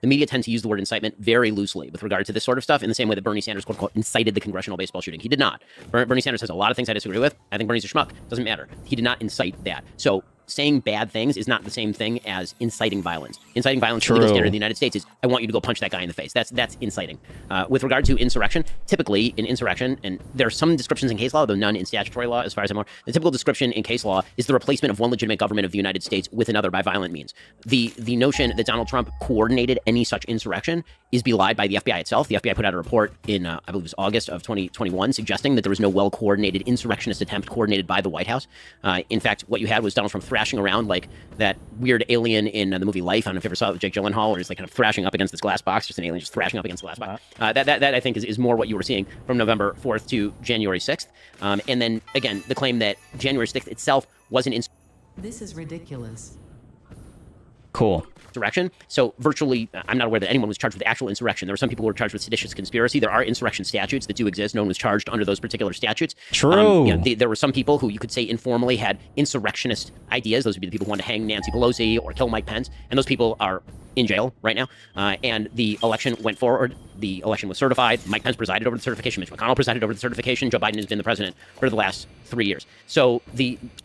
The media tend to use the word incitement very loosely with regard to this sort of stuff in the same way that Bernie Sanders, quote unquote, incited the congressional baseball shooting. He did not. Bernie Sanders has a lot of things I disagree with. I think Bernie's a schmuck. Doesn't matter. He did not incite that. So saying bad things is not the same thing as inciting violence. Inciting violence, the legal standard in the United States is, I want you to go punch that guy in the face. That's inciting. With regard to insurrection, typically in insurrection, and there are some descriptions in case law, though none in statutory law, as far as I'm aware, the typical description in case law is the replacement of one legitimate government of the United States with another by violent means. The notion that Donald Trump coordinated any such insurrection is belied by the FBI itself. The FBI put out a report in, I believe it was August of 2021, suggesting that there was no well-coordinated insurrectionist attempt coordinated by the White House. In fact, what you had was Donald Trump thrashing around like that weird alien in the movie Life. I don't know if you ever saw it with Jake Gyllenhaal, where he's like kind of thrashing up against this glass box, just an alien just thrashing up against the glass box. That I think is more what you were seeing from November 4th to January 6th. And then, again, the claim that January 6th itself wasn't This is ridiculous. Cool. Insurrection. So virtually, I'm not aware that anyone was charged with actual insurrection. There were some people who were charged with seditious conspiracy. There are insurrection statutes that do exist. No one was charged under those particular statutes. True. There were some people who you could say informally had insurrectionist ideas. Those would be the people who wanted to hang Nancy Pelosi or kill Mike Pence. And those people are in jail right now. And the election went forward. The election was certified. Mike Pence presided over the certification. Mitch McConnell presided over the certification. Joe Biden has been the president for the last 3 years. So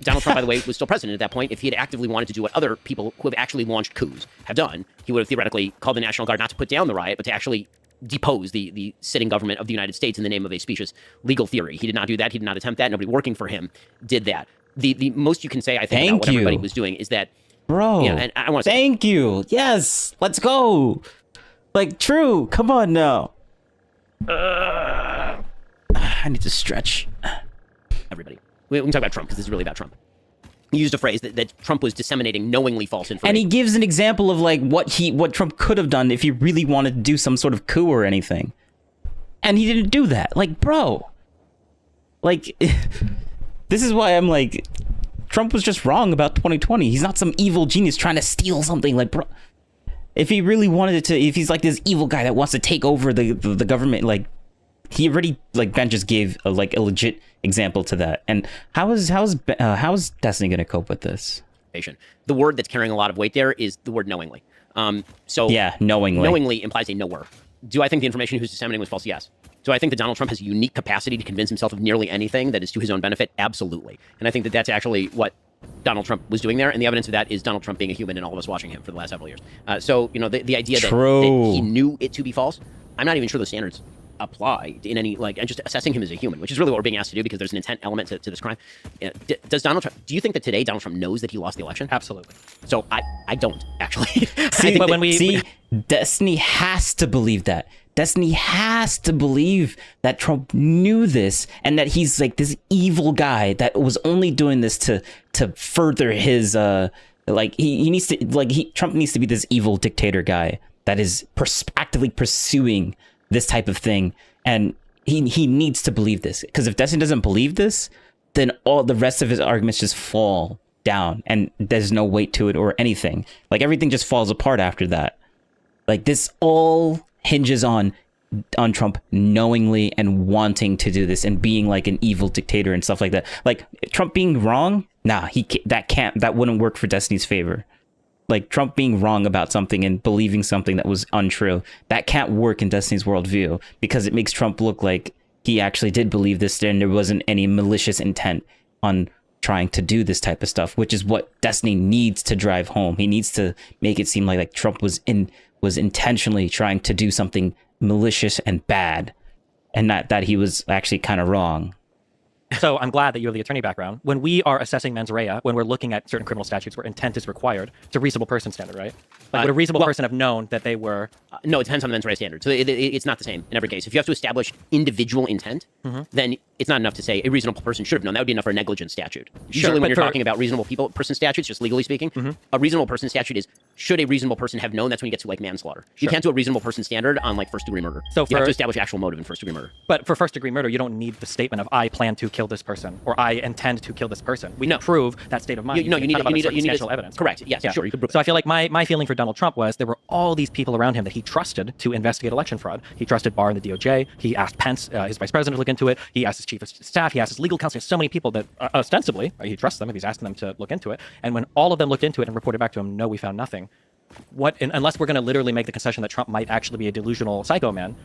Donald Trump, by the way, was still president at that point. If he had actively wanted to do what other people who have actually launched coups have done, he would have theoretically called the National Guard not to put down the riot, but to actually depose the sitting government of the United States in the name of a specious legal theory. He did not do that. He did not attempt that. Nobody working for him did that. The most you can say, I think, about what everybody was doing is that, bro. Yeah, and I want to thank you. Yes, let's go. Like, true. Come on now. I need to stretch. Everybody. We can talk about Trump because this is really about Trump. He used a phrase that Trump was disseminating knowingly false information. And he gives an example of like what Trump could have done if he really wanted to do some sort of coup or anything. And he didn't do that. Like, bro. Like, this is why I'm like, Trump was just wrong about 2020. He's not some evil genius trying to steal something. Like, bro, if he really wanted to, if he's like this evil guy that wants to take over the government, like, he already, like, Ben just gave a legit example to that. And how is Destiny going to cope with this? The word that's carrying a lot of weight there is the word knowingly. So yeah, knowingly. Knowingly implies a knower. Do I think the information he was disseminating was false? Yes. Do I think that Donald Trump has a unique capacity to convince himself of nearly anything that is to his own benefit? Absolutely. And I think that that's actually what Donald Trump was doing there. And the evidence of that is Donald Trump being a human and all of us watching him for the last several years. So, the idea that he knew it to be false, I'm not even sure those standards apply in any, like, and just assessing him as a human, which is really what we're being asked to do because there's an intent element to this crime. Does Donald Trump, do you think that today Donald Trump knows that he lost the election? Absolutely. So I don't actually. Destiny has to believe that. Destiny has to believe that Trump knew this and that he's like this evil guy that was only doing this to further his Trump needs to be this evil dictator guy that is actively pursuing this type of thing, and he needs to believe this, because if Destiny doesn't believe this, then all the rest of his arguments just fall down and there's no weight to it or anything. Like, everything just falls apart after that. Like, this all hinges on Trump knowingly and wanting to do this and being like an evil dictator and stuff like that. Like, Trump being wrong, that wouldn't work for Destiny's favor. Like, Trump being wrong about something and believing something that was untrue, that can't work in Destiny's worldview, because it makes Trump look like he actually did believe this and there wasn't any malicious intent on trying to do this type of stuff, which is what Destiny needs to drive home. He needs to make it seem like Trump was intentionally trying to do something malicious and bad, and not that he was actually kind of wrong. So I'm glad that you have the attorney background. When we are assessing mens rea, when we're looking at certain criminal statutes where intent is required, it's a reasonable person standard, right? Like, would a reasonable person have known that they were... No, it depends on the mens rea standard. So it's not the same in every case. If you have to establish individual intent, then it's not enough to say a reasonable person should have known. That would be enough for a negligence statute. Usually when you're talking about reasonable person statutes, just legally speaking, a reasonable person statute is, should a reasonable person have known? That's when you get to like manslaughter. You can't do a reasonable person standard on like first degree murder. So you have to establish actual motive in first degree murder. But for first degree murder, you don't need the statement of I plan to kill this person or I intend to kill this person. We can prove that state of mind. You need evidence. Correct. Yes, yeah. Sure. You could prove. So I feel like my feeling for Donald Trump was there were all these people around him that he trusted to investigate election fraud. He trusted Barr and the DOJ. He asked Pence, his vice president, to look into it. He asked his chief of staff. He asked his legal counsel. So many people that ostensibly he trusts them if he's asking them to look into it. And when all of them looked into it and reported back to him, no, we found nothing. Unless we're going to literally make the concession that Trump might actually be a delusional psycho man,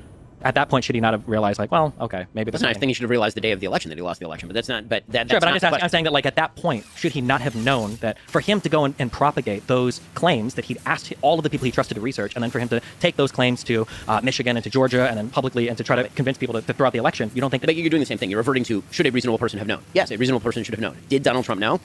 at that point, should he not have realized, like, well, okay, maybe that's not. I think he should have realized the day of the election that he lost the election, but that's not. But that's sure. But not I'm saying that, like, at that point, should he not have known that for him to go and propagate those claims that he'd asked all of the people he trusted to research, and then for him to take those claims to Michigan and to Georgia, and then publicly and to try to convince people to throw out the election, you don't think? But you're doing the same thing. You're reverting to should a reasonable person have known? Yes, a reasonable person should have known. Did Donald Trump know?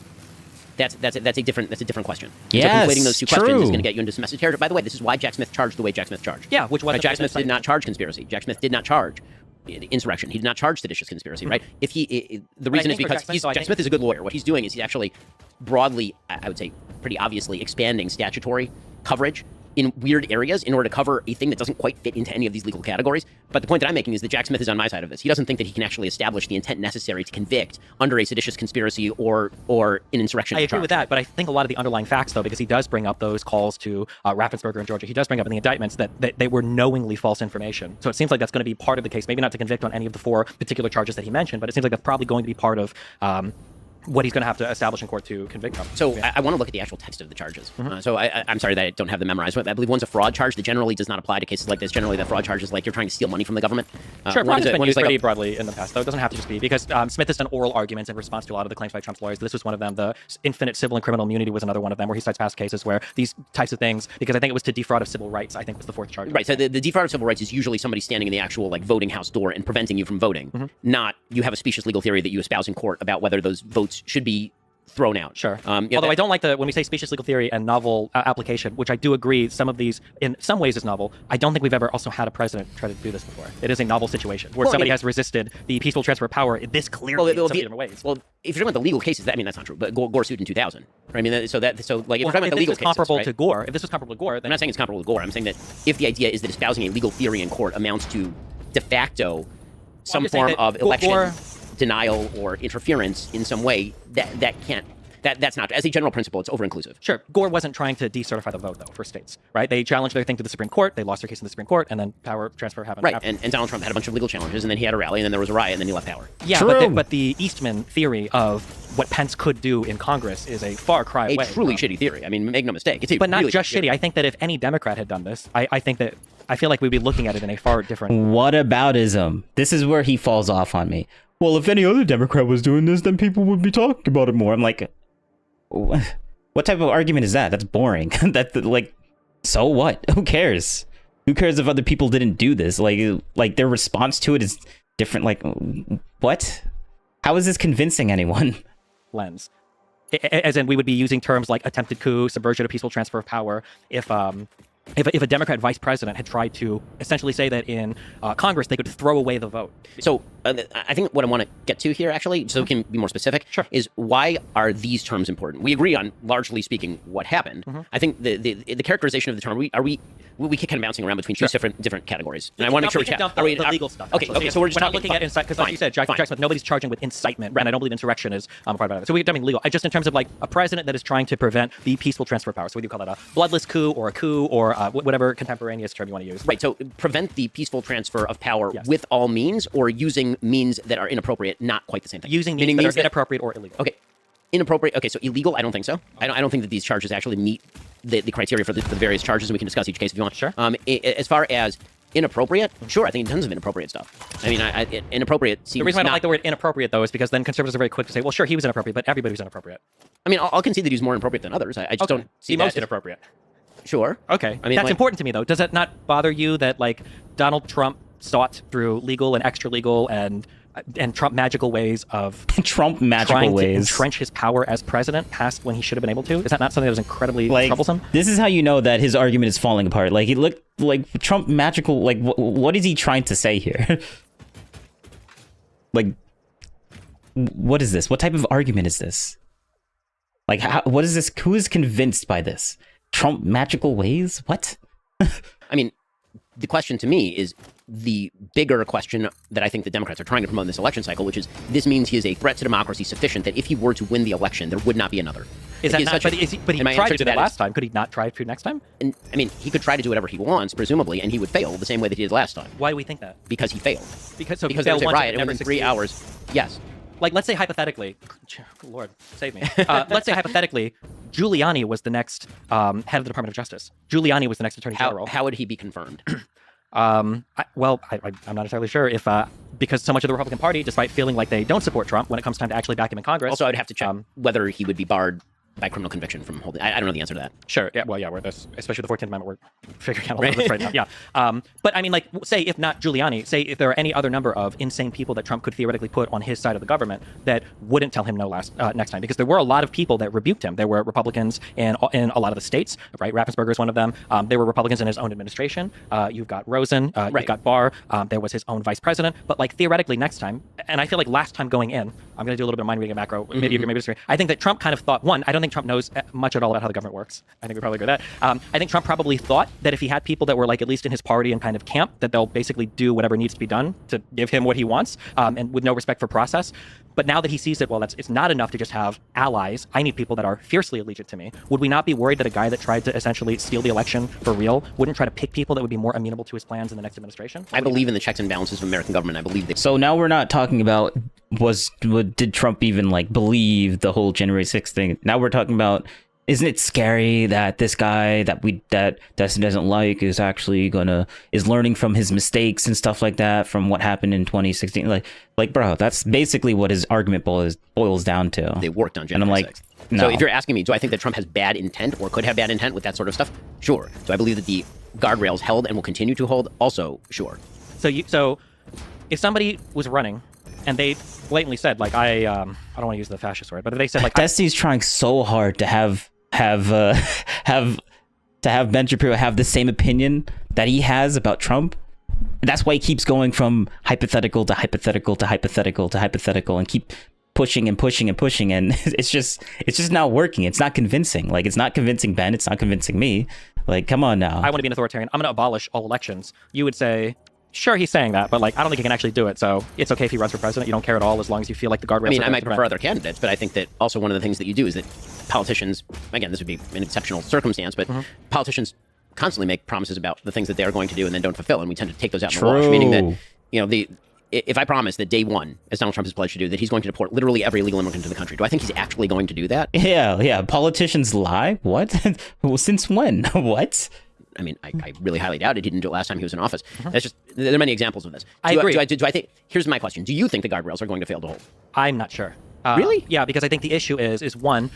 That's a different question. Yes, so conflating those two questions is going to get you into domestic territory. By the way, this is why Jack Smith charged the way Jack Smith charged. Yeah, which was Jack Smith did not charge conspiracy. Jack Smith did not charge insurrection. He did not charge seditious conspiracy. Right? If the reason is because Jack Smith is a good lawyer. What he's doing is he's actually broadly, I would say, pretty obviously expanding statutory coverage in weird areas in order to cover a thing that doesn't quite fit into any of these legal categories. But the point that I'm making is that Jack Smith is on my side of this. He doesn't think that he can actually establish the intent necessary to convict under a seditious conspiracy or an insurrection. I agree with that, but I think a lot of the underlying facts, though, because he does bring up those calls to Raffensperger in Georgia, he does bring up in the indictments that they were knowingly false information. So it seems like that's going to be part of the case, maybe not to convict on any of the 4 particular charges that he mentioned, but it seems like that's probably going to be part of what he's going to have to establish in court to convict him. So I want to look at the actual text of the charges. So I'm sorry that I don't have them memorized. I believe one's a fraud charge that generally does not apply to cases like this. Generally, the fraud charge is like you're trying to steal money from the government. Sure, fraud has been used pretty broadly in the past, though. It doesn't have to just be, because Smith has done oral arguments in response to a lot of the claims by Trump's lawyers. This was one of them. The infinite civil and criminal immunity was another one of them, where he cites past cases where these types of things, because I think it was to defraud of civil rights, I think was the 4th charge. Right, so the defraud of civil rights is usually somebody standing in the actual like voting house door and preventing you from voting, not you have a specious legal theory that you espouse in court about whether those votes should be thrown out. Sure. Although I don't like when we say specious legal theory and novel application, which I do agree some of these in some ways is novel, I don't think we've ever also had a president try to do this before. It is a novel situation where somebody has resisted the peaceful transfer of power this clearly in some different ways. Well, if you're talking about the legal cases, that's not true. But Gore sued in 2000. Right? I mean, if you're talking about the legal cases, comparable to Gore, if this was comparable to Gore, then I'm not saying it's comparable to Gore. I'm saying that if the idea is that espousing a legal theory in court amounts to de facto some form of election denial or interference in some way, that's not, as a general principle, it's over-inclusive. Sure. Gore wasn't trying to decertify the vote, though, for states, right? They challenged their thing to the Supreme Court, they lost their case in the Supreme Court, and then power transfer happened. Right, and Donald Trump had a bunch of legal challenges, and then he had a rally, and then there was a riot, and then he left power. Yeah, but the Eastman theory of what Pence could do in Congress is a far cry away. A truly shitty theory. I mean, make no mistake. It's but not really just shitty. I think that if any Democrat had done this, I feel like we'd be looking at it in a far different... Whataboutism. This is where he falls off on me. Well, if any other Democrat was doing this, then people would be talking about it more. I'm like... What type of argument is that? That's boring. So what? Who cares? Who cares if other people didn't do this? Like their response to it is different. Like, what? How is this convincing anyone? Lens. As in, we would be using terms like attempted coup, subversion of peaceful transfer of power, if a Democrat vice president had tried to essentially say that in Congress they could throw away the vote. So I think what I want to get to here, actually, so we can be more specific, is why are these terms important? We agree on, largely speaking, what happened. I think the characterization of the term, we keep kind of bouncing around between two different categories. And I want to make sure we can dump the legal stuff. Okay, so we're just not looking at incitement, because like you said, Jack Smith, nobody's charging with incitement, and I don't believe insurrection is part of it. So we're dumping legal. Just in terms of like a president that is trying to prevent the peaceful transfer of power. So we do call that a bloodless coup or a coup or whatever contemporaneous term you want to use. Right, so prevent the peaceful transfer of power with all means, or using means that are inappropriate, not quite the same thing. Using means that are inappropriate or illegal. Okay, inappropriate. Okay, so illegal, I don't think so. I don't think that these charges actually meet the criteria for the various charges, and we can discuss each case if you want. Sure. As far as inappropriate? Sure, I think tons of inappropriate stuff. I mean, inappropriate seems The reason why I don't not- like the word inappropriate, though, is because then conservatives are very quick to say, well, sure, he was inappropriate, but everybody was inappropriate. I mean, I'll concede that he's more inappropriate than others. I just don't see the most that. inappropriate. Sure. Okay. I mean, that's like- important to me, though. Does it not bother you that, like, Donald Trump sought through legal and extra legal and Trump magical ways of Trump magical trying to ways. entrench his power as president past when he should have been able to? Is that not something that was incredibly troublesome? This is how you know that his argument is falling apart. Like, he looked like Trump magical. Like, what is he trying to say here? Like, what is this? What type of argument is this? Like, what is this? Who is convinced by this? Trump magical ways? What? I mean, the question to me is the bigger question that I think the Democrats are trying to promote in this election cycle, which is this means he is a threat to democracy sufficient that if he were to win the election, there would not be another. Is that not, but he tried to do that last time. Could he not try to next time? And, I mean, he could try to do whatever he wants, presumably, and he would fail the same way that he did last time. Why do we think that? Because he failed. Because there was a riot, and within 3 hours, yes. Like, let's say hypothetically, Lord, save me. Let's say hypothetically, Giuliani was the next head of the Department of Justice. Giuliani was the next Attorney General. How would he be confirmed? I'm not entirely sure if because so much of the Republican Party, despite feeling like they don't support Trump when it comes time to actually back him in Congress. Also, I would have to check whether he would be barred by criminal conviction from holding. I don't know the answer to that. Sure. Yeah. Well, yeah. We're this, especially the 14th Amendment. We're figuring out a lot of this right now. Yeah. But I mean, like, say if not Giuliani, say if there are any other number of insane people that Trump could theoretically put on his side of the government that wouldn't tell him no next time, because there were a lot of people that rebuked him. There were Republicans in a lot of the states. Right. Raffensperger is one of them. There were Republicans in his own administration. You've got Rosen. You've got Barr. There was his own vice president. But like theoretically next time, and I feel like last time going in, I'm going to do a little bit of mind reading of macro. Maybe disagree. I think that Trump kind of thought, one, I don't think Trump knows much at all about how the government works. I think we probably agree with that. I think Trump probably thought that if he had people that were like at least in his party and kind of camp, that they'll basically do whatever needs to be done to give him what he wants, and with no respect for process. But now that he sees that, well, it's not enough to just have allies. I need people that are fiercely allegiant to me. Would we not be worried that a guy that tried to essentially steal the election for real wouldn't try to pick people that would be more amenable to his plans in the next administration? I believe in the checks and balances of American government. I believe that. So now we're not talking about did Trump even like believe the whole January 6th thing? Now we're talking about, isn't it scary that this guy that Dustin doesn't like is actually is learning from his mistakes and stuff like that from what happened in 2016? Like bro, that's basically what his argument boils down to. They worked on January and I'm like, 6th. no. So if you're asking me, do I think that Trump has bad intent or could have bad intent with that sort of stuff? Sure. Do I believe that the guardrails held and will continue to hold? Also, sure. So if somebody was running and they blatantly said, like, I don't want to use the fascist word, but if they said, like, Destiny's trying so hard to have Ben Shapiro have the same opinion that he has about Trump. And that's why he keeps going from hypothetical to hypothetical to hypothetical to hypothetical and keep pushing and pushing and pushing, and it's just not working. It's not convincing. Like, it's not convincing Ben. It's not convincing me. Like, come on now. I want to be an authoritarian. I'm going to abolish all elections. You would say, sure, he's saying that, but like, I don't think he can actually do it. So it's okay if he runs for president. You don't care at all as long as you feel like the guardrails. I mean, I might prefer other candidates, but I think that also one of the things that you do is that politicians, again, this would be an exceptional circumstance, but politicians constantly make promises about the things that they are going to do and then don't fulfill, and we tend to take those out in the wash. Meaning that, you know, if I promise that day one, as Donald Trump has pledged to do, that he's going to deport literally every illegal immigrant to the country, do I think he's actually going to do that? Yeah. Politicians lie? What? Since when? What? I mean, I really highly doubt it. He didn't do it last time he was in office. That's just, there are many examples of this. I agree. Do I think, here's my question. Do you think the guardrails are going to fail to hold? I'm not sure. Really? Yeah, because I think the issue is one,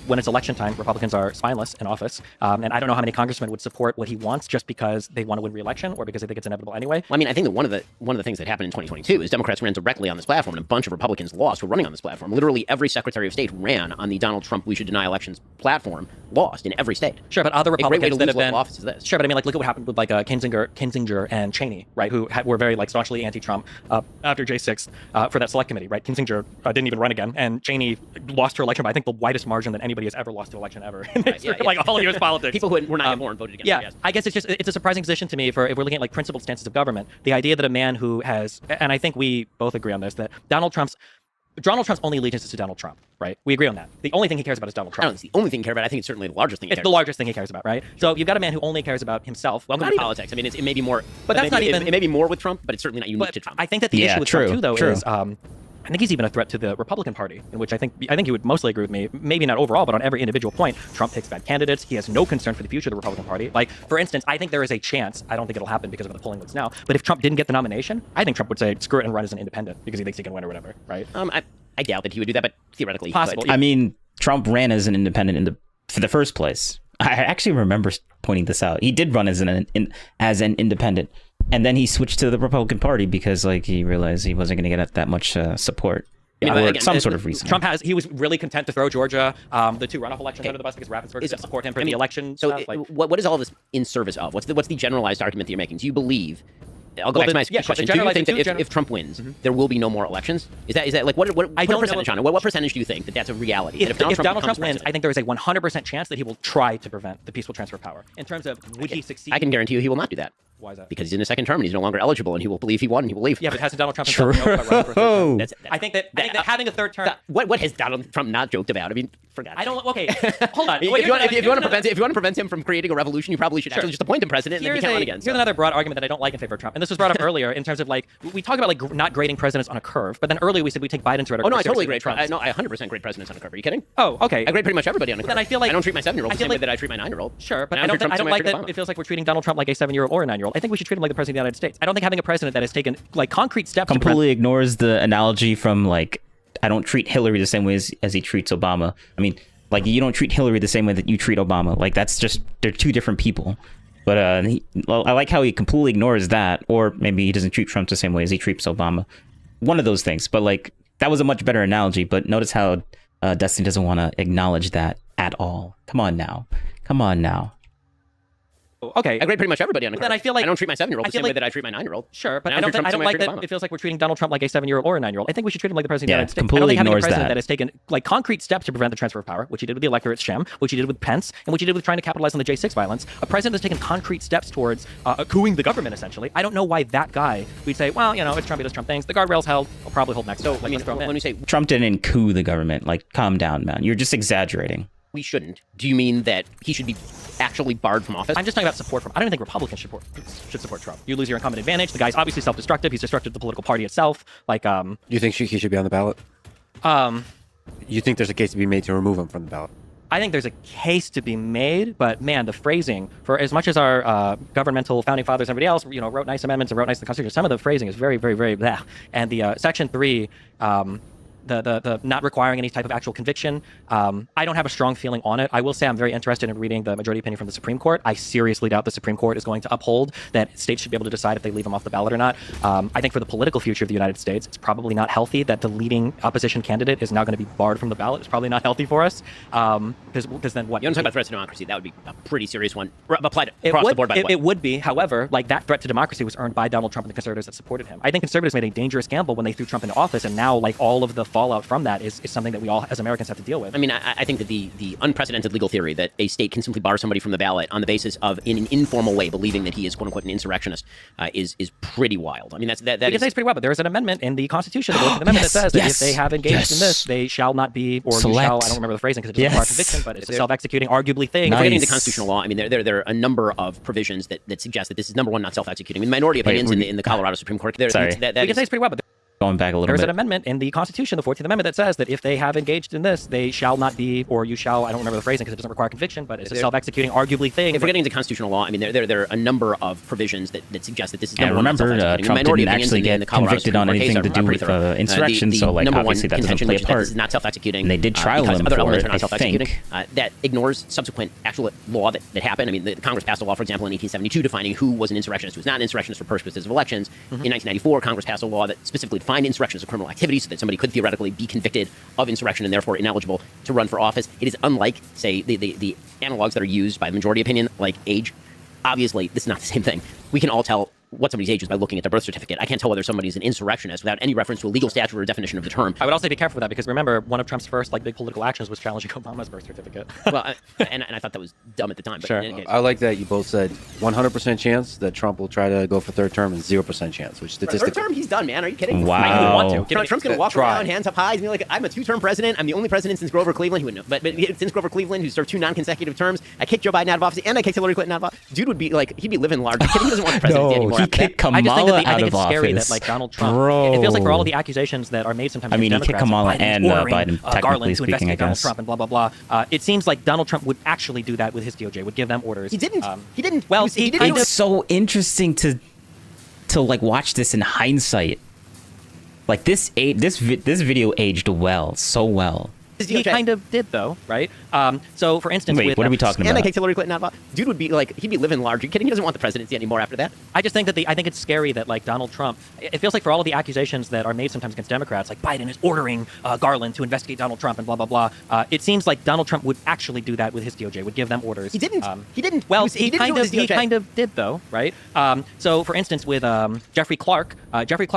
when it's election time, Republicans are spineless in office, and I don't know how many congressmen would support what he wants just because they want to win re-election or because they think it's inevitable anyway. Well, I mean, I think that one of the things that happened in 2022 is Democrats ran directly on this platform, and a bunch of Republicans lost who were running on this platform. Literally every Secretary of State who ran on the Donald Trump "we should deny elections" platform lost in every state. Sure, but other Republicans that have been office is this. Sure, but I mean, like, look at what happened with like Kinzinger and Cheney, right? Who were very like staunchly anti-Trump after J6 for that select committee, right? Kinzinger didn't even run again, and Cheney lost her election by I think the widest margin that anybody has ever lost to election ever in like all U.S. politics. People who were not born voted against. Yeah, her, yes. I guess it's a surprising position to me if we're looking at like principled stances of government. The idea that a man who has, and I think we both agree on this, that Donald Trump's only allegiance is to Donald Trump, right? We agree on that. The only thing he cares about is Donald Trump. I don't think it's the only thing he cares about. I think it's certainly the largest thing he cares about. It's the largest thing he cares about, right? So you've got a man who only cares about himself. Welcome to politics. I mean, it may be more, but that's not even. It may be more with Trump, but it's certainly not unique to Trump. I think that the issue with Trump too, though, is I think he's even a threat to the Republican Party, in which I think he would mostly agree with me. Maybe not overall, but on every individual point. Trump picks bad candidates. He has no concern for the future of the Republican Party. Like, for instance, I think there is a chance, I don't think it'll happen because of the polling looks now, but if Trump didn't get the nomination, I think Trump would say, screw it and run as an independent because he thinks he can win or whatever, right? I doubt that he would do that, but theoretically possible. He could. I mean, Trump ran as an independent for the first place. I actually remember pointing this out. He did run as an independent, and then he switched to the Republican Party because like he realized he wasn't going to get that much support. Or some sort of reason. He was really content to throw Georgia, the 2 runoff elections under the bus because Raffensperger didn't support him for the election. So what is all this in service of? What's the generalized argument that you're making? Do you believe? I'll go back to my question. Do you think that if Trump wins, there will be no more elections? Is that like what percentage on it? What percentage do you think that's a reality? If Donald Trump wins, I think there is a 100% chance that he will try to prevent the peaceful transfer of power. In terms of would he succeed? I can guarantee you he will not do that. Why is that? Because he's in his second term and he's no longer eligible, and he will believe he won and he will leave. Yeah, but hasn't Donald Trump himself joked about running for a third term? I think that having a third term. What has Donald Trump not joked about? I mean, forget. I don't. Okay, hold on. If you want to prevent him from creating a revolution, you probably should actually just appoint him president and then he can't run again. Here's another broad argument that I don't like in favor of Trump, and this was brought up earlier in terms of like we talk about like not grading presidents on a curve, but then earlier we said we take Biden's rhetoric. Oh no, I totally grade Trump. No, I 100% grade presidents on a curve. Are you kidding? Oh, okay. I grade pretty much everybody on a curve. Then I feel like I don't treat my 7-year-old the same way that I treat my 9-year-old. Sure, but I don't like that. It feels like we're treating Donald Trump like a 7-year-old or a 9-year-old. I think we should treat him like the president of the United States. I don't think having a president that has taken like concrete steps completely ignores the analogy from like I don't treat Hillary the same way as he treats Obama. I mean, like you don't treat Hillary the same way that you treat Obama. Like that's just they're two different people. But I like how he completely ignores that, or maybe he doesn't treat Trump the same way as he treats Obama. One of those things. But like that was a much better analogy. But notice how Destiny doesn't want to acknowledge that at all. Come on now. Okay, I grade pretty much everybody on a curve. Then I feel like I don't treat my 7-year-old the same way that I treat my 9-year-old. Sure, but I don't like that. It feels like we're treating Donald Trump like a 7-year-old or a 9-year-old. I think we should treat him like the president of the United States. Completely I don't think having a ignores president that has taken like concrete steps to prevent the transfer of power, which he did with the electorate sham, which he did with Pence, and which he did with trying to capitalize on the J6 violence. A president that's taken concrete steps towards cooing the government, essentially. I don't know why that guy we'd say, well, you know, it's Trump, he does Trump things. The guardrails held. I'll probably hold next. So I mean, when we say Trump didn't coup the government, like calm down, man. You're just exaggerating. We shouldn't. Do you mean that he should be actually barred from office? I'm just talking about support from. I don't even think Republicans should support Trump. You lose your incumbent advantage. The guy's obviously self-destructive. He's destructive to the political party itself. Like, you think he should be on the ballot? You think there's a case to be made to remove him from the ballot? I think there's a case to be made, but man, the phrasing, for as much as our governmental founding fathers and everybody else, you know, wrote nice amendments and wrote nice the Constitution, some of the phrasing is very, very, very blah. And the Section 3, the not requiring any type of actual conviction. I don't have a strong feeling on it. I will say I'm very interested in reading the majority opinion from the Supreme Court. I seriously doubt the Supreme Court is going to uphold that states should be able to decide if they leave them off the ballot or not. I think for the political future of the United States, it's probably not healthy that the leading opposition candidate is now going to be barred from the ballot. It's probably not healthy for us. Because then what? You want to talk about threats to democracy? That would be a pretty serious one. Applied across the board, by the way. It would be. However, like that threat to democracy was earned by Donald Trump and the conservatives that supported him. I think conservatives made a dangerous gamble when they threw Trump into office, and now like all of the fallout from that is something that we all as Americans have to deal with. I mean, I think that the unprecedented legal theory that a state can simply bar somebody from the ballot on the basis of, in an informal way, believing that he is, quote unquote, an insurrectionist is pretty wild. I mean, that you can say it's pretty wild, but there is an amendment in the Constitution, the 14th Amendment, that says that if they have engaged in this, they shall not be, or you shall, I don't remember the phrasing because it doesn't require conviction, but it's a self-executing, arguably thing. If we're getting into constitutional law, I mean, there are a number of provisions that suggest that this is, number one, not self-executing. I mean, minority opinions in the Colorado Supreme Court. You can say it's pretty wild, but going back a little There's bit. an amendment in the Constitution, the 14th Amendment, that says that if they have engaged in this, they shall not be, or you shall, I don't remember the phrasing because it doesn't require conviction, but it's a self-executing, arguably thing. If we're getting into constitutional law, I mean, there are a number of provisions that suggest that this is number one. Remember, Trump didn't actually get convicted on anything to do with insurrection, so like obviously that doesn't play a part. This is not self-executing. And they did trial him for it, I think. That ignores subsequent actual law that happened. I mean, the Congress passed a law, for example, in 1872 defining who was an insurrectionist, who was not an insurrectionist for purposes of elections. In 1994, Congress passed a law that specifically defined insurrection as a criminal activity so that somebody could theoretically be convicted of insurrection and therefore ineligible to run for office. It is unlike, say, the analogs that are used by the majority opinion, like age. Obviously, this is not the same thing. We can all tell what somebody's age is by looking at their birth certificate. I can't tell whether somebody's an insurrectionist without any reference to a legal statute or definition of the term. I would also be careful with that because remember, one of Trump's first big political actions was challenging Obama's birth certificate. Well, and I thought that was dumb at the time. But sure. I like that you both said 100% chance that Trump will try to go for third term and 0% chance, which statistically... Third term, he's done, man. Are you kidding? Wow. I wouldn't want to. Trump's going to walk around, hands up high, and be like, I'm a two-term president. I'm the only president since Grover Cleveland. He wouldn't know. But since Grover Cleveland, who served 2 non-consecutive terms, I kicked Joe Biden out of office, and I kicked Hillary Clinton out of office. Dude would be like, he'd be living large. He doesn't want the presidency anymore. Trump. kicked I just think Kamala that I out think of it's scary office. that like Donald Trump. Bro. It feels like for all of the accusations that are made sometimes. I mean, he against kicked Democrats, Kamala like and ordering, Biden, technically Garland to speaking, I investigate Donald guess. Trump and blah blah blah. It seems like Donald Trump would actually do that with his DOJ. Would give them orders. He didn't. He didn't. Well, he didn't. It's so interesting to like watch this in hindsight. Like this video aged well, so well. He kind of did, though, right? So, for instance, Wait, with, what are we talking And about? I kicked Hillary Clinton out of office. Dude would be like, he'd be living large. Are you kidding? He doesn't want the presidency anymore after that. I just think that I think it's scary that like Donald Trump. It feels like for all of the accusations that are made sometimes against Democrats, like Biden is ordering Garland to investigate Donald Trump and blah blah blah. It seems like Donald Trump would actually do that with his DOJ. Would give them orders. He didn't. He didn't. Well, he didn't kind do it of. with his He DOJ. kind of did, though, right? So, for instance, with Jeffrey Clark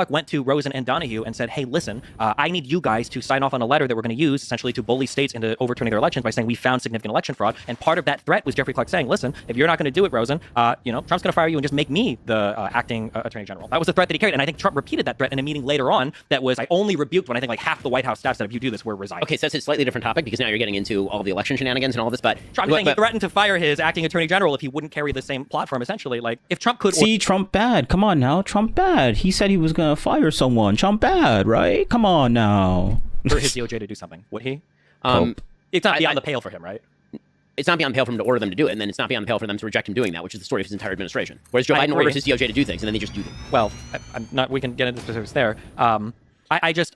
went to Rosen and Donahue and said, "Hey, listen, I need you guys to sign off on a letter that we're going to use essentially to bully states into overturning their elections by saying we found significant election fraud." And part of that threat was Jeffrey Clark saying, "Listen, if you're not going to do it, Rosen, Trump's going to fire you and just make me the acting attorney general." That was the threat that he carried, and I think Trump repeated that threat in a meeting later on. That was, I only rebuked when I think like half the White House staff said, "If you do this, we're resigning." Okay, so that's a slightly different topic because now you're getting into all the election shenanigans and all this. But Trump saying he threatened to fire his acting attorney general if he wouldn't carry the same platform. Essentially, like if Trump could See, Trump bad. Come on now, Trump bad. He said he was gonna fire someone. Trump bad, right? Come on now. for his DOJ to do something, would he? It's not beyond the pale for him, right? It's not beyond the pale for him to order them to do it, and then it's not beyond the pale for them to reject him doing that, which is the story of his entire administration. Whereas Joe I Biden agree. orders his DOJ to do things, and then they just do them. Well, I'm not. We can get into specifics there. This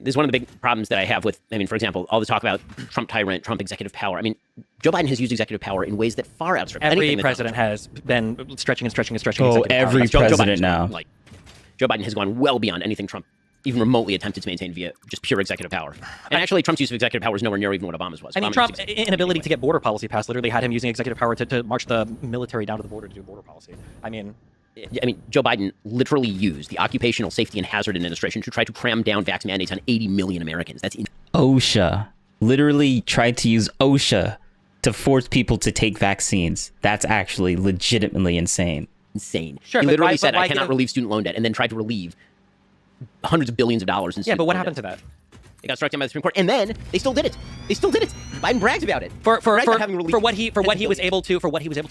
is one of the big problems that I have with, I mean, for example, all the talk about Trump tyrant, Trump executive power. I mean, Joe Biden has used executive power in ways that far outstrip every anything that president has been stretching and stretching and stretching. Oh, executive power. every That's president now. Like, Joe Biden has gone well beyond anything Trump even remotely attempted to maintain via just pure executive power. And actually, Trump's use of executive power is nowhere near even what Obama's was. I mean, Trump's inability to get border policy passed literally had him using executive power to march the military down to the border to do border policy. I mean, Joe Biden literally used the Occupational Safety and Hazard Administration to try to cram down vax mandates on 80 million Americans. That's OSHA literally tried to use OSHA to force people to take vaccines. That's actually legitimately insane. Insane. Sure, he but literally why- said, but why I cannot give- relieve student loan debt, and then tried to relieve hundreds of billions of dollars in yeah, student but what loan happened debt. to that? It got struck down by the Supreme Court, and then they still did it. They still did it. Biden brags about it. For what he was able to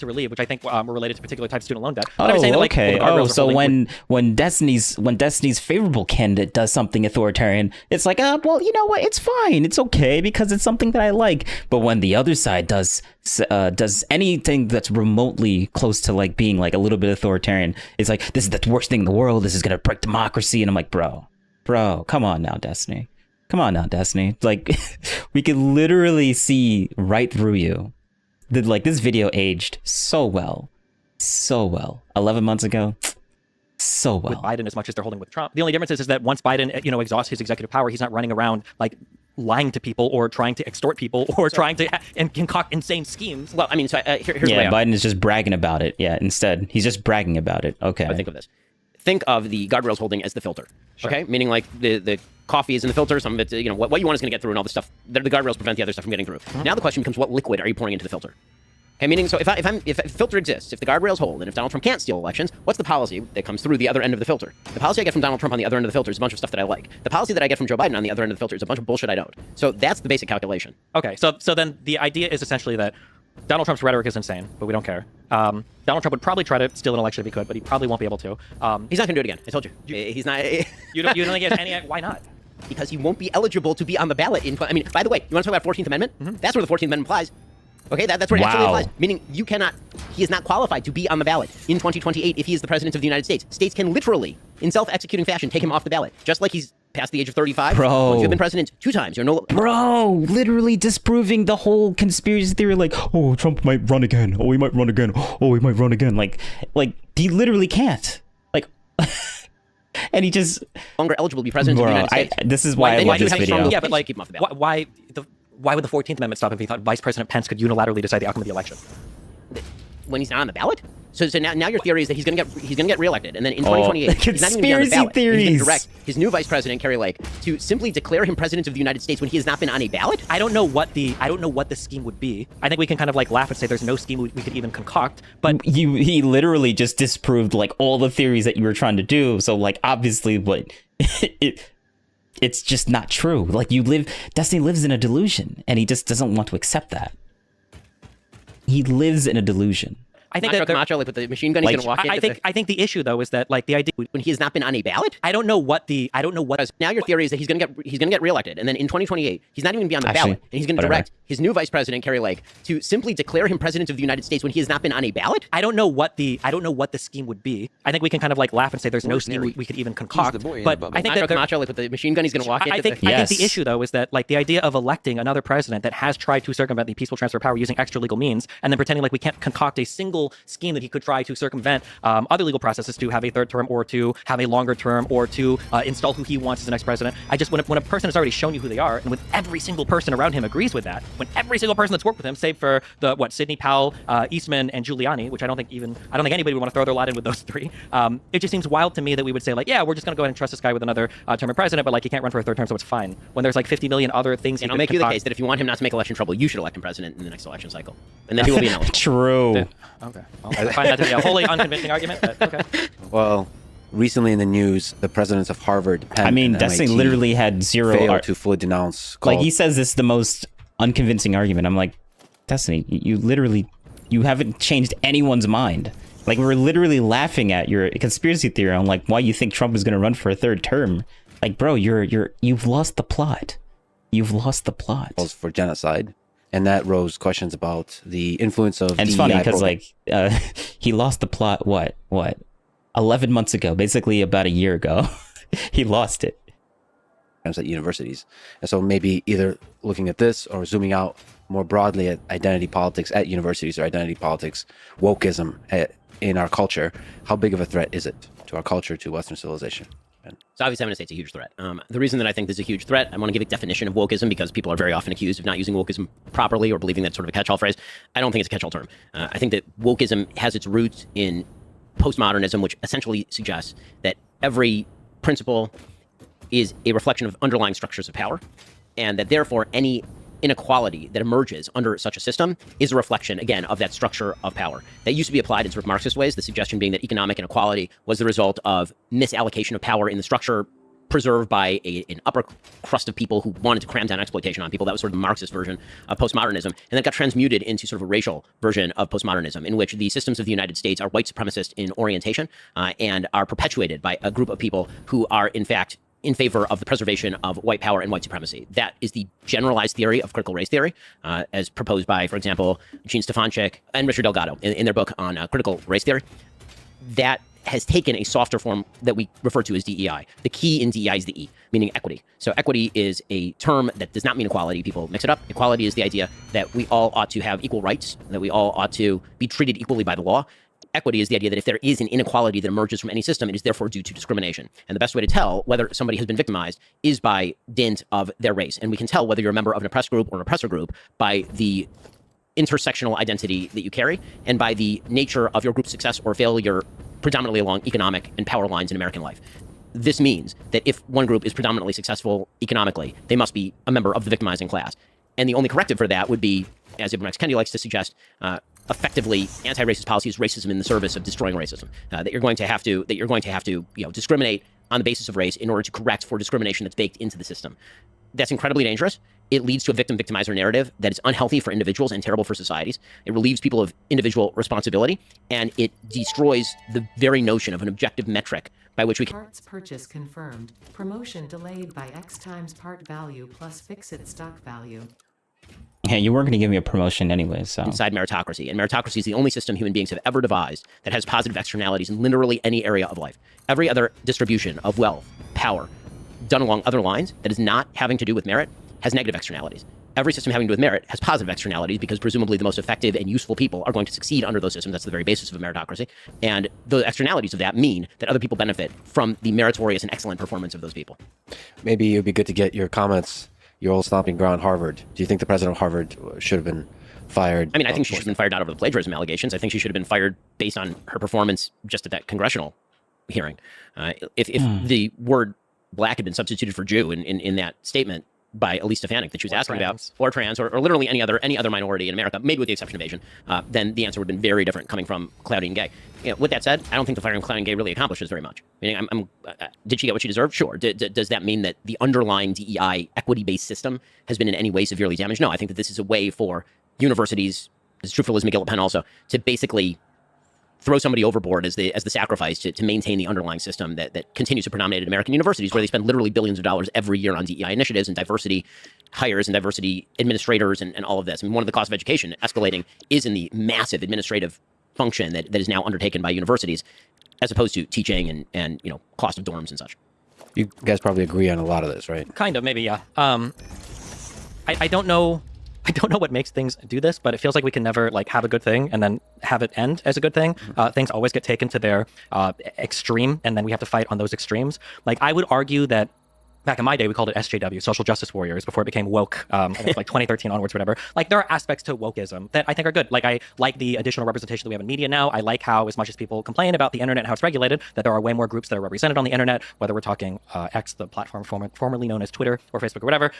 relieve, which I think were related to particular types of student loan debt. But I'm saying that, like, okay. the guardrails are So holding- when Destiny's favorable candidate does something authoritarian, it's like, well, you know what? It's fine. It's okay because it's something that I like. But when the other side does anything that's remotely close to like being like a little bit authoritarian, it's like, this is the worst thing in the world. This is gonna break democracy. And I'm like, bro, come on now, Destiny. Come on now, Destiny. Like, we could literally see right through you. This video aged so well. 11 months ago, so well. With Biden as much as they're holding with Trump. The only difference is that once Biden, exhausts his executive power, he's not running around like lying to people or trying to extort people or trying to concoct insane schemes. Well, I mean, so here's yeah, Biden is just bragging about it. Yeah, instead, he's just bragging about it. Okay. Think of this. Think of the guardrails holding as the filter. Sure. Okay, meaning like the coffee is in the filter. Some of it, what you want is going to get through, and all the stuff. The guardrails prevent the other stuff from getting through. Mm-hmm. Now the question becomes, what liquid are you pouring into the filter? Okay, meaning so if a filter exists, if the guardrails hold, and if Donald Trump can't steal elections, what's the policy that comes through the other end of the filter? The policy I get from Donald Trump on the other end of the filter is a bunch of stuff that I like. The policy that I get from Joe Biden on the other end of the filter is a bunch of bullshit I don't. So that's the basic calculation. Okay, so then the idea is essentially that Donald Trump's rhetoric is insane, but we don't care. Donald Trump would probably try to steal an election if he could, but he probably won't be able to. He's not going to do it again. I told you. He's not. You don't think he has any? Why not? Because he won't be eligible to be on the ballot. I mean, by the way, you want to talk about 14th Amendment? Mm-hmm. That's where the 14th Amendment applies. Okay, that's where it actually applies. Meaning he is not qualified to be on the ballot in 2028 if he is the president of the United States. States can literally, in self-executing fashion, take him off the ballot. Just like he's past the age of 35. Bro. Once you've been president 2 times, you're no... Bro, literally disproving the whole conspiracy theory, like, oh, Trump might run again. Oh, he might run again. Oh, he might run again. Like he literally can't. Like... And he just longer eligible to be president of the United States. This is why I love this video. Yeah, but like, keep him off the ballot. Why would the 14th Amendment stop him if he thought Vice President Pence could unilaterally decide the outcome of the election? When he's not on the ballot? So now your theory is that he's gonna get reelected, and then in 2028 he's not even gonna be on the ballot. Theories. He's gonna direct his new vice president Kerry Lake to simply declare him president of the United States when he has not been on a ballot. I don't know what the scheme would be. I think we can kind of like laugh and say there's no scheme we could even concoct. But he literally just disproved like all the theories that you were trying to do. So like obviously, it's just not true. Like Destiny lives in a delusion, and he just doesn't want to accept that. He lives in a delusion. I think Macho that Camacho, like with the machine gun, he's Like, going to walk into I think the issue though is that like the idea when he has not been on a ballot. I don't know what Now your theory is that he's going to get reelected, and then in 2028 he's not even going to be on the Actually, ballot, and he's going to whatever. direct his new vice president Kerry Lake to simply declare him president of the United States when he has not been on a ballot. I don't know what the scheme would be. I think we can kind of like laugh and say there's no scheme we could even concoct. But I think Macho that Camacho, like with the machine gun, he's going to walk into. I think Yes. the issue though is that like the idea of electing another president that has tried to circumvent the peaceful transfer of power using extra legal means, and then pretending like we can't concoct a single scheme that he could try to circumvent other legal processes to have a third term or to have a longer term or to install who he wants as the next president. I just when a person has already shown you who they are, and when every single person around him agrees with that, when every single person that's worked with him, save for the Sidney Powell, Eastman, and Giuliani, which I don't think anybody would want to throw their lot in with those three. It just seems wild to me that we would say like, yeah, we're just going to go ahead and trust this guy with another term of president, but like he can't run for a third term, so it's fine. When there's like 50 million other things, And I'll make you the case that if you want him not to make election trouble, you should elect him president in the next election cycle, and then he will be ineligible. True. Okay, I find that to be a wholly unconvincing argument. But okay. Well, recently in the news, the presidents of Harvard, Penn, I mean, and Destiny MIT literally had zero. failed to fully denounce. Like he says, this is the most unconvincing argument. I'm like, Destiny, you haven't changed anyone's mind. Like we're literally laughing at your conspiracy theory on like why you think Trump is going to run for a third term. Like, bro, you've lost the plot. You've lost the plot. for genocide, and that rose questions about the influence of. And it's funny because like he lost the plot. What 11 months ago, basically about a year ago, he lost it. At universities, and so maybe either looking at this or zooming out more broadly at identity politics at universities or identity politics, wokeism in our culture. How big of a threat is it to our culture, to Western civilization? So obviously I'm going to say it's a huge threat. The reason that I think this is a huge threat, I want to give a definition of wokeism because people are very often accused of not using wokeism properly or believing that's sort of a catch-all phrase. I don't think it's a catch-all term. I think that wokeism has its roots in postmodernism, which essentially suggests that every principle is a reflection of underlying structures of power, and that therefore any inequality that emerges under such a system is a reflection, again, of that structure of power. That used to be applied in sort of Marxist ways, the suggestion being that economic inequality was the result of misallocation of power in the structure preserved by an upper crust of people who wanted to cram down exploitation on people. That was sort of the Marxist version of postmodernism. And that got transmuted into sort of a racial version of postmodernism, in which the systems of the United States are white supremacist in orientation and are perpetuated by a group of people who are, in fact, in favor of the preservation of white power and white supremacy. That is the generalized theory of critical race theory, as proposed by, for example, Gene Stefanczyk and Richard Delgado in their book on critical race theory. That has taken a softer form that we refer to as DEI. The key in DEI is the E, meaning equity. So equity is a term that does not mean equality. People mix it up. Equality is the idea that we all ought to have equal rights, that we all ought to be treated equally by the law. Equity is the idea that if there is an inequality that emerges from any system, it is therefore due to discrimination. And the best way to tell whether somebody has been victimized is by dint of their race. And we can tell whether you're a member of an oppressed group or an oppressor group by the intersectional identity that you carry and by the nature of your group's success or failure predominantly along economic and power lines in American life. This means that if one group is predominantly successful economically, they must be a member of the victimizing class. And the only corrective for that would be, as Ibram X. Kendi likes to suggest, effectively anti-racist policy is racism in the service of destroying racism. That you're going to have to discriminate on the basis of race in order to correct for discrimination that's baked into the system. That's incredibly dangerous. It leads to a victim-victimizer narrative that is unhealthy for individuals and terrible for societies. It relieves people of individual responsibility, and it destroys the very notion of an objective metric by which we can... Parts purchase confirmed. Promotion delayed by X times part value plus fixed stock value. Yeah, you weren't going to give me a promotion anyway, so... Inside meritocracy. And meritocracy is the only system human beings have ever devised that has positive externalities in literally any area of life. Every other distribution of wealth, power, done along other lines that is not having to do with merit has negative externalities. Every system having to do with merit has positive externalities because presumably the most effective and useful people are going to succeed under those systems. That's the very basis of a meritocracy. And the externalities of that mean that other people benefit from the meritorious and excellent performance of those people. Maybe it would be good to get your comments, your old stomping ground, Harvard. Do you think the president of Harvard should have been fired? I mean, I think she should have been fired not over the plagiarism allegations. I think she should have been fired based on her performance just at that congressional hearing. If the word black had been substituted for Jew in that statement by Elise Stefanik that she was asking about, or trans, or literally any other minority in America, maybe with the exception of Asian, then the answer would have been very different coming from Cloudy and Gay. With that said, I don't think the firing of Cloudy and Gay really accomplishes very much. Meaning, did she get what she deserved? Sure. Does that mean that the underlying DEI equity-based system has been in any way severely damaged? No, I think that this is a way for universities, it's true for Liz McGill at Penn also, to basically throw somebody overboard as the sacrifice to maintain the underlying system that continues to predominate at American universities, where they spend literally billions of dollars every year on DEI initiatives and diversity hires and diversity administrators and all of this. I mean, one of the costs of education escalating is in the massive administrative function that is now undertaken by universities, as opposed to teaching and cost of dorms and such. You guys probably agree on a lot of this, right? Kind of, maybe, yeah. I don't know. I don't know what makes things do this, but it feels like we can never like have a good thing and then have it end as a good thing. Things always get taken to their extreme, and then we have to fight on those extremes. Like, I would argue that back in my day, we called it SJW, Social Justice Warriors, before it became woke, I think like 2013 onwards, whatever. Like, there are aspects to wokeism that I think are good. Like, I like the additional representation that we have in media now. I like how, as much as people complain about the internet and how it's regulated, that there are way more groups that are represented on the internet, whether we're talking X, the platform formerly known as Twitter or Facebook or whatever.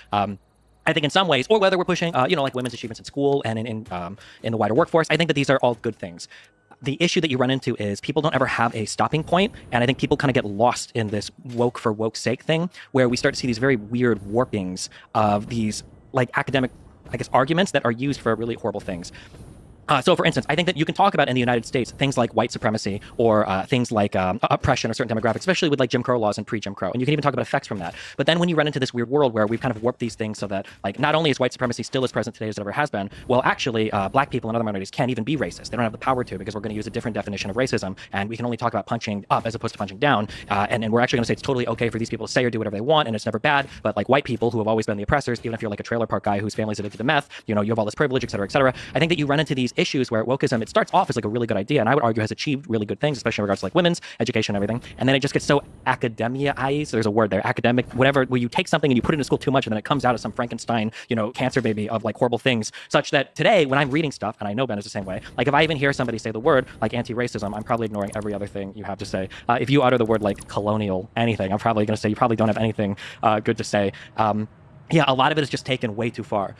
I think in some ways, or whether we're pushing, like women's achievements in school and in the wider workforce, I think that these are all good things. The issue that you run into is people don't ever have a stopping point, and I think people kind of get lost in this woke for woke's sake thing, where we start to see these very weird warpings of these like academic, I guess, arguments that are used for really horrible things. So, for instance, I think that you can talk about in the United States things like white supremacy or things like oppression of certain demographics, especially with like Jim Crow laws and pre-Jim Crow. And you can even talk about effects from that. But then when you run into this weird world where we've kind of warped these things so that like not only is white supremacy still as present today as it ever has been, well, actually, black people and other minorities can't even be racist. They don't have the power to, because we're going to use a different definition of racism. And we can only talk about punching up as opposed to punching down. And we're actually going to say it's totally okay for these people to say or do whatever they want, and it's never bad. But like white people who have always been the oppressors, even if you're like a trailer park guy whose family's addicted to meth, you have all this privilege, et cetera, et cetera. I think that you run into these issues where wokeism, it starts off as like a really good idea, and I would argue has achieved really good things, especially in regards to like women's education and everything. And then it just gets so academia-ized. There's a word there, academic, whatever, where you take something and you put it in school too much, and then it comes out as some Frankenstein, cancer baby of like horrible things, such that today when I'm reading stuff, and I know Ben is the same way, like if I even hear somebody say the word like anti-racism, I'm probably ignoring every other thing you have to say. If you utter the word like colonial anything, I'm probably going to say you probably don't have anything good to say. Yeah, a lot of it is just taken way too far.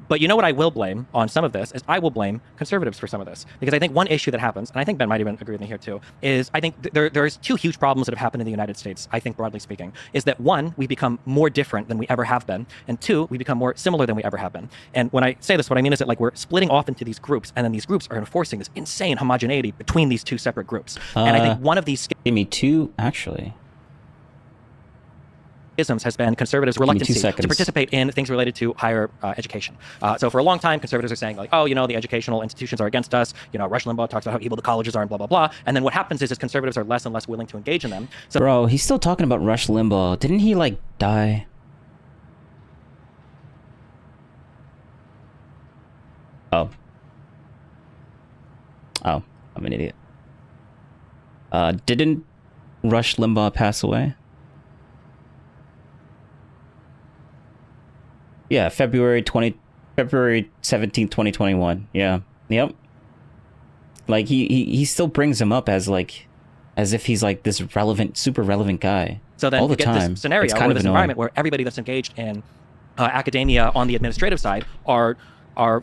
But you know what I will blame on some of this is I will blame conservatives for some of this. Because I think one issue that happens, and I think Ben might even agree with me here too, is I think there's two huge problems that have happened in the United States, I think broadly speaking, is that one, we become more different than we ever have been, and two, we become more similar than we ever have been. And when I say this, what I mean is that like we're splitting off into these groups, and then these groups are enforcing this insane homogeneity between these two separate groups. And I think one of these... Give me two, actually. Has been conservatives' reluctancy to participate in things related to higher education. So for a long time, conservatives are saying like, oh, the educational institutions are against us. Rush Limbaugh talks about how evil the colleges are and blah, blah, blah. And then what happens is conservatives are less and less willing to engage in them. So, bro, he's still talking about Rush Limbaugh. Didn't he like die? Oh, I'm an idiot. Didn't Rush Limbaugh pass away? Yeah, February 17th, 2021. Yeah. Yep. Like he still brings him up as if he's like this super relevant guy. So then all the you get time. This scenario or this environment where everybody that's engaged in academia on the administrative side are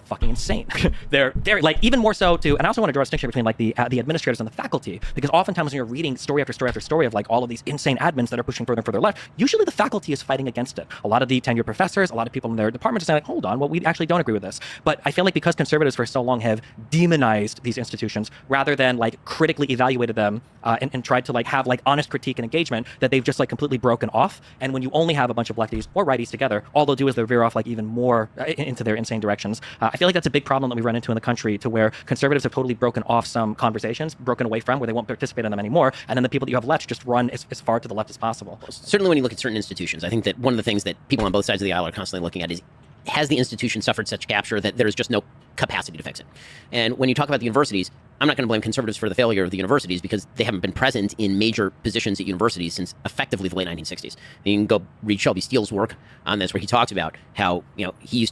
fucking insane. They're like even more so too. And I also want to draw a distinction between like the administrators and the faculty, because oftentimes when you're reading story after story after story of like all of these insane admins that are pushing further and further left, usually the faculty is fighting against it. A lot of the tenured professors, a lot of people in their departments are saying like, hold on, well, we actually don't agree with this. But I feel like because conservatives for so long have demonized these institutions rather than like critically evaluated them and tried to like have like honest critique and engagement, that they've just like completely broken off. And when you only have a bunch of lefties or righties together, all they'll do is they'll veer off like even more into their insane directions. I feel like that's a big problem that we run into in the country, to where conservatives have totally broken off some conversations, broken away from, where they won't participate in them anymore, and then the people that you have left just run as far to the left as possible. Certainly when you look at certain institutions, I think that one of the things that people on both sides of the aisle are constantly looking at is, has the institution suffered such capture that there is just no capacity to fix it? And when you talk about the universities, I'm not going to blame conservatives for the failure of the universities, because they haven't been present in major positions at universities since effectively the late 1960s. And you can go read Shelby Steele's work on this, where he talks about how, he's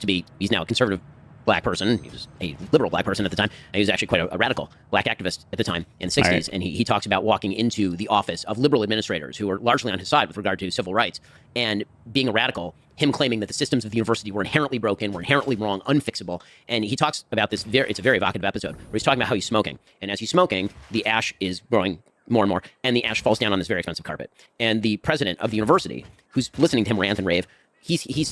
now a conservative black person. He was a liberal black person at the time. And he was actually quite a radical black activist at the time in the 60s. Right. And he talks about walking into the office of liberal administrators who were largely on his side with regard to civil rights, and being a radical, him claiming that the systems of the university were inherently broken, were inherently wrong, unfixable. And he talks about this, it's a very evocative episode, where he's talking about how he's smoking. And as he's smoking, the ash is growing more and more, and the ash falls down on this very expensive carpet. And the president of the university, who's listening to him rant and rave,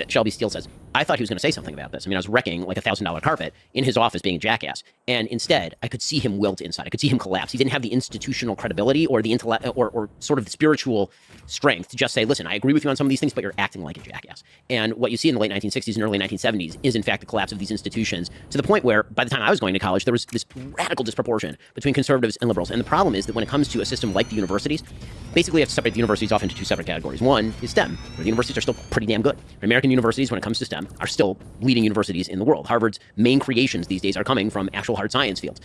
Shelby Steele says, I thought he was going to say something about this. I mean, I was wrecking like $1,000 carpet in his office being a jackass. And instead, I could see him wilt inside. I could see him collapse. He didn't have the institutional credibility or the intellect or sort of the spiritual strength to just say, listen, I agree with you on some of these things, but you're acting like a jackass. And what you see in the late 1960s and early 1970s is, in fact, the collapse of these institutions to the point where by the time I was going to college, there was this radical disproportion between conservatives and liberals. And the problem is that when it comes to a system like the universities, basically you have to separate the universities off into two separate categories. One is STEM, where the universities are still pretty damn good. American universities, when it comes to STEM, are still leading universities in the world. Harvard's main creations these days are coming from actual hard science fields.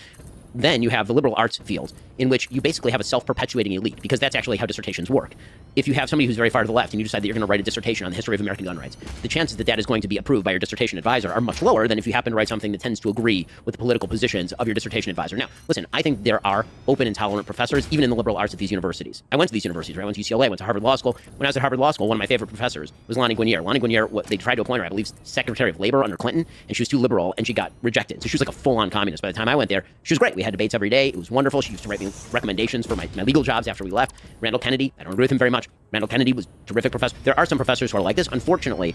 Then you have the liberal arts field, in which you basically have a self-perpetuating elite, because that's actually how dissertations work. If you have somebody who's very far to the left and you decide that you're going to write a dissertation on the history of American gun rights, the chances that that is going to be approved by your dissertation advisor are much lower than if you happen to write something that tends to agree with the political positions of your dissertation advisor. Now, listen, I think there are open and tolerant professors, even in the liberal arts at these universities. I went to these universities, right? I went to UCLA, I went to Harvard Law School. When I was at Harvard Law School, one of my favorite professors was Lonnie Guinier. Lonnie Guinier, they tried to appoint her, I believe, Secretary of Labor under Clinton, and she was too liberal, and she got rejected. So she was like a full-on communist. By the time I went there, she was great. We had debates every day. It was wonderful. She used to write me recommendations for my legal jobs after we left. Randall Kennedy, I don't agree with him very much. Randall Kennedy was a terrific professor. There are some professors who are like this. Unfortunately,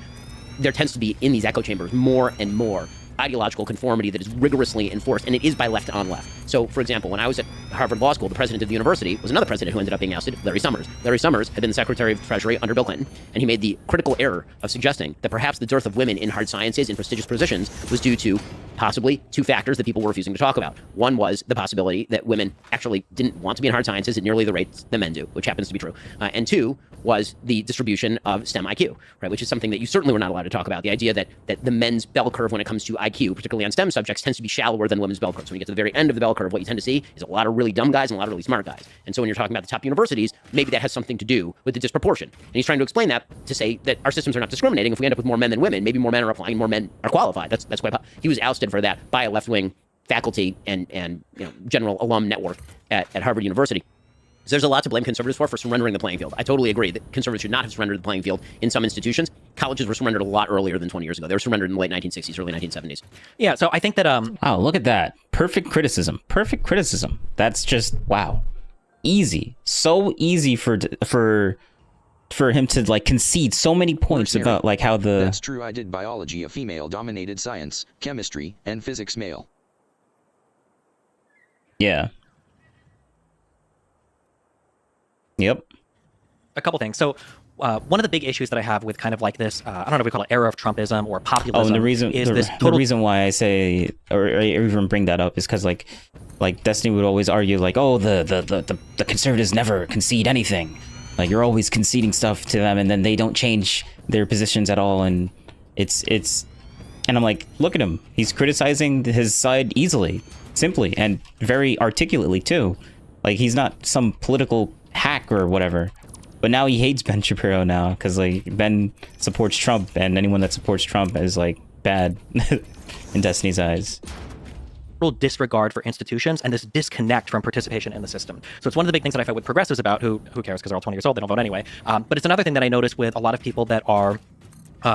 there tends to be in these echo chambers more and more ideological conformity that is rigorously enforced, and it is by left on left. So, for example, when I was at Harvard Law School, the president of the university was another president who ended up being ousted, Larry Summers. Larry Summers had been the Secretary of Treasury under Bill Clinton, and he made the critical error of suggesting that perhaps the dearth of women in hard sciences in prestigious positions was due to possibly two factors that people were refusing to talk about. One was the possibility that women actually didn't want to be in hard sciences at nearly the rates that men do, which happens to be true. And two was the distribution of STEM IQ, right, which is something that you certainly were not allowed to talk about. The idea that the men's bell curve when it comes to IQ, particularly on STEM subjects, tends to be shallower than women's bell curves. When you get to the very end of the bell curve, what you tend to see is a lot of really dumb guys and a lot of really smart guys. And so when you're talking about the top universities, maybe that has something to do with the disproportion. And he's trying to explain that to say that our systems are not discriminating. If we end up with more men than women, maybe more men are applying, more men are qualified. That's quite he was ousted for that by a left-wing faculty and general alum network at Harvard University. So there's a lot to blame conservatives for surrendering the playing field. I totally agree that conservatives should not have surrendered the playing field in some institutions. Colleges were surrendered a lot earlier than 20 years ago. They were surrendered in the late 1960s, early 1970s. Yeah, so I think that... Wow, look at that. Perfect criticism. Perfect criticism. That's just, wow. Easy. So easy for him to like concede so many points about like how the... That's true. I did biology, a female-dominated science, chemistry, and physics male. Yeah. Yep. A couple things. So one of the big issues that I have with kind of like this, I don't know if we call it era of Trumpism or populism. Oh, and the reason the reason why I say or even bring that up is because like Destiny would always argue like, oh, the conservatives never concede anything. Like you're always conceding stuff to them, and then they don't change their positions at all, and it's and I'm like, look at him. He's criticizing his side easily, simply, and very articulately too. Like he's not some political hack or whatever, but now he hates Ben Shapiro now because like Ben supports Trump, and anyone that supports Trump is like bad in Destiny's eyes. Real disregard for institutions and this disconnect from participation in the system. So it's one of the big things that I fight with progressives about. Who cares, because they're all 20 years old, they don't vote anyway. But it's another thing that I notice with a lot of people that are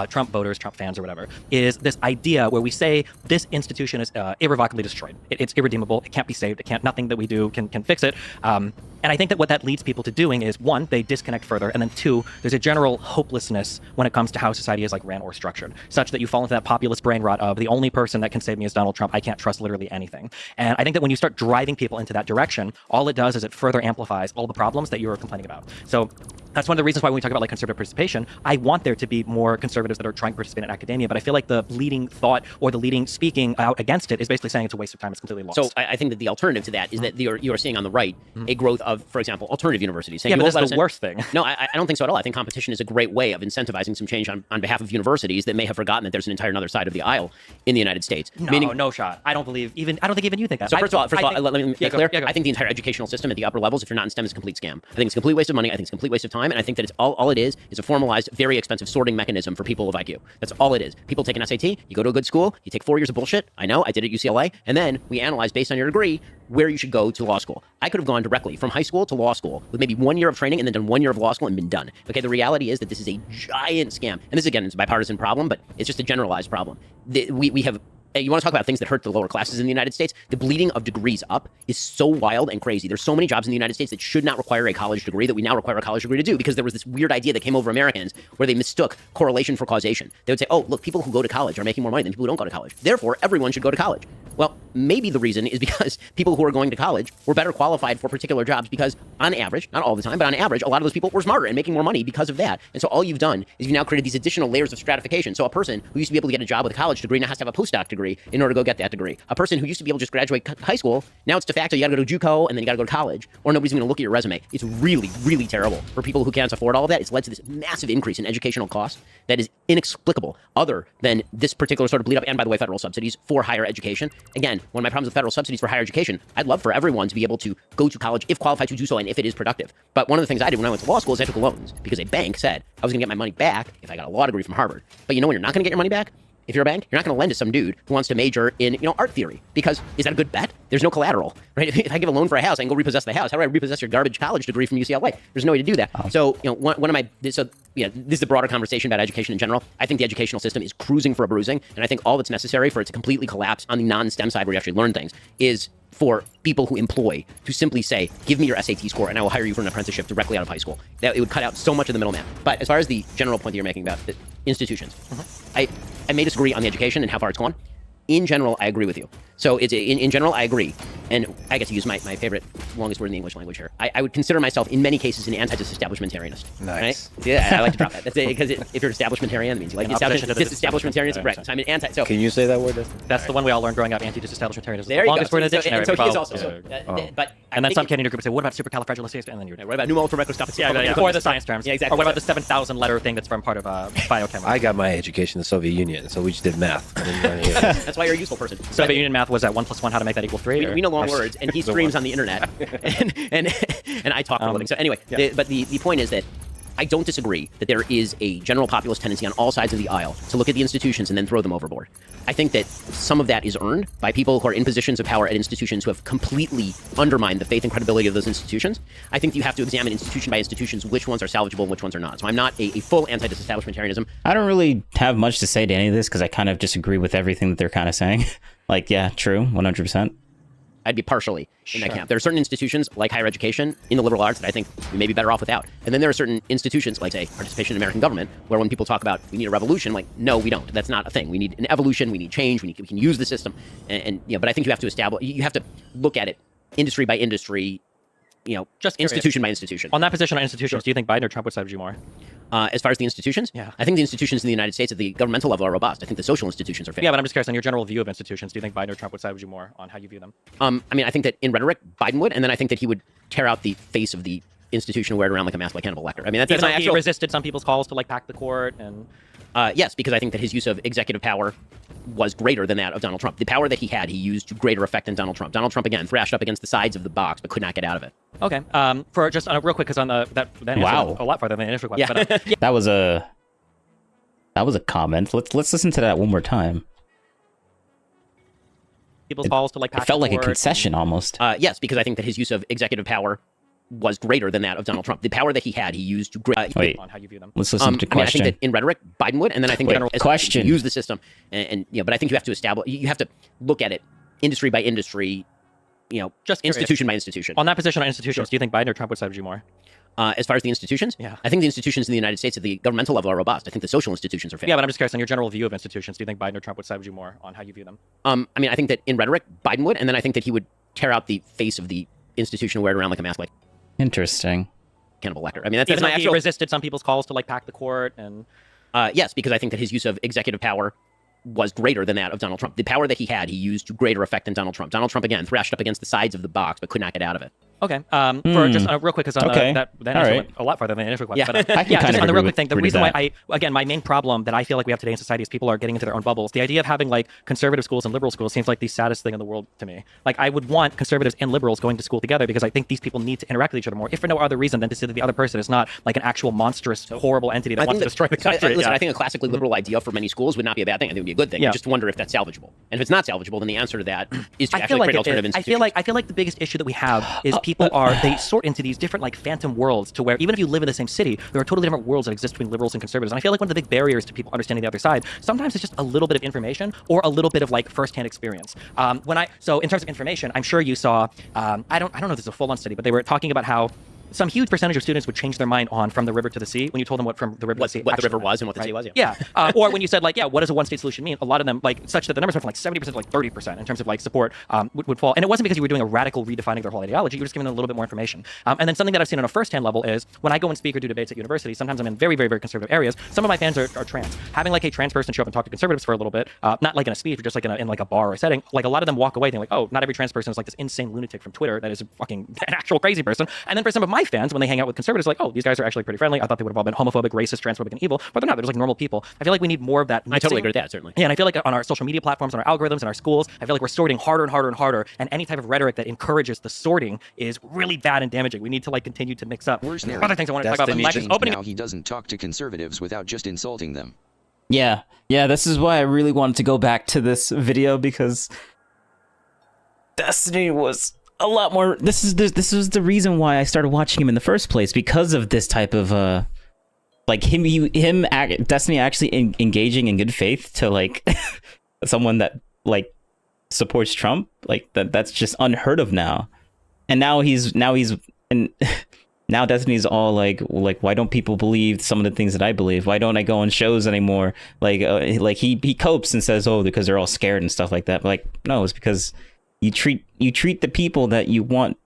Trump voters, Trump fans, or whatever, is this idea where we say this institution is irrevocably destroyed. It's irredeemable. It can't be saved. Nothing that we do can fix it. And I think that what that leads people to doing is, one, they disconnect further, and then two, there's a general hopelessness when it comes to how society is like ran or structured, such that you fall into that populist brain rot of the only person that can save me is Donald Trump. I can't trust literally anything. And I think that when you start driving people into that direction, all it does is it further amplifies all the problems that you were complaining about. So that's one of the reasons why when we talk about like conservative participation, I want there to be more conservatives that are trying to participate in academia, but I feel like the leading thought or the leading speaking out against it is basically saying it's a waste of time, it's completely lost. So I think that the alternative to that is that you are seeing on the right a growth of, for example, alternative universities. Yeah, but this is the worst thing. No, I don't think so at all. I think competition is a great way of incentivizing some change on behalf of universities that may have forgotten that there's an entire other side of the aisle in the United States. No shot. I don't think even you think that. So first of all, let me make clear. I think the entire educational system at the upper levels, if you're not in STEM, is a complete scam. I think it's a complete waste of money. I think it's a complete waste of time. And I think that it's all it is a formalized, very expensive sorting mechanism for people of IQ. That's all it is. People take an SAT, you go to a good school, you take 4 years of bullshit. I know, I did it at UCLA. And then we analyze based on your degree where you should go to law school. I could have gone directly from high school to law school with maybe 1 year of training and then done 1 year of law school and been done. Okay, the reality is that this is a giant scam. And this, again, is a bipartisan problem, but it's just a generalized problem. We have you want to talk about things that hurt the lower classes in the United States? The bleeding of degrees up is so wild and crazy. There's so many jobs in the United States that should not require a college degree that we now require a college degree to do, because there was this weird idea that came over Americans where they mistook correlation for causation. They would say, oh, look, people who go to college are making more money than people who don't go to college. Therefore, everyone should go to college. Well, maybe the reason is because people who are going to college were better qualified for particular jobs because on average, not all the time, but on average, a lot of those people were smarter and making more money because of that. And so all you've done is you've now created these additional layers of stratification. So a person who used to be able to get a job with a college degree now has to have a postdoc degree in order to go get that degree. A person who used to be able to just graduate high school, now it's de facto, you gotta go to JUCO and then you gotta go to college, or nobody's gonna look at your resume. It's really, really terrible for people who can't afford all of that. It's led to this massive increase in educational costs that is inexplicable other than this particular sort of bleed up, and by the way, federal subsidies for higher education. Again, one of my problems with federal subsidies for higher education, I'd love for everyone to be able to go to college if qualified to do so and if it is productive. But one of the things I did when I went to law school is I took loans because a bank said I was gonna get my money back if I got a law degree from Harvard. But you know when you're not gonna get your money back? If you're a bank, you're not going to lend to some dude who wants to major in, art theory, because is that a good bet? There's no collateral, right? If I give a loan for a house, I can go repossess the house. How do I repossess your garbage college degree from UCLA? There's no way to do that. So, one of my, this is a broader conversation about education in general. I think the educational system is cruising for a bruising, and I think all that's necessary for it to completely collapse on the non-STEM side where you actually learn things is for people who employ to simply say, give me your SAT score and I will hire you for an apprenticeship directly out of high school. That it would cut out so much of the middleman. But as far as the general point that you're making about the institutions, I may disagree on the education and how far it's gone. In general, I agree with you. So it's in general, I agree. And I get to use my favorite, longest word in the English language here. I would consider myself, in many cases, an anti-disestablishmentarianist. Nice. Right? Yeah, I like to drop that. That's because if you're establishmentarian, that means you like disestablishmentarianism. Right. So I'm an anti. So Can you say that word? That's the one we all learned growing up. Anti-disestablishmentarianism. There you go. Longest word in the dictionary. And so he is Well, also. and then some kid in your group would say, "What about supercalifragilistic?" And then you're What about pneumomicroscopic? before the science terms. Yeah, exactly. Or what about the 7,000 letter thing that's from part of biochemistry? I got my education in the Soviet Union, so we just did math. That's why you're a useful person. Soviet Union math was at 1 + 1. How to make that equal 3? We know long words, and he streams on the internet, and I talk for a living. So anyway, the point is that I don't disagree that there is a general populist tendency on all sides of the aisle to look at the institutions and then throw them overboard. I think that some of that is earned by people who are in positions of power at institutions who have completely undermined the faith and credibility of those institutions. I think you have to examine institution by institutions which ones are salvageable and which ones are not. So I'm not a full anti-disestablishmentarianism. I don't really have much to say to any of this because I kind of disagree with everything that they're kind of saying. Like, yeah, true, 100%. I'd be partially in that camp. There are certain institutions like higher education in the liberal arts that I think we may be better off without. And then there are certain institutions like, say, participation in American government, where when people talk about we need a revolution, like, no, we don't. That's not a thing. We need an evolution. We need change. We can use the system. And but I think you have to look at it industry by industry, just institution by institution. On that position on institutions, do you think Biden or Trump would side with you more? As far as the institutions? Yeah. I think the institutions in the United States at the governmental level are robust. I think the social institutions are failing. Yeah, but I'm just curious on your general view of institutions. Do you think Biden or Trump would side with you more on how you view them? I think that in rhetoric, Biden would, and then I think that he would tear out the face of the institution and wear it around like a mask like Hannibal Lecter. I mean, that's my actual... He resisted some people's calls to pack the court and... Yes, because I think that his use of executive power was greater than that of Donald Trump. The power that he had, he used to greater effect than Donald Trump. Donald Trump, again, thrashed up against the sides of the box, but could not get out of it. Okay. For just real quick, because on that wow, a lot farther than the initial question. Yeah. But, that was a comment. Let's listen to that one more time. People's calls to pack it felt the like a court concession almost. Yes, because I think that his use of executive power was greater than that of Donald Trump. The power that he had, he used to wait. On how you view them. Let's listen to question. I think that in rhetoric, Biden would, and then I think that question. use the system, and but I think you have to establish. You have to look at it industry by industry. Just institution by institution. On that position on institutions, do you think Biden or Trump would side with you more? As far as the institutions? Yeah. I think the institutions in the United States at the governmental level are robust. I think the social institutions are failing. Yeah, but I'm just curious on your general view of institutions. Do you think Biden or Trump would side with you more on how you view them? I think that in rhetoric, Biden would, and then I think that he would tear out the face of the institution and wear it around like a mask like Interesting. Hannibal Lecter. I mean, that's my actual... He resisted some people's calls to pack the court and... Yes, because I think that his use of executive power was greater than that of Donald Trump. The power that he had, he used to greater effect than Donald Trump. Donald Trump, again, thrashed up against the sides of the box, but could not get out of it. Okay. For just real quick, because that went a lot farther than the initial question. Yeah, But, I can kind of on the real agree quick thing, the with reason that. why my main problem that I feel like we have today in society is people are getting into their own bubbles. The idea of having conservative schools and liberal schools seems like the saddest thing in the world to me. I would want conservatives and liberals going to school together because I think these people need to interact with each other more, if for no other reason than to see that the other person is not an actual monstrous, horrible entity that wants to destroy the country. Listen, I think a classically liberal idea for many schools would not be a bad thing. I think it would be a good thing. Yeah. I just wonder if that's salvageable. And if it's not salvageable, then the answer to that is to actually create alternative institutions. I feel like the biggest issue that we have is people they sort into these different like phantom worlds to where even if you live in the same city, there are totally different worlds that exist between liberals and conservatives. And I feel like one of the big barriers to people understanding the other side sometimes it's just a little bit of information or a little bit of like firsthand experience. So in terms of information, I'm sure you saw I don't know if this is a full-on study, but they were talking about how some huge percentage of students would change their mind on From the River to the Sea when you told them what From the River to the Sea what the river was and what the sea was. Or when you said like, what does a one-state solution mean? A lot of them, like, such that the numbers went from like 70% to like 30% in terms of like support would fall. And it wasn't because you were doing a radical redefining of their whole ideology. You were just giving them a little bit more information. And then something that I've seen on a first-hand level is when I go and speak or do debates at universities, sometimes I'm in very, very, very conservative areas. Some of my fans are trans. Having like a trans person show up and talk to conservatives for a little bit, not like in a speech, but just like in like a bar or setting, like a lot of them walk away thinking like, oh, not every trans person is like this insane lunatic from Twitter that is a fucking an actual crazy person. And then for some of my fans, when they hang out with conservatives, like, oh, these guys are actually pretty friendly. I thought they would have all been homophobic, racist, transphobic, and evil, but they're not. They're just like normal people. I feel like we need more of that mixing. I totally agree with that, certainly. Yeah, and I feel like on our social media platforms, on our algorithms, in our schools, I feel like we're sorting harder and harder and harder, and any type of rhetoric that encourages the sorting is really bad and damaging. We need to like continue to mix up. Worse, other things I want to talk about. But now he doesn't talk to conservatives without just insulting them. Yeah, this is why I really wanted to go back to this video, because Destiny was a lot more. This was the reason why I started watching him in the first place, because of this type of like Destiny actually engaging in good faith to like someone that like supports Trump, like that's just unheard of now. And now now Destiny's all like why don't people believe some of the things that I believe? Why don't I go on shows anymore? Like he copes and says, oh, because they're all scared and stuff like that. But like, no, it's because you treat the people that you want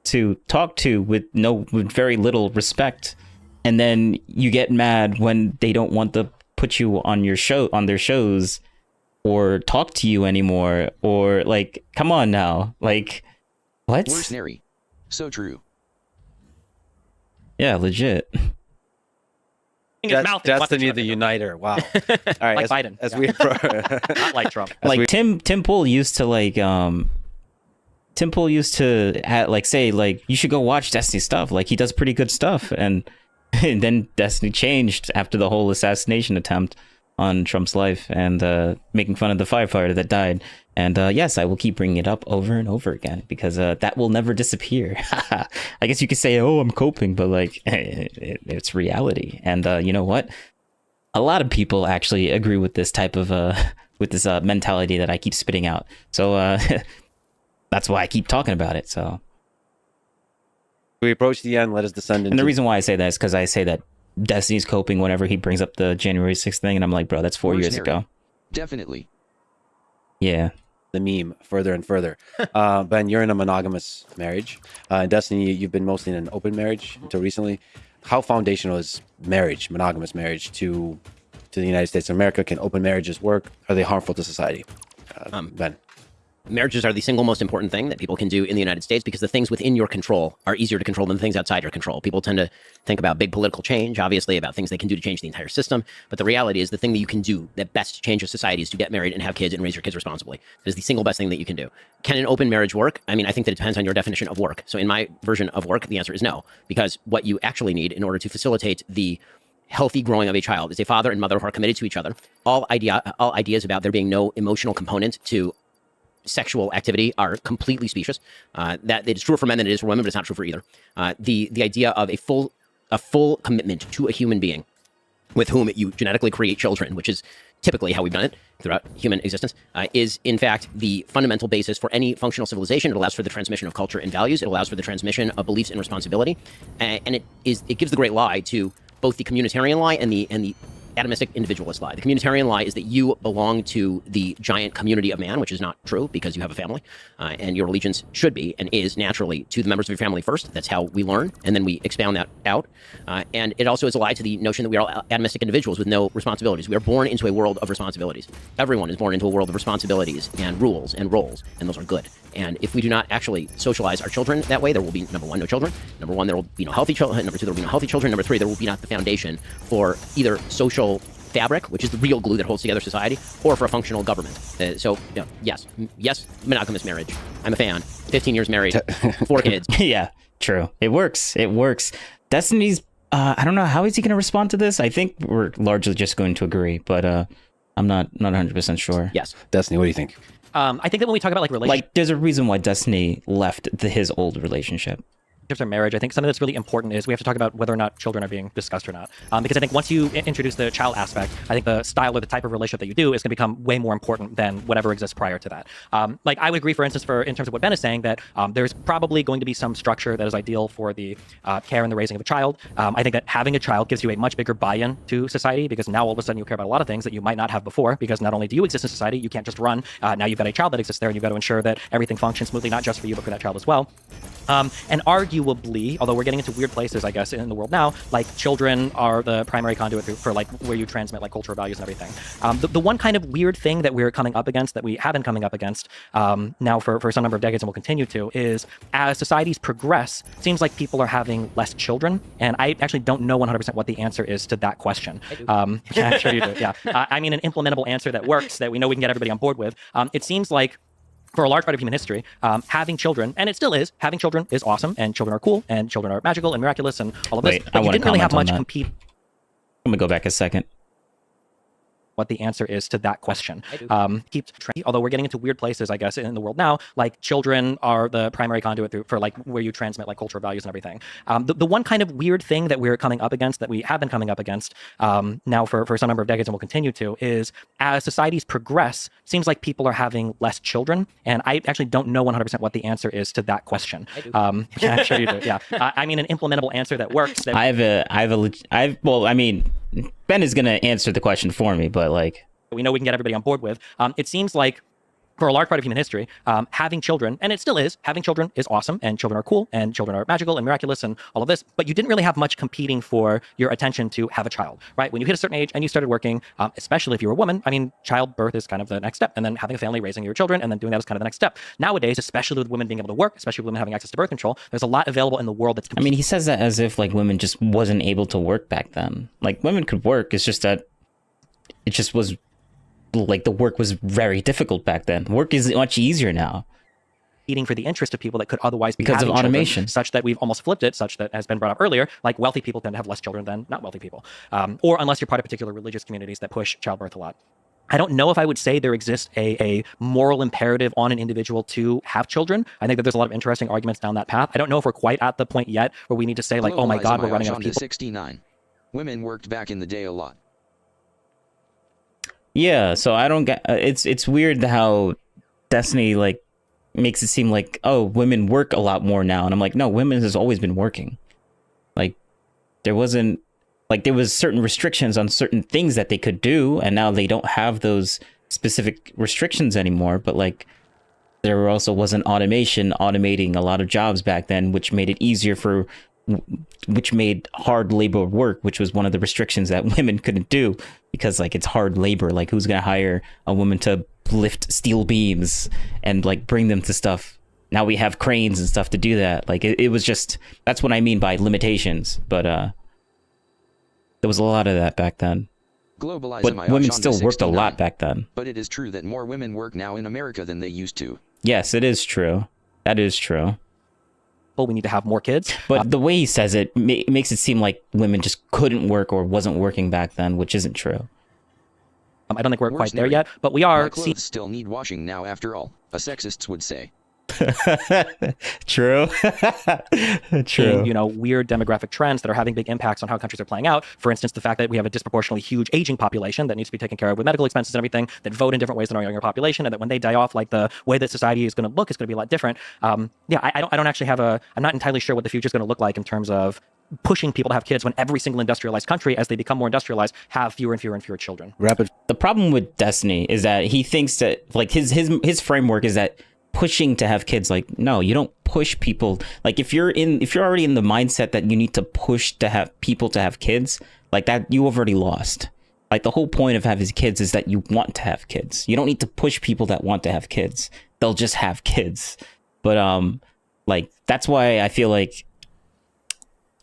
to talk to with very little respect, and then you get mad when they don't want to put you on their shows or talk to you anymore, or like, come on now, like, what? Worse, Nary. So true. Yeah, legit. Destiny the Uniter. Wow. All right, like Biden. As we not like Trump. Like Tim Pool used to like say like, you should go watch Destiny stuff. Like, he does pretty good stuff, and then Destiny changed after the whole assassination attempt on Trump's life, and making fun of the firefighter that died. And yes, I will keep bringing it up over and over again, because that will never disappear. I guess you could say, oh, I'm coping, but like, it's reality. And you know what? A lot of people actually agree with this type of mentality that I keep spitting out. So that's why I keep talking about it. So we approach the end. Let us descend into... And the reason why I say that is because I say that Destiny's coping whenever he brings up the January 6th thing, and I'm like, bro, that's 4 years ago. Definitely. Yeah. The meme further and further. Ben, you're in a monogamous marriage. Destiny, you've been mostly in an open marriage until recently. How foundational is monogamous marriage to the United States of America? Can open marriages work? Are they harmful to society? Ben. Marriages are the single most important thing that people can do in the United States, because the things within your control are easier to control than the things outside your control. People tend to think about big political change, obviously, about things they can do to change the entire system. But the reality is the thing that you can do that best changes society is to get married and have kids and raise your kids responsibly. It is the single best thing that you can do. Can an open marriage work? I mean, I think that it depends on your definition of work. So in my version of work, the answer is no, because what you actually need in order to facilitate the healthy growing of a child is a father and mother who are committed to each other. All ideas about there being no emotional component to sexual activity are completely specious. That it is truer for men than it is for women, but it's not true for either. The idea of a full commitment to a human being with whom you genetically create children, which is typically how we've done it throughout human existence, is in fact the fundamental basis for any functional civilization. It allows for the transmission of culture and values. It allows for the transmission of beliefs and responsibility, and it gives the great lie to both the communitarian lie and the atomistic individualist lie. The communitarian lie is that you belong to the giant community of man, which is not true, because you have a family, and your allegiance should be and is naturally to the members of your family first. That's how we learn, and then we expound that out. And it also is a lie to the notion that we are all atomistic individuals with no responsibilities. We are born into a world of responsibilities. Everyone is born into a world of responsibilities and rules and roles, and those are good. And if we do not actually socialize our children that way, there will be, number one, no children. Number one, there will be no healthy children. Number two, there will be no healthy children. Number three, there will be not the foundation for either social fabric, which is the real glue that holds together society, or for a functional government. Yes, monogamous marriage. I'm a fan. 15 years married, 4 kids. Yeah, true. It works. Destiny's, I don't know, how is he going to respond to this? I think we're largely just going to agree, but I'm not 100% sure. Yes. Destiny, what do you think? I think that when we talk about like relationships, Like, there's a reason why Destiny left his old relationship. or marriage, I think something that's really important is we have to talk about whether or not children are being discussed or not. Because I think once you introduce the child aspect, I think the style or the type of relationship that you do is going to become way more important than whatever exists prior to that. Like I would agree, for instance, in terms of what Ben is saying, that there's probably going to be some structure that is ideal for the care and the raising of a child. I think that having a child gives you a much bigger buy-in to society, because now all of a sudden you care about a lot of things that you might not have before, because not only do you exist in society, you can't just run. Now you've got a child that exists there, and you've got to ensure that everything functions smoothly, not just for you, but for that child as well. And arguably, although we're getting into weird places, I guess, in the world now, like children are the primary conduit for like where you transmit like cultural values and everything. The one kind of weird thing that we're coming up against, that we have been coming up against now for some number of decades and will continue to, is as societies progress, it seems like people are having less children. And I actually don't know 100% what the answer is to that question. Yeah, sure you do. Yeah. I mean, an implementable answer that works, that we know we can get everybody on board with. It seems like for a large part of human history, having children, and it still is, having children is awesome, and children are cool, and children are magical and miraculous, and all of this. Wait, But you wanna didn't really have comment much on that. compete. I'm gonna go back a second. What the answer is to that question. Although we're getting into weird places, I guess, in the world now, like children are the primary conduit for like where you transmit like cultural values and everything. The one kind of weird thing that we're coming up against, that we have been coming up against now for some number of decades and will continue to, is as societies progress, it seems like people are having less children. And I actually don't know 100% what the answer is to that question. Yeah, sure you do. Yeah. I mean, an implementable answer that works. That Well, I mean, Ben is gonna answer the question for me, but like, we know we can get everybody on board with. It seems like for a large part of human history, having children, and it still is, having children is awesome, and children are cool, and children are magical and miraculous, and all of this, but you didn't really have much competing for your attention to have a child, right? When you hit a certain age and you started working, especially if you were a woman, I mean, childbirth is kind of the next step, and then having a family, raising your children, and then doing that is kind of the next step. Nowadays, especially with women being able to work, especially with women having access to birth control, there's a lot available in the world that's I mean, he says that as if like women just wasn't able to work back then. Like women could work, it's just that it just was like the work was very difficult back then. Work is much easier now. Eating for the interest of people that could otherwise be Because of having children, automation. such that we've almost flipped it, such that has been brought up earlier, like wealthy people tend to have less children than not wealthy people, or unless you're part of particular religious communities that push childbirth a lot. I don't know if I would say there exists a moral imperative on an individual to have children. I think that there's a lot of interesting arguments down that path. I don't know if we're quite at the point yet where we need to say like, oh my God, we're running out of people. 69. Women worked back in the day a lot. Yeah, so I don't get. It's weird how Destiny like makes it seem like, oh, women work a lot more now, and I'm like, no, women has always been working. Like there was certain restrictions on certain things that they could do, and now they don't have those specific restrictions anymore. But like there also wasn't automation automating a lot of jobs back then, which made it easier which made hard labor work, which was one of the restrictions that women couldn't do, because like it's hard labor. Like who's gonna hire a woman to lift steel beams and like bring them to stuff? Now we have cranes and stuff to do that. Like it was just, that's what I mean by limitations. But there was a lot of that back then. Globalizing But my women Ashonda still worked a 69. lot back then. But it is true that more women work now in America than they used to. Yes, it is true. That is true. We need to have more kids. But the way he says it makes it seem like women just couldn't work or wasn't working back then, which isn't true. I don't think we're Worse quite there than yet, but we are. My clothes still need washing now after all, a sexist would say. True. True. You know, weird demographic trends that are having big impacts on how countries are playing out. For instance, the fact that we have a disproportionately huge aging population that needs to be taken care of with medical expenses and everything, that vote in different ways than our younger population, and that when they die off, like the way that society is going to look is going to be a lot different. Yeah, I don't actually have I'm not entirely sure what the future is going to look like in terms of pushing people to have kids when every single industrialized country, as they become more industrialized, have fewer and fewer and fewer children. The problem with Destiny is that he thinks that like his framework is that pushing to have kids. Like, no, you don't push people. Like if you're already in the mindset that you need to push to have people to have kids, like that, you have already lost. Like the whole point of having kids is that you want to have kids. You don't need to push people that want to have kids. They'll just have kids. But like that's why I feel like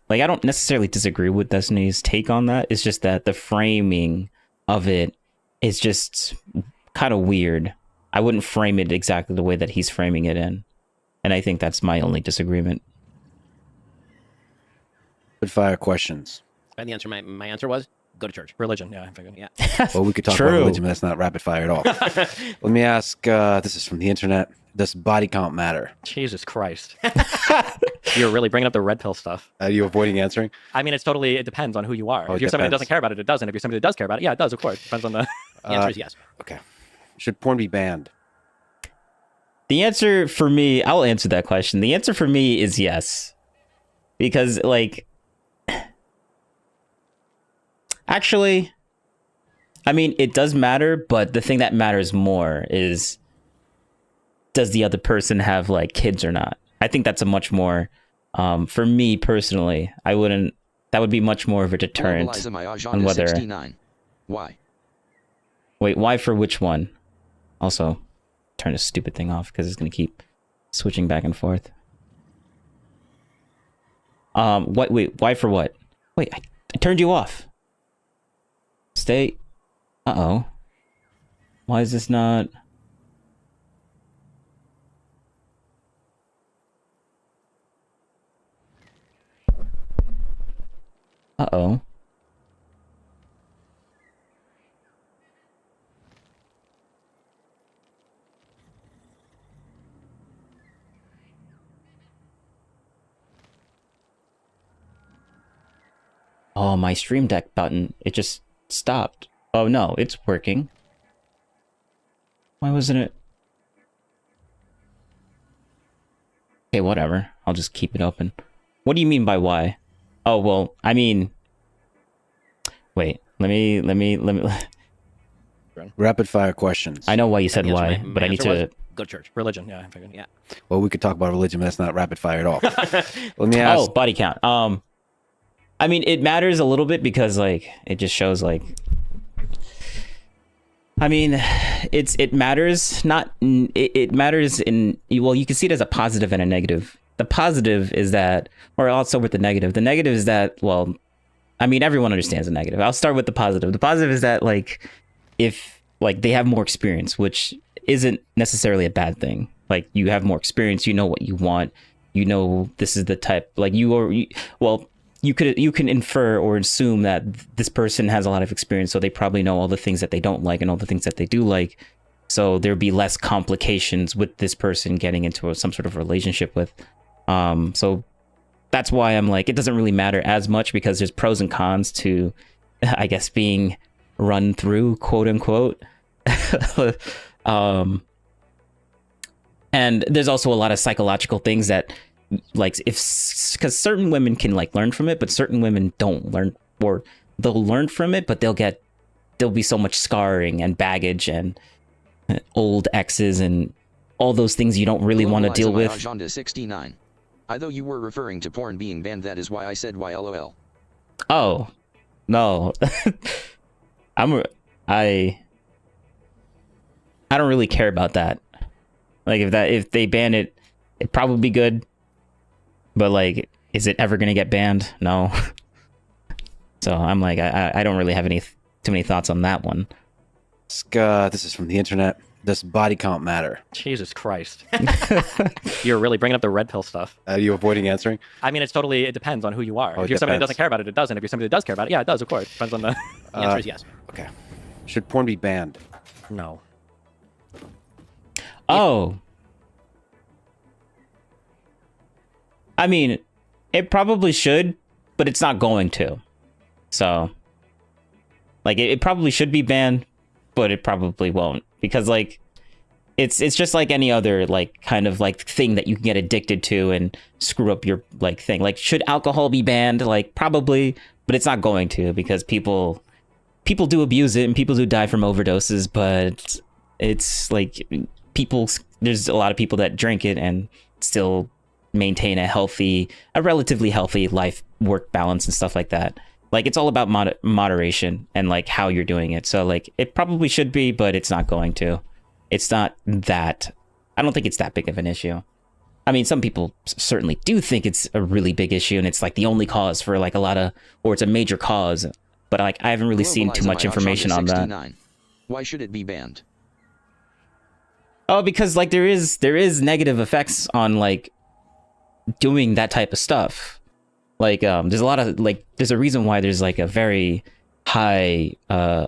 I don't necessarily disagree with Destiny's take on that. It's just that the framing of it is just kind of weird. I wouldn't frame it exactly the way that he's framing it in. And I think that's my only disagreement. Fire questions. And the answer, my answer was? Go to church. Religion, yeah. I figured. Yeah. Well, we could talk about True. religion, but that's not rapid fire at all. Let me ask, this is from the internet. Does body count matter? Jesus Christ. You're really bringing up the red pill stuff. Are you avoiding answering? I mean, it depends on who you are. Oh, If it you're somebody that depends. doesn't care about it, it doesn't. If you're somebody that does care about it, yeah, it does, of course. Depends on the... The answer is yes. Okay. Should porn be banned? The answer for me, I'll answer that question. The answer for me is yes. Because, like, actually, I mean, it does matter, but the thing that matters more is, does the other person have, like, kids or not? I think that's a much more, for me personally, that would be much more of a deterrent on whether... 69. Why? Wait, why for which one? Also, turn this stupid thing off because it's going to keep switching back and forth. Wait, why for what? Wait, I turned you off. Stay. Uh-oh. Why is this not... Uh-oh. Oh, my Stream Deck button, it just stopped. Oh no, it's working. Why wasn't it? Okay, whatever. I'll just keep it open. What do you mean by why? Oh, well, I mean... Wait, let me... Rapid fire questions. I know why you said The answer- why, my but I need answer to... was go to church. Religion, yeah. I figured. Yeah. Well, we could talk about religion, but that's not rapid fire at all. Let me ask. Oh, body count. I mean, it matters a little bit because, like, it just shows, like... I mean, it matters, not... It matters in... Well, you can see it as a positive and a negative. The positive is that... Or I'll start with the negative. The negative is that, well... I mean, everyone understands the negative. I'll start with the positive. The positive is that, like, if, like, they have more experience, which isn't necessarily a bad thing. Like, you have more experience, you know what you want, you know this is the type... Like, you can infer or assume that this person has a lot of experience, so they probably know all the things that they don't like and all the things that they do like. So there'd be less complications with this person getting into some sort of relationship with. So that's why I'm like, it doesn't really matter as much because there's pros and cons to, I guess, being run through, quote unquote. And there's also a lot of psychological things that, like, because certain women can, like, learn from it, but certain women don't learn, or they'll learn from it, but there'll be so much scarring and baggage and old exes and all those things you don't really want to deal with. Agenda 69. I thought you were referring to porn being banned. That is why I said why lol. Oh, no. I don't really care about that. Like, if they ban it, it'd probably be good. But, like, is it ever gonna get banned? No. So I'm like, I don't really have too many thoughts on that one. This is from the internet. Does body count matter? Jesus Christ. You're really bringing up the red pill stuff. Are you avoiding answering? I mean, it depends on who you are. Oh, If you're somebody that depends. doesn't care about it doesn't. If you're somebody that does care about it, yeah, it does, of course. Depends on the... The answer is yes. Okay. Should porn be banned? No. Oh. I mean, it probably should, but it's not going to. So, like, it probably should be banned, but it probably won't. Because, like, it's just like any other, like, kind of, like, thing that you can get addicted to and screw up your, like, thing. Like, should alcohol be banned? Like, probably, but it's not going to, because people do abuse it and people do die from overdoses, but it's, like, there's a lot of people that drink it and still maintain a relatively healthy life work balance and stuff like that. Like, it's all about moderation and, like, how you're doing it. So, like, it probably should be, but it's not going to. It's not that... I don't think it's that big of an issue. I mean, some people certainly do think it's a really big issue and it's, like, the only cause for, like, or it's a major cause. But, like, I haven't really seen too much information on that. Why should it be banned? Oh, because, like, there is negative effects on, like, doing that type of stuff. Like, there's a lot of, like, there's a reason why there's, like, a very high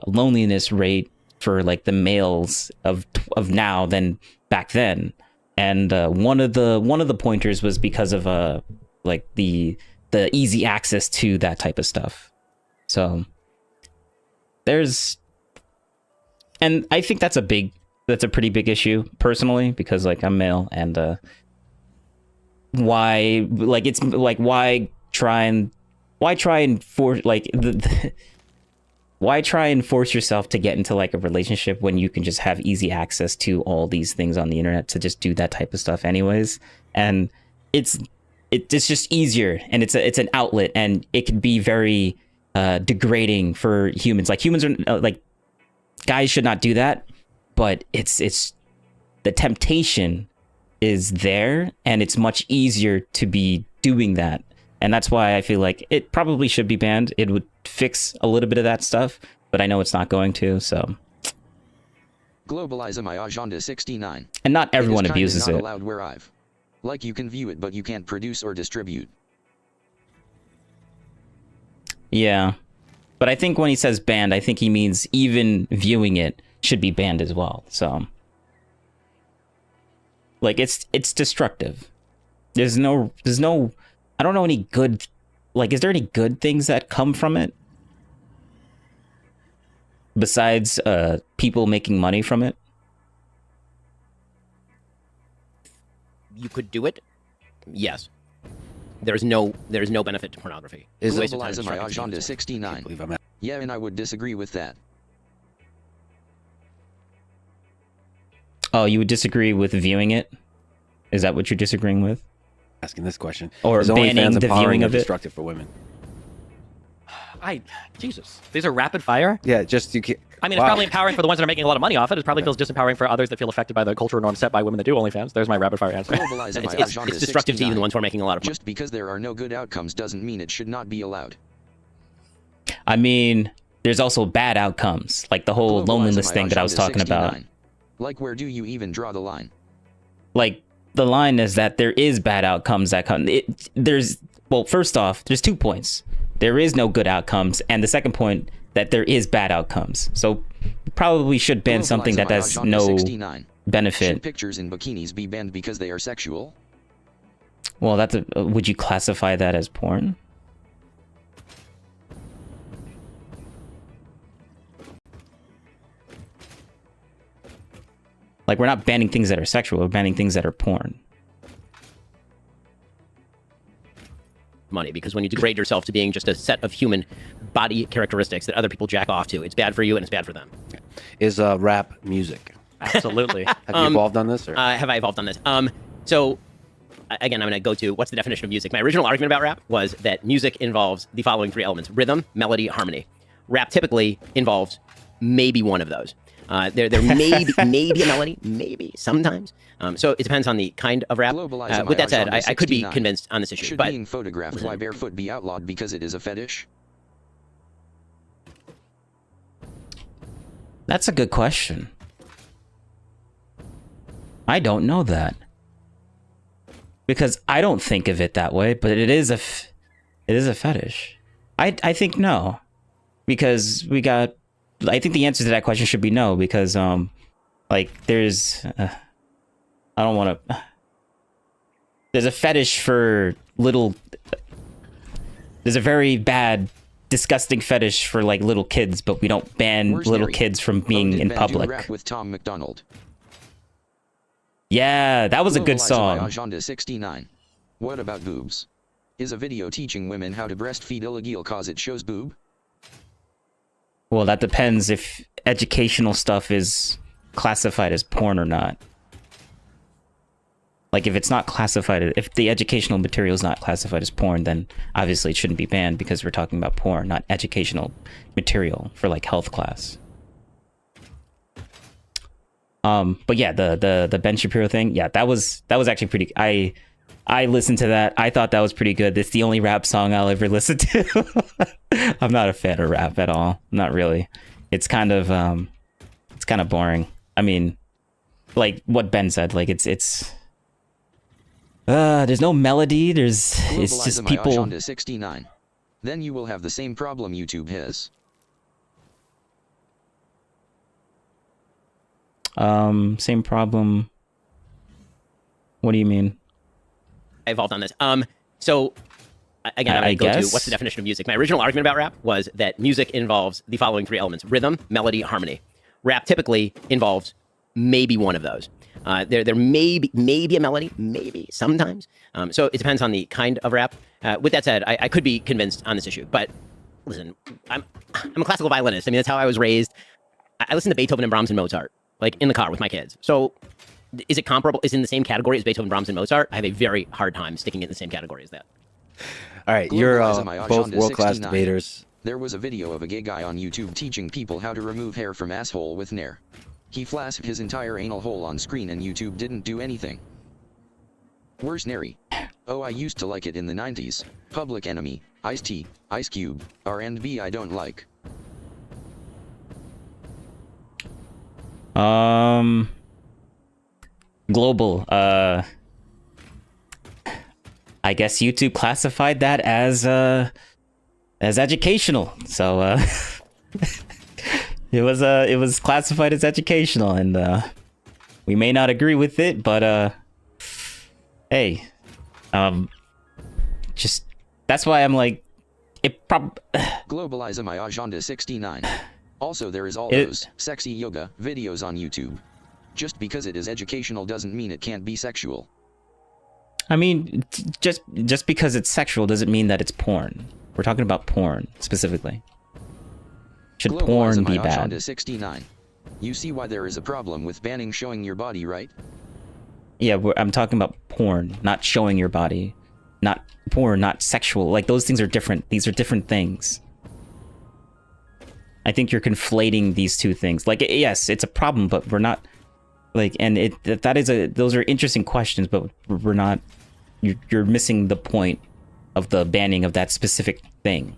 loneliness rate for like the males of now than back then. And one of the pointers was because of like the easy access to that type of stuff. So and I think that's a pretty big issue personally, because like I'm male, and why try and force yourself to get into like a relationship when you can just have easy access to all these things on the internet to just do that type of stuff anyways? And it's just easier, and it's an outlet, and it can be very degrading for humans. Like humans are like, guys should not do that, but it's the temptation is there, and it's much easier to be doing that. And that's why I feel like it probably should be banned. It would fix a little bit of that stuff, but I know it's not going to, so. Globalize my agenda 69. And not everyone abuses not it. Allowed where I've. Like you can view it, but you can't produce or distribute. Yeah. But I think when he says banned, I think he means even viewing it should be banned as well. So, like, it's destructive. There's no, I don't know any good, like, is there any good things that come from it? Besides people making money from it? You could do it. Yes. There's no benefit to pornography. Is Globalize my agenda 69. Yeah, and I would disagree with that. Oh, you would disagree with viewing it? Is that what you're disagreeing with? Asking this question. Or is banning the viewing of it? Destructive for women? Jesus, these are rapid fire. Yeah, just you can't. I mean, it's probably empowering for the ones that are making a lot of money off it. It probably feels disempowering for others that feel affected by the cultural norm set by women that do OnlyFans. There's my rapid fire answer. It's destructive to even the ones who are making a lot of money. Just because there are no good outcomes doesn't mean it should not be allowed. I mean, there's also bad outcomes, like the whole loneliness thing that I was talking about. Like, where do you even draw the line? Like, the line is that there is bad outcomes that come. Well, first off, there's 2 points. There is no good outcomes, and the second point, that there is bad outcomes. So probably should ban something that has no benefit. Should pictures in bikinis be banned because they are sexual? Well, would you classify that as porn? Like, we're not banning things that are sexual, we're banning things that are porn. Money, because when you degrade yourself to being just a set of human body characteristics that other people jack off to, it's bad for you and it's bad for them. Is rap music? Absolutely. Have you evolved on this? Or? Have I evolved on this? So, again, I'm going to go to what's the definition of music. My original argument about rap was that music involves the following 3 elements: rhythm, melody, harmony. Rap typically involves maybe one of those. There may be a melody, maybe, sometimes. So it depends on the kind of rap. With that said, I could be convinced on this issue. Should but being photographed while barefoot be outlawed because it is a fetish? That's a good question. I don't know that. Because I don't think of it that way, but it is a fetish. I think no. Because I think the answer to that question should be no, because like there's I don't want to. There's a fetish for little. There's a very bad, disgusting fetish for like little kids, but we don't ban little kids from being in public. Rap with Tom McDonald. Yeah, that was a good song. Agenda 69. What about boobs? Is a video teaching women how to breastfeed illegal cause it shows boob? Well, that depends if educational stuff is classified as porn or not. Like, if it's not classified, if the educational material is not classified as porn, then obviously it shouldn't be banned, because we're talking about porn, not educational material for like health class. But yeah, the Ben Shapiro thing, yeah, that was actually pretty. I listened to that. I thought that was pretty good. It's the only rap song I'll ever listen to. I'm not a fan of rap at all. Not really. It's kind of boring. I mean, like what Ben said, like it's there's no melody. It's just people. Agenda 69. Then you will have the same problem YouTube has. Same problem. What do you mean? I evolved on this. So again, I'm going to go to what's the definition of music. My original argument about rap was that music involves the following three elements: rhythm, melody, harmony. Rap typically involves maybe one of those. There may be a melody, maybe sometimes. So it depends on the kind of rap. With that said, I could be convinced on this issue, but listen, I'm a classical violinist. I mean, that's how I was raised. I listen to Beethoven and Brahms and Mozart, like in the car with my kids. So is it comparable? Is it in the same category as Beethoven, Brahms, and Mozart? I have a very hard time sticking it in the same category as that. All right, you're both world-class debaters. There was a video of a gay guy on YouTube teaching people how to remove hair from asshole with Nair. He flasked his entire anal hole on screen and YouTube didn't do anything. Where's Nary? Oh, I used to like it in the 90s. Public Enemy, Ice-T, Ice Cube, R&B I don't like. Global, I guess YouTube classified that as educational. So, it was classified as educational, and we may not agree with it, but hey, just that's why I'm like, it Globalize my agenda 69. Also, there is all those sexy yoga videos on YouTube. Just because it is educational doesn't mean it can't be sexual. I mean, just because it's sexual doesn't mean that it's porn. We're talking about porn specifically. Should porn be bad? 69. You see why there is a problem with banning showing your body, right? Yeah, I'm talking about porn, not showing your body. Not porn, not sexual. Like, those things are different. These are different things. I think you're conflating these two things. Like, yes, it's a problem, but we're not... Like, and those are interesting questions, but we're not... You're missing the point of the banning of that specific thing.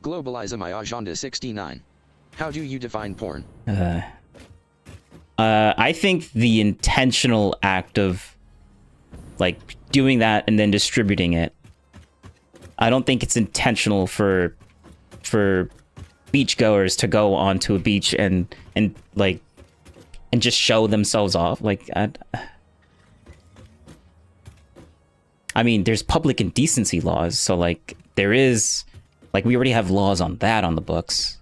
Globalize my agenda 69. How do you define porn? I think the intentional act of like doing that and then distributing it. I don't think it's intentional for beachgoers to go onto a beach and just show themselves off. Like, I mean, there's public indecency laws, so like there is, like, we already have laws on that on the books.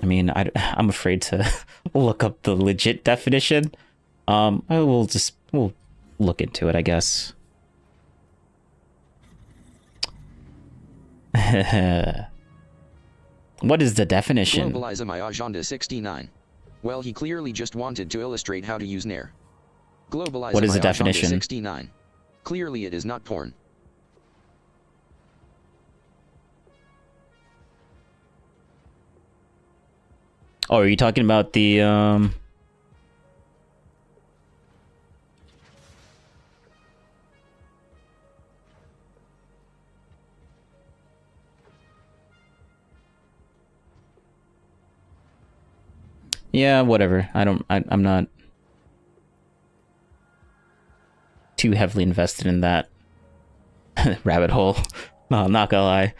I mean, I'm afraid to look up the legit definition. We'll look into it, I guess. What is the definition? Globalize my agenda 69. Well, he clearly just wanted to illustrate how to use Nair. Globalize what is my the definition? 69. Clearly it is not porn. Oh, are you talking about the Yeah, whatever. I'm not too heavily invested in that rabbit hole. No, I'm not gonna lie.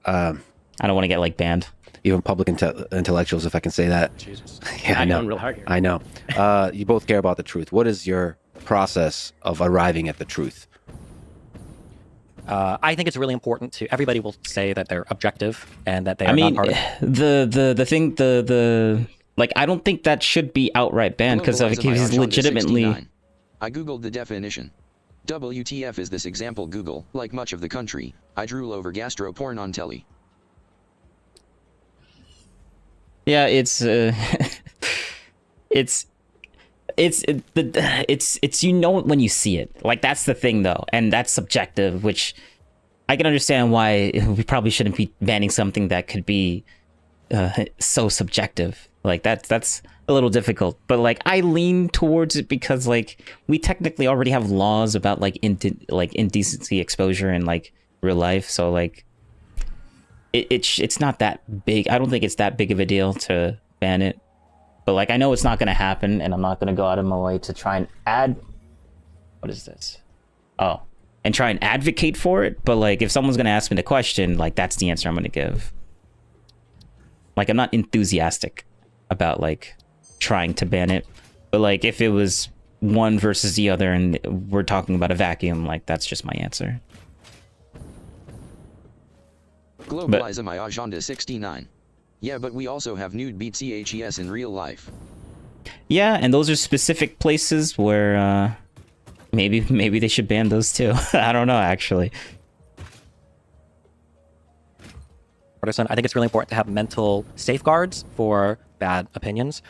I don't want to get like banned. Even public intellectuals, if I can say that. Jesus. Yeah, I know. Going real hard here. I know. You both care about the truth. What is your process of arriving at the truth? I think it's really important to... Everybody will say that they're objective and that they are not part of... the thing, like, I don't think that should be outright banned because he's legitimately... I googled the definition. WTF is this example Google, like much of the country, I drool over gastro porn on telly. Yeah, it's you know it when you see it. Like, that's the thing though, and that's subjective, which I can understand why we probably shouldn't be banning something that could be so subjective. Like, that's a little difficult, but like I lean towards it because like we technically already have laws about like indecency exposure in like real life, so like it's not that big. I don't think it's that big of a deal to ban it. But like, I know it's not going to happen, and I'm not going to go out of my way to try and add What is this? Oh, and try and advocate for it. But like, if someone's gonna ask me the question, like that's the answer I'm gonna give. Like, I'm not enthusiastic about like trying to ban it, but like if it was one versus the other and we're talking about a vacuum, like that's just my answer. Globalize my agenda 69. Yeah, but we also have nude beat CHES in real life. Yeah, and those are specific places where maybe they should ban those too. I don't know, actually. Partisan. I think it's really important to have mental safeguards for bad opinions.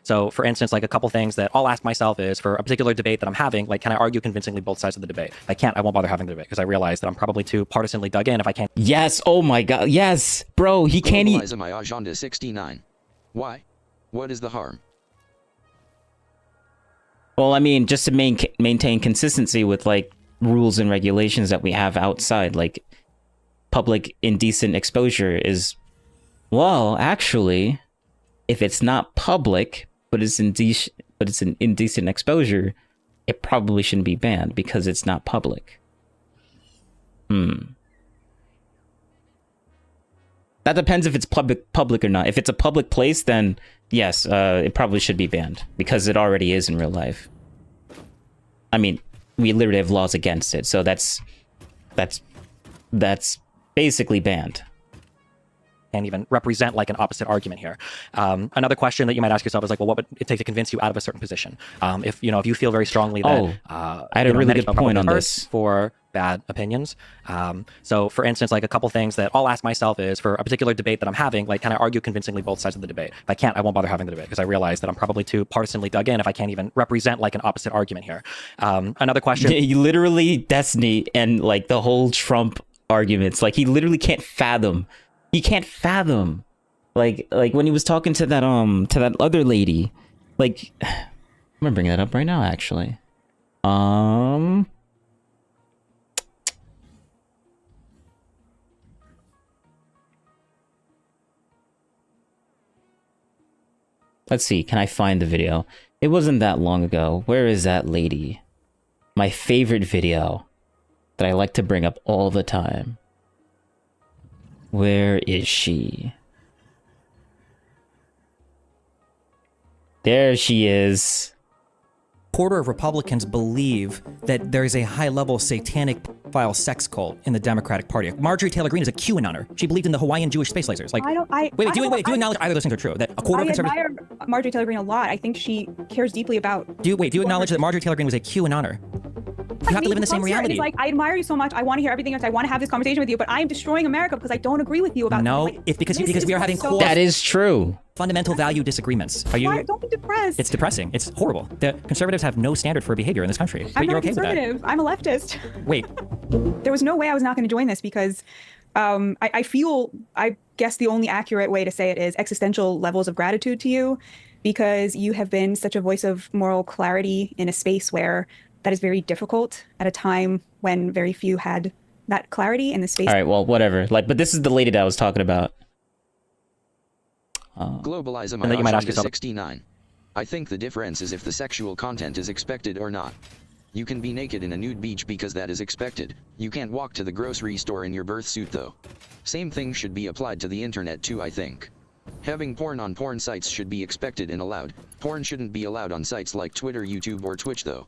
So for instance, like a couple things that I'll ask myself is, for a particular debate that I'm having, like, can I argue convincingly both sides of the debate? If I can't, I won't bother having the debate, because I realize that I'm probably too partisanly dug in if I can't. Yes, oh my god, yes, bro, he can't eat. Globalize my agenda 69. Why? What is the harm? Well, I mean, just to maintain consistency with like rules and regulations that we have outside, like public indecent exposure is, well, actually, if it's not public, but it's an indecent exposure, it probably shouldn't be banned because it's not public. That depends if it's public or not. If it's a public place, then yes, it probably should be banned because it already is in real life. I mean, we literally have laws against it, so that's basically banned. Can't even represent like an opposite argument here. Another question that you might ask yourself is like, well, what would it take to convince you out of a certain position? If you feel very strongly that I had a really good point on this for bad opinions. So for instance, like a couple things that I'll ask myself is, for a particular debate that I'm having, like, can I argue convincingly both sides of the debate? If I can't, I won't bother having the debate, because I realize that I'm probably too partisanly dug in if I can't even represent like an opposite argument here. Another question. You literally, Destiny and like the whole Trump arguments, like he literally can't fathom. He can't fathom, like when he was talking to that other lady, like, I'm gonna bring that up right now, actually. Let's see, can I find the video? It wasn't that long ago. Where is that lady? My favorite video that I like to bring up all the time. Where is she? There she is. Quarter of Republicans believe that there is a high-level satanic pedophile sex cult in the Democratic Party. Marjorie Taylor Greene is a QAnoner. She believed in the Hawaiian Jewish space lasers. Like, wait, do you acknowledge either of those things are true? That a quarter of conservatives. I admire Marjorie Taylor Greene a lot. I think she cares deeply about. Do you acknowledge that Marjorie Taylor Greene was a QAnoner? You have to live in the same reality. It's like, I admire you so much. I want to hear everything else. I want to have this conversation with you, but I am destroying America because I don't agree with you about. No, like, it's because we are having core. That is true. Fundamental value disagreements. Are you? Don't be depressed. It's depressing. It's horrible. The conservatives have no standard for behavior in this country. But I'm you're not okay conservative. with that. I'm a leftist. Wait. There was no way I was not going to join this because I feel, I guess the only accurate way to say it is existential levels of gratitude to you, because you have been such a voice of moral clarity in a space where that is very difficult at a time when very few had that clarity in the space. All right, well, whatever. Like, but this is the lady that I was talking about. Globalize And then you might ask yourself, 69. I think the difference is if the sexual content is expected or not. You can be naked in a nude beach because that is expected. You can't walk to the grocery store in your birth suit though. Same thing should be applied to the internet too, I think. Having porn on porn sites should be expected and allowed. Porn shouldn't be allowed on sites like Twitter, YouTube, or Twitch though.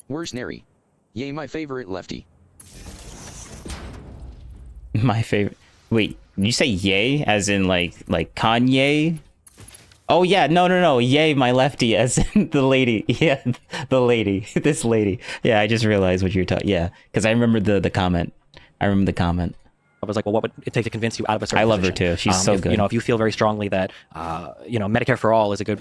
Where's Neri? Yay, my favorite lefty. My favorite. Wait, did you say yay as in like Kanye? Oh yeah, no. Yay, my lefty, as in the lady. Yeah, the lady. This lady. Yeah, I just realized what you were talking. Yeah, because I remember the comment. I remember the comment. I was like, well, what would it take to convince you out of a certain I love position? her too. She's so good. If you feel very strongly that, Medicare for all is a good,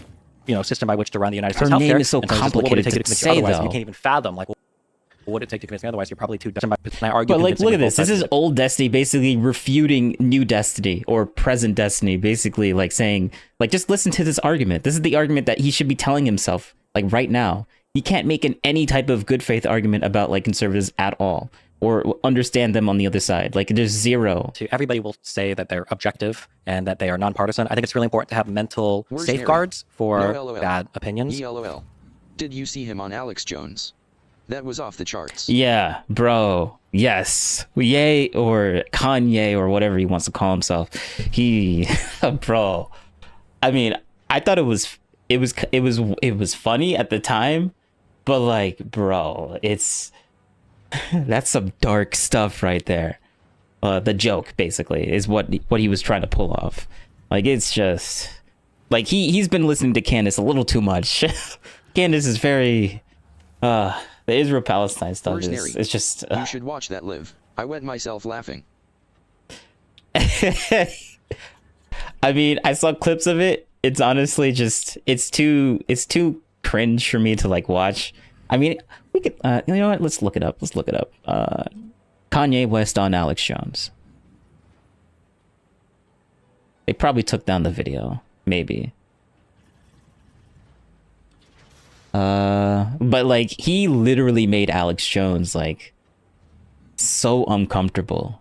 system by which to run the United States Her healthcare. name is so and so complicated what would it take to convince you say, otherwise? though. You can't even fathom, like, what would it take to convince me otherwise? You're probably too dumb. I argue. But like, look at this. This is both old Destiny basically refuting new Destiny or present Destiny, basically like saying, like, just listen to this argument. This is the argument that he should be telling himself, like, right now. He can't make any type of good faith argument about like conservatives at all, or understand them on the other side. Like, there's zero. Everybody will say that they're objective and that they are nonpartisan. I think it's really important to have mental Where's safeguards Neri? for No, LOL. bad opinions. ELOL. Did you see him on Alex Jones? That was off the charts. Yeah, bro. Yes. Ye or Kanye or whatever he wants to call himself. He, bro. I mean, I thought it was funny at the time, but like, bro, that's some dark stuff right there. The joke basically is what he was trying to pull off. Like, it's just like he's been listening to Candace a little too much. Candace is very the Israel-Palestine stuff is it's just you should watch that live. I wet myself laughing. I mean, I saw clips of it. It's honestly just it's too cringe for me to like watch. I mean, we could you know what? Let's look it up. Kanye West on Alex Jones. They probably took down the video, maybe. But like he literally made Alex Jones like so uncomfortable.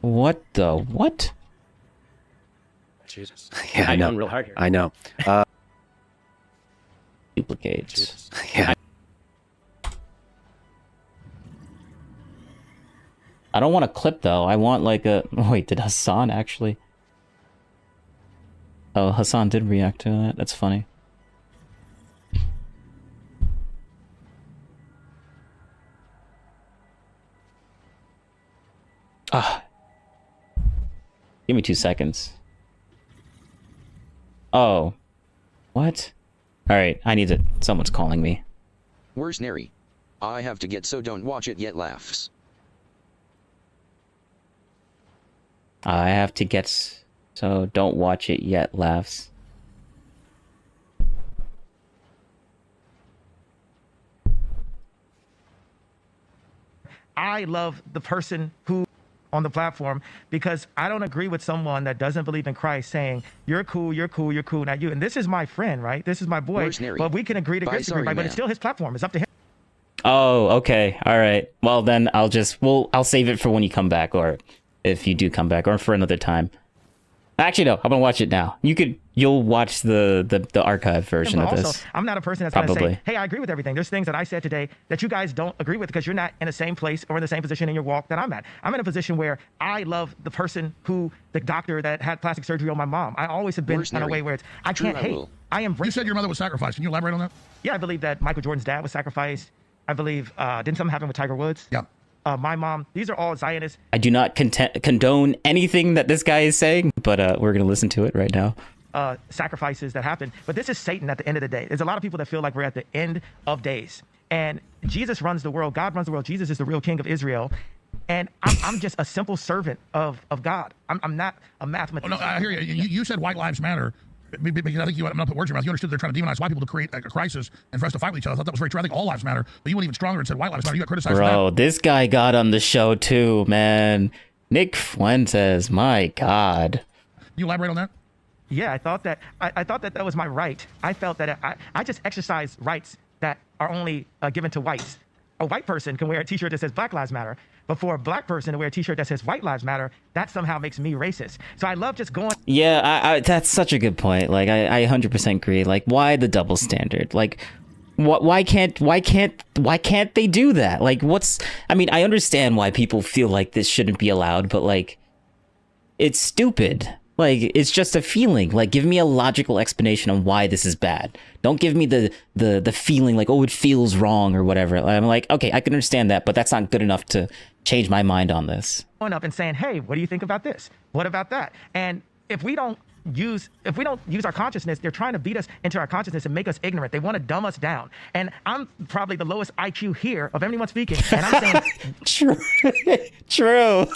What the what? Jesus. Yeah, I know. Real hard here. I know. Duplicates. Jesus. Yeah. I don't want a clip though. I want like a wait, did Hassan actually? Oh, Hassan did react to that. That's funny. Give me 2 seconds. Oh. What? Alright, I need to... Someone's calling me. Where's Neri? I have to get so don't watch it yet laughs. I have to get... So don't watch it yet laughs. I love the person who on the platform because I don't agree with someone that doesn't believe in Christ saying, you're cool, not you. And this is my friend, right? This is my boy. But we can agree to disagree, right? But it's still his platform. It's up to him. Oh, okay. All right. Well, then I'll save it for when you come back, or if you do come back, or for another time. Actually, no, I'm gonna watch it now. You'll watch the archive version of this. I'm not a person that's gonna say, hey, I agree with everything. There's things that I said today that you guys don't agree with because you're not in the same place or in the same position in your walk that I'm at. I'm in a position where I love the person the doctor that had plastic surgery on my mom. I always have been in a way where I can't hate. I embrace. You said your mother was sacrificed. Can you elaborate on that? Yeah, I believe that Michael Jordan's dad was sacrificed. I believe, didn't something happen with Tiger Woods? Yeah. My mom, these are all Zionists. I do not condone anything that this guy is saying, but we're going to listen to it right now. Sacrifices that happen. But this is Satan at the end of the day. There's a lot of people that feel like we're at the end of days. And Jesus runs the world. God runs the world. Jesus is the real king of Israel. And I'm just a simple servant of God. I'm not a mathematician. Oh, no, I hear you. You said white lives matter. Because I think I'm going to put words in your mouth. You understood they're trying to demonize white people to create a crisis and for us to fight with each other. I thought that was very true. I think all lives matter. But you went even stronger and said white lives matter. You got criticized for that. Bro, this guy got on the show too, man. Nick Fuentes, my God. You elaborate on that? Yeah, I thought that was my right. I felt that I just exercise rights that are only given to whites. A white person can wear a t-shirt that says Black Lives Matter, but for a black person to wear a t-shirt that says White Lives Matter, that somehow makes me racist. So I love just going. Yeah, that's such a good point. Like, I 100% agree. Like, why the double standard? Like, why can't they do that? Like, I mean, I understand why people feel like this shouldn't be allowed, but like, it's stupid. Like, it's just a feeling. Like, give me a logical explanation on why this is bad. Don't give me the feeling like, oh, it feels wrong or whatever. I'm like, okay, I can understand that, but that's not good enough to change my mind on this. Going up and saying, hey, what do you think about this? What about that? And if we don't use our consciousness, they're trying to beat us into our consciousness and make us ignorant. They want to dumb us down. And I'm probably the lowest IQ here of anyone speaking. And I'm saying, True.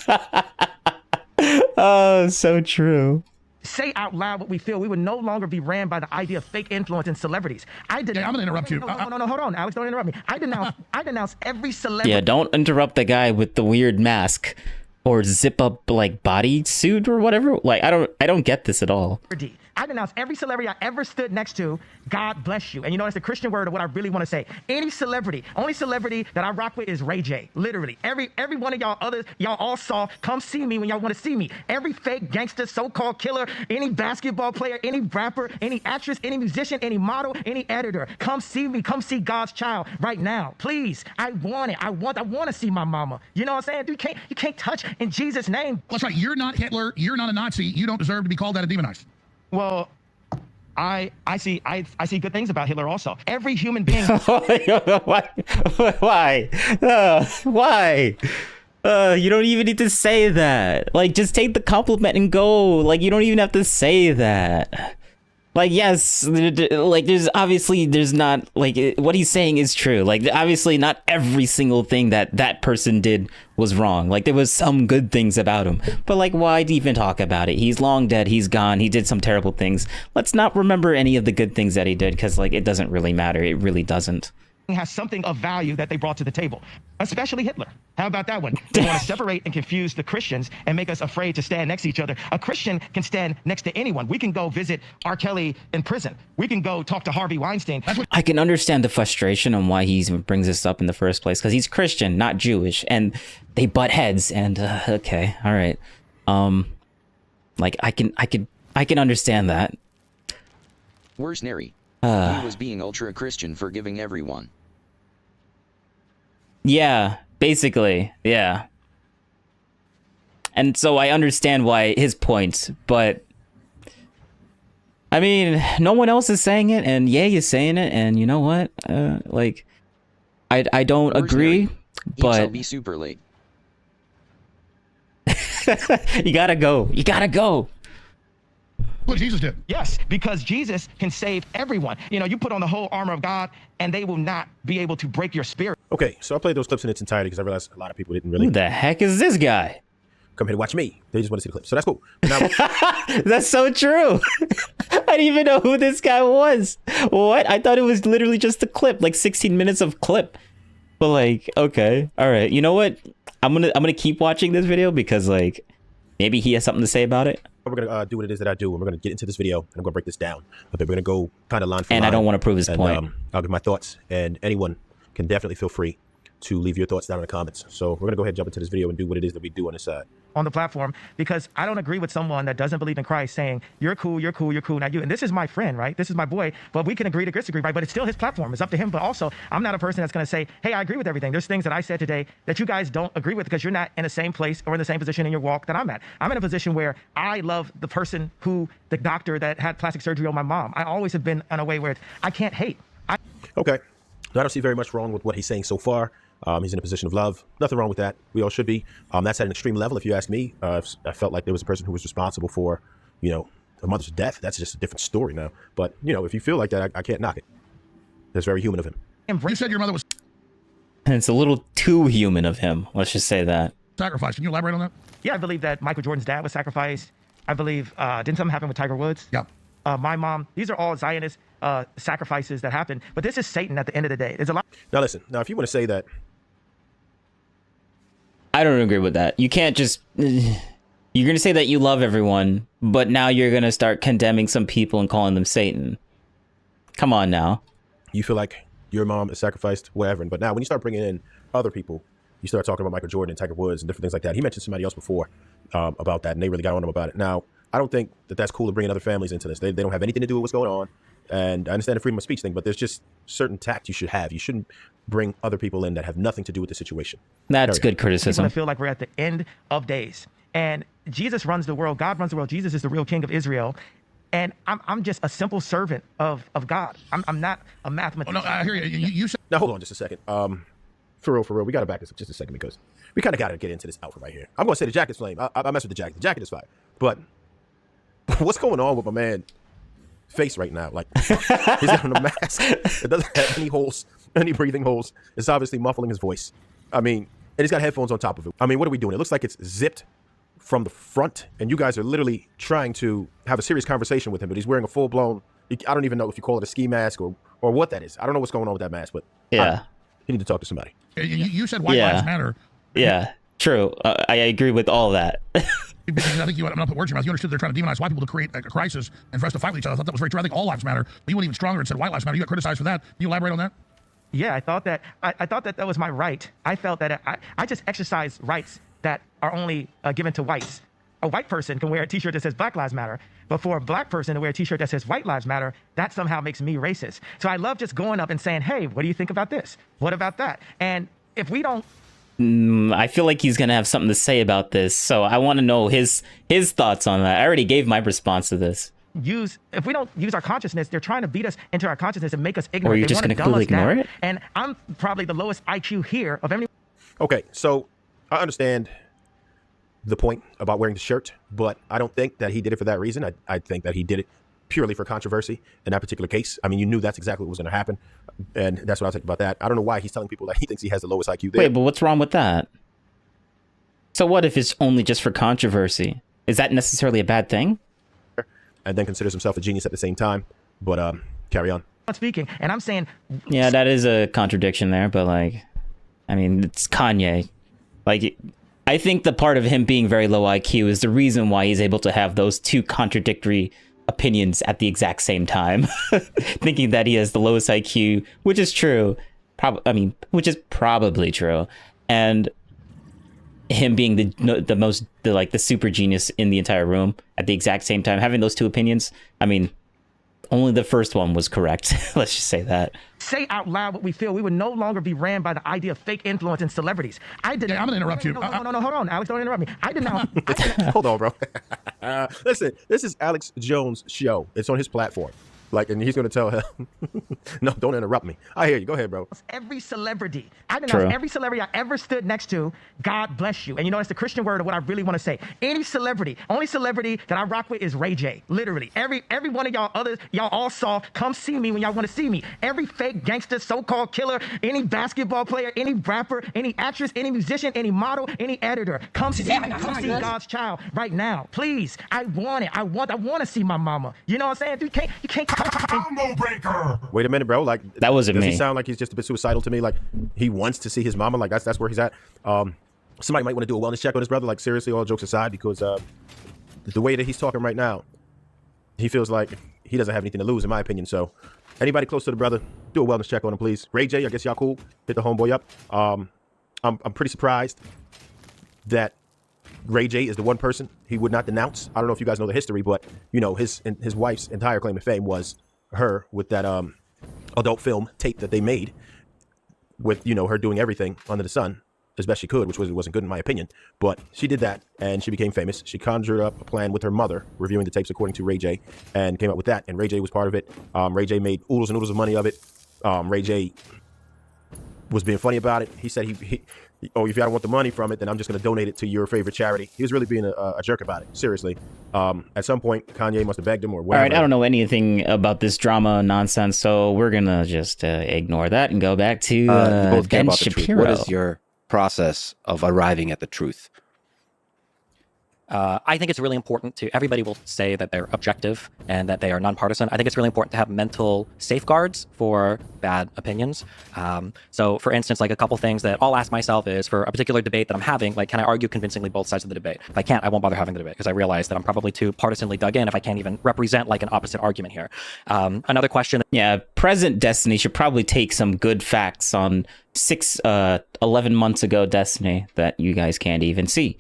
Oh, so true. Say out loud what we feel. We would no longer be ran by the idea of fake influence and celebrities. I'm going to interrupt you. No, hold on, Alex, don't interrupt me. I denounce every celebrity. Yeah, don't interrupt the guy with the weird mask or zip up like body suit or whatever. Like, I don't get this at all. I denounce every celebrity I ever stood next to. God bless you. And you know, that's the Christian word of what I really want to say. Any celebrity, only celebrity that I rock with is Ray J. Literally. Every one of y'all others, y'all all saw, come see me when y'all want to see me. Every fake gangster, so-called killer, any basketball player, any rapper, any actress, any musician, any model, any editor, come see me. Come see God's child right now. Please. I want it. I want to see my mama. You know what I'm saying? You can't touch in Jesus' name. That's right. You're not Hitler. You're not a Nazi. You don't deserve to be called that and demonized. Well, I see good things about Hitler also. Every human being. Why? Why? You don't even need to say that. Like, just take the compliment and go. Like, you don't even have to say that. Like, yes, like, there's not, like, what he's saying is true. Like, obviously not every single thing that person did was wrong. Like, there was some good things about him. But, like, why even talk about it? He's long dead. He's gone. He did some terrible things. Let's not remember any of the good things that he did, because, like, it doesn't really matter. It really doesn't. Has something of value that they brought to the table, especially Hitler. How about that one? They want to separate and confuse the Christians and make us afraid to stand next to each other. A Christian can stand next to anyone. We can go visit R. Kelly in prison. We can go talk to Harvey Weinstein. I can understand the frustration on why he even brings this up in the first place, because he's Christian, not Jewish, and they butt heads. And okay, all right, like I can understand that. Worse, Neri. He was being ultra Christian, forgiving everyone. Yeah, basically, yeah. And so I understand why his point, but I mean, no one else is saying it, and Ye is saying it, and you know what? Like, I don't agree, but It'll be super late. You gotta go. You gotta go. What Jesus did. Yes, because Jesus can save everyone. You know, you put on the whole armor of God, and they will not be able to break your spirit. Okay, so I played those clips in its entirety because I realized a lot of people didn't really. Who the heck is this guy? Come here to watch me. They just want to see the clip, so that's cool. Now, that's so true. I didn't even know who this guy was. What? I thought it was literally just a clip, like 16 minutes of clip. But like, okay, all right. You know what? I'm gonna keep watching this video because like maybe he has something to say about it. we're gonna do what it is that I do, and we're gonna get into this video, and I'm gonna break this down. Okay, we're gonna go kind of line for line. And I don't want to prove his point. I'll give my thoughts, and anyone can definitely feel free to leave your thoughts down in the comments. So we're gonna go ahead and jump into this video and do what it is that we do on this side. On the platform, because I don't agree with someone that doesn't believe in Christ saying, you're cool, you're cool, you're cool, not you. And this is my friend, right? This is my boy, but we can agree to disagree, right? But it's still his platform. It's up to him. But also, I'm not a person that's going to say, hey, I agree with everything. There's things that I said today that you guys don't agree with because you're not in the same place or in the same position in your walk that I'm at. I'm in a position where I love the person the doctor that had plastic surgery on my mom. I always have been in a way where I can't hate. Okay. I don't see very much wrong with what he's saying so far. He's in a position of love. Nothing wrong with that. We all should be. That's at an extreme level, if you ask me. I felt like there was a person who was responsible for, a mother's death. That's just a different story now. But, if you feel like that, I can't knock it. That's very human of him. You said your mother was... And it's a little too human of him. Let's just say that. Sacrifice. Can you elaborate on that? Yeah, I believe that Michael Jordan's dad was sacrificed. I believe, didn't something happen with Tiger Woods? Yeah. My mom. These are all Zionist sacrifices that happen. But this is Satan at the end of the day. There's a lot. Now, listen. Now, if you want to say that... I don't agree with that. You can't just... You're going to say that you love everyone, but now you're going to start condemning some people and calling them Satan. Come on now. You feel like your mom is sacrificed, whatever. But now when you start bringing in other people, you start talking about Michael Jordan and Tiger Woods and different things like that. He mentioned somebody else before about that, and they really got on him about it. Now, I don't think that that's cool to bring other families into this. They don't have anything to do with what's going on. And I understand the freedom of speech thing, but there's just certain tact you should have. You shouldn't bring other people in that have nothing to do with the situation. That's good criticism. I feel like we're at the end of days. And Jesus runs the world. God runs the world. Jesus is the real king of Israel. And I'm just a simple servant of God. I'm not a mathematician. Oh, no, I hear you. You said... Now, hold on just a second. For real, we got to back this up just a second because we kind of got to get into this outfit right here. I'm going to say the jacket's flame. I mess with the jacket. The jacket is fire. But what's going on with my man face right now? Like, he's got on a mask. It doesn't have any holes, any breathing holes. It's obviously muffling his voice. I mean, and he's got headphones on top of it. I mean, what are we doing? It looks like it's zipped from the front, and you guys are literally trying to have a serious conversation with him, but he's wearing a full-blown, I don't even know if you call it a ski mask or what that is. I don't know what's going on with that mask, but yeah, you need to talk to somebody. You said white lives matter. Yeah, true. I agree with all that. Because I think I'm not put words in your mouth. You understood they're trying to demonize white people to create a crisis and for us to fight with each other. I thought that was very true. I think all lives matter. But you went even stronger and said white lives matter. You got criticized for that. Can you elaborate on that? Yeah, I thought that was my right. I felt that I just exercise rights that are only given to whites. A white person can wear a t-shirt that says Black Lives Matter, but for a black person to wear a t-shirt that says White Lives Matter, that somehow makes me racist. So I love just going up and saying, hey, what do you think about this? What about that? And if we don't... I feel like he's going to have something to say about this, so I want to know his thoughts on that. I already gave my response to this. If we don't use our consciousness, they're trying to beat us into our consciousness and make us ignorant. Or you're they just going to completely ignore it? And I'm probably the lowest IQ here of any... Okay, so I understand the point about wearing the shirt, but I don't think that he did it for that reason. I think that he did it purely for controversy in that particular case. I mean, you knew that's exactly what was going to happen, and that's what I think about that. I don't know why he's telling people that he thinks he has the lowest IQ there. Wait, but what's wrong with that? So what if it's only just for controversy? Is that necessarily a bad thing? And then considers himself a genius at the same time, but carry on. Speaking, and I'm saying... Yeah, that is a contradiction there, but like, I mean, it's Kanye. Like... I think the part of him being very low IQ is the reason why he's able to have those two contradictory opinions at the exact same time. Thinking that he has the lowest IQ, which is true. Which is probably true. And him being the super genius in the entire room at the exact same time. Having those two opinions, I mean, only the first one was correct. Let's just say that. Say out loud what we feel. We would no longer be ran by the idea of fake influence and celebrities. I'm going to interrupt you. No, hold on, Alex, don't interrupt me. I did not. Hold on, bro. Listen, this is Alex Jones' show. It's on his platform. Like, and he's going to tell him, no, don't interrupt me. I hear you. Go ahead, bro. Every celebrity. I denounce every celebrity I ever stood next to. God bless you. And you know, it's the Christian word of what I really want to say. Any celebrity, only celebrity that I rock with is Ray J. Literally. Every one of y'all others, y'all all saw, come see me when y'all want to see me. Every fake gangster, so-called killer, any basketball player, any rapper, any actress, any musician, any model, any editor, come see me. Come see God's child right now. Please. I want it. I want to see my mama. You know what I'm saying? You can't combo breaker. Wait a minute, bro. Like, that wasn't me. Does me. he sound like he's just a bit suicidal to me? Like, he wants to see his mama. Like, that's where he's at. Somebody might want to do a wellness check on his brother. Like, seriously, all jokes aside, because the way that he's talking right now, he feels like he doesn't have anything to lose, in my opinion. So, anybody close to the brother, do a wellness check on him, please. Ray J, I guess y'all cool. Hit the homeboy up. I'm pretty surprised that Ray J is the one person he would not denounce. I don't know if you guys know the history, but you know his wife's entire claim to fame was her with that adult film tape that they made with, you know, her doing everything under the sun as best she could, which wasn't good in my opinion. But she did that and she became famous. She conjured up a plan with her mother, reviewing the tapes according to Ray J, and came up with that. And Ray J was part of it. Ray J made oodles and oodles of money of it. Ray J was being funny about it. He said oh, if you don't want the money from it, then I'm just going to donate it to your favorite charity. He was really being a jerk about it. Seriously. At some point, Kanye must have begged him or whatever. All right, I don't know anything about this drama nonsense, so we're going to just ignore that and go back to Ben Shapiro. What is your process of arriving at the truth? I think it's really important to, everybody will say that they're objective and that they are nonpartisan. I think it's really important to have mental safeguards for bad opinions. So for instance, like a couple things that I'll ask myself is, for a particular debate that I'm having, like, can I argue convincingly both sides of the debate? If I can't, I won't bother having the debate, because I realize that I'm probably too partisanly dug in if I can't even represent like an opposite argument here. Another question. Yeah, present Destiny should probably take some good facts on 11 months ago Destiny that you guys can't even see.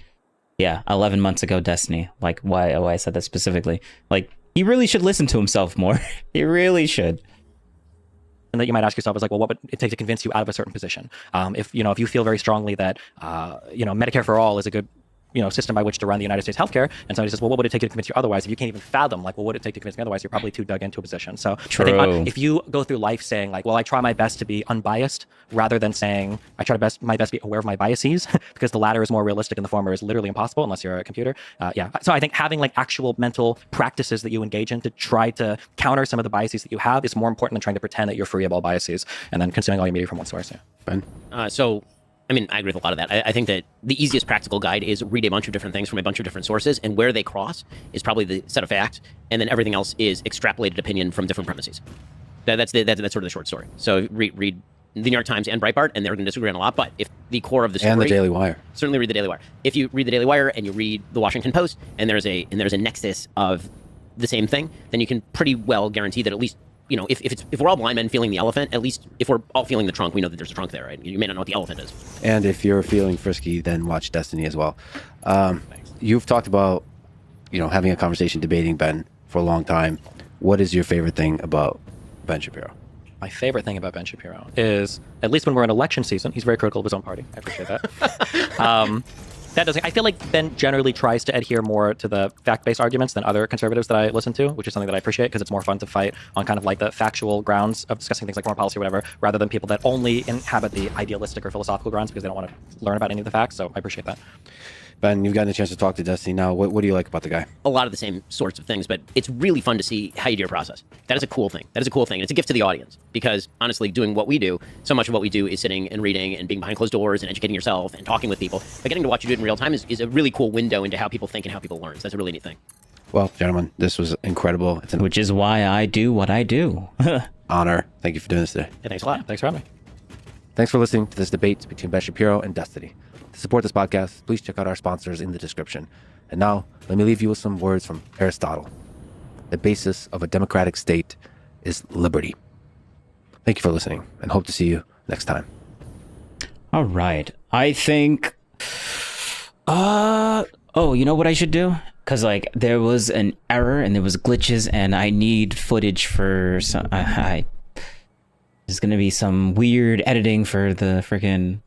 Yeah, 11 months ago Destiny. Like, why I said that specifically. Like, he really should listen to himself more. He really should. And that you might ask yourself is like, well, what would it take to convince you out of a certain position? If you feel very strongly that Medicare for all is a good system by which to run the United States healthcare, and somebody says, well, what would it take to convince you otherwise? If you can't even fathom, like, well, what would it take to convince me otherwise? You're probably too dug into a position. So True. I think if you go through life saying like, well, I try my best to be unbiased, rather than saying I try my best to be aware of my biases, because the latter is more realistic and the former is literally impossible unless you're a computer. So I think having like actual mental practices that you engage in to try to counter some of the biases that you have is more important than trying to pretend that you're free of all biases and then consuming all your media from one source. Yeah. Ben? I mean, I agree with a lot of that. I think that the easiest practical guide is read a bunch of different things from a bunch of different sources, and where they cross is probably the set of facts, and then everything else is extrapolated opinion from different premises. That's sort of the short story. So read the New York Times and Breitbart, and they're going to disagree on a lot. But if the core of the story, and the Daily Wire, certainly read the Daily Wire. If you read the Daily Wire and you read the Washington Post, and there's a nexus of the same thing, then you can pretty well guarantee that at least, you know, if we're all blind men feeling the elephant, at least if we're all feeling the trunk, we know that there's a trunk there, right? You may not know what the elephant is. and if you're feeling frisky, then watch Destiny as well. You've talked about, you know, having a conversation, debating Ben for a long time. What is your favorite thing about Ben Shapiro? My favorite thing about Ben Shapiro is, at least when we're in election season, he's very critical of his own party. I appreciate that. I feel like Ben generally tries to adhere more to the fact-based arguments than other conservatives that I listen to, which is something that I appreciate because it's more fun to fight on kind of like the factual grounds of discussing things like foreign policy or whatever, rather than people that only inhabit the idealistic or philosophical grounds because they don't want to learn about any of the facts. So I appreciate that. Ben, you've gotten a chance to talk to Destiny now. What do you like about the guy? A lot of the same sorts of things, but it's really fun to see how you do your process. That is a cool thing. And it's a gift to the audience because, honestly, doing what we do, so much of what we do is sitting and reading and being behind closed doors and educating yourself and talking with people. But getting to watch you do it in real time is a really cool window into how people think and how people learn. So that's a really neat thing. Well, gentlemen, this was incredible. Which is why I do what I do. Honor. Thank you for doing this today. Yeah, thanks a lot. Thanks for having me. Thanks for listening to this debate between Ben Shapiro and Destiny. To support this podcast, please check out our sponsors in the description. And now, let me leave you with some words from Aristotle. The basis of a democratic state is liberty. Thank you for listening, and hope to see you next time. All right. I think... you know what I should do? Because, like, there was an error, and there was glitches, and I need footage for some... There's gonna be some weird editing for the freaking...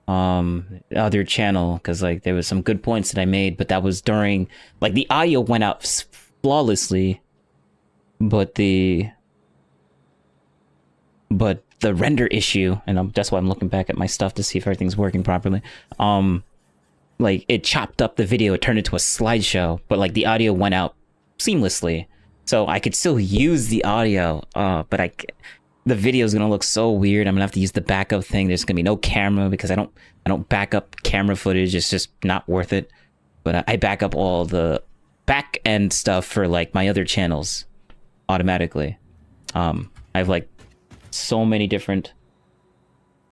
other channel, because like there was some good points that I made, but that was during, like, the audio went out flawlessly, but the render issue, and that's why I'm looking back at my stuff to see if everything's working properly, like, it chopped up the video, it turned into a slideshow, but like the audio went out seamlessly, so I could still use the audio, but the video is gonna look so weird. I'm gonna have to use the backup thing. There's gonna be no camera because I don't back up camera footage. It's just not worth it. But I back up all the back end stuff for like my other channels automatically. I have like so many different